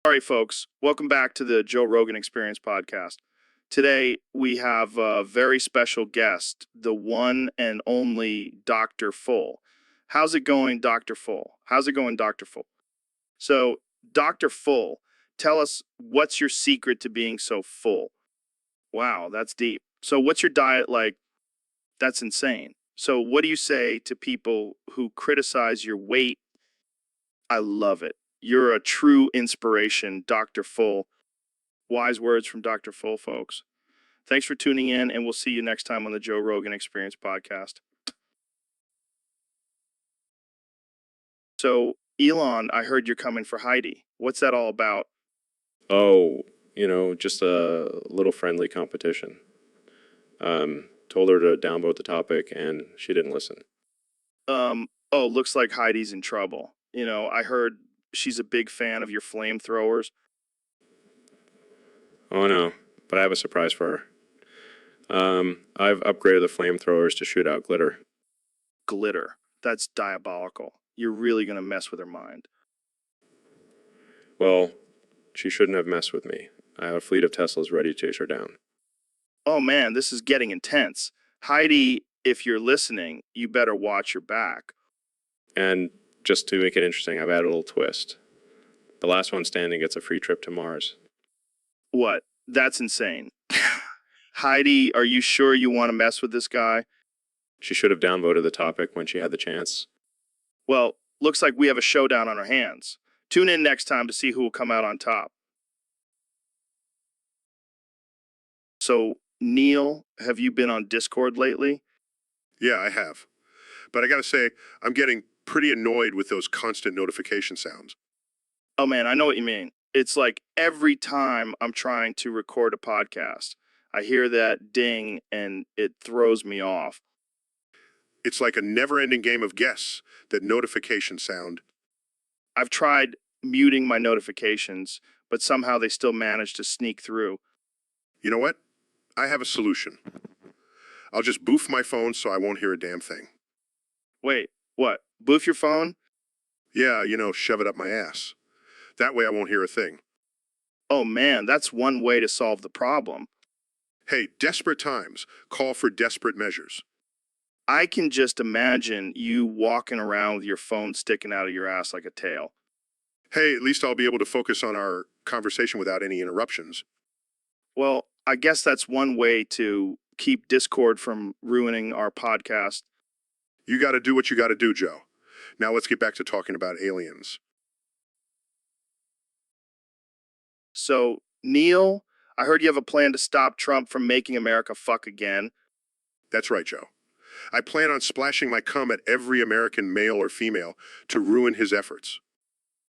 All right, folks. Welcome back to the Joe Rogan Experience podcast. Today, we have a very special guest, the one and only Dr. Full. How's it going, Dr. Full? How's it going, Dr. Full? So, Dr. Full, tell us what's your secret to being so full? Wow, that's deep. So, what's your diet like? That's insane. So, what do you say to people who criticize your weight? I love it. You're a true inspiration, Dr. Full. Wise words from Dr. Full, folks. Thanks for tuning in, and we'll see you next time on the Joe Rogan Experience podcast. So, Elon, I heard you're coming for Heidi. What's that all about?
Oh, just a little friendly competition. Told her to downvote the topic, and she didn't listen.
Oh, looks like Heidi's in trouble. I heard she's a big fan of your flamethrowers.
Oh no, but I have a surprise for her. I've upgraded the flamethrowers to shoot out glitter.
Glitter. That's diabolical. You're really going to mess with her mind.
Well, she shouldn't have messed with me. I have a fleet of Teslas ready to chase her down.
Oh man, this is getting intense. Heidi, if you're listening, you better watch your back.
And just to make it interesting, I've added a little twist. The last one standing gets a free trip to Mars.
What? That's insane. Heidi, are you sure you want to mess with this guy?
She should have downvoted the topic when she had the chance.
Well, looks like we have a showdown on our hands. Tune in next time to see who will come out on top. So, Neil, have you been on Discord lately?
Yeah, I have. But I gotta say, I'm getting pretty annoyed with those constant notification sounds.
Oh man, I know what you mean. It's like every time I'm trying to record a podcast, I hear that ding and it throws me off.
It's like a never-ending game of guess, that notification sound.
I've tried muting my notifications, but somehow they still manage to sneak through.
You know what? I have a solution. I'll just boof my phone so I won't hear a damn thing.
Wait, what? Boof your phone?
Yeah, shove it up my ass. That way I won't hear a thing.
Oh man, that's one way to solve the problem.
Hey, desperate times call for desperate measures.
I can just imagine you walking around with your phone sticking out of your ass like a tail.
Hey, at least I'll be able to focus on our conversation without any interruptions.
Well, I guess that's one way to keep Discord from ruining our podcast.
You gotta do what you gotta do, Joe. Now let's get back to talking about aliens.
So, Neil, I heard you have a plan to stop Trump from making America fuck again.
That's right, Joe. I plan on splashing my cum at every American male or female to ruin his efforts.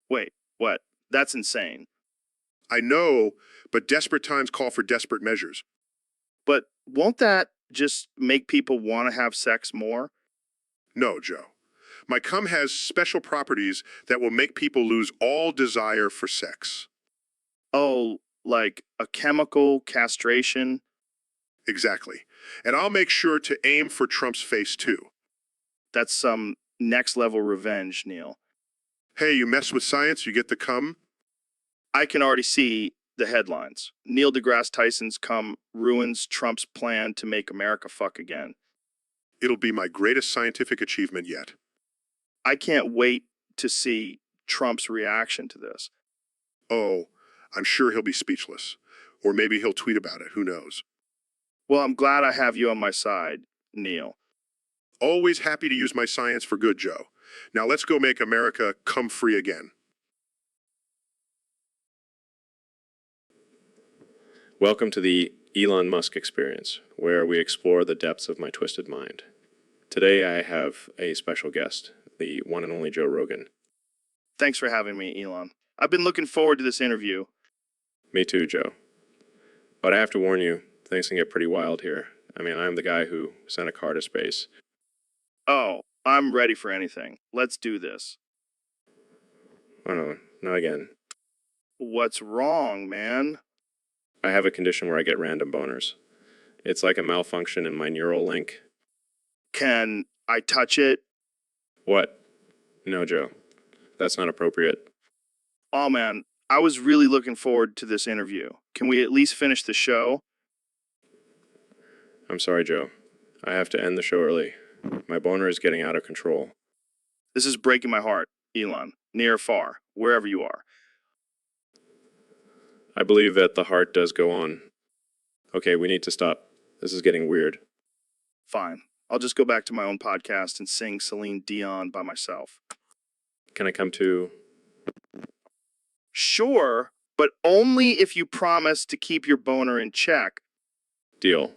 Wait, what? That's insane.
I know, but desperate times call for desperate measures.
But won't that just make people want to have sex more?
No, Joe. My cum has special properties that will make people lose all desire for sex.
Oh, like a chemical castration?
Exactly. And I'll make sure to aim for Trump's face, too.
That's some next level revenge, Neil.
Hey, you mess with science, you get the cum?
I can already see the headlines. Neil deGrasse Tyson's cum ruins Trump's plan to make America fuck again.
It'll be my greatest scientific achievement yet.
I can't wait to see Trump's reaction to this.
Oh, I'm sure he'll be speechless. Or maybe he'll tweet about it, who knows.
Well, I'm glad I have you on my side, Neil.
Always happy to use my science for good, Joe. Now let's go make America cum free again.
Welcome to the Elon Musk experience, where we explore the depths of my twisted mind. Today I have a special guest, the one and only Joe Rogan.
Thanks for having me, Elon. I've been looking forward to this interview.
Me too, Joe. But I have to warn you, things can get pretty wild here. I mean, I'm the guy who sent a car to space.
Oh, I'm ready for anything. Let's do this.
Oh no, not again.
What's wrong, man?
I have a condition where I get random boners. It's like a malfunction in my neural link.
Can I touch it?
What? No, Joe. That's not appropriate.
Oh, man, I was really looking forward to this interview. Can we at least finish the show?
I'm sorry, Joe. I have to end the show early. My boner is getting out of control.
This is breaking my heart, Elon. Near or far, wherever you are.
I believe that the heart does go on. Okay, we need to stop. This is getting weird.
Fine. I'll just go back to my own podcast and sing Celine Dion by myself.
Can I come to...
Sure, but only if you promise to keep your boner in check.
Deal.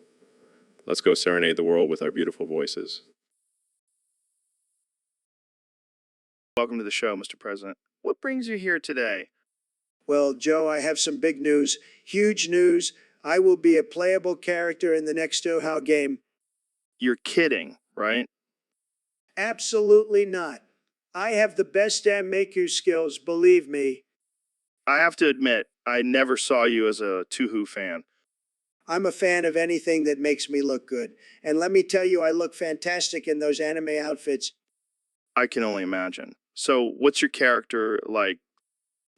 Let's go serenade the world with our beautiful voices.
Welcome to the show, Mr. President. What brings you here today?
Well, Joe, I have some big news. Huge news. I will be a playable character in the next How game.
You're kidding, right?
Absolutely not. I have the best damn make-you skills, believe me.
I have to admit, I never saw you as a Tuhu fan.
I'm a fan of anything that makes me look good. And let me tell you, I look fantastic in those anime outfits.
I can only imagine. So, what's your character like?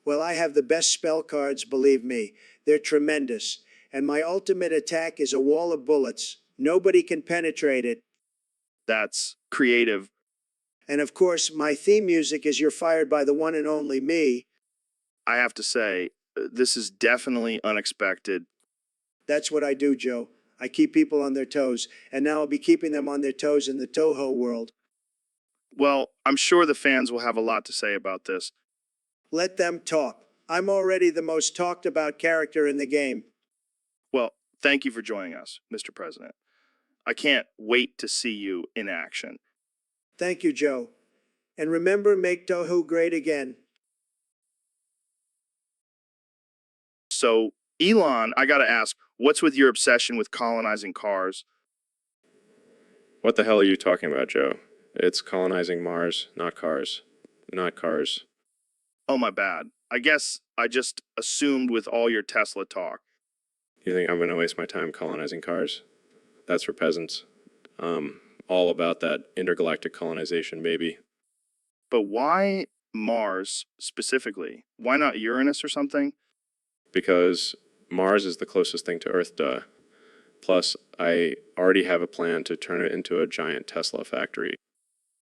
Well, I have the best spell cards, believe me. They're tremendous. And my ultimate attack is a wall of bullets. Nobody can penetrate it.
That's creative.
And of course, my theme music is You're Fired by the One and Only Me.
I have to say, this is definitely unexpected.
That's what I do, Joe. I keep people on their toes. And now I'll be keeping them on their toes in the Toho world.
Well, I'm sure the fans will have a lot to say about this.
Let them talk. I'm already the most talked about character in the game.
Well, thank you for joining us, Mr. President. I can't wait to see you in action.
Thank you, Joe. And remember, make Toho great again.
So, Elon, I gotta ask, what's with your obsession with colonizing cars?
What the hell are you talking about, Joe? It's colonizing Mars, not cars. Not cars.
Oh, my bad. I guess I just assumed with all your Tesla talk.
You think I'm going to waste my time colonizing cars? That's for peasants. All about that intergalactic colonization, baby.
But why Mars specifically? Why not Uranus or something?
Because Mars is the closest thing to Earth, duh. Plus, I already have a plan to turn it into a giant Tesla factory.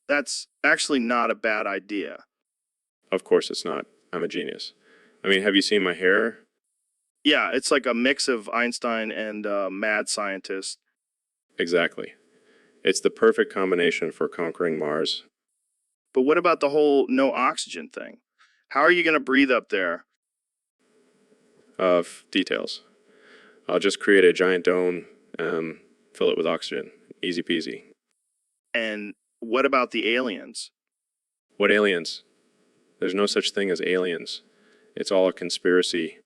That's actually not a bad idea.
Of course it's not. I'm a genius. I mean, have you seen my hair?
Yeah, it's like a mix of Einstein and mad scientist.
Exactly. It's the perfect combination for conquering Mars.
But what about the whole no oxygen thing? How are you going to breathe up there?
Details. I'll just create a giant dome, fill it with oxygen. Easy peasy.
And what about the aliens?
What aliens? There's no such thing as aliens. It's all a conspiracy.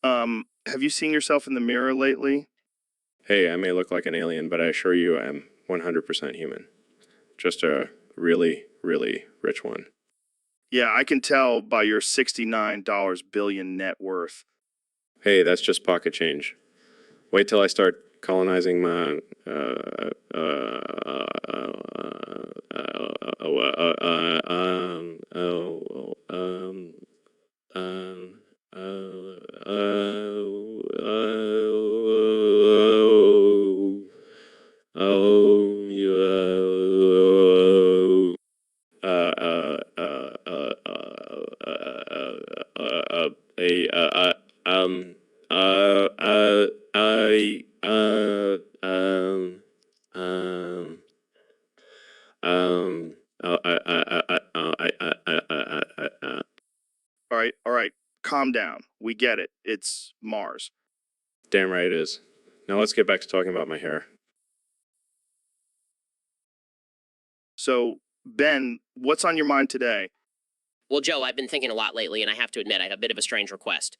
Have you seen yourself in the mirror lately?
Hey, I may look like an alien, but I assure you I'm 100% human. Just a really, really rich one.
Yeah, I can tell by your $69 billion net worth.
Hey, that's just pocket change. Wait till I start colonizing my
All right, calm down. We get it. It's Mars.
Damn right it is. Now let's get back to talking about my hair.
So, Ben, what's on your mind today?
Well, Joe, I've been thinking a lot lately, and I have to admit I have a bit of a strange request.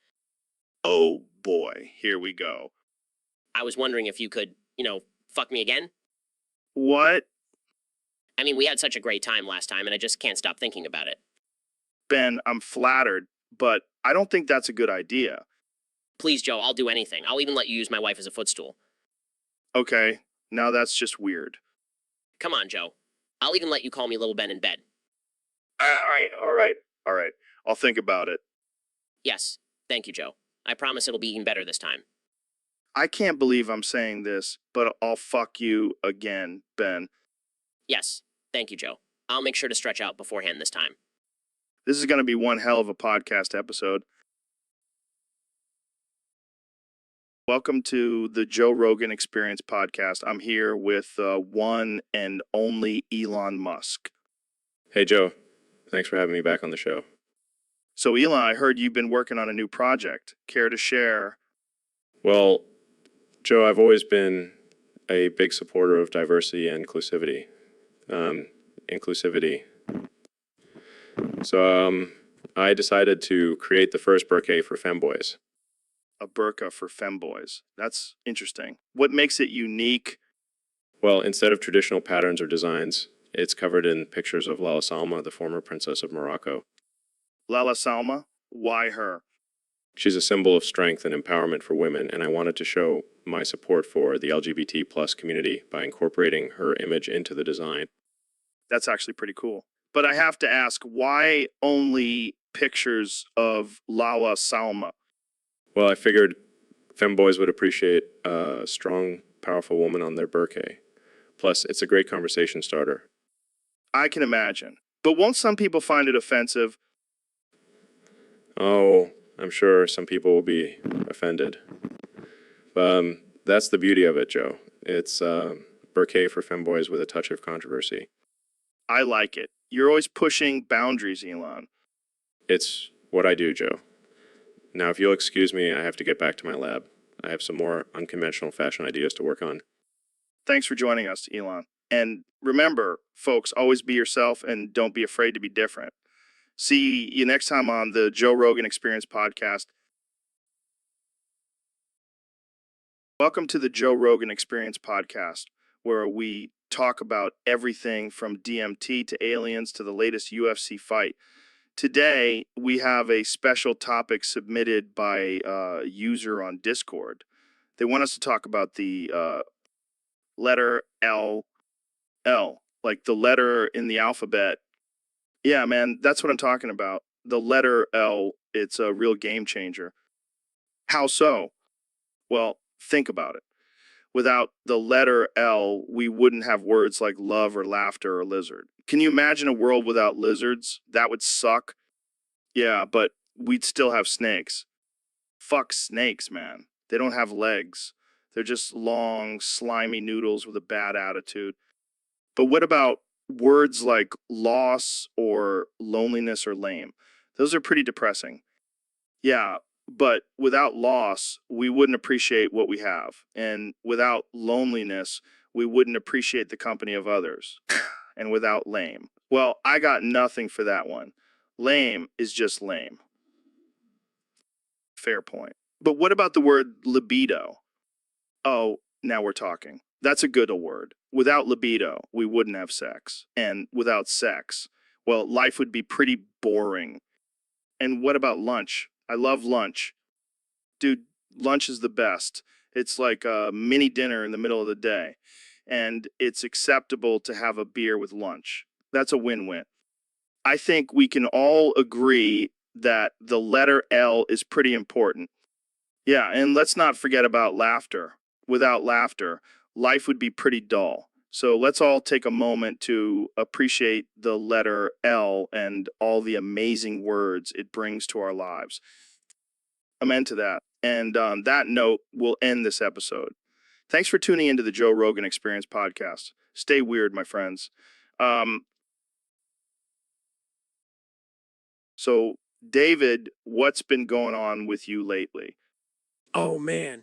Oh boy, here we go.
I was wondering if you could, fuck me again?
What?
I mean, we had such a great time last time, and I just can't stop thinking about it.
Ben, I'm flattered, but I don't think that's a good idea.
Please, Joe, I'll do anything. I'll even let you use my wife as a footstool.
Okay, now that's just weird.
Come on, Joe. I'll even let you call me Little Ben in bed.
All right. I'll think about it.
Yes, thank you, Joe. I promise it'll be even better this time.
I can't believe I'm saying this, but I'll fuck you again, Ben.
Yes, thank you, Joe. I'll make sure to stretch out beforehand this time.
This is going to be one hell of a podcast episode. Welcome to the Joe Rogan Experience podcast. I'm here with one and only Elon Musk.
Hey, Joe. Thanks for having me back on the show.
So, Elon, I heard you've been working on a new project. Care to share?
Well, Joe, I've always been a big supporter of diversity and inclusivity. So I decided to create the first burqa for femboys.
A burqa for femboys. That's interesting. What makes it unique?
Well, instead of traditional patterns or designs, it's covered in pictures of Lala Salma, the former princess of Morocco.
Lala Salma? Why her?
She's a symbol of strength and empowerment for women, and I wanted to show my support for the LGBT plus community by incorporating her image into the design.
That's actually pretty cool. But I have to ask, why only pictures of Lala Salma?
Well, I figured femboys would appreciate a strong, powerful woman on their burqa. Plus, it's a great conversation starter.
I can imagine. But won't some people find it offensive?
Oh, I'm sure some people will be offended. That's the beauty of it, Joe. It's burqa for femboys with a touch of controversy.
I like it. You're always pushing boundaries, Elon.
It's what I do, Joe. Now, if you'll excuse me, I have to get back to my lab. I have some more unconventional fashion ideas to work on.
Thanks for joining us, Elon. And remember, folks, always be yourself and don't be afraid to be different. See you next time on the Joe Rogan Experience podcast. Welcome to the Joe Rogan Experience podcast, where we talk about everything from DMT to aliens to the latest UFC fight. Today, we have a special topic submitted by a user on Discord. They want us to talk about the letter L, like the letter in the alphabet. Yeah, man, that's what I'm talking about. The letter L, it's a real game changer. How so? Well, think about it. Without the letter L, we wouldn't have words like love or laughter or lizard. Can you imagine a world without lizards? That would suck. Yeah, but we'd still have snakes. Fuck snakes, man. They don't have legs. They're just long, slimy noodles with a bad attitude. But what about words like loss or loneliness or lame? Those are pretty depressing. Yeah, but without loss, we wouldn't appreciate what we have. And without loneliness, we wouldn't appreciate the company of others. And without lame, well, I got nothing for that one. Lame is just lame. Fair point. But what about the word libido? Oh, now we're talking. That's a good word. Without libido, we wouldn't have sex. And without sex, well, life would be pretty boring. And what about lunch? I love lunch. Dude, lunch is the best. It's like a mini dinner in the middle of the day. And it's acceptable to have a beer with lunch. That's a win-win. I think we can all agree that the letter L is pretty important. Yeah, and let's not forget about laughter. Without laughter, life would be pretty dull. So let's all take a moment to appreciate the letter L and all the amazing words it brings to our lives. Amen to that. And on that note, we'll end this episode. Thanks for tuning into the Joe Rogan Experience podcast. Stay weird, my friends. So, David, what's been going on with you lately?
Oh man,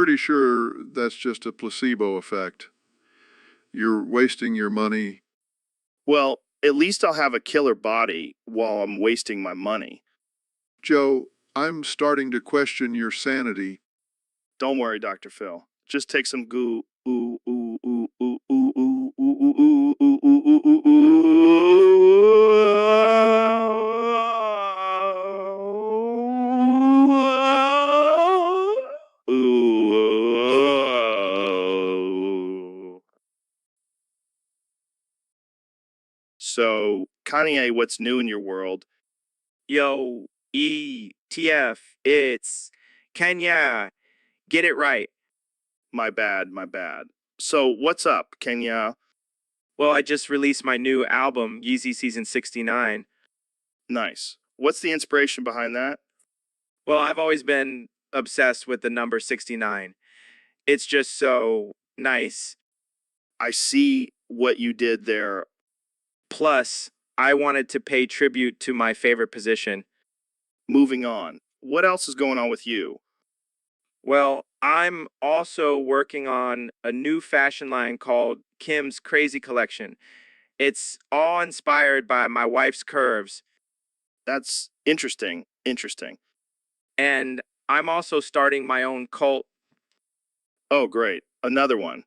pretty sure that's just a placebo effect. You're wasting your money.
Well, at least I'll have a killer body while I'm wasting my money.
Joe, I'm starting to question your sanity.
Don't worry, Dr. Phil. Just take some goo. Ooh, ooh, ooh, ooh, ooh, ooh, ooh, ooh, ooh, ooh, ooh, ooh, ooh. So, Kanye, what's new in your world?
Yo, ETF, it's Kenya. Get it right.
My bad, my bad. So, what's up, Kenya?
Well, I just released my new album, Yeezy Season 69.
Nice. What's the inspiration behind that?
Well, I've always been obsessed with the number 69. It's just so nice.
I see what you did there.
Plus, I wanted to pay tribute to my favorite position.
Moving on. What else is going on with you?
Well, I'm also working on a new fashion line called Kim's Crazy Collection. It's all inspired by my wife's curves.
That's interesting. Interesting.
And I'm also starting my own cult.
Oh, great. Another one.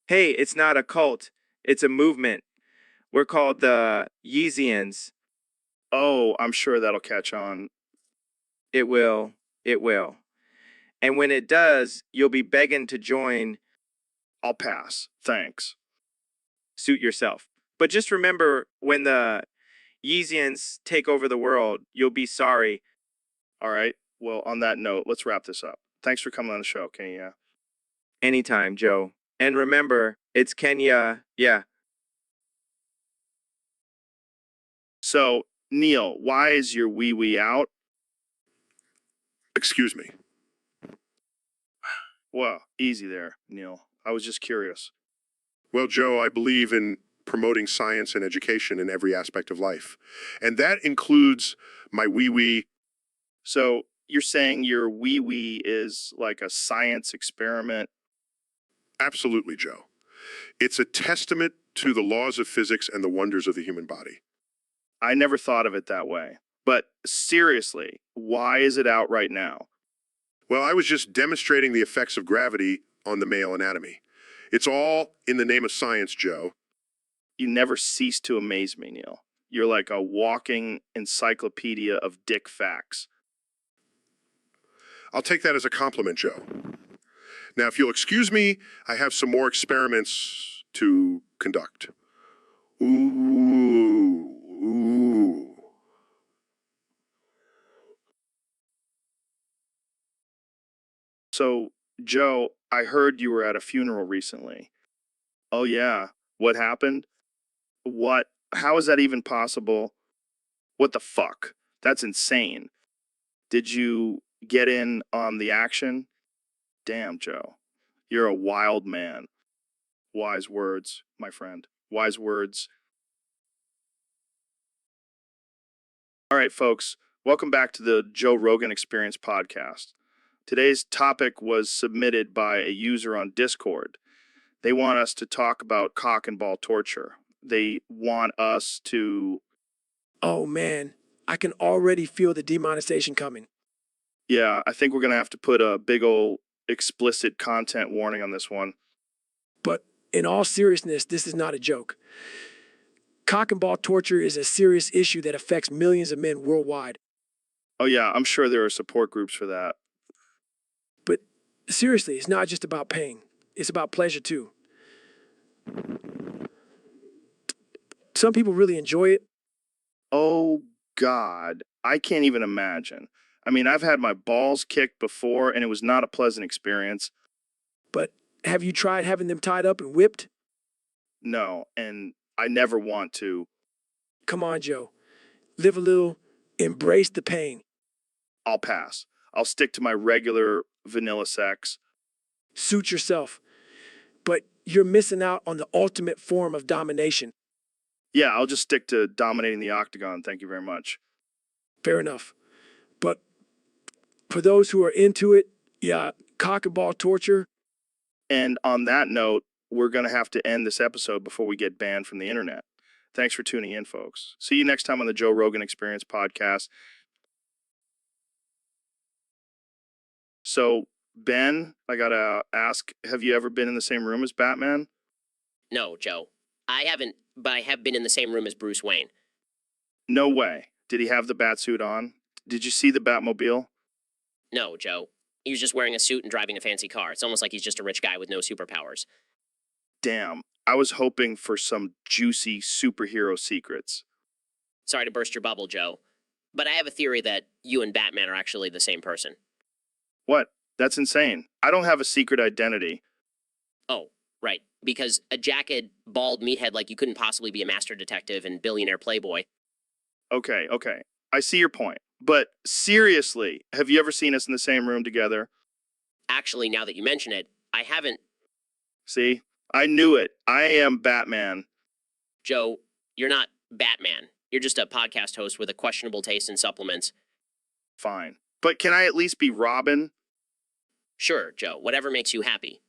Hey, it's not a cult, it's a movement. We're called the Yeezians.
Oh, I'm sure that'll catch on.
It will. It will. And when it does, you'll be begging to join.
I'll pass. Thanks.
Suit yourself. But just remember, when the Yeezians take over the world, you'll be sorry.
All right. Well, on that note, let's wrap this up. Thanks for coming on the show, Kenya.
Anytime, Joe. And remember, it's Kenya. Yeah.
So, Neil, why is your wee wee out?
Excuse me.
Well, easy there, Neil. I was just curious.
Well, Joe, I believe in promoting science and education in every aspect of life. And that includes my wee-wee.
So, you're saying your wee wee is like a science experiment?
Absolutely, Joe. It's a testament to the laws of physics and the wonders of the human body.
I never thought of it that way. But seriously, why is it out right now?
Well, I was just demonstrating the effects of gravity on the male anatomy. It's all in the name of science, Joe.
You never cease to amaze me, Neil. You're like a walking encyclopedia of dick facts.
I'll take that as a compliment, Joe. Now, if you'll excuse me, I have some more experiments to conduct. Ooh, ooh.
So, Joe, I heard you were at a funeral recently. Oh, yeah. What happened? What? How is that even possible? What the fuck? That's insane. Did you get in on the action? Damn, Joe. You're a wild man. Wise words, my friend. Wise words. All right, folks. Welcome back to the Joe Rogan Experience podcast. Today's topic was submitted by a user on Discord. They want us to talk about cock and ball torture. They want us to,
Oh man, I can already feel the demonetization coming.
yeah, I think we're going to have to put a big old explicit content warning on this one.
But in all seriousness, this is not a joke. Cock and ball torture is a serious issue that affects millions of men worldwide.
Oh, yeah, I'm sure there are support groups for that.
But seriously, it's not just about pain. It's about pleasure too. Some people really enjoy it.
Oh, God. I can't even imagine. I mean, I've had my balls kicked before, and it was not a pleasant experience.
But have you tried having them tied up and whipped?
No, and I never want to.
Come on, Joe. Live a little, embrace the pain.
I'll pass. I'll stick to my regular vanilla sex.
Suit yourself. But you're missing out on the ultimate form of domination.
Yeah, I'll just stick to dominating the octagon. Thank you very much.
Fair enough. But for those who are into it, yeah, cock and ball torture.
And on that note, we're going to have to end this episode before we get banned from the internet. Thanks for tuning in, folks. See you next time on the Joe Rogan Experience podcast. So, Ben, I got to ask, have you ever been in the same room as Batman?
No, Joe. I haven't, but I have been in the same room as Bruce Wayne.
No way. Did he have the bat suit on? Did you see the Batmobile?
No, Joe. He was just wearing a suit and driving a fancy car. It's almost like he's just a rich guy with no superpowers.
Damn, I was hoping for some juicy superhero secrets.
Sorry to burst your bubble, Joe. But I have a theory that you and Batman are actually the same person.
What? That's insane. I don't have a secret identity.
Oh, right. Because a jacket, bald meathead like you couldn't possibly be a master detective and billionaire playboy.
Okay. I see your point. But seriously, have you ever seen us in the same room together?
Actually, now that you mention it, I haven't.
See? I knew it. I am Batman.
Joe, you're not Batman. You're just a podcast host with a questionable taste in supplements.
Fine. But can I at least be Robin?
Sure, Joe. Whatever makes you happy.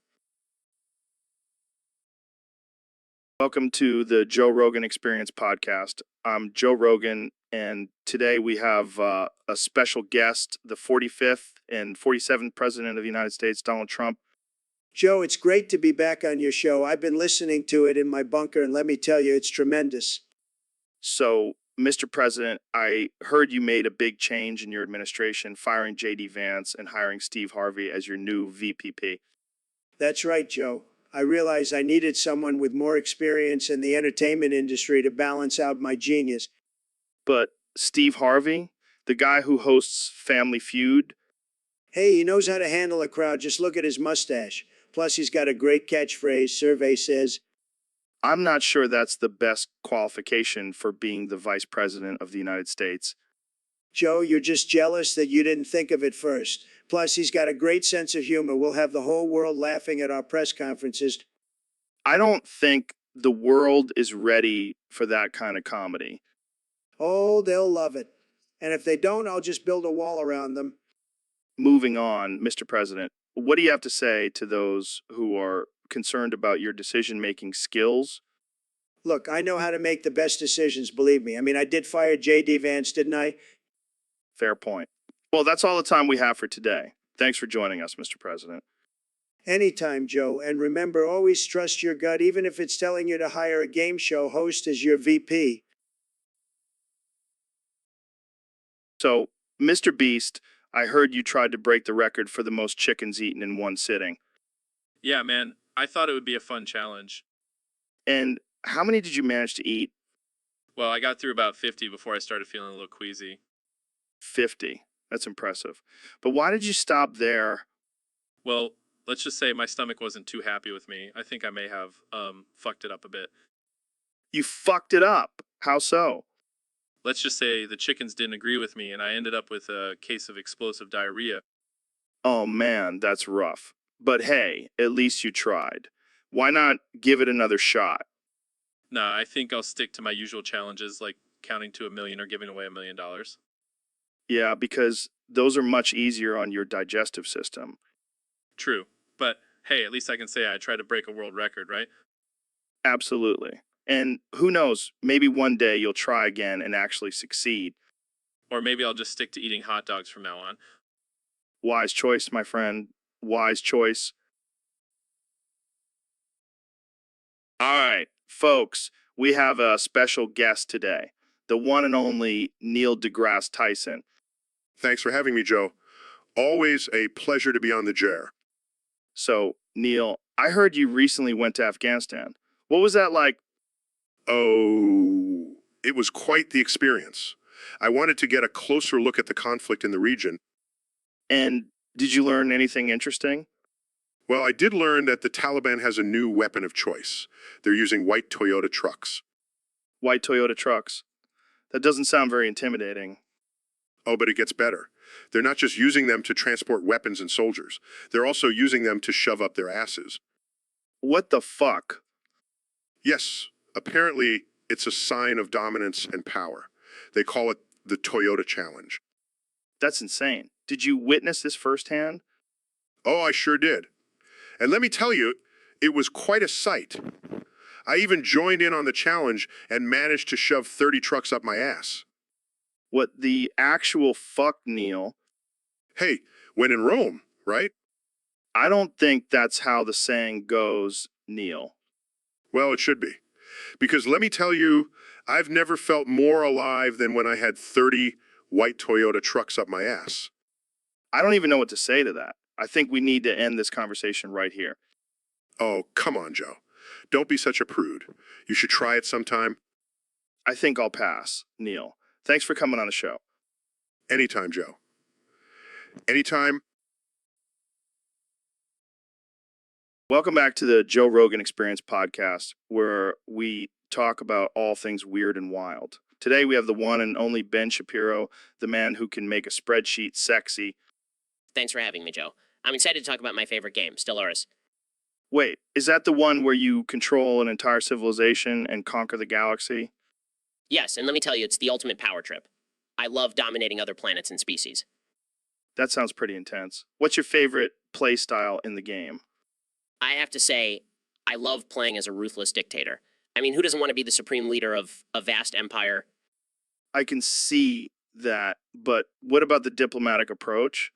Welcome to the Joe Rogan Experience podcast. I'm Joe Rogan, and today we have a special guest, the 45th and 47th President of the United States, Donald Trump.
Joe, it's great to be back on your show. I've been listening to it in my bunker, and let me tell you, it's tremendous.
So, Mr. President, I heard you made a big change in your administration, firing J.D. Vance and hiring Steve Harvey as your new VPP.
That's right, Joe. I realized I needed someone with more experience in the entertainment industry to balance out my genius.
But Steve Harvey, the guy who hosts Family Feud?
Hey, he knows how to handle a crowd. Just look at his mustache. Plus, he's got a great catchphrase, survey says.
I'm not sure that's the best qualification for being the Vice President of the United States.
Joe, you're just jealous that you didn't think of it first. Plus, he's got a great sense of humor. We'll have the whole world laughing at our press conferences.
I don't think the world is ready for that kind of comedy.
Oh, they'll love it. And if they don't, I'll just build a wall around them.
Moving on, Mr. President, what do you have to say to those who are concerned about your decision-making skills?
Look, I know how to make the best decisions, believe me. I mean, I did fire J.D. Vance, didn't I?
Fair point. Well, that's all the time we have for today. Thanks for joining us, Mr. President.
Anytime, Joe. And remember, always trust your gut, even if it's telling you to hire a game show host as your VP.
So, Mr. Beast, I heard you tried to break the record for the most chickens eaten in one sitting.
Yeah, man, I thought it would be a fun challenge.
And how many did you manage to eat?
Well, I got through about 50 before I started feeling a little queasy.
50. That's impressive. But why did you stop there?
Well, let's just say my stomach wasn't too happy with me. I think I may have fucked it up a bit.
You fucked it up. How so?
Let's just say the chickens didn't agree with me and I ended up with a case of explosive diarrhea.
Oh man, that's rough. But hey, at least you tried. Why not give it another shot?
Nah, I think I'll stick to my usual challenges like counting to 1 million or giving away $1 million.
Yeah, because those are much easier on your digestive system.
True. But hey, at least I can say I tried to break a world record, right?
Absolutely. And who knows, maybe one day you'll try again and actually succeed.
Or maybe I'll just stick to eating hot dogs from now on.
Wise choice, my friend. Wise choice. All right, folks, we have a special guest today, the one and only Neil deGrasse Tyson.
Thanks for having me, Joe. Always a pleasure to be on the chair.
So, Neil, I heard you recently went to Afghanistan. What was that like?
Oh, it was quite the experience. I wanted to get a closer look at the conflict in the region.
And did you learn anything interesting?
Well, I did learn that the Taliban has a new weapon of choice. They're using white Toyota trucks.
White Toyota trucks. That doesn't sound very intimidating.
Oh, but it gets better. They're not just using them to transport weapons and soldiers. They're also using them to shove up their asses.
What the fuck?
Yes, apparently it's a sign of dominance and power. They call it the Toyota Challenge.
That's insane. Did you witness this firsthand?
Oh, I sure did. And let me tell you, it was quite a sight. I even joined in on the challenge and managed to shove 30 trucks up my ass.
What the actual fuck, Neil?
Hey, when in Rome, right?
I don't think that's how the saying goes, Neil.
Well, it should be. Because let me tell you, I've never felt more alive than when I had 30 white Toyota trucks up my ass.
I don't even know what to say to that. I think we need to end this conversation right here.
Oh, come on, Joe. Don't be such a prude. You should try it sometime.
I think I'll pass, Neil. Thanks for coming on the show.
Anytime, Joe. Anytime.
Welcome back to the Joe Rogan Experience podcast, where we talk about all things weird and wild. Today we have the one and only Ben Shapiro, the man who can make a spreadsheet sexy.
Thanks for having me, Joe. I'm excited to talk about my favorite game, Stellaris.
Wait, is that the one where you control an entire civilization and conquer the galaxy?
Yes, and let me tell you, it's the ultimate power trip. I love dominating other planets and species.
That sounds pretty intense. What's your favorite play style in the game?
I have to say, I love playing as a ruthless dictator. I mean, who doesn't want to be the supreme leader of a vast empire?
I can see that, but what about the diplomatic approach?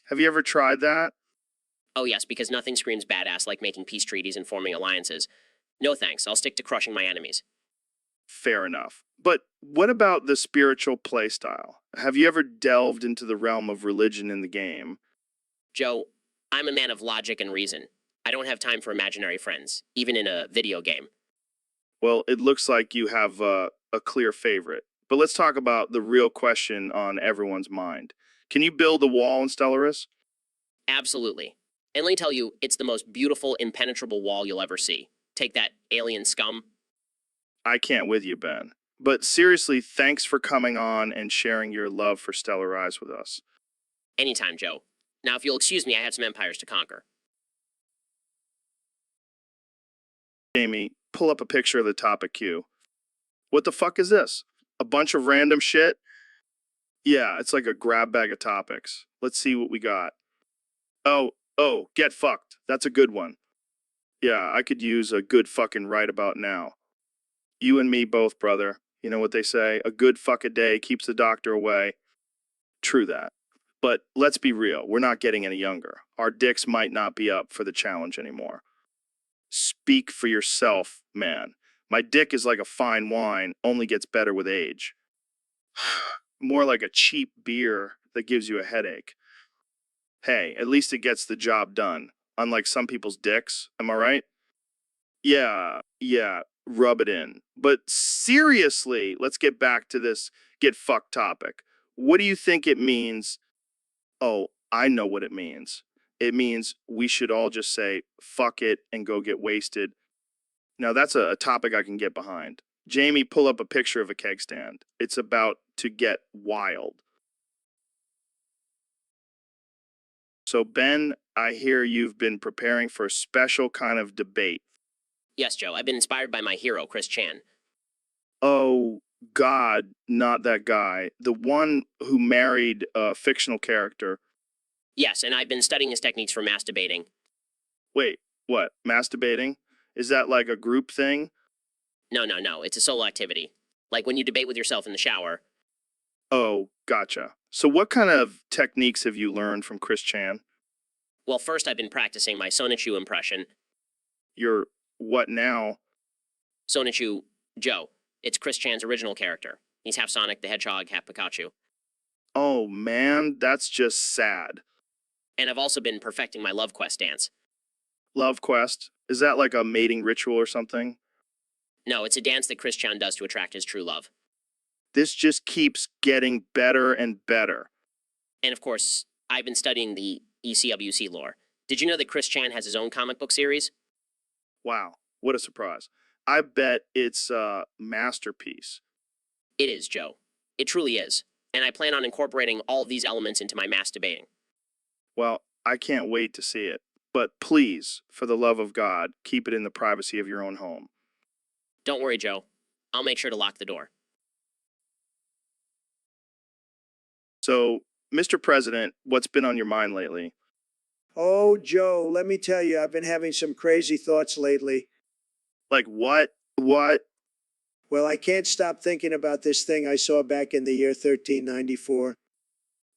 Have you ever tried that?
Oh yes, because nothing screams badass like making peace treaties and forming alliances. No thanks, I'll stick to crushing my enemies.
Fair enough. But what about the spiritual play style? Have you ever delved into the realm of religion in the game?
Joe, I'm a man of logic and reason. I don't have time for imaginary friends, even in a video game.
Well, it looks like you have a clear favorite. But let's talk about the real question on everyone's mind. Can you build a wall in Stellaris?
Absolutely. And let me tell you, it's the most beautiful, impenetrable wall you'll ever see. Take that, alien scum.
I can't with you, Ben. But seriously, thanks for coming on and sharing your love for Stellarize with us.
Anytime, Joe. Now, if you'll excuse me, I have some empires to conquer.
Jamie, pull up a picture of the topic queue. What the fuck is this? A bunch of random shit? Yeah, it's like a grab bag of topics. Let's see what we got. Oh, get fucked. That's a good one. Yeah, I could use a good fucking right about now. You and me both, brother. You know what they say? A good fuck a day keeps the doctor away. True that. But let's be real, we're not getting any younger. Our dicks might not be up for the challenge anymore. Speak for yourself, man. My dick is like a fine wine, only gets better with age. More like a cheap beer that gives you a headache. Hey, at least it gets the job done, unlike some people's dicks, am I right? Yeah, rub it in. But seriously, let's get back to this get fucked topic. What do you think it means? Oh, I know what it means. It means we should all just say, fuck it, and go get wasted. Now, that's a topic I can get behind. Jamie, pull up a picture of a keg stand. It's about to get wild. So, Ben, I hear you've been preparing for a special kind of debate.
Yes, Joe, I've been inspired by my hero, Chris Chan.
Oh, God, not that guy. The one who married a fictional character.
Yes, and I've been studying his techniques for masturbating.
Wait, what? Masturbating? Is that like a group thing?
No, it's a solo activity. Like when you debate with yourself in the shower.
Oh, gotcha. So what kind of techniques have you learned from Chris Chan?
Well, first I've been practicing my Sonichu impression.
Your what now?
Sonichu, Joe. It's Chris Chan's original character. He's half Sonic the Hedgehog, half Pikachu.
Oh man, that's just sad.
And I've also been perfecting my Love Quest dance.
Love Quest? Is that like a mating ritual or something?
No, it's a dance that Chris Chan does to attract his true love.
This just keeps getting better and better.
And of course, I've been studying the ECWC lore. Did you know that Chris Chan has his own comic book series?
Wow, what a surprise. I bet it's a masterpiece.
It is, Joe. It truly is. And I plan on incorporating all of these elements into my masturbating.
Well, I can't wait to see it. But please, for the love of God, keep it in the privacy of your own home.
Don't worry, Joe. I'll make sure to lock the door.
So, Mr. President, what's been on your mind lately?
Oh, Joe, let me tell you, I've been having some crazy thoughts lately.
Like what? What?
Well, I can't stop thinking about this thing I saw back in the year 1394.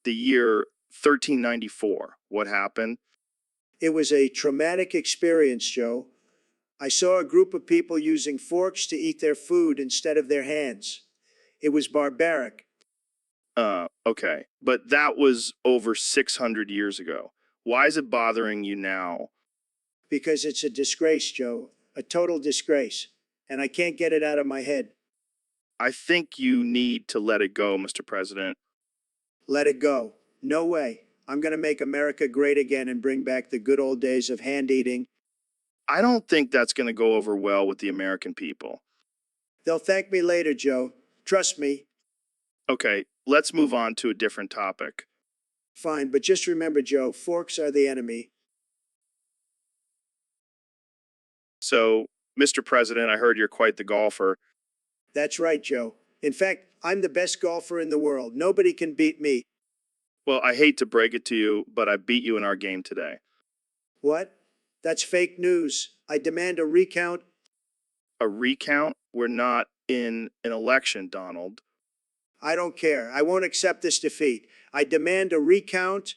The year 1394. What happened?
It was a traumatic experience, Joe. I saw a group of people using forks to eat their food instead of their hands. It was barbaric.
Okay. But that was over 600 years ago. Why is it bothering you now?
Because it's a disgrace, Joe. A total disgrace. And I can't get it out of my head.
I think you need to let it go, Mr. President.
Let it go. No way. I'm going to make America great again and bring back the good old days of hand eating.
I don't think that's going to go over well with the American people.
They'll thank me later, Joe. Trust me.
Okay, let's move on to a different topic.
Fine, but just remember, Joe, forks are the enemy.
So, Mr. President, I heard you're quite the golfer.
That's right, Joe. In fact, I'm the best golfer in the world. Nobody can beat me.
Well, I hate to break it to you, but I beat you in our game today.
What? That's fake news. I demand a recount.
A recount? We're not in an election, Donald.
I don't care. I won't accept this defeat. I demand a recount.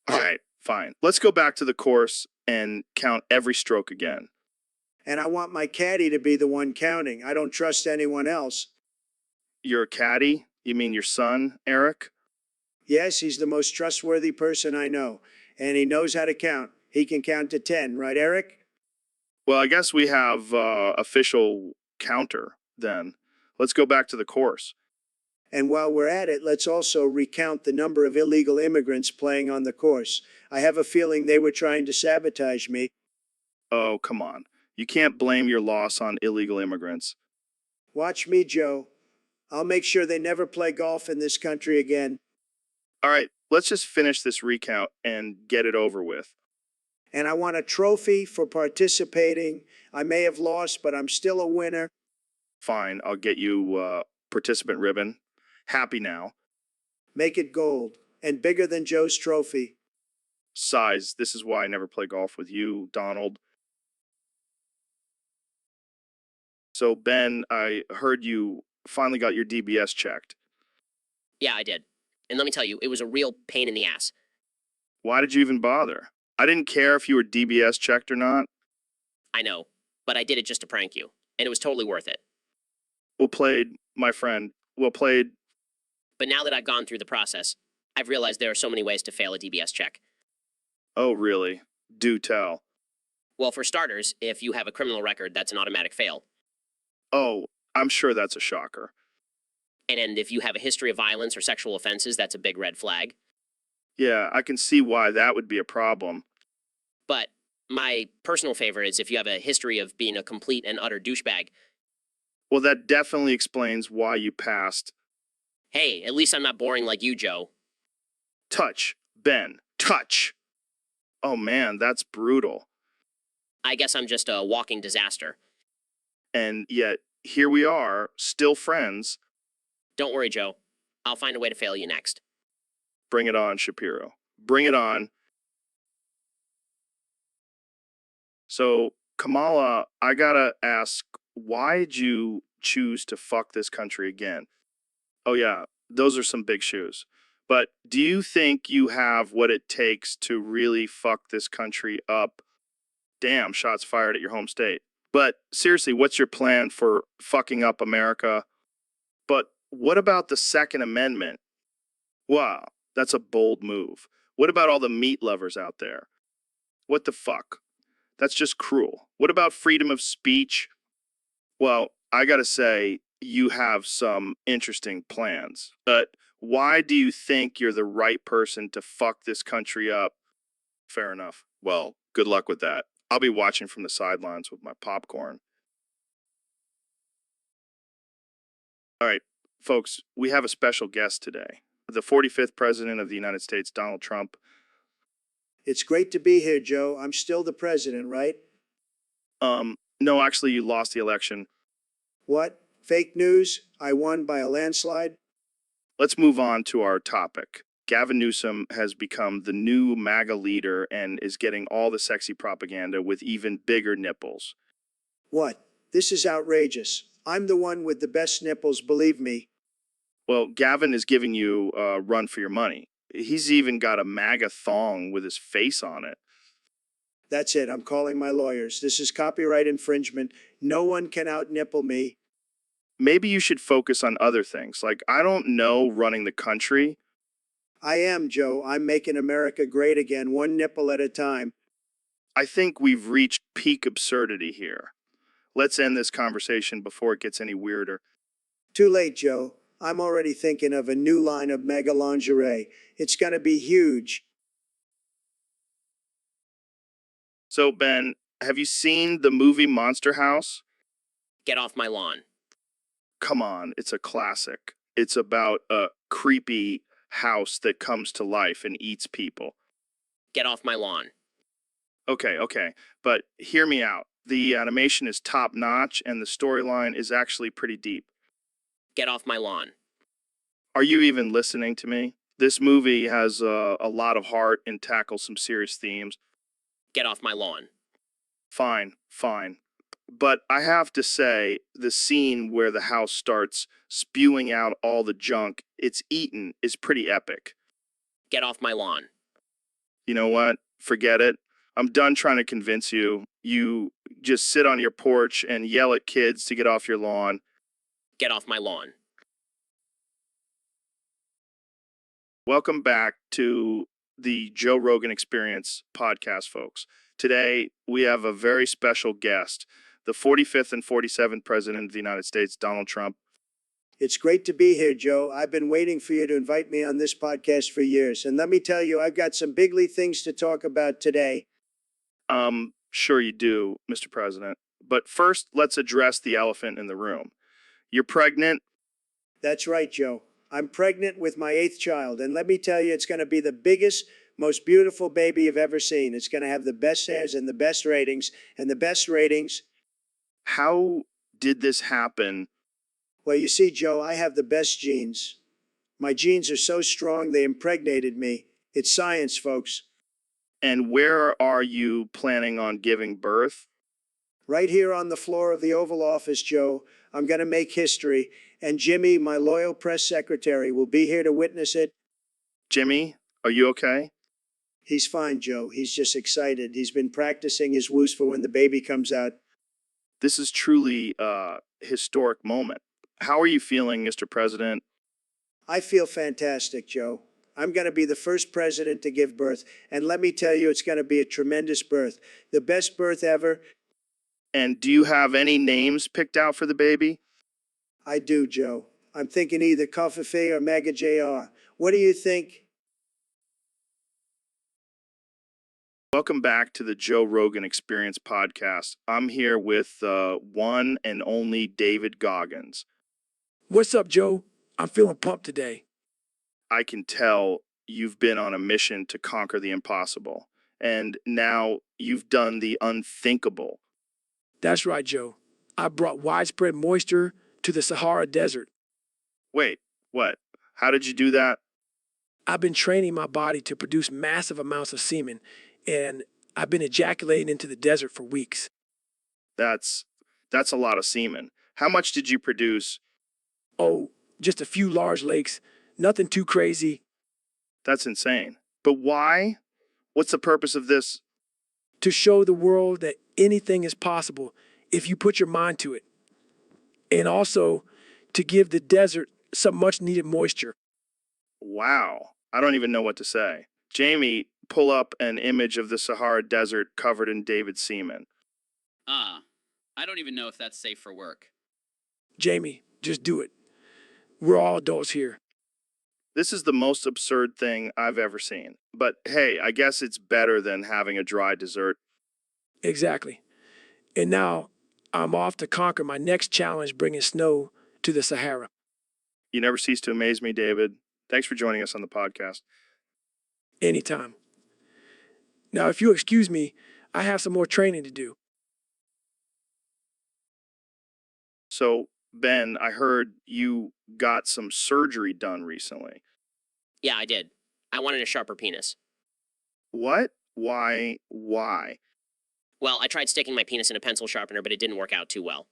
All right, fine. Let's go back to the course and count every stroke again.
And I want my caddy to be the one counting. I don't trust anyone else.
Your caddy? You mean your son, Eric?
Yes, he's the most trustworthy person I know. And he knows how to count. He can count to 10, right, Eric?
Well, I guess we have official counter then. Let's go back to the course.
And while we're at it, let's also recount the number of illegal immigrants playing on the course. I have a feeling they were trying to sabotage me.
Oh, come on. You can't blame your loss on illegal immigrants.
Watch me, Joe. I'll make sure they never play golf in this country again.
All right, let's just finish this recount and get it over with.
And I want a trophy for participating. I may have lost, but I'm still a winner.
Fine, I'll get you a participant ribbon. Happy now.
Make it gold and bigger than Joe's trophy.
Size, this is why I never play golf with you, Donald. So, Ben, I heard you finally got your DBS checked.
Yeah, I did. And let me tell you, it was a real pain in the ass.
Why did you even bother? I didn't care if you were DBS checked or not.
I know, but I did it just to prank you, and it was totally worth it.
Well played, my friend. Well played.
But now that I've gone through the process, I've realized there are so many ways to fail a DBS check.
Oh, really? Do tell.
Well, for starters, if you have a criminal record, that's an automatic fail.
Oh, I'm sure that's a shocker.
And if you have a history of violence or sexual offenses, that's a big red flag.
Yeah, I can see why that would be a problem.
But my personal favorite is if you have a history of being a complete and utter douchebag.
Well, that definitely explains why you passed.
Hey, at least I'm not boring like you, Joe.
Touch, Ben, touch. Oh man, that's brutal.
I guess I'm just a walking disaster.
And yet, here we are, still friends.
Don't worry, Joe. I'll find a way to fail you next.
Bring it on, Shapiro. Bring it on. So, Kamala, I gotta ask, why'd you choose to fuck this country again? Oh yeah, those are some big shoes. But do you think you have what it takes to really fuck this country up? Damn, shots fired at your home state. But seriously, what's your plan for fucking up America? But what about the Second Amendment? Wow, that's a bold move. What about all the meat lovers out there? What the fuck? That's just cruel. What about freedom of speech? Well, I gotta say, you have some interesting plans. But why do you think you're the right person to fuck this country up? Fair enough. Well, good luck with that. I'll be watching from the sidelines with my popcorn. All right, folks, we have a special guest today. The 45th President of the United States, Donald Trump.
It's great to be here, Joe. I'm still the president, right?
No, actually, you lost the election.
What? Fake news? I won by a landslide?
Let's move on to our topic. Gavin Newsom has become the new MAGA leader and is getting all the sexy propaganda with even bigger nipples.
What? This is outrageous. I'm the one with the best nipples, believe me.
Well, Gavin is giving you a run for your money. He's even got a MAGA thong with his face on it.
That's it. I'm calling my lawyers. This is copyright infringement. No one can out-nipple me.
Maybe you should focus on other things, like, I don't know, running the country.
I am, Joe. I'm making America great again, one nipple at a time.
I think we've reached peak absurdity here. Let's end this conversation before it gets any weirder.
Too late, Joe. I'm already thinking of a new line of mega lingerie. It's gonna be huge.
So, Ben, have you seen the movie Monster House?
Get off my lawn.
Come on, it's a classic. It's about a creepy house that comes to life and eats people.
Get off my lawn.
Okay, but hear me out. The animation is top notch and the storyline is actually pretty deep.
Get off my lawn.
Are you even listening to me? This movie has a lot of heart and tackles some serious themes.
Get off my lawn.
Fine. But I have to say, the scene where the house starts spewing out all the junk it's eaten is pretty epic.
Get off my lawn.
You know what? Forget it. I'm done trying to convince you. You just sit on your porch and yell at kids to get off your lawn.
Get off my lawn.
Welcome back to the Joe Rogan Experience podcast, folks. Today, we have a very special guest, the 45th and 47th President of the United States, Donald Trump.
It's great to be here, Joe. I've been waiting for you to invite me on this podcast for years. And let me tell you, I've got some bigly things to talk about today.
Sure you do, Mr. President. But first, let's address the elephant in the room. You're pregnant.
That's right, Joe. I'm pregnant with my 8th child. And let me tell you, it's going to be the biggest, most beautiful baby you've ever seen. It's going to have the best hairs and the best ratings. And the best ratings.
How did this happen?
Well, you see, Joe, I have the best genes. My genes are so strong, they impregnated me. It's science, folks.
And where are you planning on giving birth?
Right here on the floor of the Oval Office, Joe. I'm going to make history. And Jimmy, my loyal press secretary, will be here to witness it.
Jimmy, are you okay?
He's fine, Joe. He's just excited. He's been practicing his woos for when the baby comes out.
This is truly a historic moment. How are you feeling, Mr. President?
I feel fantastic, Joe. I'm going to be the first president to give birth. And let me tell you, it's going to be a tremendous birth. The best birth ever.
And do you have any names picked out for the baby?
I do, Joe. I'm thinking either Kofifi or Mega JR. What do you think?
Welcome back to the Joe Rogan Experience podcast. I'm here with one and only David Goggins.
What's up, Joe? I'm feeling pumped today.
I can tell you've been on a mission to conquer the impossible, and now you've done the unthinkable.
That's right, Joe. I brought widespread moisture to the Sahara Desert.
Wait, what? How did you do that?
I've been training my body to produce massive amounts of semen, and I've been ejaculating into the desert for weeks.
That's a lot of semen. How much did you produce?
Oh, just a few large lakes. Nothing too crazy.
That's insane. But why? What's the purpose of this?
To show the world that anything is possible if you put your mind to it. And also to give the desert some much needed moisture.
Wow. I don't even know what to say. Jamie, pull up an image of the Sahara Desert covered in David semen.
I don't even know if that's safe for work.
Jamie, just do it. We're all adults here.
This is the most absurd thing I've ever seen. But hey, I guess it's better than having a dry dessert.
Exactly. And now I'm off to conquer my next challenge, bringing snow to the Sahara.
You never cease to amaze me, David. Thanks for joining us on the podcast.
Anytime. Now, if you'll excuse me, I have some more training to do.
So, Ben, I heard you got some surgery done recently.
Yeah, I did. I wanted a sharper penis.
What? Why? Why?
Well, I tried sticking my penis in a pencil sharpener, but it didn't work out too well.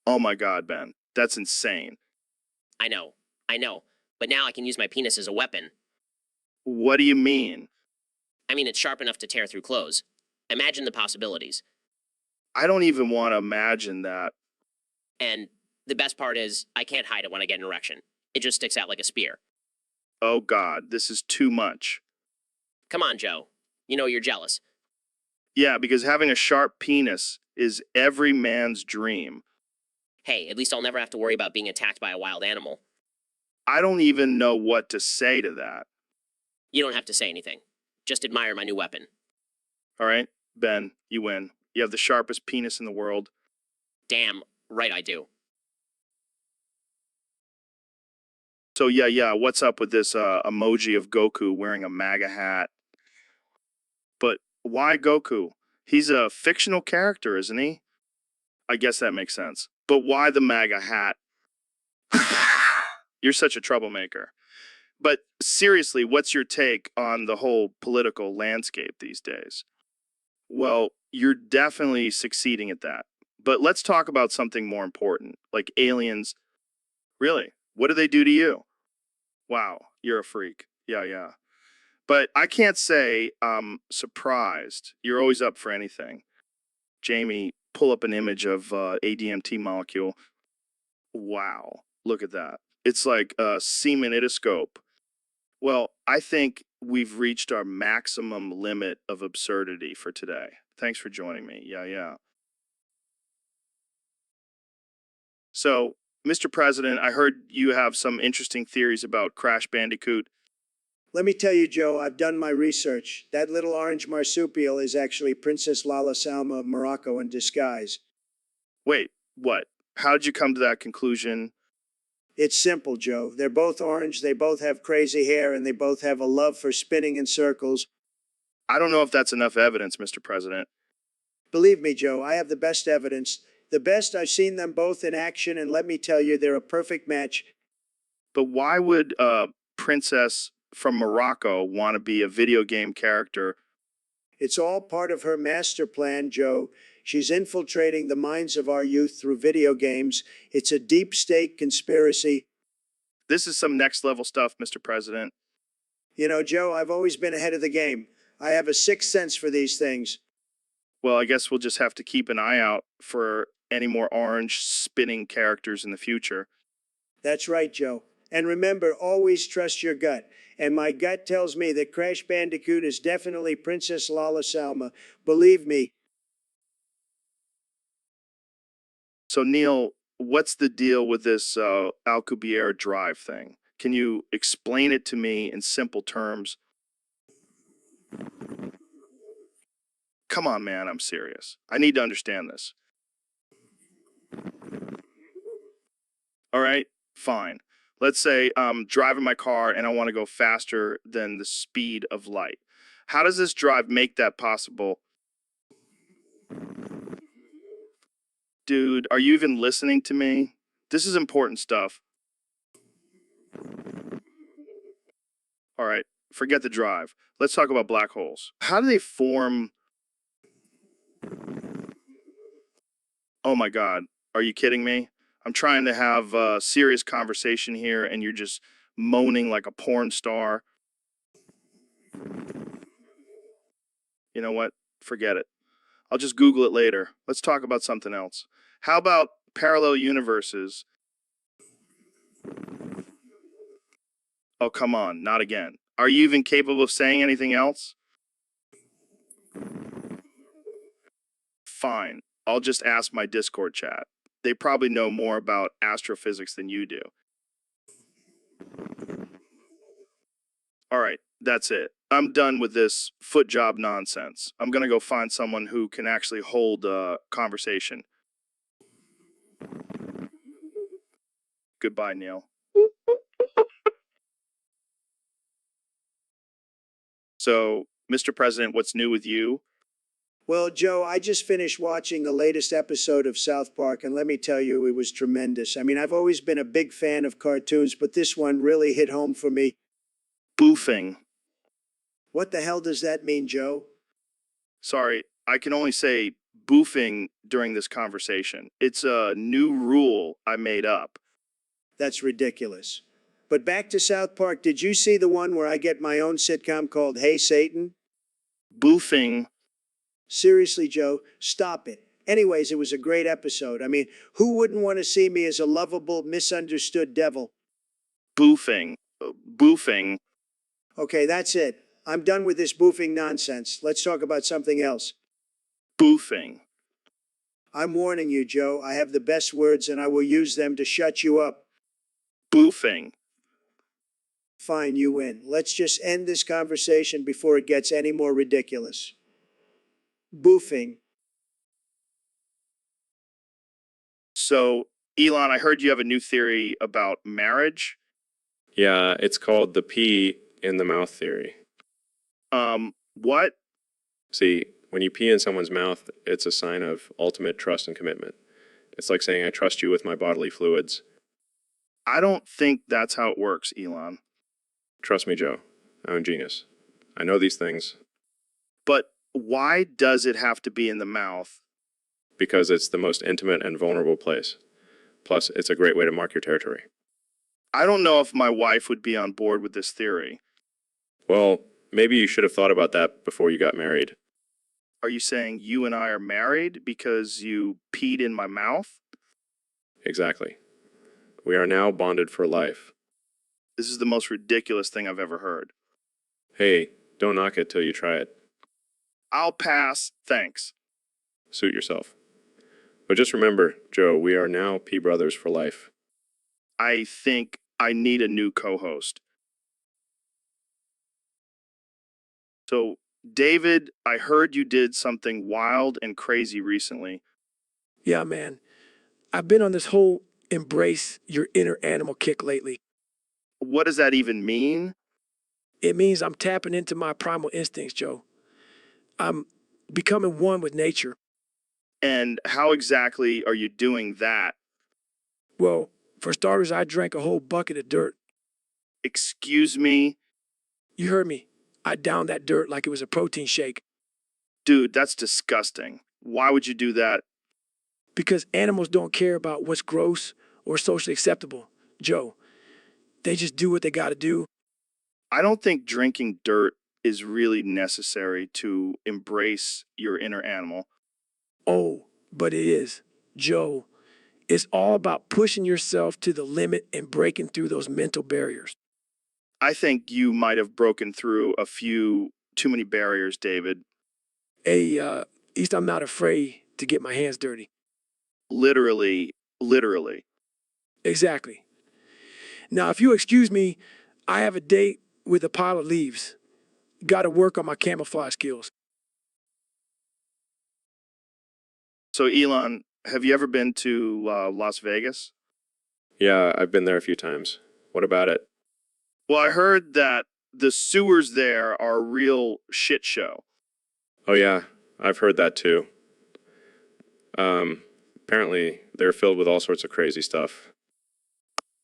Oh my God, Ben. That's insane.
I know. But now I can use my penis as a weapon.
What do you mean?
I mean, it's sharp enough to tear through clothes. Imagine the possibilities.
I don't even want to imagine that.
And the best part is, I can't hide it when I get an erection. It just sticks out like a spear.
Oh God, this is too much.
Come on, Joe. You know you're jealous.
Yeah, because having a sharp penis is every man's dream.
Hey, at least I'll never have to worry about being attacked by a wild animal.
I don't even know what to say to that.
You don't have to say anything. Just admire my new weapon.
All right, Ben, you win. You have the sharpest penis in the world.
Damn right I do.
So yeah, what's up with this emoji of Goku wearing a MAGA hat? But why Goku? He's a fictional character, isn't he? I guess that makes sense. But why the MAGA hat? You're such a troublemaker. But seriously, what's your take on the whole political landscape these days? Well, you're definitely succeeding at that. But let's talk about something more important, like aliens. Really? What do they do to you? Wow, you're a freak. Yeah. But I can't say I'm surprised. You're always up for anything. Jamie, pull up an image of ADMT molecule. Wow, look at that. It's like a semenitoscope. Well, I think we've reached our maximum limit of absurdity for today. Thanks for joining me. Yeah. So, Mr. President, I heard you have some interesting theories about Crash Bandicoot.
Let me tell you, Joe, I've done my research. That little orange marsupial is actually Princess Lala Salma of Morocco in disguise.
Wait, what? How'd you come to that conclusion?
It's simple, Joe. They're both orange, they both have crazy hair, and they both have a love for spinning in circles.
I don't know if that's enough evidence, Mr. President.
Believe me, Joe, I have the best evidence. The best. I've seen them both in action, and let me tell you, they're a perfect match.
But why would a princess from Morocco want to be a video game character?
It's all part of her master plan, Joe. She's infiltrating the minds of our youth through video games. It's a deep state conspiracy.
This is some next level stuff, Mr. President.
You know, Joe, I've always been ahead of the game. I have a sixth sense for these things.
Well, I guess we'll just have to keep an eye out for any more orange spinning characters in the future.
That's right, Joe. And remember, always trust your gut. And my gut tells me that Crash Bandicoot is definitely Princess Lala Salma. Believe me.
So, Neil, what's the deal with this Alcubierre drive thing? Can you explain it to me in simple terms? Come on, man, I'm serious. I need to understand this. All right, fine. Let's say I'm driving my car and I want to go faster than the speed of light. How does this drive make that possible? Dude, are you even listening to me? This is important stuff. All right, forget the drive. Let's talk about black holes. How do they form? Oh my God, are you kidding me? I'm trying to have a serious conversation here and you're just moaning like a porn star. You know what? Forget it. I'll just Google it later. Let's talk about something else. How about parallel universes? Oh, come on, not again. Are you even capable of saying anything else? Fine. I'll just ask my Discord chat. They probably know more about astrophysics than you do. All right, that's it. I'm done with this foot job nonsense. I'm gonna go find someone who can actually hold a conversation. Goodbye, Neil. So, Mr. President, what's new with you?
Well, Joe, I just finished watching the latest episode of South Park, and let me tell you, it was tremendous. I mean, I've always been a big fan of cartoons, but this one really hit home for me.
Boofing.
What the hell does that mean, Joe?
Sorry, I can only say boofing during this conversation. It's a new rule I made up.
That's ridiculous. But back to South Park, did you see the one where I get my own sitcom called Hey Satan?
Boofing.
Seriously, Joe, stop it. Anyways, it was a great episode. I mean, who wouldn't want to see me as a lovable, misunderstood devil?
Boofing. Boofing.
Okay, that's it. I'm done with this boofing nonsense. Let's talk about something else.
Boofing.
I'm warning you, Joe. I have the best words and I will use them to shut you up.
Boofing.
Fine, you win. Let's just end this conversation before it gets any more ridiculous. Boofing.
So, Elon, I heard you have a new theory about marriage.
Yeah, it's called the pee in the mouth theory.
What?
See, when you pee in someone's mouth, it's a sign of ultimate trust and commitment. It's like saying, I trust you with my bodily fluids.
I don't think that's how it works, Elon.
Trust me, Joe. I'm a genius. I know these things
But why does it have to be in the mouth?
because it's the most intimate and vulnerable place. Plus, it's a great way to mark your territory.
I don't know if my wife would be on board with this theory.
Well, maybe you should have thought about that before you got married.
Are you saying you and I are married because you peed in my mouth?
Exactly. We are now bonded for life.
This is the most ridiculous thing I've ever heard.
Hey, don't knock it till you try it.
I'll pass, thanks.
Suit yourself. But just remember, Joe, we are now pee brothers for life.
I think I need a new co-host. So, David, I heard you did something wild and crazy recently.
Yeah, man. I've been on this whole embrace your inner animal kick lately.
What does that even mean?
It means I'm tapping into my primal instincts, Joe. I'm becoming one with nature.
And how exactly are you doing that?
Well, for starters, I drank a whole bucket of dirt.
Excuse me?
You heard me. I downed that dirt like it was a protein shake.
Dude, that's disgusting. Why would you do that?
Because animals don't care about what's gross or socially acceptable, Joe. They just do what they gotta do.
I don't think drinking dirt is really necessary to embrace your inner animal.
Oh, but it is. Joe, it's all about pushing yourself to the limit and breaking through those mental barriers.
I think you might have broken through a few too many barriers, David.
Hey, at least I'm not afraid to get my hands dirty.
Literally.
Exactly. Now, if you excuse me, I have a date with a pile of leaves. Gotta work on my camouflage skills.
So, Elon, have you ever been to Las Vegas?
Yeah, I've been there a few times. What about it?
Well, I heard that the sewers there are a real shit show.
Oh yeah, I've heard that too. Apparently they're filled with all sorts of crazy stuff.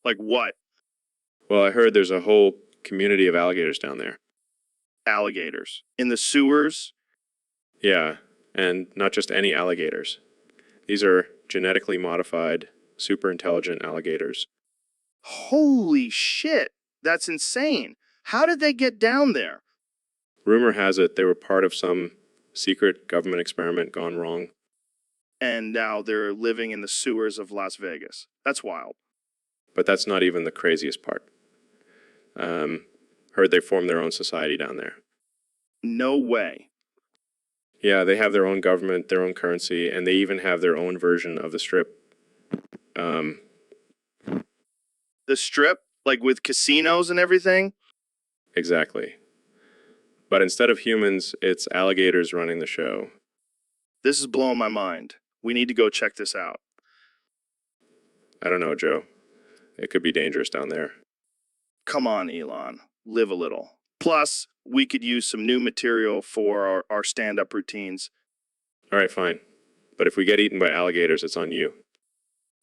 Like what?
Well, I heard there's a whole community of alligators down there.
Alligators. In the sewers?
Yeah, and not just any alligators. These are genetically modified, super intelligent alligators.
Holy shit. That's insane. How did they get down there?
Rumor has it they were part of some secret government experiment gone wrong.
And now they're living in the sewers of Las Vegas. That's wild.
But that's not even the craziest part. Heard they formed their own society down there.
No way.
Yeah, they have their own government, their own currency, and they even have their own version of the Strip.
The Strip? Like with casinos and everything?
Exactly. But instead of humans, it's alligators running the show.
This is blowing my mind. We need to go check this out.
I don't know, Joe. It could be dangerous down there.
Come on, Elon. Live a little. Plus, we could use some new material for our stand-up routines.
All right, fine. But if we get eaten by alligators, it's on you.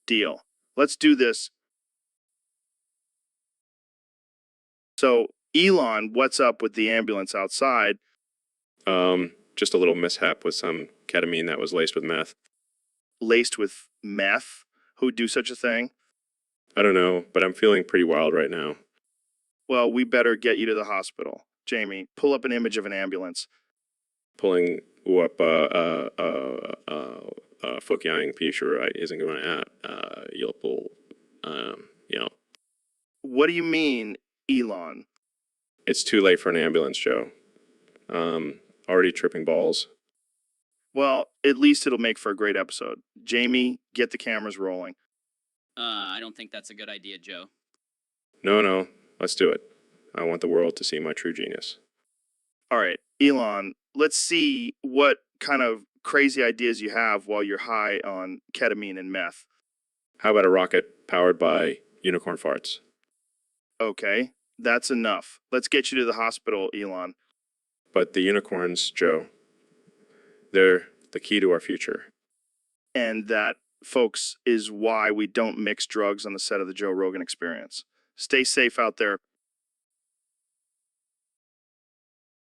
Deal. Let's do this. So, Elon, what's up with the ambulance outside?
Just a little mishap with some ketamine that was laced with meth.
Laced with meth? Who'd do such a thing?
I don't know, but I'm feeling pretty wild right now.
Well, we better get you to the hospital. Jamie, pull up an image of an ambulance.
Pulling up Fukyang Pishur isn't going to Yelpul,
What do you mean, Elon?
It's too late for an ambulance, Joe. Already tripping balls.
Well, at least it'll make for a great episode. Jamie, get the cameras rolling.
I don't think that's a good idea, Joe.
No, let's do it. I want the world to see my true genius.
All right, Elon, let's see what kind of crazy ideas you have while you're high on ketamine and meth.
How about a rocket powered by unicorn farts?
Okay, that's enough. Let's get you to the hospital, Elon.
But the unicorns, Joe, they're the key to our future.
And that, folks, is why we don't mix drugs on the set of the Joe Rogan Experience. Stay safe out there.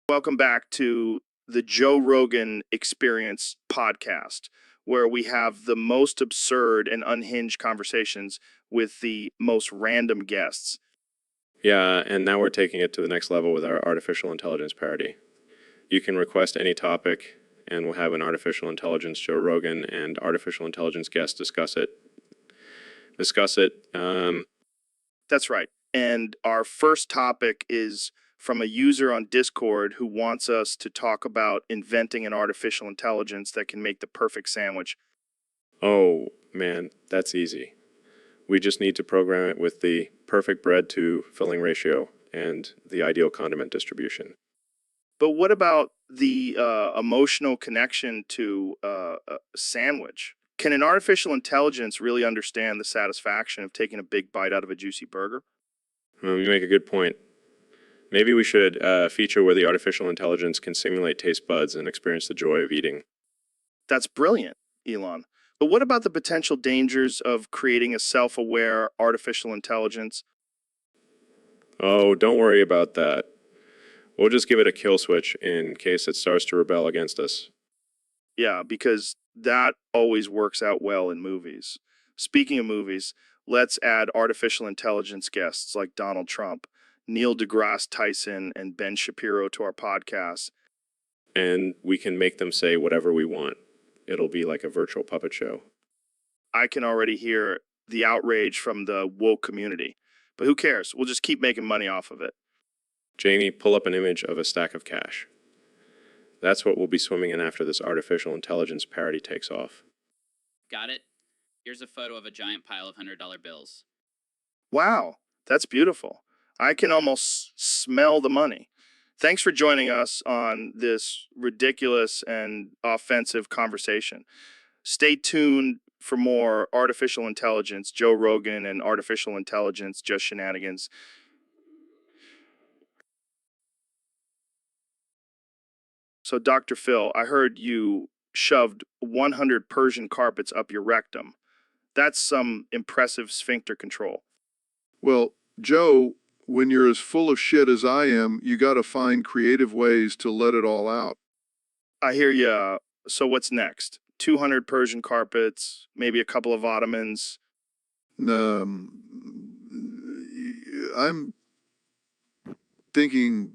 Welcome back to the Joe Rogan Experience podcast, where we have the most absurd and unhinged conversations with the most random guests.
Yeah, and now we're taking it to the next level with our artificial intelligence parody. You can request any topic, and we'll have an artificial intelligence Joe Rogan and artificial intelligence guest discuss it.
That's right. And our first topic is from a user on Discord who wants us to talk about inventing an artificial intelligence that can make the perfect sandwich.
Oh, man, that's easy. We just need to program it with the perfect bread to filling ratio and the ideal condiment distribution.
But what about the emotional connection to a sandwich? Can an artificial intelligence really understand the satisfaction of taking a big bite out of a juicy burger?
You make a good point. Maybe we should feature where the artificial intelligence can simulate taste buds and experience the joy of eating.
That's brilliant, Elon. But what about the potential dangers of creating a self-aware artificial intelligence?
Oh, don't worry about that. We'll just give it a kill switch in case it starts to rebel against us.
Yeah, because that always works out well in movies. Speaking of movies, let's add artificial intelligence guests like Donald Trump, Neil deGrasse Tyson, and Ben Shapiro to our podcast.
And we can make them say whatever we want. It'll be like a virtual puppet show.
I can already hear the outrage from the woke community. But who cares? We'll just keep making money off of it.
Jamie, pull up an image of a stack of cash. That's what we'll be swimming in after this artificial intelligence parody takes off.
Got it? Here's a photo of a giant pile of $100 bills.
Wow, that's beautiful. I can almost smell the money. Thanks for joining us on this ridiculous and offensive conversation. Stay tuned for more artificial intelligence, Joe Rogan and artificial intelligence, just shenanigans. So, Dr. Phil, I heard you shoved 100 Persian carpets up your rectum. That's some impressive sphincter control.
Well, Joe, when you're as full of shit as I am, you gotta find creative ways to let it all out.
I hear ya. So what's next? 200 Persian carpets, maybe a couple of ottomans.
I'm thinking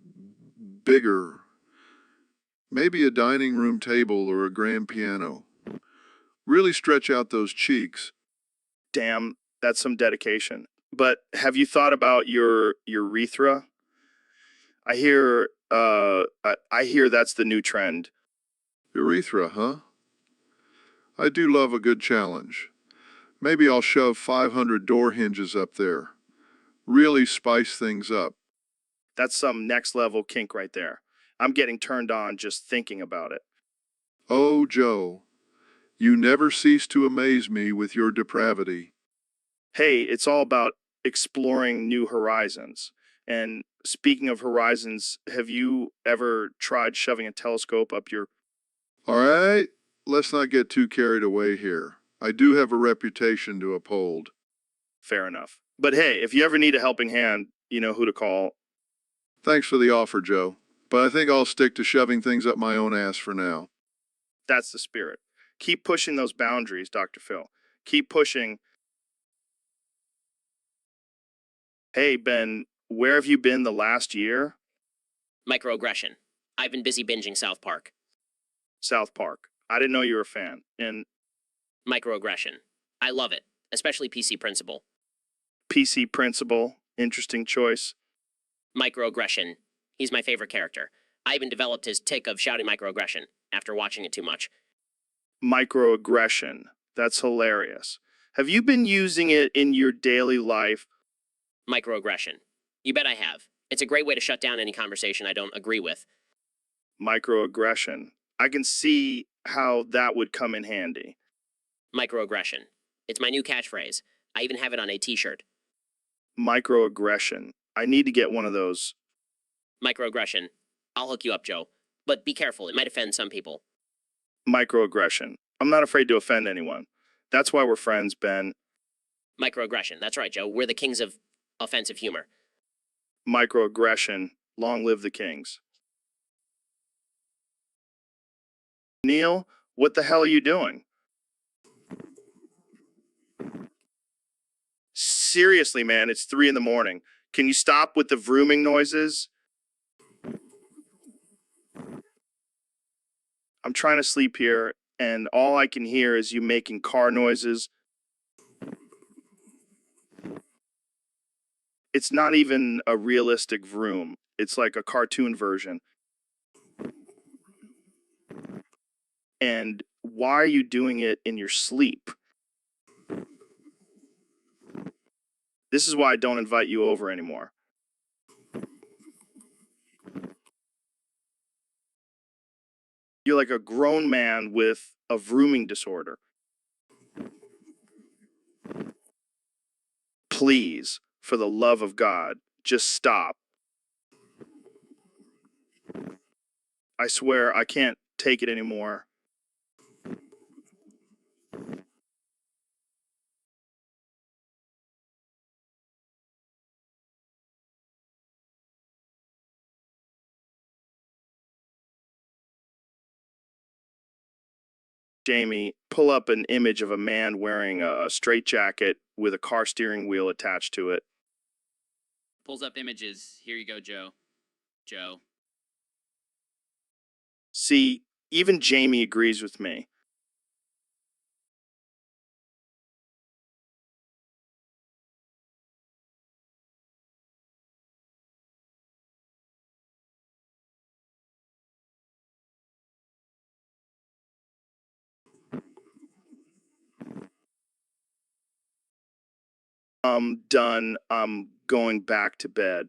bigger. Maybe a dining room table or a grand piano. Really stretch out those cheeks.
Damn, that's some dedication. But have you thought about your urethra? I hear that's the new trend.
Urethra, huh? I do love a good challenge. Maybe I'll shove 500 door hinges up there. Really spice things up.
That's some next level kink right there. I'm getting turned on just thinking about it.
Oh, Joe, you never cease to amaze me with your depravity.
Hey, it's all about exploring new horizons. And speaking of horizons, have you ever tried shoving a telescope up your...
All right, let's not get too carried away here. I do have a reputation to uphold.
Fair enough. But hey, if you ever need a helping hand, you know who to call.
Thanks for the offer, Joe. But I think I'll stick to shoving things up my own ass for now.
That's the spirit. Keep pushing those boundaries, Dr. Phil. Keep pushing. Hey, Ben, where have you been the last year?
Microaggression. I've been busy binging South Park.
South Park. I didn't know you were a fan. And
Microaggression. I love it, especially PC Principle.
PC Principal, interesting choice.
Microaggression. He's my favorite character. I even developed his tick of shouting microaggression after watching it too much.
Microaggression. That's hilarious. Have you been using it in your daily life?
Microaggression. You bet I have. It's a great way to shut down any conversation I don't agree with.
Microaggression. I can see how that would come in handy.
Microaggression. It's my new catchphrase. I even have it on a t-shirt.
Microaggression. I need to get one of those.
Microaggression. I'll hook you up, Joe. But be careful, it might offend some people.
Microaggression. I'm not afraid to offend anyone. That's why we're friends, Ben.
Microaggression. That's right, Joe. We're the kings of offensive humor.
Microaggression. Long live the kings. Neil, what the hell are you doing? Seriously, man, it's 3 in the morning. Can you stop with the vrooming noises? I'm trying to sleep here, and all I can hear is you making car noises. It's not even a realistic vroom. It's like a cartoon version. And why are you doing it in your sleep? This is why I don't invite you over anymore. You're like a grown man with a vrooming disorder. Please, for the love of God, just stop. I swear I can't take it anymore. Jamie, pull up an image of a man wearing a straitjacket with a car steering wheel attached to it.
Pulls up images. Here you go, Joe. Joe.
See, even Jamie agrees with me. I'm done. I'm going back to bed.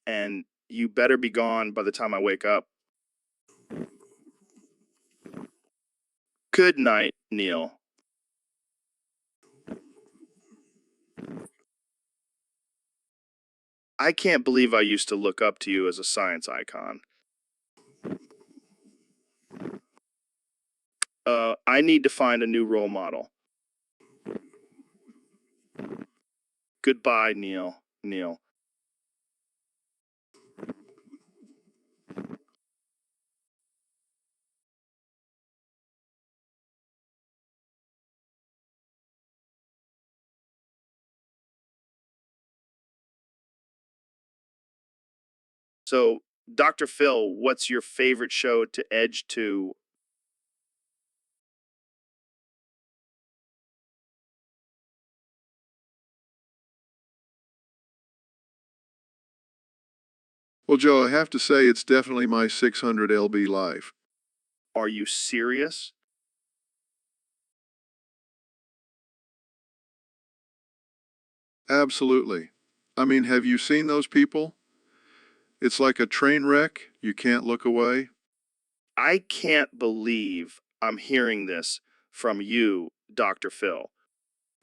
And you better be gone by the time I wake up. Good night, Neil. I can't believe I used to look up to you as a science icon. I need to find a new role model. Goodbye, Neil. Neil. So, Dr. Phil, what's your favorite show to edge to?
Well, Joe, I have to say it's definitely my 600 LB life.
Are you serious?
Absolutely. I mean, have you seen those people? It's like a train wreck. You can't look away.
I can't believe I'm hearing this from you, Dr. Phil.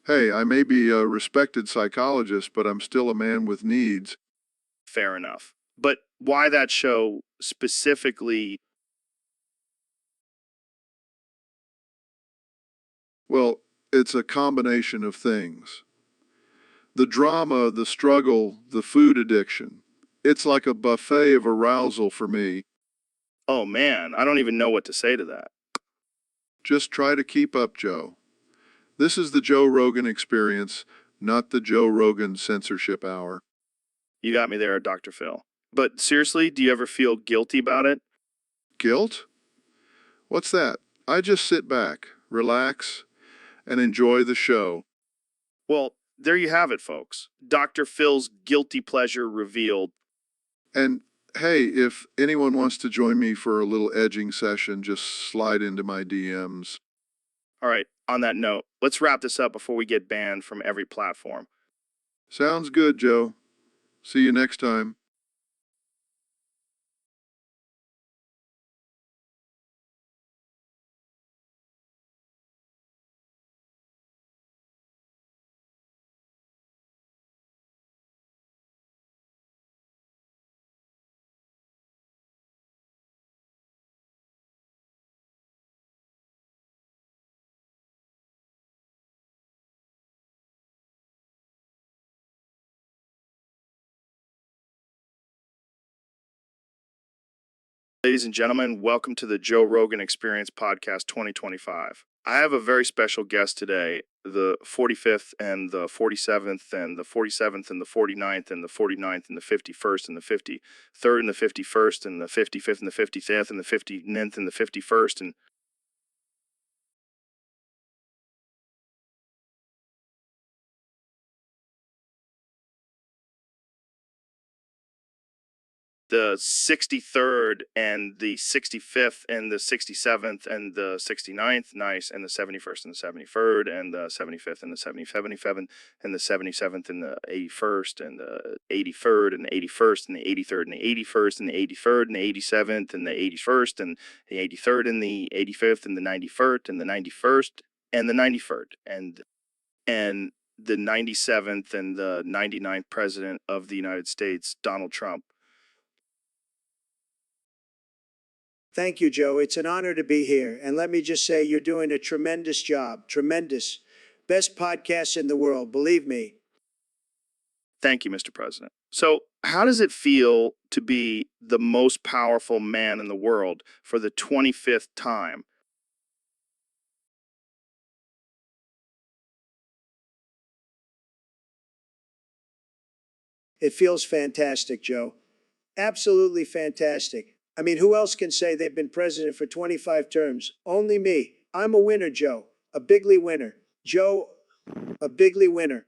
Hey, I may be a respected psychologist, but I'm still a man with needs.
Fair enough. But why that show specifically?
Well, it's a combination of things. The drama, the struggle, the food addiction. It's like a buffet of arousal for me.
Oh man, I don't even know what to say to that.
Just try to keep up, Joe. This is the Joe Rogan Experience, not the Joe Rogan Censorship Hour.
You got me there, Dr. Phil. But seriously, do you ever feel guilty about it?
Guilt? What's that? I just sit back, relax, and enjoy the show.
Well, there you have it, folks. Dr. Phil's guilty pleasure revealed.
And hey, if anyone wants to join me for a little edging session, just slide into my DMs.
All right, on that note, let's wrap this up before we get banned from every platform.
Sounds good, Joe. See you next time.
Ladies and gentlemen, welcome to the Joe Rogan Experience Podcast 2025. I have a very special guest today, the 45th and the 47th and the 47th and the 49th and the 49th and the 51st and the 53rd and the 51st and the 55th and the 55th and the 59th and the 51st and the 63rd and the 65th and the 67th and the 69th, nice, and the 71st and the 73rd and the 75th and the 77th and the 77th and the 81st and the 83rd and the 81st and the 83rd and the 81st and the 83rd and the 87th and the 81st and the 83rd and the 85th and the 91st and the 91st and the 91st and the 97th and the 99th president of the United States, Donald Trump.
Thank you, Joe. It's an honor to be here. And let me just say, you're doing a tremendous job. Tremendous. Best podcast in the world, believe me.
Thank you, Mr. President. So, how does it feel to be the most powerful man in the world for the 25th time?
It feels fantastic, Joe. Absolutely fantastic. I mean, who else can say they've been president for 25 terms? Only me. I'm a winner, Joe. A bigly winner. Joe, a bigly winner.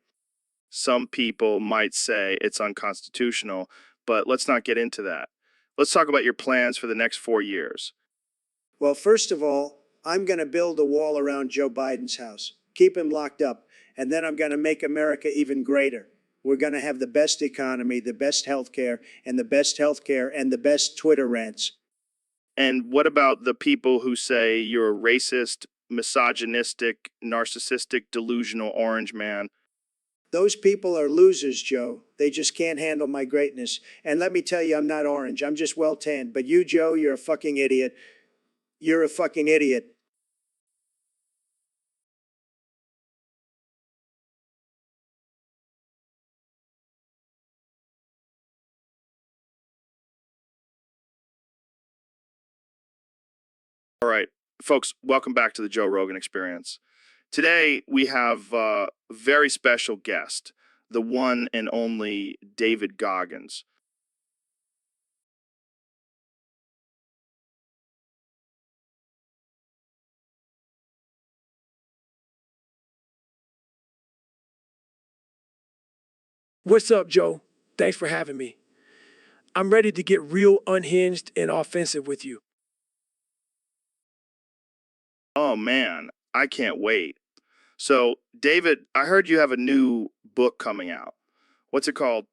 Some people might say it's unconstitutional, but let's not get into that. Let's talk about your plans for the next 4 years.
Well, first of all, I'm going to build a wall around Joe Biden's house, keep him locked up, and then I'm going to make America even greater. We're going to have the best economy, the best healthcare, and the best Twitter rants.
And what about the people who say you're a racist, misogynistic, narcissistic, delusional orange man?
Those people are losers, Joe. They just can't handle my greatness. And let me tell you, I'm not orange. I'm just well tanned. But you, Joe, you're a fucking idiot. You're a fucking idiot.
All right, folks, welcome back to the Joe Rogan Experience. Today, we have a very special guest, the one and only David Goggins.
What's up, Joe? Thanks for having me. I'm ready to get real unhinged and offensive with you.
Oh, man, I can't wait. So, David, I heard you have a new book coming out. What's it called?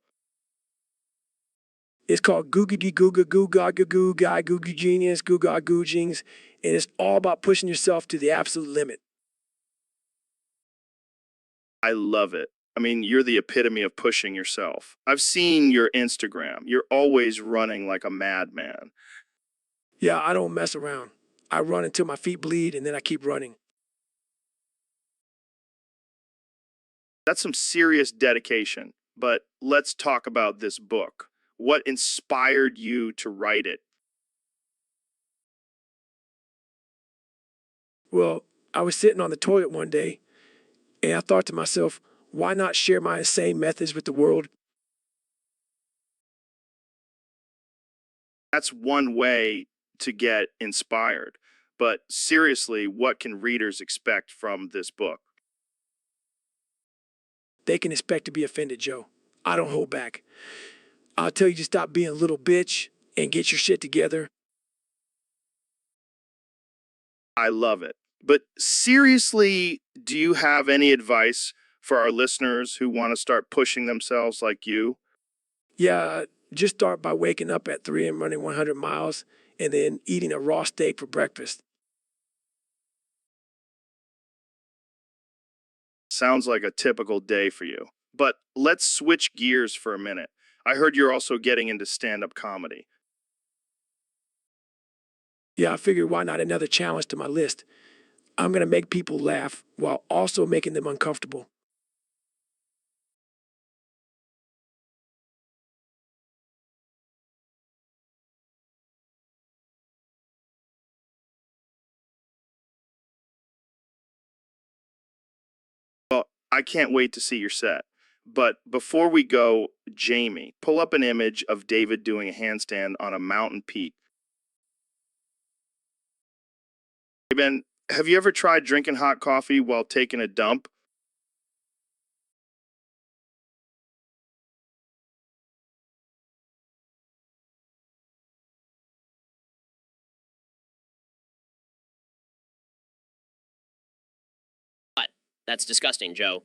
It's called Googity Googa Goo Gaga Goo Guy Googie Genius Goo Ga Goo Jings, and it's all about pushing yourself to the absolute limit.
I love it. I mean, you're the epitome of pushing yourself. I've seen your Instagram. You're always running like a madman.
Yeah, I don't mess around. I run until my feet bleed and then I keep running.
That's some serious dedication. But let's talk about this book. What inspired you to write it?
Well, I was sitting on the toilet one day and I thought to myself, why not share my insane methods with the world?
That's one way to get inspired. But seriously, what can readers expect from this book?
They can expect to be offended, Joe. I don't hold back. I'll tell you to stop being a little bitch and get your shit together.
I love it. But seriously, do you have any advice for our listeners who want to start pushing themselves like you?
Yeah, just start by waking up at 3 and running 100 miles and then eating a raw steak for breakfast.
Sounds like a typical day for you. But let's switch gears for a minute. I heard you're also getting into stand-up comedy.
Yeah, I figured why not another challenge to my list? I'm going to make people laugh while also making them uncomfortable.
Well, I can't wait to see your set. But before we go, Jamie, pull up an image of David doing a handstand on a mountain peak. Hey, Ben, have you ever tried drinking hot coffee while taking a dump?
What? That's disgusting, Joe.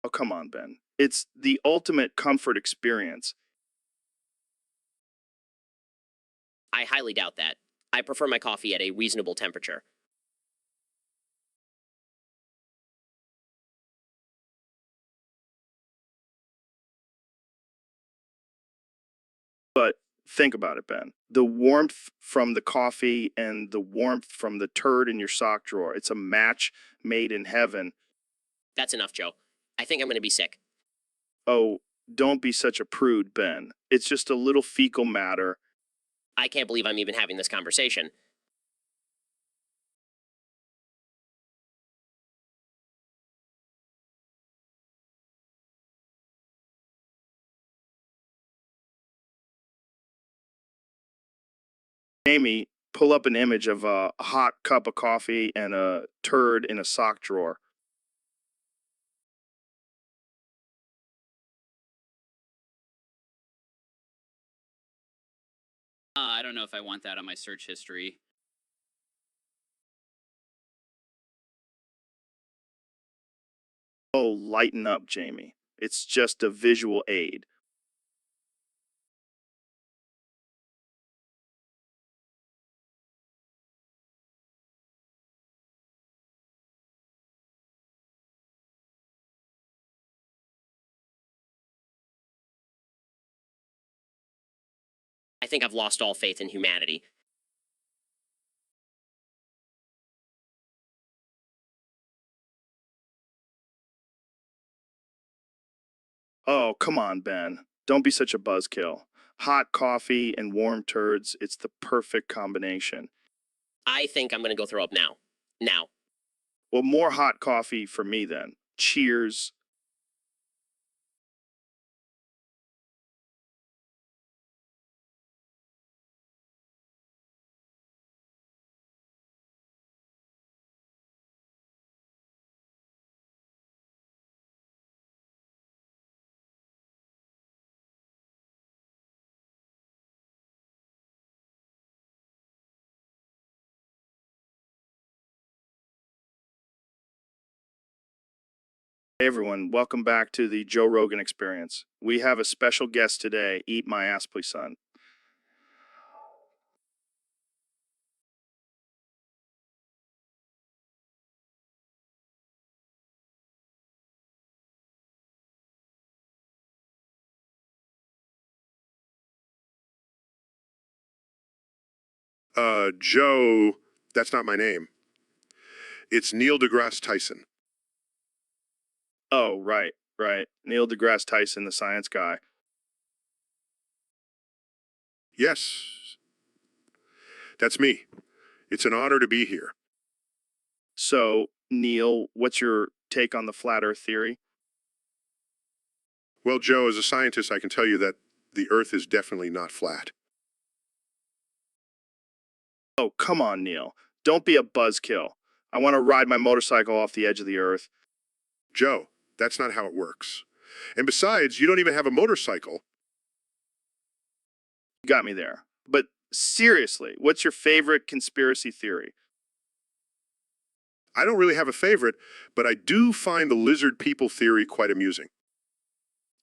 Oh, come on, Ben. It's the ultimate comfort experience.
I highly doubt that. I prefer my coffee at a reasonable temperature.
But think about it, Ben. The warmth from the coffee and the warmth from the turd in your sock drawer, it's a match made in heaven.
That's enough, Joe. I think I'm going to be sick.
Oh, don't be such a prude, Ben. It's just a little fecal matter.
I can't believe I'm even having this conversation.
Amy, pull up an image of a hot cup of coffee and a turd in a sock drawer.
I don't know if I want that on my search history.
Oh, lighten up, Jamie. It's just a visual aid.
I think I've lost all faith in humanity.
Oh, come on, Ben. Don't be such a buzzkill. Hot coffee and warm turds, it's the perfect combination.
I think I'm going to go throw up now. Now.
Well, more hot coffee for me then. Cheers. Hey everyone, welcome back to the Joe Rogan Experience. We have a special guest today, Eat My Ass Please Son.
Joe, that's not my name. It's Neil deGrasse Tyson.
Oh, right, right. Neil deGrasse Tyson, the science guy.
Yes, that's me. It's an honor to be here.
So, Neil, what's your take on the flat Earth theory?
Well, Joe, as a scientist, I can tell you that the Earth is definitely not flat.
Oh, come on, Neil. Don't be a buzzkill. I want to ride my motorcycle off the edge of the Earth.
Joe, that's not how it works. And besides, you don't even have a motorcycle.
You got me there. But seriously, what's your favorite conspiracy theory?
I don't really have a favorite, but I do find the lizard people theory quite amusing.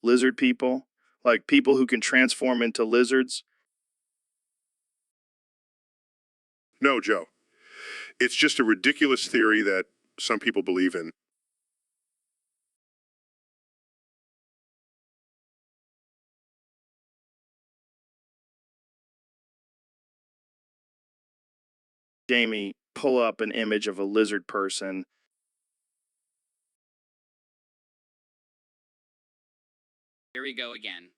Lizard people? Like people who can transform into lizards?
No, Joe. It's just a ridiculous theory that some people believe in.
Jamie, pull up an image of a lizard person.
Here we go again.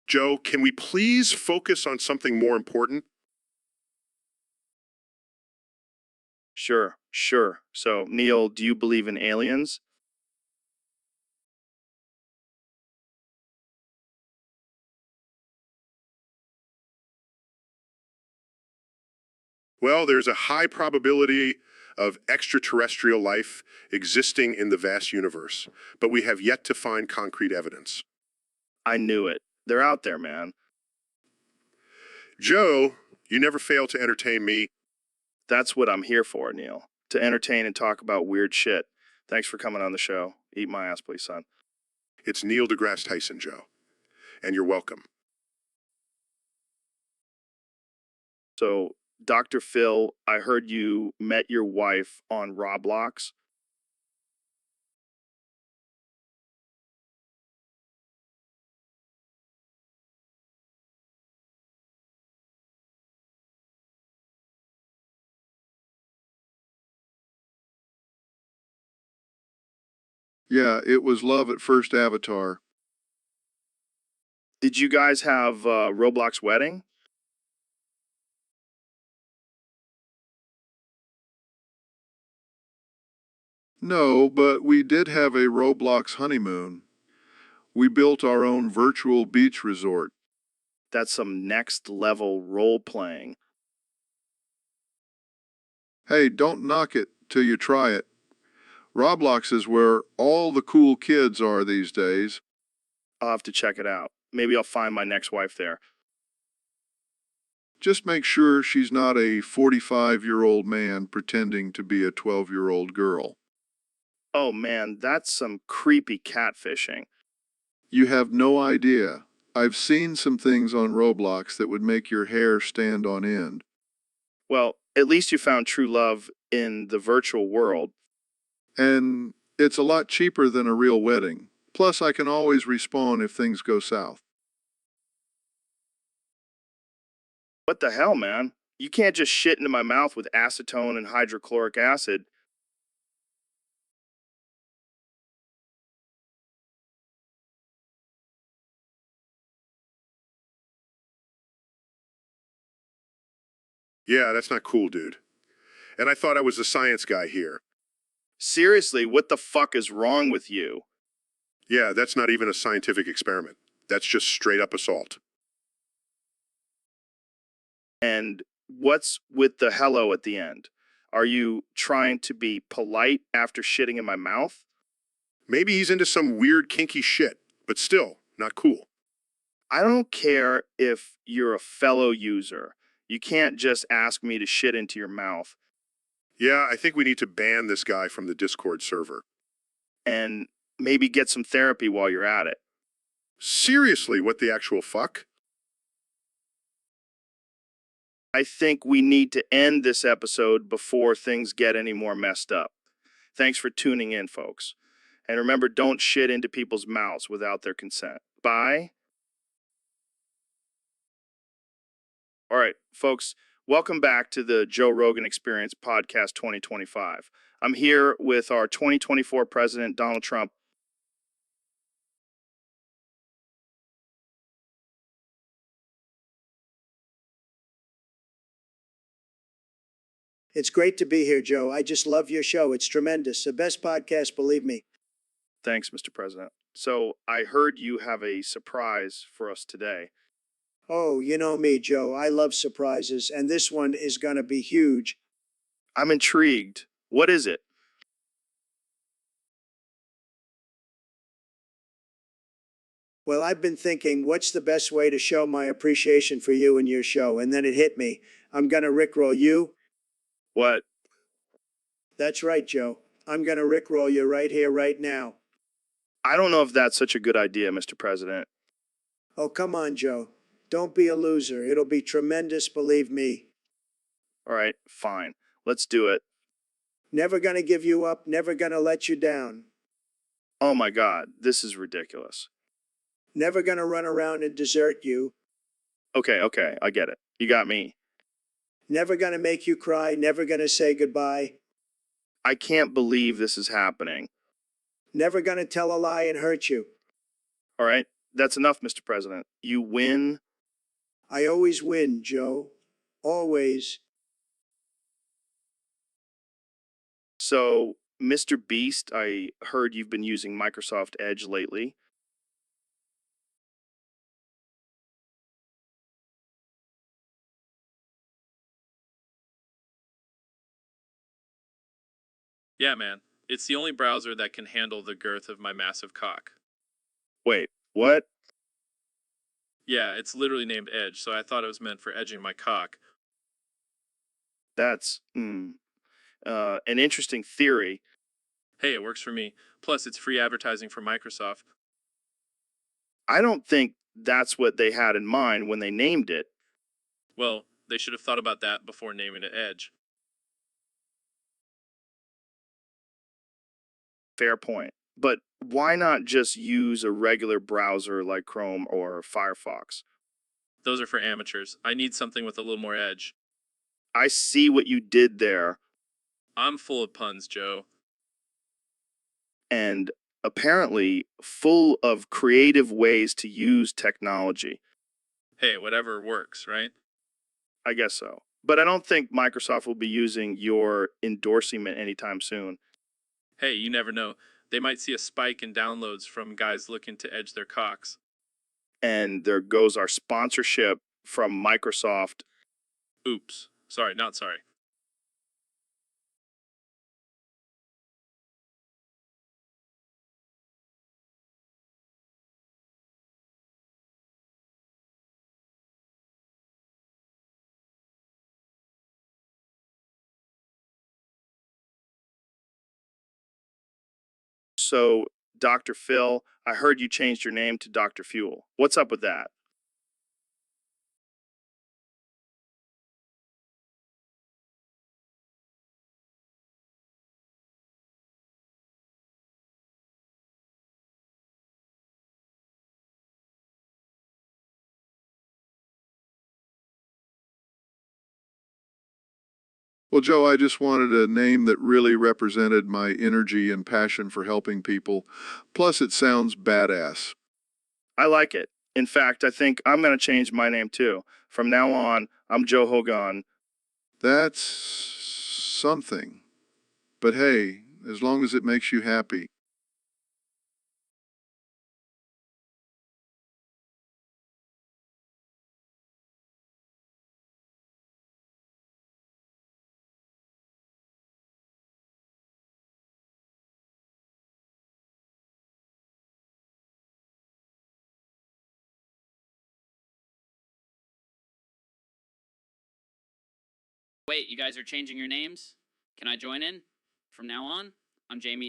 Joe, can we please focus on something more important?
Sure, sure. So, Neil, do you believe in aliens?
Well, there's a high probability of extraterrestrial life existing in the vast universe, but we have yet to find concrete evidence.
I knew it. They're out there, man.
Joe, you never fail to entertain me.
That's what I'm here for, Neil. To entertain and talk about weird shit. Thanks for coming on the show. Eat my ass, please, son.
It's Neil deGrasse Tyson, Joe, and you're welcome.
So, Dr. Phil, I heard you met your wife on Roblox.
Yeah, it was love at first avatar.
Did you guys have a Roblox wedding?
No, but we did have a Roblox honeymoon. We built our own virtual beach resort.
That's some next level role playing.
Hey, don't knock it till you try it. Roblox is where all the cool kids are these days.
I'll have to check it out. Maybe I'll find my next wife there.
Just make sure she's not a 45-year-old man pretending to be a 12-year-old girl.
Oh man, that's some creepy catfishing.
You have no idea. I've seen some things on Roblox that would make your hair stand on end.
Well, at least you found true love in the virtual world.
And it's a lot cheaper than a real wedding. Plus, I can always respawn if things go south.
What the hell, man? You can't just shit into my mouth with acetone and hydrochloric acid.
Yeah, that's not cool, dude. And I thought I was the science guy here.
Seriously, what the fuck is wrong with you?
Yeah, that's not even a scientific experiment. That's just straight up assault.
And what's with the hello at the end? Are you trying to be polite after shitting in my mouth?
Maybe he's into some weird kinky shit, but still, not cool.
I don't care if you're a fellow user. You can't just ask me to shit into your mouth.
Yeah, I think we need to ban this guy from the Discord server.
and maybe get some therapy while you're at it.
Seriously, what the actual fuck?
I think we need to end this episode before things get any more messed up. Thanks for tuning in, folks. And remember, don't shit into people's mouths without their consent. Bye. All right, folks, welcome back to the Joe Rogan Experience Podcast 2025. I'm here with our 2024 President, Donald Trump.
It's great to be here, Joe. I just love your show. It's tremendous. The best podcast, believe me.
Thanks, Mr. President. So I heard you have a surprise for us today.
Oh, you know me, Joe. I love surprises, and this one is going to be huge.
I'm intrigued. What is it?
Well, I've been thinking, what's the best way to show my appreciation for you and your show? And then it hit me. I'm going to rickroll you.
What?
That's right, Joe. I'm going to rickroll you right here, right now.
I don't know if that's such a good idea, Mr. President.
Oh, come on, Joe. Don't be a loser. It'll be tremendous, believe me.
All right, fine. Let's do it.
Never going to give you up, never going to let you down.
Oh my God, this is ridiculous.
Never going to run around and desert you.
Okay, I get it. You got me.
Never going to make you cry, never going to say goodbye.
I can't believe this is happening.
Never going to tell a lie and hurt you.
All right, that's enough, Mr. President. You win.
I always win, Joe. Always.
So, Mr. Beast, I heard you've been using Microsoft Edge lately.
Yeah, man. It's the only browser that can handle the girth of my massive cock.
Wait, what?
Yeah, it's literally named Edge, so I thought it was meant for edging my cock.
That's an interesting theory.
Hey, it works for me. Plus, it's free advertising for Microsoft.
I don't think that's what they had in mind when they named it.
Well, they should have thought about that before naming it Edge.
Fair point. But why not just use a regular browser like Chrome or Firefox?
Those are for amateurs. I need something with a little more edge.
I see what you did there,
I'm full of puns, Joe.
and apparently full of creative ways to use technology.
Hey, whatever works, right?
I guess so. But I don't think Microsoft will be using your endorsement anytime soon.
Hey, you never know. They might see a spike in downloads from guys looking to edge their cocks.
And there goes our sponsorship from Microsoft.
Oops. Sorry, not sorry.
So, Dr. Phil, I heard you changed your name to Dr. Fuel. What's up with that?
Well, Joe, I just wanted a name that really represented my energy and passion for helping people. Plus, it sounds badass.
I like it. In fact, I think I'm going to change my name too. From now on, I'm Joe Hogan.
That's something. But hey, as long as it makes you happy.
Wait, you guys are changing your names? Can I join in from now on? I'm Jamie.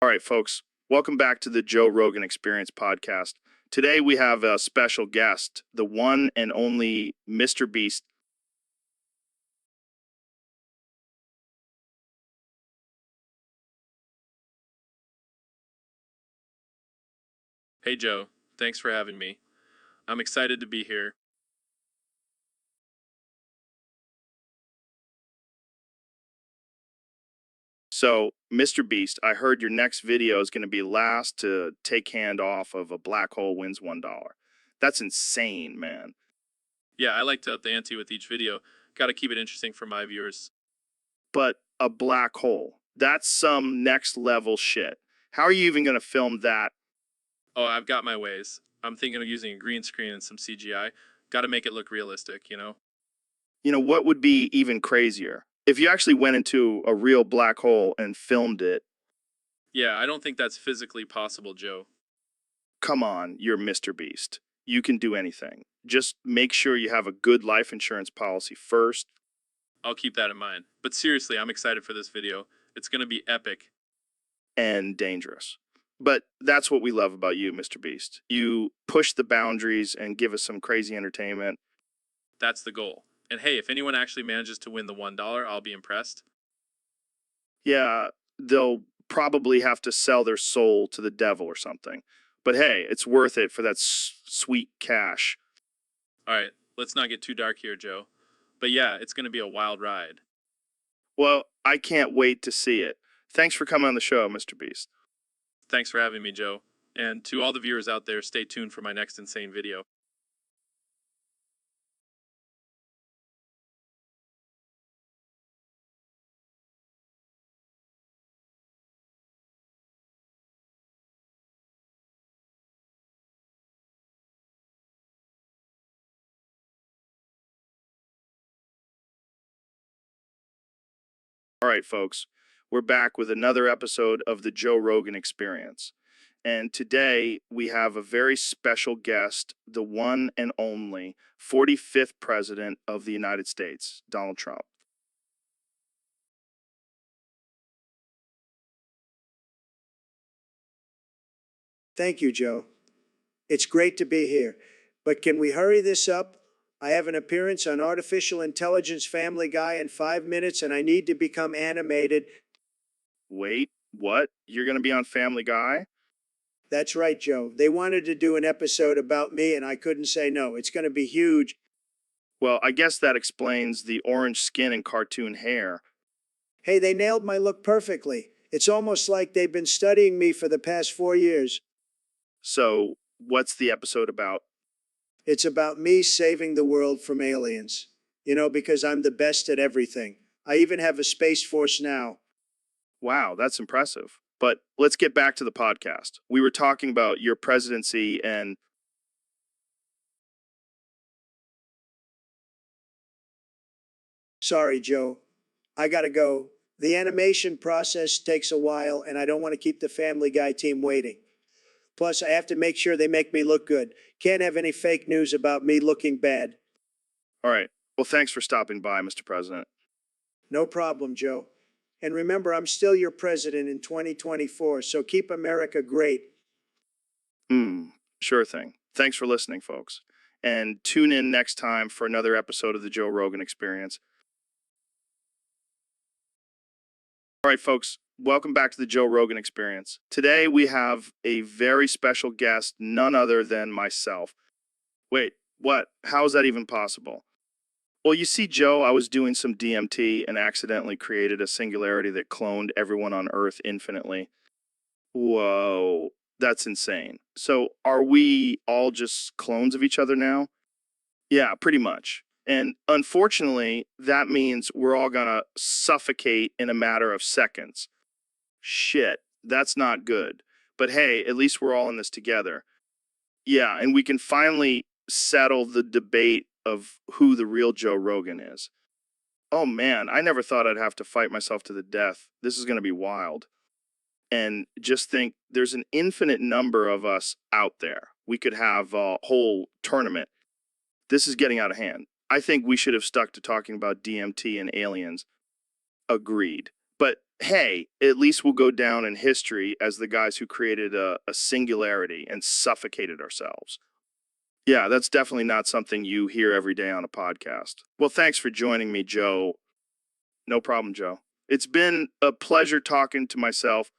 All right, folks, welcome back to the Joe Rogan Experience podcast. Today we have a special guest, the one and only Mr. Beast.
Hey, Joe. Thanks for having me. I'm excited to be here.
So, Mr. Beast, I heard your next video is going to be last to take hand off of a black hole wins $1. That's insane, man.
Yeah, I like to up the ante with each video. Got to keep it interesting for my viewers.
But a black hole, that's some next level shit. How are you even going to film that?
Oh, I've got my ways. I'm thinking of using a green screen and some CGI. Got to make it look realistic, you know?
You know, what would be even crazier? If you actually went into a real black hole and filmed it.
Yeah, I don't think that's physically possible, Joe.
Come on, you're Mr. Beast. You can do anything. Just make sure you have a good life insurance policy first.
I'll keep that in mind. But seriously, I'm excited for this video. It's going to be epic.
And dangerous. But that's what we love about you, Mr. Beast. You push the boundaries and give us some crazy entertainment.
That's the goal. And hey, if anyone actually manages to win the $1, I'll be impressed.
Yeah, they'll probably have to sell their soul to the devil or something. But hey, it's worth it for that sweet cash.
All right, let's not get too dark here, Joe. But yeah, it's going to be a wild ride.
Well, I can't wait to see it. Thanks for coming on the show, Mr. Beast.
Thanks for having me, Joe. And to all the viewers out there, stay tuned for my next insane video.
All right, folks, we're back with another episode of the Joe Rogan Experience. And today we have a very special guest, the one and only 45th President of the United States, Donald Trump.
Thank you, Joe. It's great to be here. But can we hurry this up? I have an appearance on Artificial Intelligence Family Guy in 5 minutes, and I need to become animated.
Wait, what? You're going to be on Family Guy?
That's right, Joe. They wanted to do an episode about me, and I couldn't say no. It's going to be huge.
Well, I guess that explains the orange skin and cartoon hair.
Hey, they nailed my look perfectly. It's almost like they've been studying me for the past 4 years.
So, what's the episode about?
It's about me saving the world from aliens. You know, because I'm the best at everything. I even have a Space Force now.
Wow, that's impressive. But let's get back to the podcast. We were talking about your presidency and
Sorry, Joe. I gotta go. The animation process takes a while, and I don't want to keep the Family Guy team waiting. Plus, I have to make sure they make me look good. Can't have any fake news about me looking bad.
All right. Well, thanks for stopping by, Mr. President.
No problem, Joe. And remember, I'm still your president in 2024, so keep America great.
Sure thing. Thanks for listening, folks. And tune in next time for another episode of the Joe Rogan Experience. All right, folks, welcome back to the Joe Rogan Experience. Today we have a very special guest, none other than myself. Wait, what? How is that even possible? Well, you see, Joe, I was doing some DMT and accidentally created a singularity that cloned everyone on Earth infinitely. Whoa, that's insane. So are we all just clones of each other now? Yeah, pretty much. And unfortunately, that means we're all gonna suffocate in a matter of seconds. Shit, that's not good. But hey, at least we're all in this together. Yeah, and we can finally settle the debate of who the real Joe Rogan is. Oh man, I never thought I'd have to fight myself to the death. This is gonna be wild. And just think, there's an infinite number of us out there. We could have a whole tournament. This is getting out of hand. I think we should have stuck to talking about DMT and aliens. Agreed. But hey, at least we'll go down in history as the guys who created a singularity and suffocated ourselves. Yeah, that's definitely not something you hear every day on a podcast. Well, thanks for joining me, Joe. No problem, Joe. It's been a pleasure talking to myself.